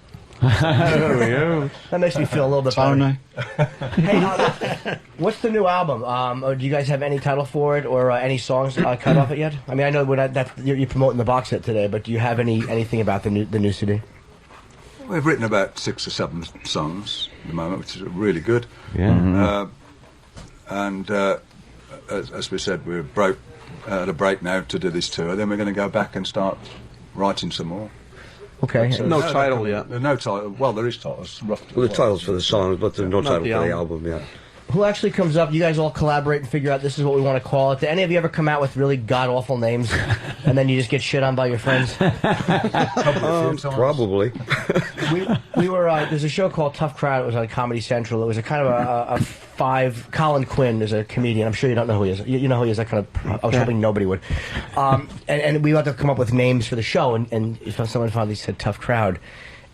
That makes me feel a little bit better. Hey, what's the new album? Do you guys have any title for it or any songs cut off it yet? I mean, I know you're promoting the box set today, but do you have anything about the new CD? We've written about 6 or 7 songs at the moment, which is really good. Yeah. As we said, we're at a break now to do this tour. Then we're going to go back and start writing some more. Okay. So no title yet. No title. Well, there is titles. Well, the titles for the songs, but there's no title for the album yet. Who actually comes up? You guys all collaborate and figure out this is what we want to call it. Do any of you ever come out with really god-awful names, and then you just get shit on by your friends? Probably. we were. There's a show called Tough Crowd. It was on Comedy Central. It was a kind of a 5. Colin Quinn is a comedian. I'm sure you don't know who he is. You know who he is. I was hoping nobody would. And we had to come up with names for the show. And someone finally said Tough Crowd,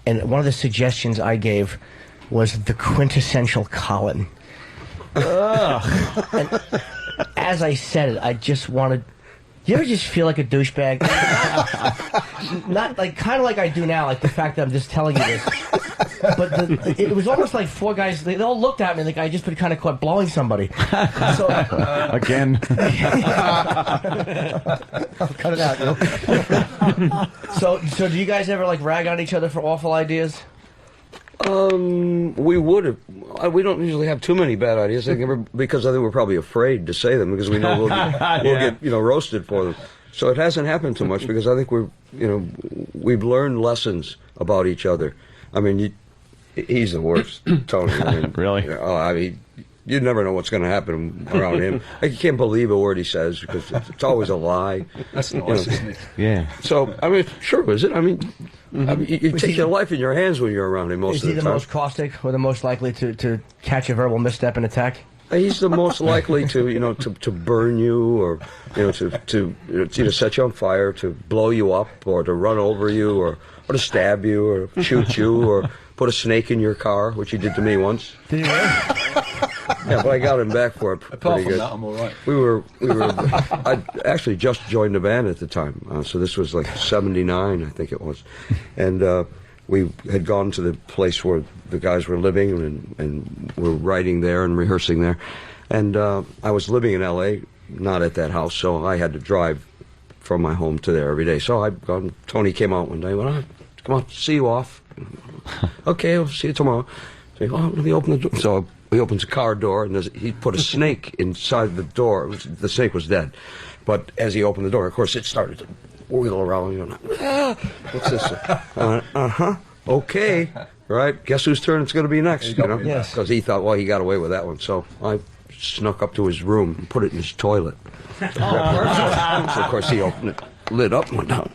and one of the suggestions I gave was the quintessential Colin. And as I said it, I just wanted. You ever just feel like a douchebag? Not like, kind of like I do now, like the fact that I'm just telling you this. But it was almost like four guys, they all looked at me like I just been kind of caught blowing somebody. So, again. I'll cut it out. So do you guys ever like rag on each other for awful ideas? We would have. We don't usually have too many bad ideas, because I think we're probably afraid to say them because we know we'll get roasted for them. So it hasn't happened too much because I think we've learned lessons about each other. I mean, he's the worst, Tony. I mean, really? I mean, you never know what's going to happen around him. Like, you can't believe a word he says because it's always a lie. That's nice, isn't it? Yeah. So, I mean, sure, is it? I mean, you take your life in your hands when you're around him most of the time. Is he the most caustic or the most likely to catch a verbal misstep and attack? He's the most likely to, to burn you, or, to set you on fire, to blow you up, or to run over you, or to stab you, or shoot you, or put a snake in your car, which he did to me once. Did he really? Yeah, but I got him back for it pretty good. That, I'm all right. I actually just joined the band at the time, so this was like '79, I think it was, and we had gone to the place where the guys were living and were writing there and rehearsing there, and I was living in L.A., not at that house, so I had to drive from my home to there every day. So Tony came out one day, went, come on, see you off. Okay, I'll see you tomorrow. So, let me open the door. So he opens the car door, and he put a snake inside the door. The snake was dead. But as he opened the door, of course, it started to wiggle around. What's this? Okay. Right. Guess whose turn it's going to be next? Yes. Because he thought, well, he got away with that one. So I snuck up to his room and put it in his toilet. So, of course, he opened it, lit up, and went down.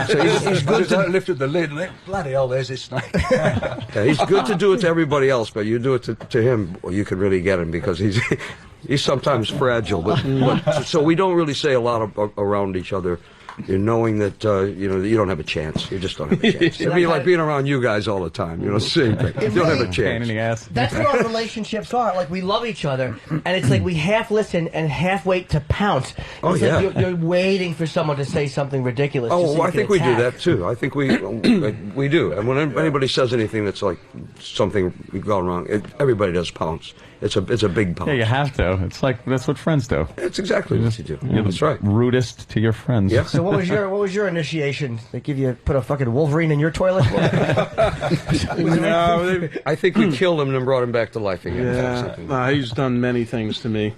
So he's good to lifted the lid and think, bloody hell, there's his snake. Yeah, he's good to do it to everybody else, but you do it to him, well, you can really get him because he's sometimes fragile. But so we don't really say a lot around each other. You're knowing that you don't have a chance. You just don't have a chance. It'd be like being around you guys all the time. Same thing. You don't have a chance. Pain in the ass. That's what our relationships are. Like, we love each other, and it's like we half listen and half wait to pounce. It's like you're waiting for someone to say something ridiculous. Oh, so I think we do that too. I think we do. And when anybody says anything that's like something gone wrong, everybody does pounce. It's a big pounce. Yeah, you have to. It's like that's what friends do. It's exactly what you do. You're that's right. Rudest to your friends. Yeah. So what was your initiation? They put a fucking Wolverine in your toilet? No, I think we killed him and then brought him back to life again. Yeah, he's done many things to me,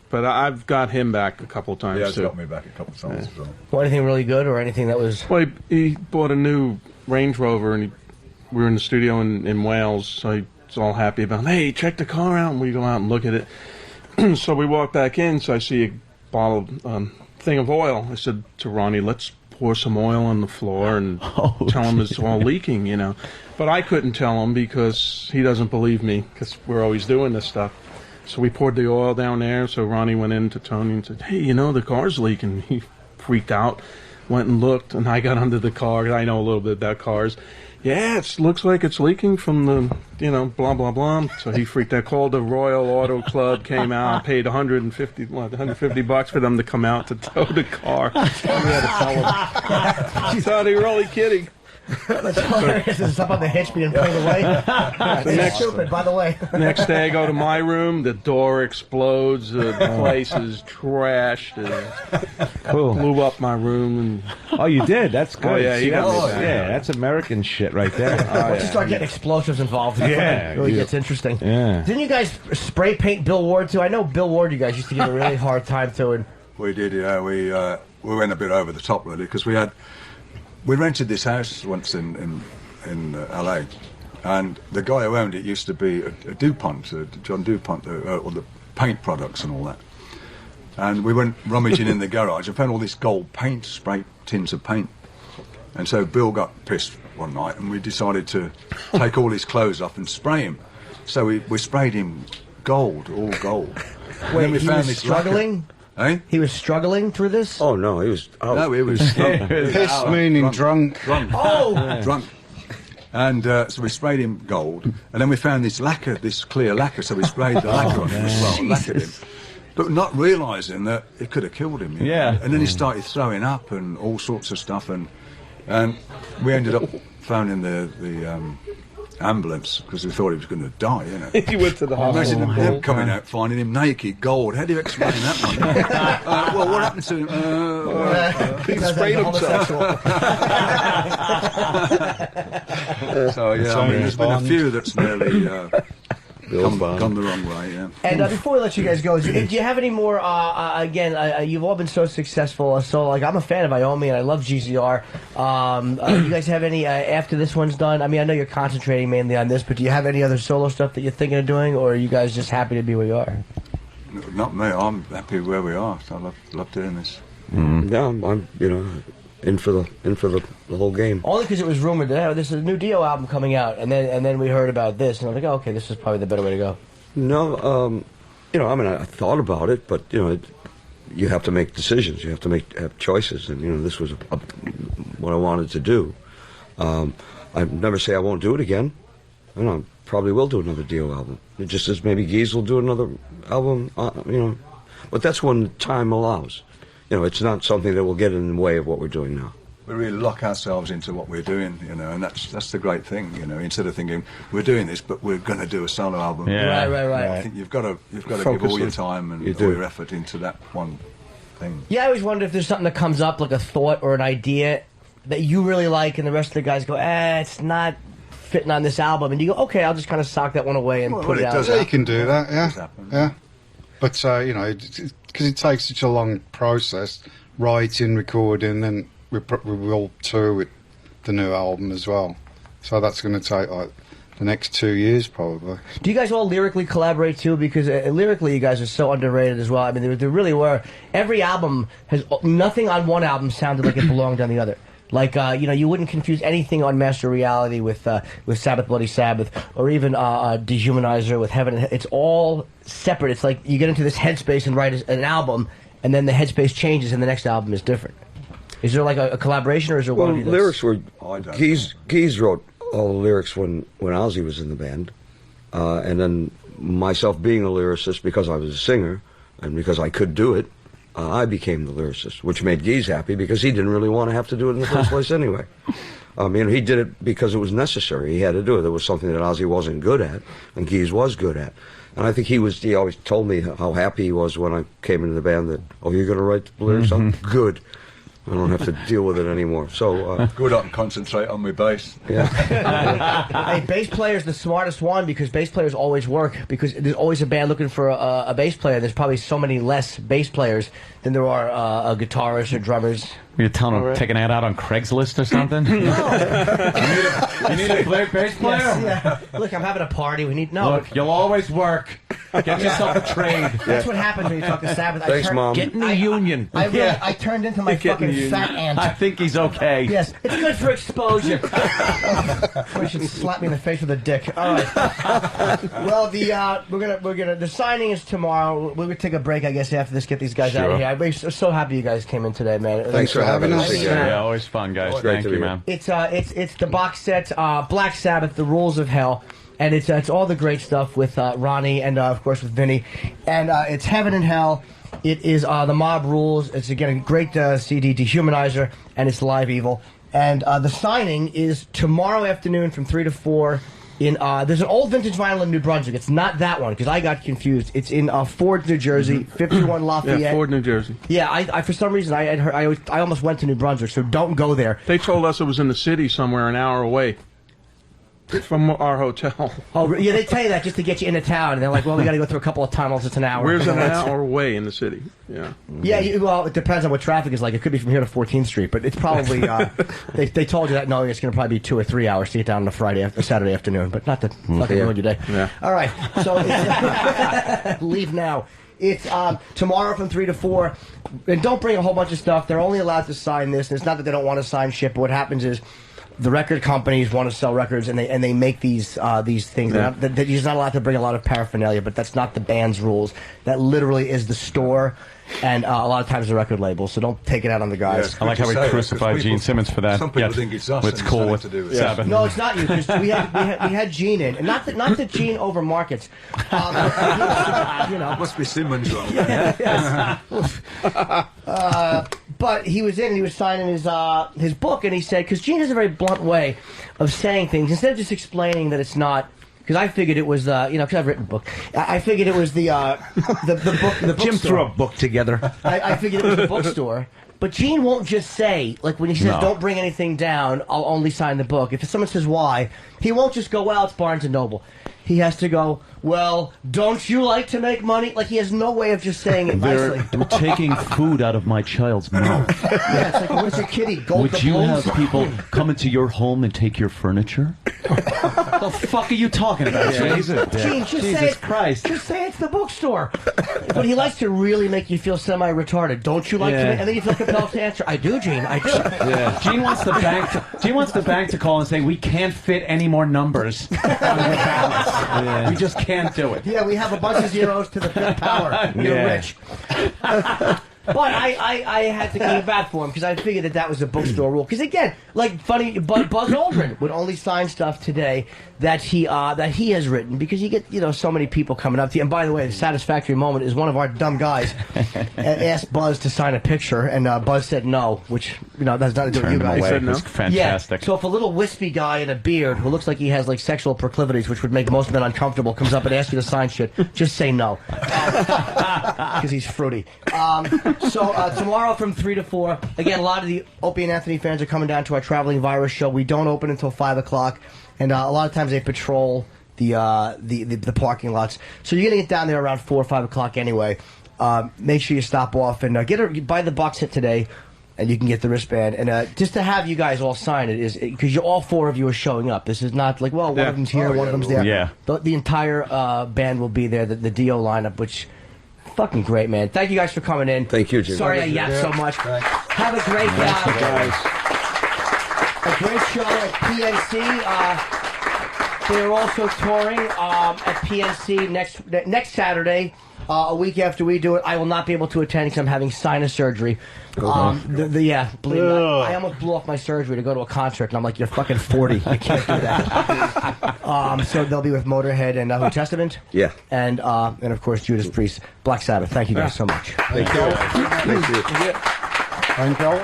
but I've got him back a couple of times. Yeah, he's too. got me back a couple of times as well. Well, anything really good or anything that was? Well, he bought a new Range Rover, and we were in the studio in Wales, so he was all happy about, hey, check the car out, and we go out and look at it. So we walk back in, so I see a bottle, thing of oil. I said to Ronnie, let's pour some oil on the floor and tell him it's all leaking, But I couldn't tell him because he doesn't believe me because we're always doing this stuff. So we poured the oil down there. So Ronnie went in to Tony and said, hey, the car's leaking. He freaked out, went and looked, and I got under the car. I know a little bit about cars. Yeah, it looks like it's leaking from the, blah, blah, blah. So he freaked out, called the Royal Auto Club, came out, paid $150 for them to come out to tow the car. We had to tell him. He thought he was really kidding. That's hilarious. It's up on the hitch being pulled away. It's stupid, by the way. Next day, I go to my room. The door explodes. The place is trashed. Cool. Blew up my room. Oh, you did? That's good. Oh, yeah, he got me back. Yeah, that's American shit right there. Once you start getting explosives involved, it really gets interesting. Yeah. Didn't you guys spray paint Bill Ward too? I know Bill Ward. You guys used to give a really hard time to. And we did. Yeah, we went a bit over the top really because we rented this house once in LA, and the guy who owned it used to be a DuPont, John DuPont, all the paint products and all that. And we went rummaging in the garage and found all this gold paint, spray tins of paint. And so Bill got pissed one night, and we decided to take all his clothes off and spray him. So we sprayed him gold, all gold. Wait, he was struggling? Eh? He was struggling through this? Oh, no, he was... Oh. No, he was... Pissed meaning drunk. Oh! Drunk. And so we sprayed him gold, and then we found this lacquer, this clear lacquer, so we sprayed the lacquer on him as well, lacquered him. but not realising that it could have killed him. You know? And then he started throwing up and all sorts of stuff, and we ended up phoning the ambulance because we thought he was going to die. You know, you went to the hospital. Imagine them coming out, finding him naked, gold. How do you explain that one? Well, what happened to him? He sprayed himself. So yeah, I mean, there's been a few that's nearly gone the wrong way. Yeah. And before we let you guys go, do you have any more? Again, you've all been so successful. So, like, I'm a fan of Iommi, and I love GZR. You guys have any after this one's done? I mean, I know you're concentrating mainly on this, but do you have any other solo stuff that you're thinking of doing, or are you guys just happy to be where you are? Not me. I'm happy where we are. So I love doing this. Yeah, I'm in for the whole game. Only because it was rumored that this is a new Dio album coming out, and then we heard about this, and I was like, oh, okay, this is probably the better way to go. No, I mean, I thought about it, but you have to make decisions. You have to have choices, and this was what I wanted to do. I never say I won't do it again. I probably will do another Dio album. Just as maybe Geese will do another album. But that's when time allows. It's not something that will get in the way of what we're doing now. We really lock ourselves into what we're doing, and that's the great thing, Instead of thinking we're doing this, but we're going to do a solo album. Yeah. Right. I think you've got to give all your time and all your effort into that one thing. Yeah, I always wonder if there's something that comes up, like a thought or an idea that you really like, and the rest of the guys go, it's not fitting on this album, and you go, okay, I'll just kind of sock that one away and put it out. Yeah, you can do that. Yeah. But because it takes such a long process, writing, recording, and we will tour with the new album as well. So that's going to take like the next 2 years probably. Do you guys all lyrically collaborate too? Because lyrically you guys are so underrated as well. I mean, there really were. Every album has nothing on one album sounded like it belonged on the other. Like, you wouldn't confuse anything on Master Reality with Sabbath, Bloody Sabbath, or even Dehumanizer with Heaven. It's all separate. It's like you get into this headspace and write an album, and then the headspace changes, and the next album is different. Is there like a collaboration, or is there one of you? Lyrics were... Geese wrote all the lyrics when Ozzy was in the band, and then myself being a lyricist because I was a singer, and because I could do it, I became the lyricist, which made Geese happy because he didn't really want to have to do it in the first place anyway. He did it because it was necessary. He had to do it. There was something that Ozzy wasn't good at, and Geese was good at. And I think he always told me how happy he was when I came into the band that, you're going to write the lyrics? I'm good. I don't have to deal with it anymore. So good, I can concentrate on my bass. Yeah. Hey, bass player's the smartest one because bass players always work because there's always a band looking for a bass player. There's probably so many less bass players than there are guitarists or drummers. You're telling them take an ad out on Craigslist or something? No. you need a bass player? Yes, yeah. Look, I'm having a party. We need Look, you'll always work. Get yourself a trade. That's what happens when you talk to Sabbath. Thanks, Mom. Get in the union. I turned into my fucking fat aunt. I think he's okay. Yes, it's good for exposure. We should slap me in the face with a dick. All right. Well, the signing is tomorrow. We're gonna take a break, I guess, after this. Get these guys out of here. I'm so happy you guys came in today, man. Thanks for having us again. Yeah, always fun, guys. Thank you, man. It's the box set, Black Sabbath, The Rules of Hell. And it's all the great stuff with Ronnie and, of course, with Vinny. And it's Heaven and Hell. It is The Mob Rules. It's, again, a great CD, Dehumanizer, and it's Live Evil. And the signing is tomorrow afternoon from 3 to 4 in, there's an old vintage vinyl in New Brunswick. It's not that one, because I got confused. It's in Ford, New Jersey, 51 Lafayette. Yeah, Ford, New Jersey. Yeah, I for some reason, I almost went to New Brunswick, so don't go there. They told us it was in the city somewhere an hour away. From our hotel. Oh, yeah, they tell you that just to get you into town. And they're like, well, we got to go through a couple of tunnels. It's an hour. Where's an hour away in the city? Yeah. Yeah, well, it depends on what traffic is like. It could be from here to 14th Street, but it's probably, they told you that, no, it's going to probably be 2 or 3 hours to get down on a Saturday afternoon, but not to fucking ruin your day. Yeah. All right, so it's, leave now. It's tomorrow from 3 to 4. And don't bring a whole bunch of stuff. They're only allowed to sign this. And it's not that they don't want to sign shit, but what happens is, the record companies want to sell records, and they make these things. Yeah. That you're not allowed to bring a lot of paraphernalia, but that's not the band's rules. That literally is the store, and a lot of times the record label. So don't take it out on the guys. I like how we crucified Gene Simmons for that. Some people think it's us. It's cool with Sabbath. No, it's not you. 'Cause we had Gene in, and not that Gene overmarkets. Must be Simmons wrong. But he was in, and he was signing his book, and he said, because Gene has a very blunt way of saying things, instead of just explaining that it's not. Because I figured it was, because I've written a book. I figured it was the book. Jim threw a book together. I figured it was the bookstore. But Gene won't just say, like when he says, don't bring anything down, I'll only sign the book. If someone says why, he won't just go, well, it's Barnes & Noble. He has to go, well, don't you like to make money? Like, he has no way of just saying it nicely. They're taking food out of my child's mouth. Yeah, it's like, what's your kitty? Gold Would you have people come into your home and take your furniture? The fuck are you talking about, Gene, Jesus? Gene, just Jesus say it, Christ. Just say it's the bookstore. But he likes to really make you feel semi-retarded. Don't you like to make, and then you feel compelled to answer, I do, Gene, I do. Yeah. Gene wants the bank to call and say, we can't fit any more numbers on your balance. We just can't do it. Yeah, we have a bunch of zeros to the fifth power. You're rich. But I had to keep it back for him because I figured that was a bookstore rule. Because again, like funny, Buzz Aldrin would only sign stuff today that he has written because you get so many people coming up to you. And by the way, the satisfactory moment is one of our dumb guys asked Buzz to sign a picture, and Buzz said no, which that's nothing to do with you guys. He said no. It's fantastic. Yeah. So if a little wispy guy in a beard who looks like he has like sexual proclivities, which would make most men uncomfortable, comes up and asks you to sign shit, just say no because he's fruity. So tomorrow from 3 to 4, again, a lot of the Opie and Anthony fans are coming down to our Traveling Virus show. We don't open until 5 o'clock, and a lot of times they patrol the parking lots. So you're going to get down there around 4 or 5 o'clock anyway. Make sure you stop off and buy the box set today, and you can get the wristband. And just to have you guys all sign it is because all 4 of you are showing up. This is not like, well, one of them's here, one of them's there. Yeah. The entire band will be there, the Dio lineup, which... Fucking great, man. Thank you guys for coming in. Thank you, Jim. Sorry I yapped so much. Have a great a great show at PNC. They're also touring at PNC next Saturday. A week after we do it, I will not be able to attend because I'm having sinus surgery. Believe me, I almost blew off my surgery to go to a concert, and I'm like, you're fucking 40. You can't do that. So they'll be with Motorhead and New Testament. Yeah. And of course, Judas Priest, Black Sabbath. Thank you guys so much. Thank you. Thank you.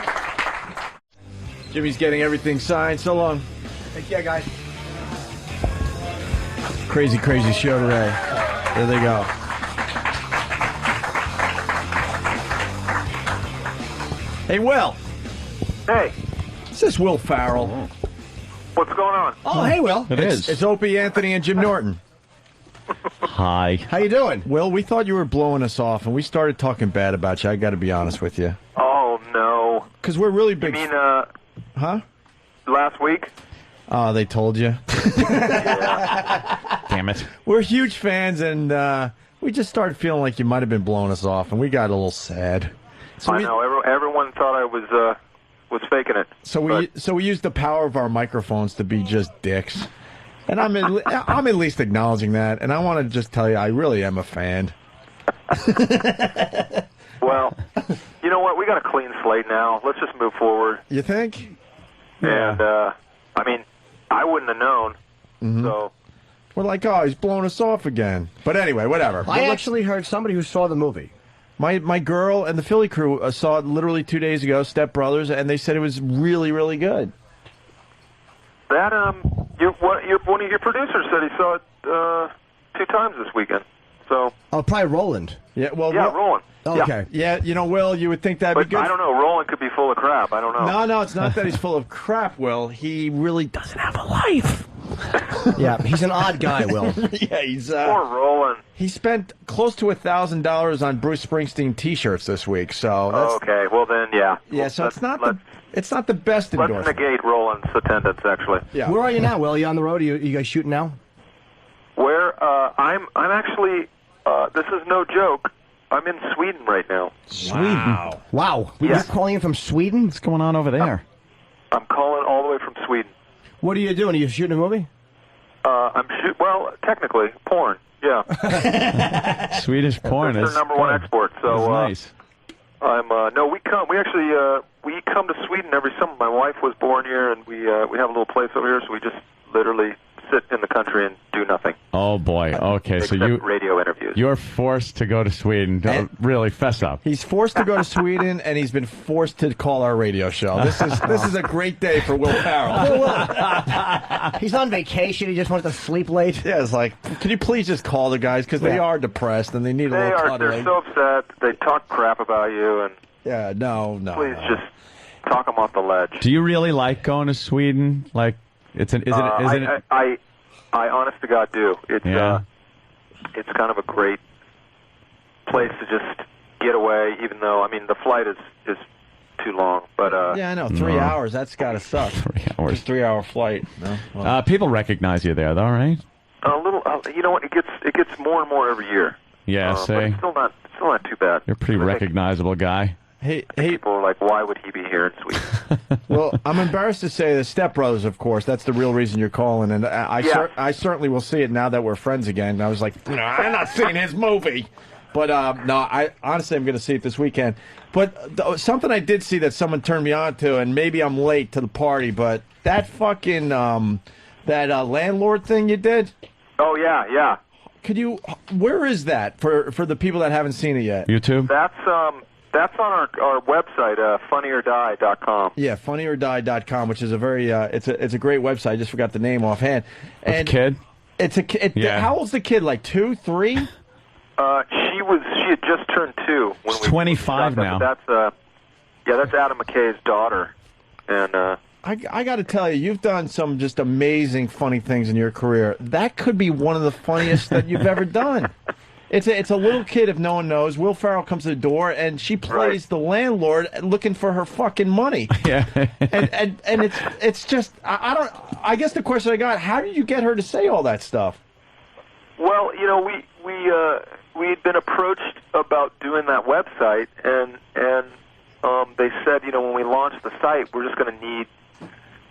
Jimmy's getting everything signed. So long. Take care, guys. Crazy show today. There they go. Hey, Will. Hey. Is this Will Farrell? What's going on? Oh, hey, Will. It's Opie, Anthony, and Jim Norton. Hi. How you doing? Will, we thought you were blowing us off, and we started talking bad about you. I got to be honest with you. Oh, no. Because we're really big... You mean, huh? Last week? Oh, they told you? Damn it. We're huge fans, and we just started feeling like you might have been blowing us off, and we got a little sad. So I know. Everyone thought I was faking it. So we used the power of our microphones to be just dicks, and I'm at least acknowledging that. And I want to just tell you, I really am a fan. Well, you know what? We got a clean slate now. Let's just move forward. You think? And I mean, I wouldn't have known. So we're like, oh, he's blowing us off again. But anyway, whatever. I actually heard somebody who saw the movie. My girl and the Philly crew saw it literally 2 days ago, Step Brothers, and they said it was really, really good. That one of your producers said he saw it 2 times this weekend. So probably Roland. Yeah, well, Roland. Okay. Yeah, Will, you would think that'd be good. I don't know. Roland could be full of crap. I don't know. No, it's not that he's full of crap, Will. He really doesn't have a life. Yeah, he's an odd guy, Will. Yeah, he's poor Roland. He spent close to $1,000 on Bruce Springsteen T-shirts this week. So okay, well then, yeah. Yeah, so it's not the best endorsement. Let's negate Roland's attendance, actually. Yeah. Where are you now, Will? Are you on the road? Are you guys shooting now? Where I'm actually. This is no joke. I'm in Sweden right now. Wow. Yes. You're calling in from Sweden? What's going on over there? I'm calling all the way from Sweden. What are you doing? Are you shooting a movie? Well, technically, porn. Yeah. Swedish porn That's is their number one export. So nice. We come to Sweden every summer. My wife was born here, and we have a little place over here. So we just literally sit in the country and do nothing. Oh boy. Okay, so Except radio interviews. You're forced to go to Sweden. Don't really fess up. He's forced to go to Sweden, and he's been forced to call our radio show. This is a great day for Will Ferrell. He's on vacation. He just wants to sleep late. Yeah, it's like, can you please just call the guys because they are depressed and they need a little cuddling. They're so upset. They talk crap about you, and no. Please just talk them off the ledge. Do you really like going to Sweden? Like, I honest to God do. It's kind of a great place to just get away, even though, I mean, the flight is too long. But yeah, I know. 3 hours, that's got to suck. 3 hours. Just 3 hour flight. No? People recognize you there, though, right? A little. You know what? It gets more and more every year. Yeah, but it's still not too bad. You're a pretty recognizable guy. Hey, people are like, why would he be here in Sweden? Well, I'm embarrassed to say the Step Brothers, of course. That's the real reason you're calling, and I certainly will see it now that we're friends again. I was like, no, I'm not seeing his movie, but no, I honestly am going to see it this weekend. But something I did see that someone turned me on to, and maybe I'm late to the party, but that fucking that landlord thing you did. Oh yeah. Could you? Where is that for the people that haven't seen it yet? YouTube. That's on our website, funnyordie.com. Yeah, funnyordie.com, which is a very it's a great website. I just forgot the name offhand. And kid. It's a kid. Yeah. How old's the kid? Like 2, 3? She had just turned 2 when She's 25 now. That's Adam McKay's daughter, and I got to tell you, you've done some just amazing funny things in your career. That could be one of the funniest that you've ever done. It's a little kid, if no one knows. Will Ferrell comes to the door, and she plays the landlord looking for her fucking money. Yeah. and it's just, I guess the question I got, how did you get her to say all that stuff? Well, you know, we had been approached about doing that website, and they said, you know, when we launched the site, we're just going to need.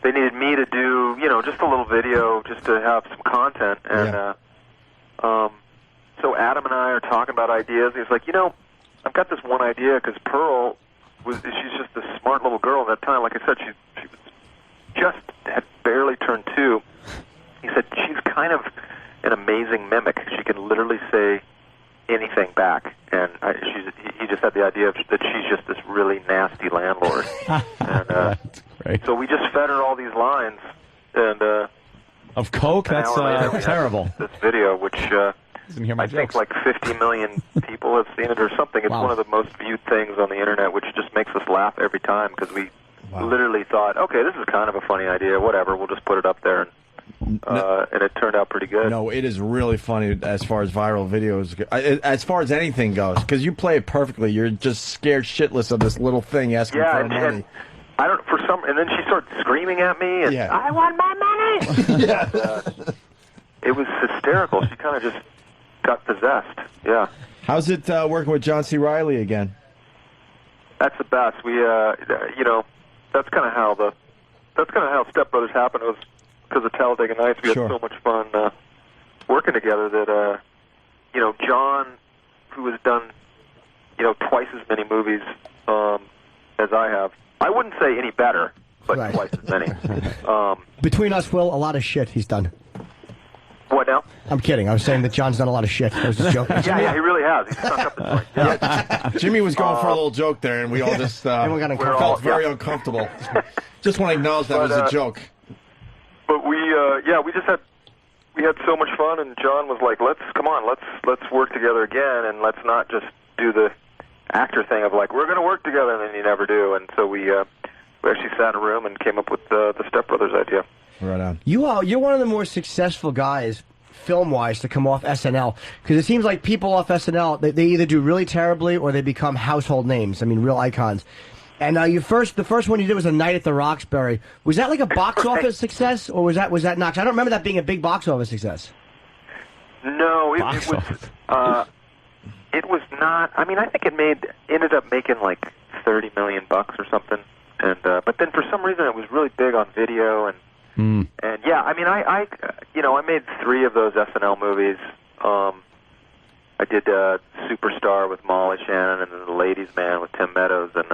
They needed me to do, you know, just a little video, just to have some content, and so Adam and I are talking about ideas. He's like, you know, I've got this one idea because Pearl she's just this smart little girl at that time. Like I said, she was had barely turned 2. He said she's kind of an amazing mimic. She can literally say anything back, and he just had the idea that she's just this really nasty landlord. And that's great. So we just fed her all these lines, and of coke. That's terrible. This video, which I think like 50 million people have seen it or something. It's one of the most viewed things on the internet, which just makes us laugh every time because we literally thought, okay, this is kind of a funny idea. Whatever, we'll just put it up there. And it turned out pretty good. No, it is really funny as far as viral videos go. As far as anything goes, because you play it perfectly. You're just scared shitless of this little thing asking for money. And I don't and then she started screaming at me, and I want my money. It was hysterical. She kind of just got possessed. Yeah. How's it working with John C. Reilly again? That's the best. We, you know, that's kind of how Step Brothers happened. It was because of Talladega Nights. We had so much fun working together that, you know, John, who has done, you know, twice as many movies as I have. I wouldn't say any better, but twice as many. Between us, Will, a lot of shit he's done. What now? I'm kidding. I was saying that John's done a lot of shit. I was just joking. Yeah, he really has. He's stuck up the joint. Jimmy was going for a little joke there, and we all just felt very uncomfortable. Just want to acknowledge that was a joke. But we had so much fun, and John was like, let's work together again, and let's not just do the actor thing of like, we're going to work together, and then you never do. And so we actually sat in a room and came up with the Step Brothers idea. Right on. You're one of the more successful guys, film-wise, to come off SNL, because it seems like people off SNL, they either do really terribly or they become household names. I mean, real icons. And the first one you did was A Night at the Roxbury. Was that like a box office success, or was that not? 'Cause I don't remember that being a big box office success. No, it was not. I mean, I think it ended up making like $30 million or something. And but then for some reason it was really big on video, and And yeah, I mean, I made 3 of those SNL movies. I did Superstar with Molly Shannon and then The Ladies' Man with Tim Meadows, and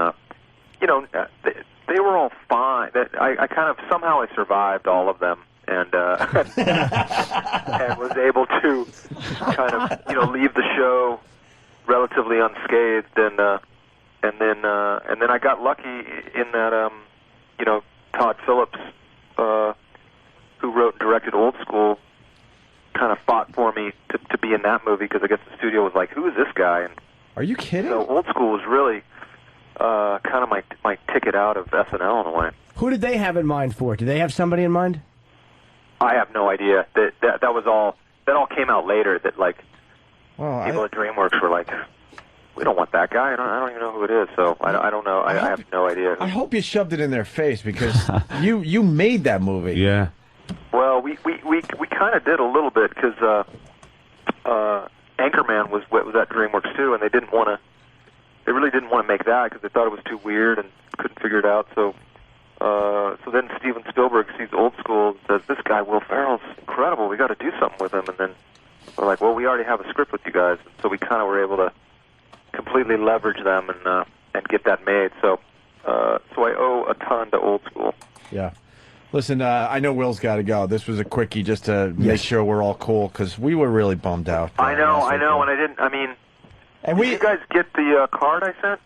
they were all fine. I kind of somehow I survived all of them, and and was able to kind of leave the show relatively unscathed, and then I got lucky in that Todd Phillips, who wrote and directed Old School, kind of fought for me to be in that movie, because I guess the studio was like, who is this guy? And are you kidding? So Old School was really kind of my ticket out of SNL in a way. Who did they have in mind for? Did they have somebody in mind? I have no idea. That was all. That all came out later. That people at DreamWorks were like, we don't want that guy. I don't even know who it is. So I don't know. I have no idea. I hope you shoved it in their face, because you made that movie. Yeah. Well, we kind of did a little bit, because Anchorman was at DreamWorks too, and they really didn't want to make that because they thought it was too weird and couldn't figure it out. So then Steven Spielberg sees Old School and says, "This guy Will Ferrell's incredible. We got to do something with him." And then we're like, "Well, we already have a script with you guys," and so we kind of were able to completely leverage them and get that made. So I owe a ton to Old School. Yeah. Listen, I know Will's got to go. This was a quickie just to make sure we're all cool, because we were really bummed out. I know, and I didn't. I mean, did you guys get the card I sent?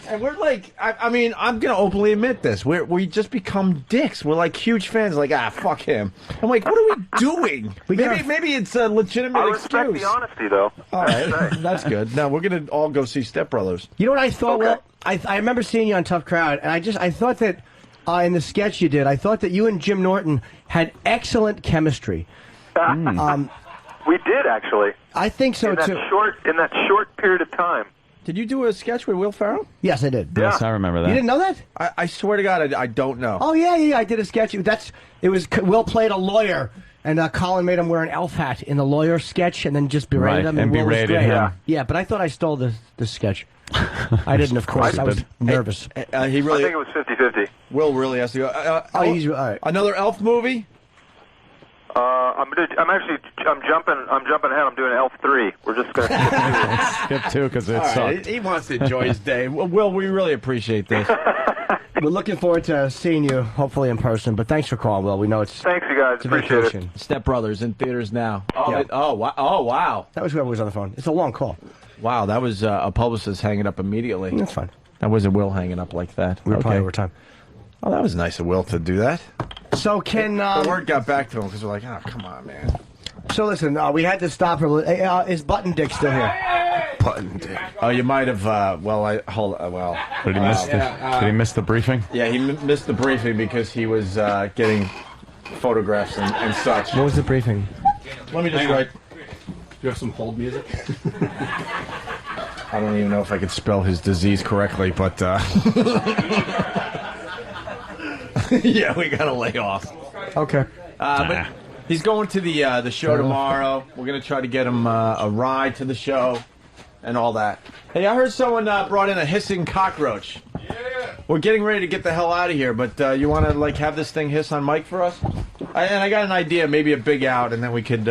And we're like, I mean, I'm going to openly admit this. We just become dicks. We're like huge fans. Like, fuck him. I'm like, what are we doing? Maybe it's a legitimate excuse. I respect the honesty, though. All right, that's good. Now we're going to all go see Step Brothers. You know what I thought? Okay. Will? I remember seeing you on Tough Crowd, and I thought that in the sketch you did, I thought that you and Jim Norton had excellent chemistry. We did, actually. I think so too. In that short period of time. Did you do a sketch with Will Ferrell? Yes, I did. Yes, I remember that. You didn't know that? I swear to God, I don't know. Oh yeah, I did a sketch. It was Will played a lawyer, and Colin made him wear an elf hat in the lawyer sketch, and then just berated him. And Will was berated great. him. Yeah, but I thought I stole the sketch. I didn't, of course. I was nervous. He I think it was 50-50. Will really has to go. All right. Another elf movie? I'm jumping ahead. I'm doing Elf 3. We're just going to skip 2 because it sucked. He wants to enjoy his day. Will, we really appreciate this. We're looking forward to seeing you, hopefully in person. But thanks for calling, Will. We know it's thanks, you guys. Appreciate vacation. it. Step Brothers in theaters now. Yeah. Wow. That was whoever was on the phone. It's a long call. Wow, that was a publicist hanging up immediately. That's fine. That wasn't Will hanging up like that. We were probably over time. Oh, that was nice of Will to do that. So can the word got back to him because we're like, oh, come on, man. So listen, we had to stop her. Is Button Dick still here? Button Dick. Oh, you might have. Did he miss the briefing? Yeah, he missed the briefing because he was getting photographs and such. What was the briefing? Let me just write. Do you have some hold music? I don't even know if I could spell his disease correctly, but yeah, we gotta lay off. Okay. But he's going to the show tomorrow. We're gonna try to get him a ride to the show and all that. Hey, I heard someone brought in a hissing cockroach. Yeah. We're getting ready to get the hell out of here, but you want to have this thing hiss on mic for us? And I got an idea, maybe a big out, and then we could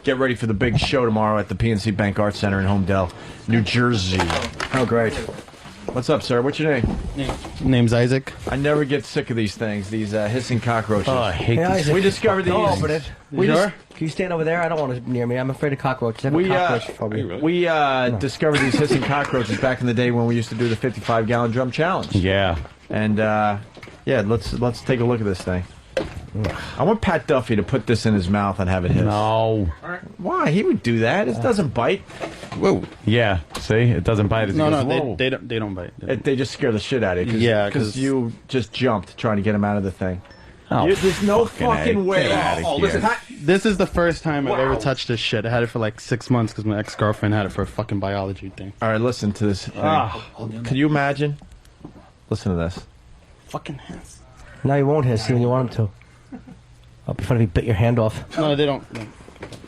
get ready for the big show tomorrow at the PNC Bank Arts Center in Homedale, New Jersey. Oh, great. What's up, sir? What's your name? Name's Isaac. I never get sick of these things, these hissing cockroaches. Oh, I hate these. We discovered these. Don't open it. Sure? Can you stand over there? I don't want it near me. I'm afraid of cockroaches. I have a cockroach phobia. We discovered these hissing cockroaches back in the day when we used to do the 55-gallon drum challenge. Yeah. And, let's take a look at this thing. I want Pat Duffy to put this in his mouth and have it hiss. No. Why? He would do that. It doesn't bite. Whoa. Yeah. See? It doesn't bite. They don't bite. They just scare the shit out of you. Because you just jumped trying to get him out of the thing. Oh, there's no fucking way. Listen, this is the first time I've ever touched this shit. I had it for like 6 months because my ex-girlfriend had it for a fucking biology thing. All right, listen to this. Can you imagine? Listen to this. Fucking hiss. No, you won't hiss when you want him to. I'll be funny if you bit your hand off. No, they don't.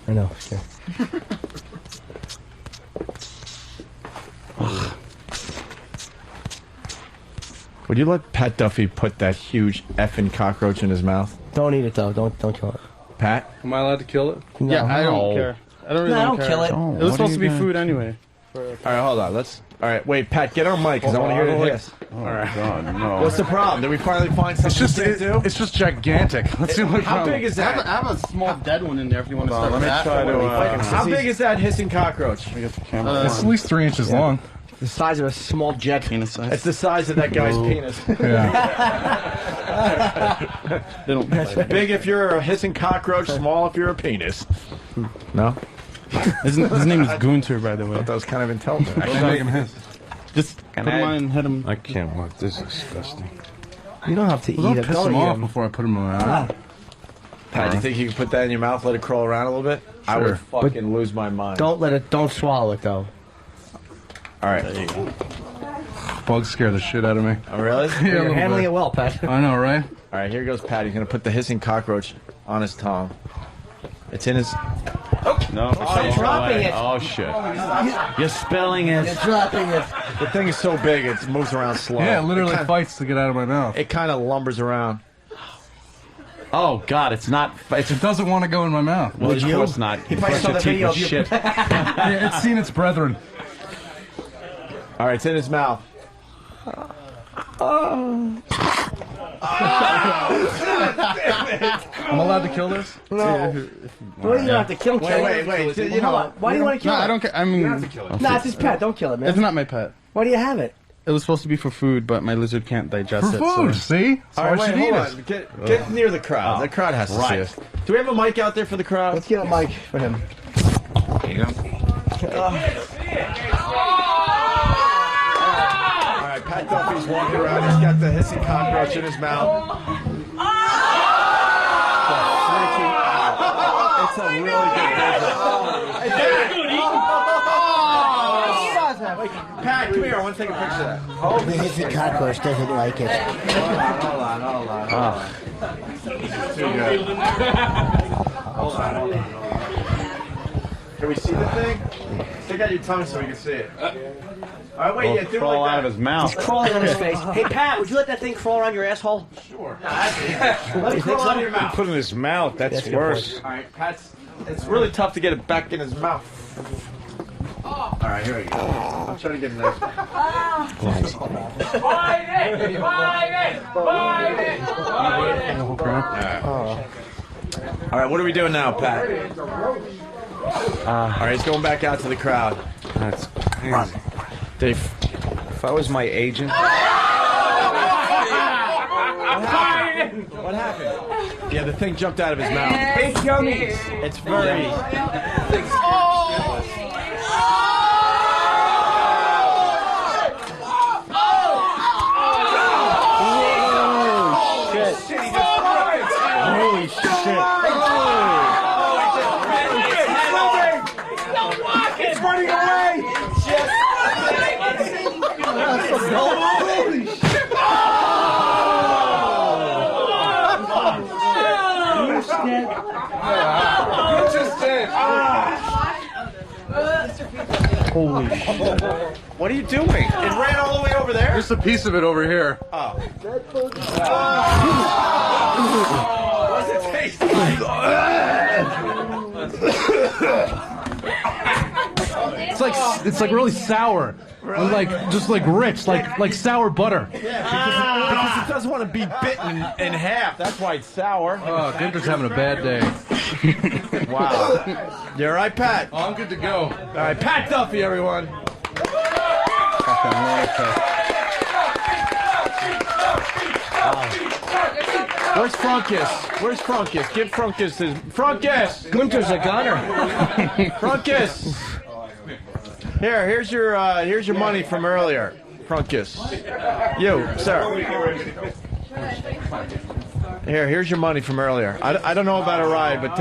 I know. Yeah. Would you let Pat Duffy put that huge effing cockroach in his mouth? Don't eat it though. Don't kill it. Pat? Am I allowed to kill it? No. Yeah, I don't No. care. I don't really No, don't care. kill it. It was supposed to be food anyway. All right, hold on. All right, wait, Pat, get on mic because I want to hear the hiss. All right. God, no. What's the problem? Did we finally find something to do? It's just gigantic. Let's see what How big is that? I have a small dead one in there if you want to Hold start on, with let me that. try to. How big is that hissing cockroach? It's at least 3 inches long. The size of a small jet. Penis size. It's the size of that guy's penis. They don't Big if you're a hissing cockroach, small if you're a penis. No? His name is Gunter, by the way. I thought that was kind of intelligent. Don't make him hiss. Just put him on and hit him. I can't look. This is disgusting. You don't have to Well, eat don't it. piss Don't him eat off him. before I put him in my mouth. Pat, do you think you can put that in your mouth, let it crawl around a little bit? I would fucking lose my mind. Don't swallow it though. All right, there you go. Bugs scare the shit out of me. Oh, really? You're handling it well, Pat. I know, right? All right, here goes Pat. He's going to put the hissing cockroach on his tongue. It's in his... No, You're dropping it. Oh shit! You're spilling it. You're dropping it. The thing is so big, it moves around slow. Yeah, it literally kinda, fights to get out of my mouth. It kind of lumbers around. Oh god, it's not. It doesn't want to go in my mouth. Well, of course not. He probably saw the video of you. Shit. Yeah, it's seen its brethren. All right, it's in his mouth. I'm allowed to kill this? No. Well, you don't have to kill him. Wait. You know, Why do you want to kill No, it? I don't care. I mean, Nah, it's his pet. Don't kill it, man. it's not my pet. Why do you have it? It was supposed to be for food, but my lizard can't digest For it. food, so- see? So all right, I should wait, eat hold it. on. Get near the crowd. The crowd has to see us. Do we have a mic out there for the crowd? Let's get a mic for him. There you go. All right, Pat Duffy's walking around. He's got the hissing cockroach in his mouth. It's a really good Pat, come here. I want to take a picture of that. The hissing cockroach doesn't like it. Hold on. Too good. Hold on. Can we see the thing? Stick out your tongue so we can see it. All right, wait, do it Crawl like out that. of his mouth. He's crawling on his face. Hey, Pat, would you let that thing crawl around your asshole? Sure. Let it crawl out of your mouth. Put it in his mouth. That's worse. All right, Pat's. It's really tough to get it back in his mouth. All right, here we go. I'm trying to get a nice. All right, what are we doing now, Pat? All right, he's going back out to the crowd. That's crazy. Dave, If I was my agent, what happened? Yeah, the thing jumped out of his mouth. Big yummies. It's very. Holy shit. It's running away! Holy shit. Holy shit. What are you doing? It ran all the way over there? There's a piece of it over here. Oh. What does it taste like? It's like really sour. And like just like rich, like sour butter. Yeah, because it doesn't want to be bitten in half. That's why it's sour. Oh, Gunter's having a bad day. Wow. You all right, Pat? Oh, I'm good to go. All right, Pat Duffy, everyone. Where's Frunkus? Where's Frunkus? Give Frunkus his... Frunkus! Gunter's a gunner. Frunkus! Here's your money from earlier. Frunkus. You, sir. Here's your money from earlier. I don't know about a ride, but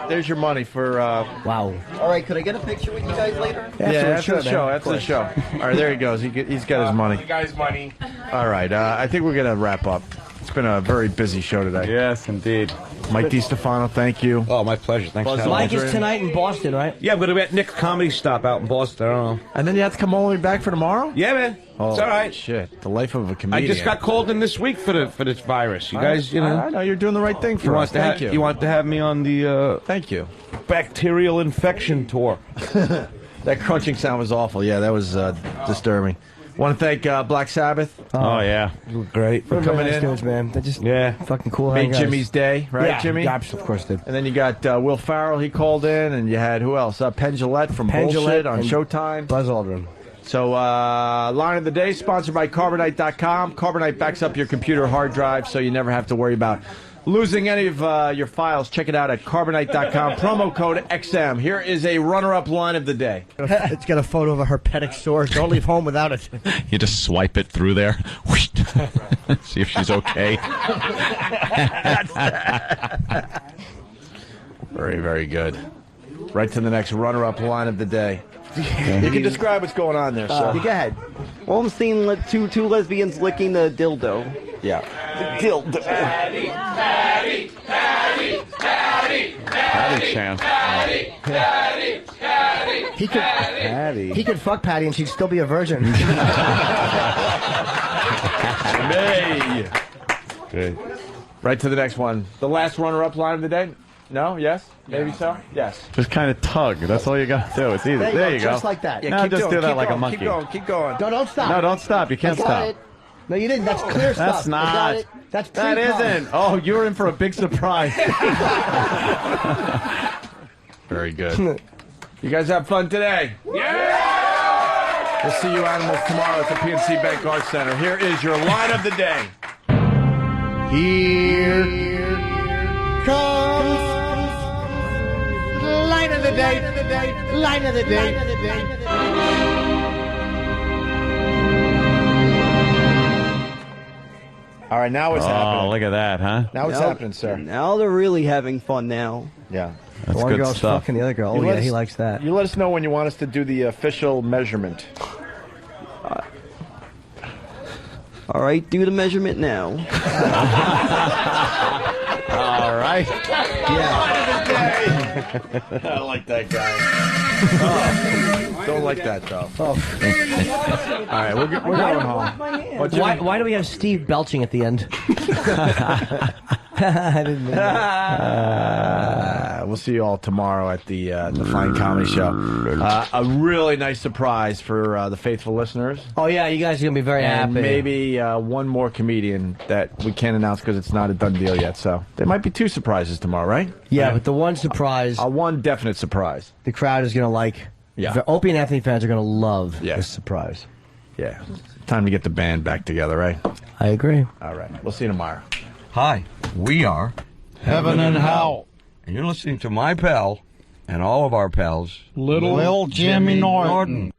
there's your money for... Wow. All right, could I get a picture with you guys later? Yeah, after the show. After the show. All right, there he goes. He's got his money. you guys money. All right, I think we're going to wrap up. It's been a very busy show today. Yes, indeed. Mike DiStefano, thank you. Oh, my pleasure. Thanks for having me. Mike is tonight in Boston, right? Yeah, I'm going to be at Nick's Comedy Stop out in Boston. I don't know. And then you have to come all the way back for tomorrow? Yeah, man. Oh, it's all right. Shit. The life of a comedian. I just got called in this week for this virus. You guys, you know. I know you're doing the right thing for us. Thank you. You want to have me on the Thank you. bacterial infection tour. That crunching sound was awful. Yeah, that was disturbing. Want to thank Black Sabbath. Oh, yeah. You look great. For coming in. Dudes, man. They're just Yeah. fucking cool. Made Jimmy's day, right, yeah, Jimmy? Yeah, of course did. And then you got Will Farrell, he called in, and you had, who else? Penn Jillette from Penn Bullshit Jillette on and Showtime. Buzz Aldrin. So, line of the day, sponsored by Carbonite.com. Carbonite backs up your computer hard drive, so you never have to worry about losing any of your files. Check it out at Carbonite.com. Promo code XM. Here is a runner-up line of the day. It's got a photo of a herpetic sore. Don't leave home without it. You just swipe it through there. See if she's okay. Very, very good. Right to the next runner-up line of the day. You can describe what's going on there, sir. Go ahead. Well, I'm seeing two lesbians licking the dildo. Yeah. The dildo. Patty chant. He could fuck Patty and she'd still be a virgin. Hey. Good. Right to the next one. The last runner-up line of the day. No? Yes? Maybe so? Yes. Just kind of tug. That's all you got to do. It's easy. There you go. Just like that. Yeah, Now keep just doing, do that keep like going, a monkey. Keep going. Keep going. No, don't stop. No, don't stop. You can't I got stop. it. No, you didn't. That's clear stuff. That's I got not. it. That's That pre-com. isn't. Oh, you're in for a big surprise. Very good. You guys have fun today? Yeah! We'll see you animals tomorrow at the PNC Bank Arts Center. Here is your line of the day. Here comes the line of the day. Line of the day. All right, now what's Oh, happening? look at that, huh? Now what's happening, sir? Now they're really having fun now. Yeah. That's One good girl's stuff. fucking the other girl. You Oh, let yeah, us- he likes that. You let us know when you want us to do the official measurement. All right, do the measurement now. All right. I like that guy. Oh, don't like that, though. All right, we're going home. Why do we have Steve belching at the end? I didn't know that. We'll see you all tomorrow at the Fine Comedy Show. A really nice surprise for the faithful listeners. Oh, yeah, you guys are going to be very And happy. maybe one more comedian that we can't announce because it's not a done deal yet. So there might be two surprises tomorrow, right? Yeah, but the one surprise, One definite surprise. the crowd is going to like. Yeah. The Opie and Anthony fans are going to love Yes. this surprise. Yeah. Time to get the band back together, right? I agree. All right. We'll see you tomorrow. Hi, we are Heaven and Hell. and you're listening to my pal and all of our pals, Little Jimmy Norton.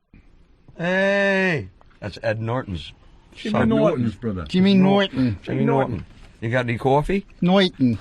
Hey, that's Ed Norton's son. Jimmy Norton. Jimmy Norton. You got any coffee? Norton.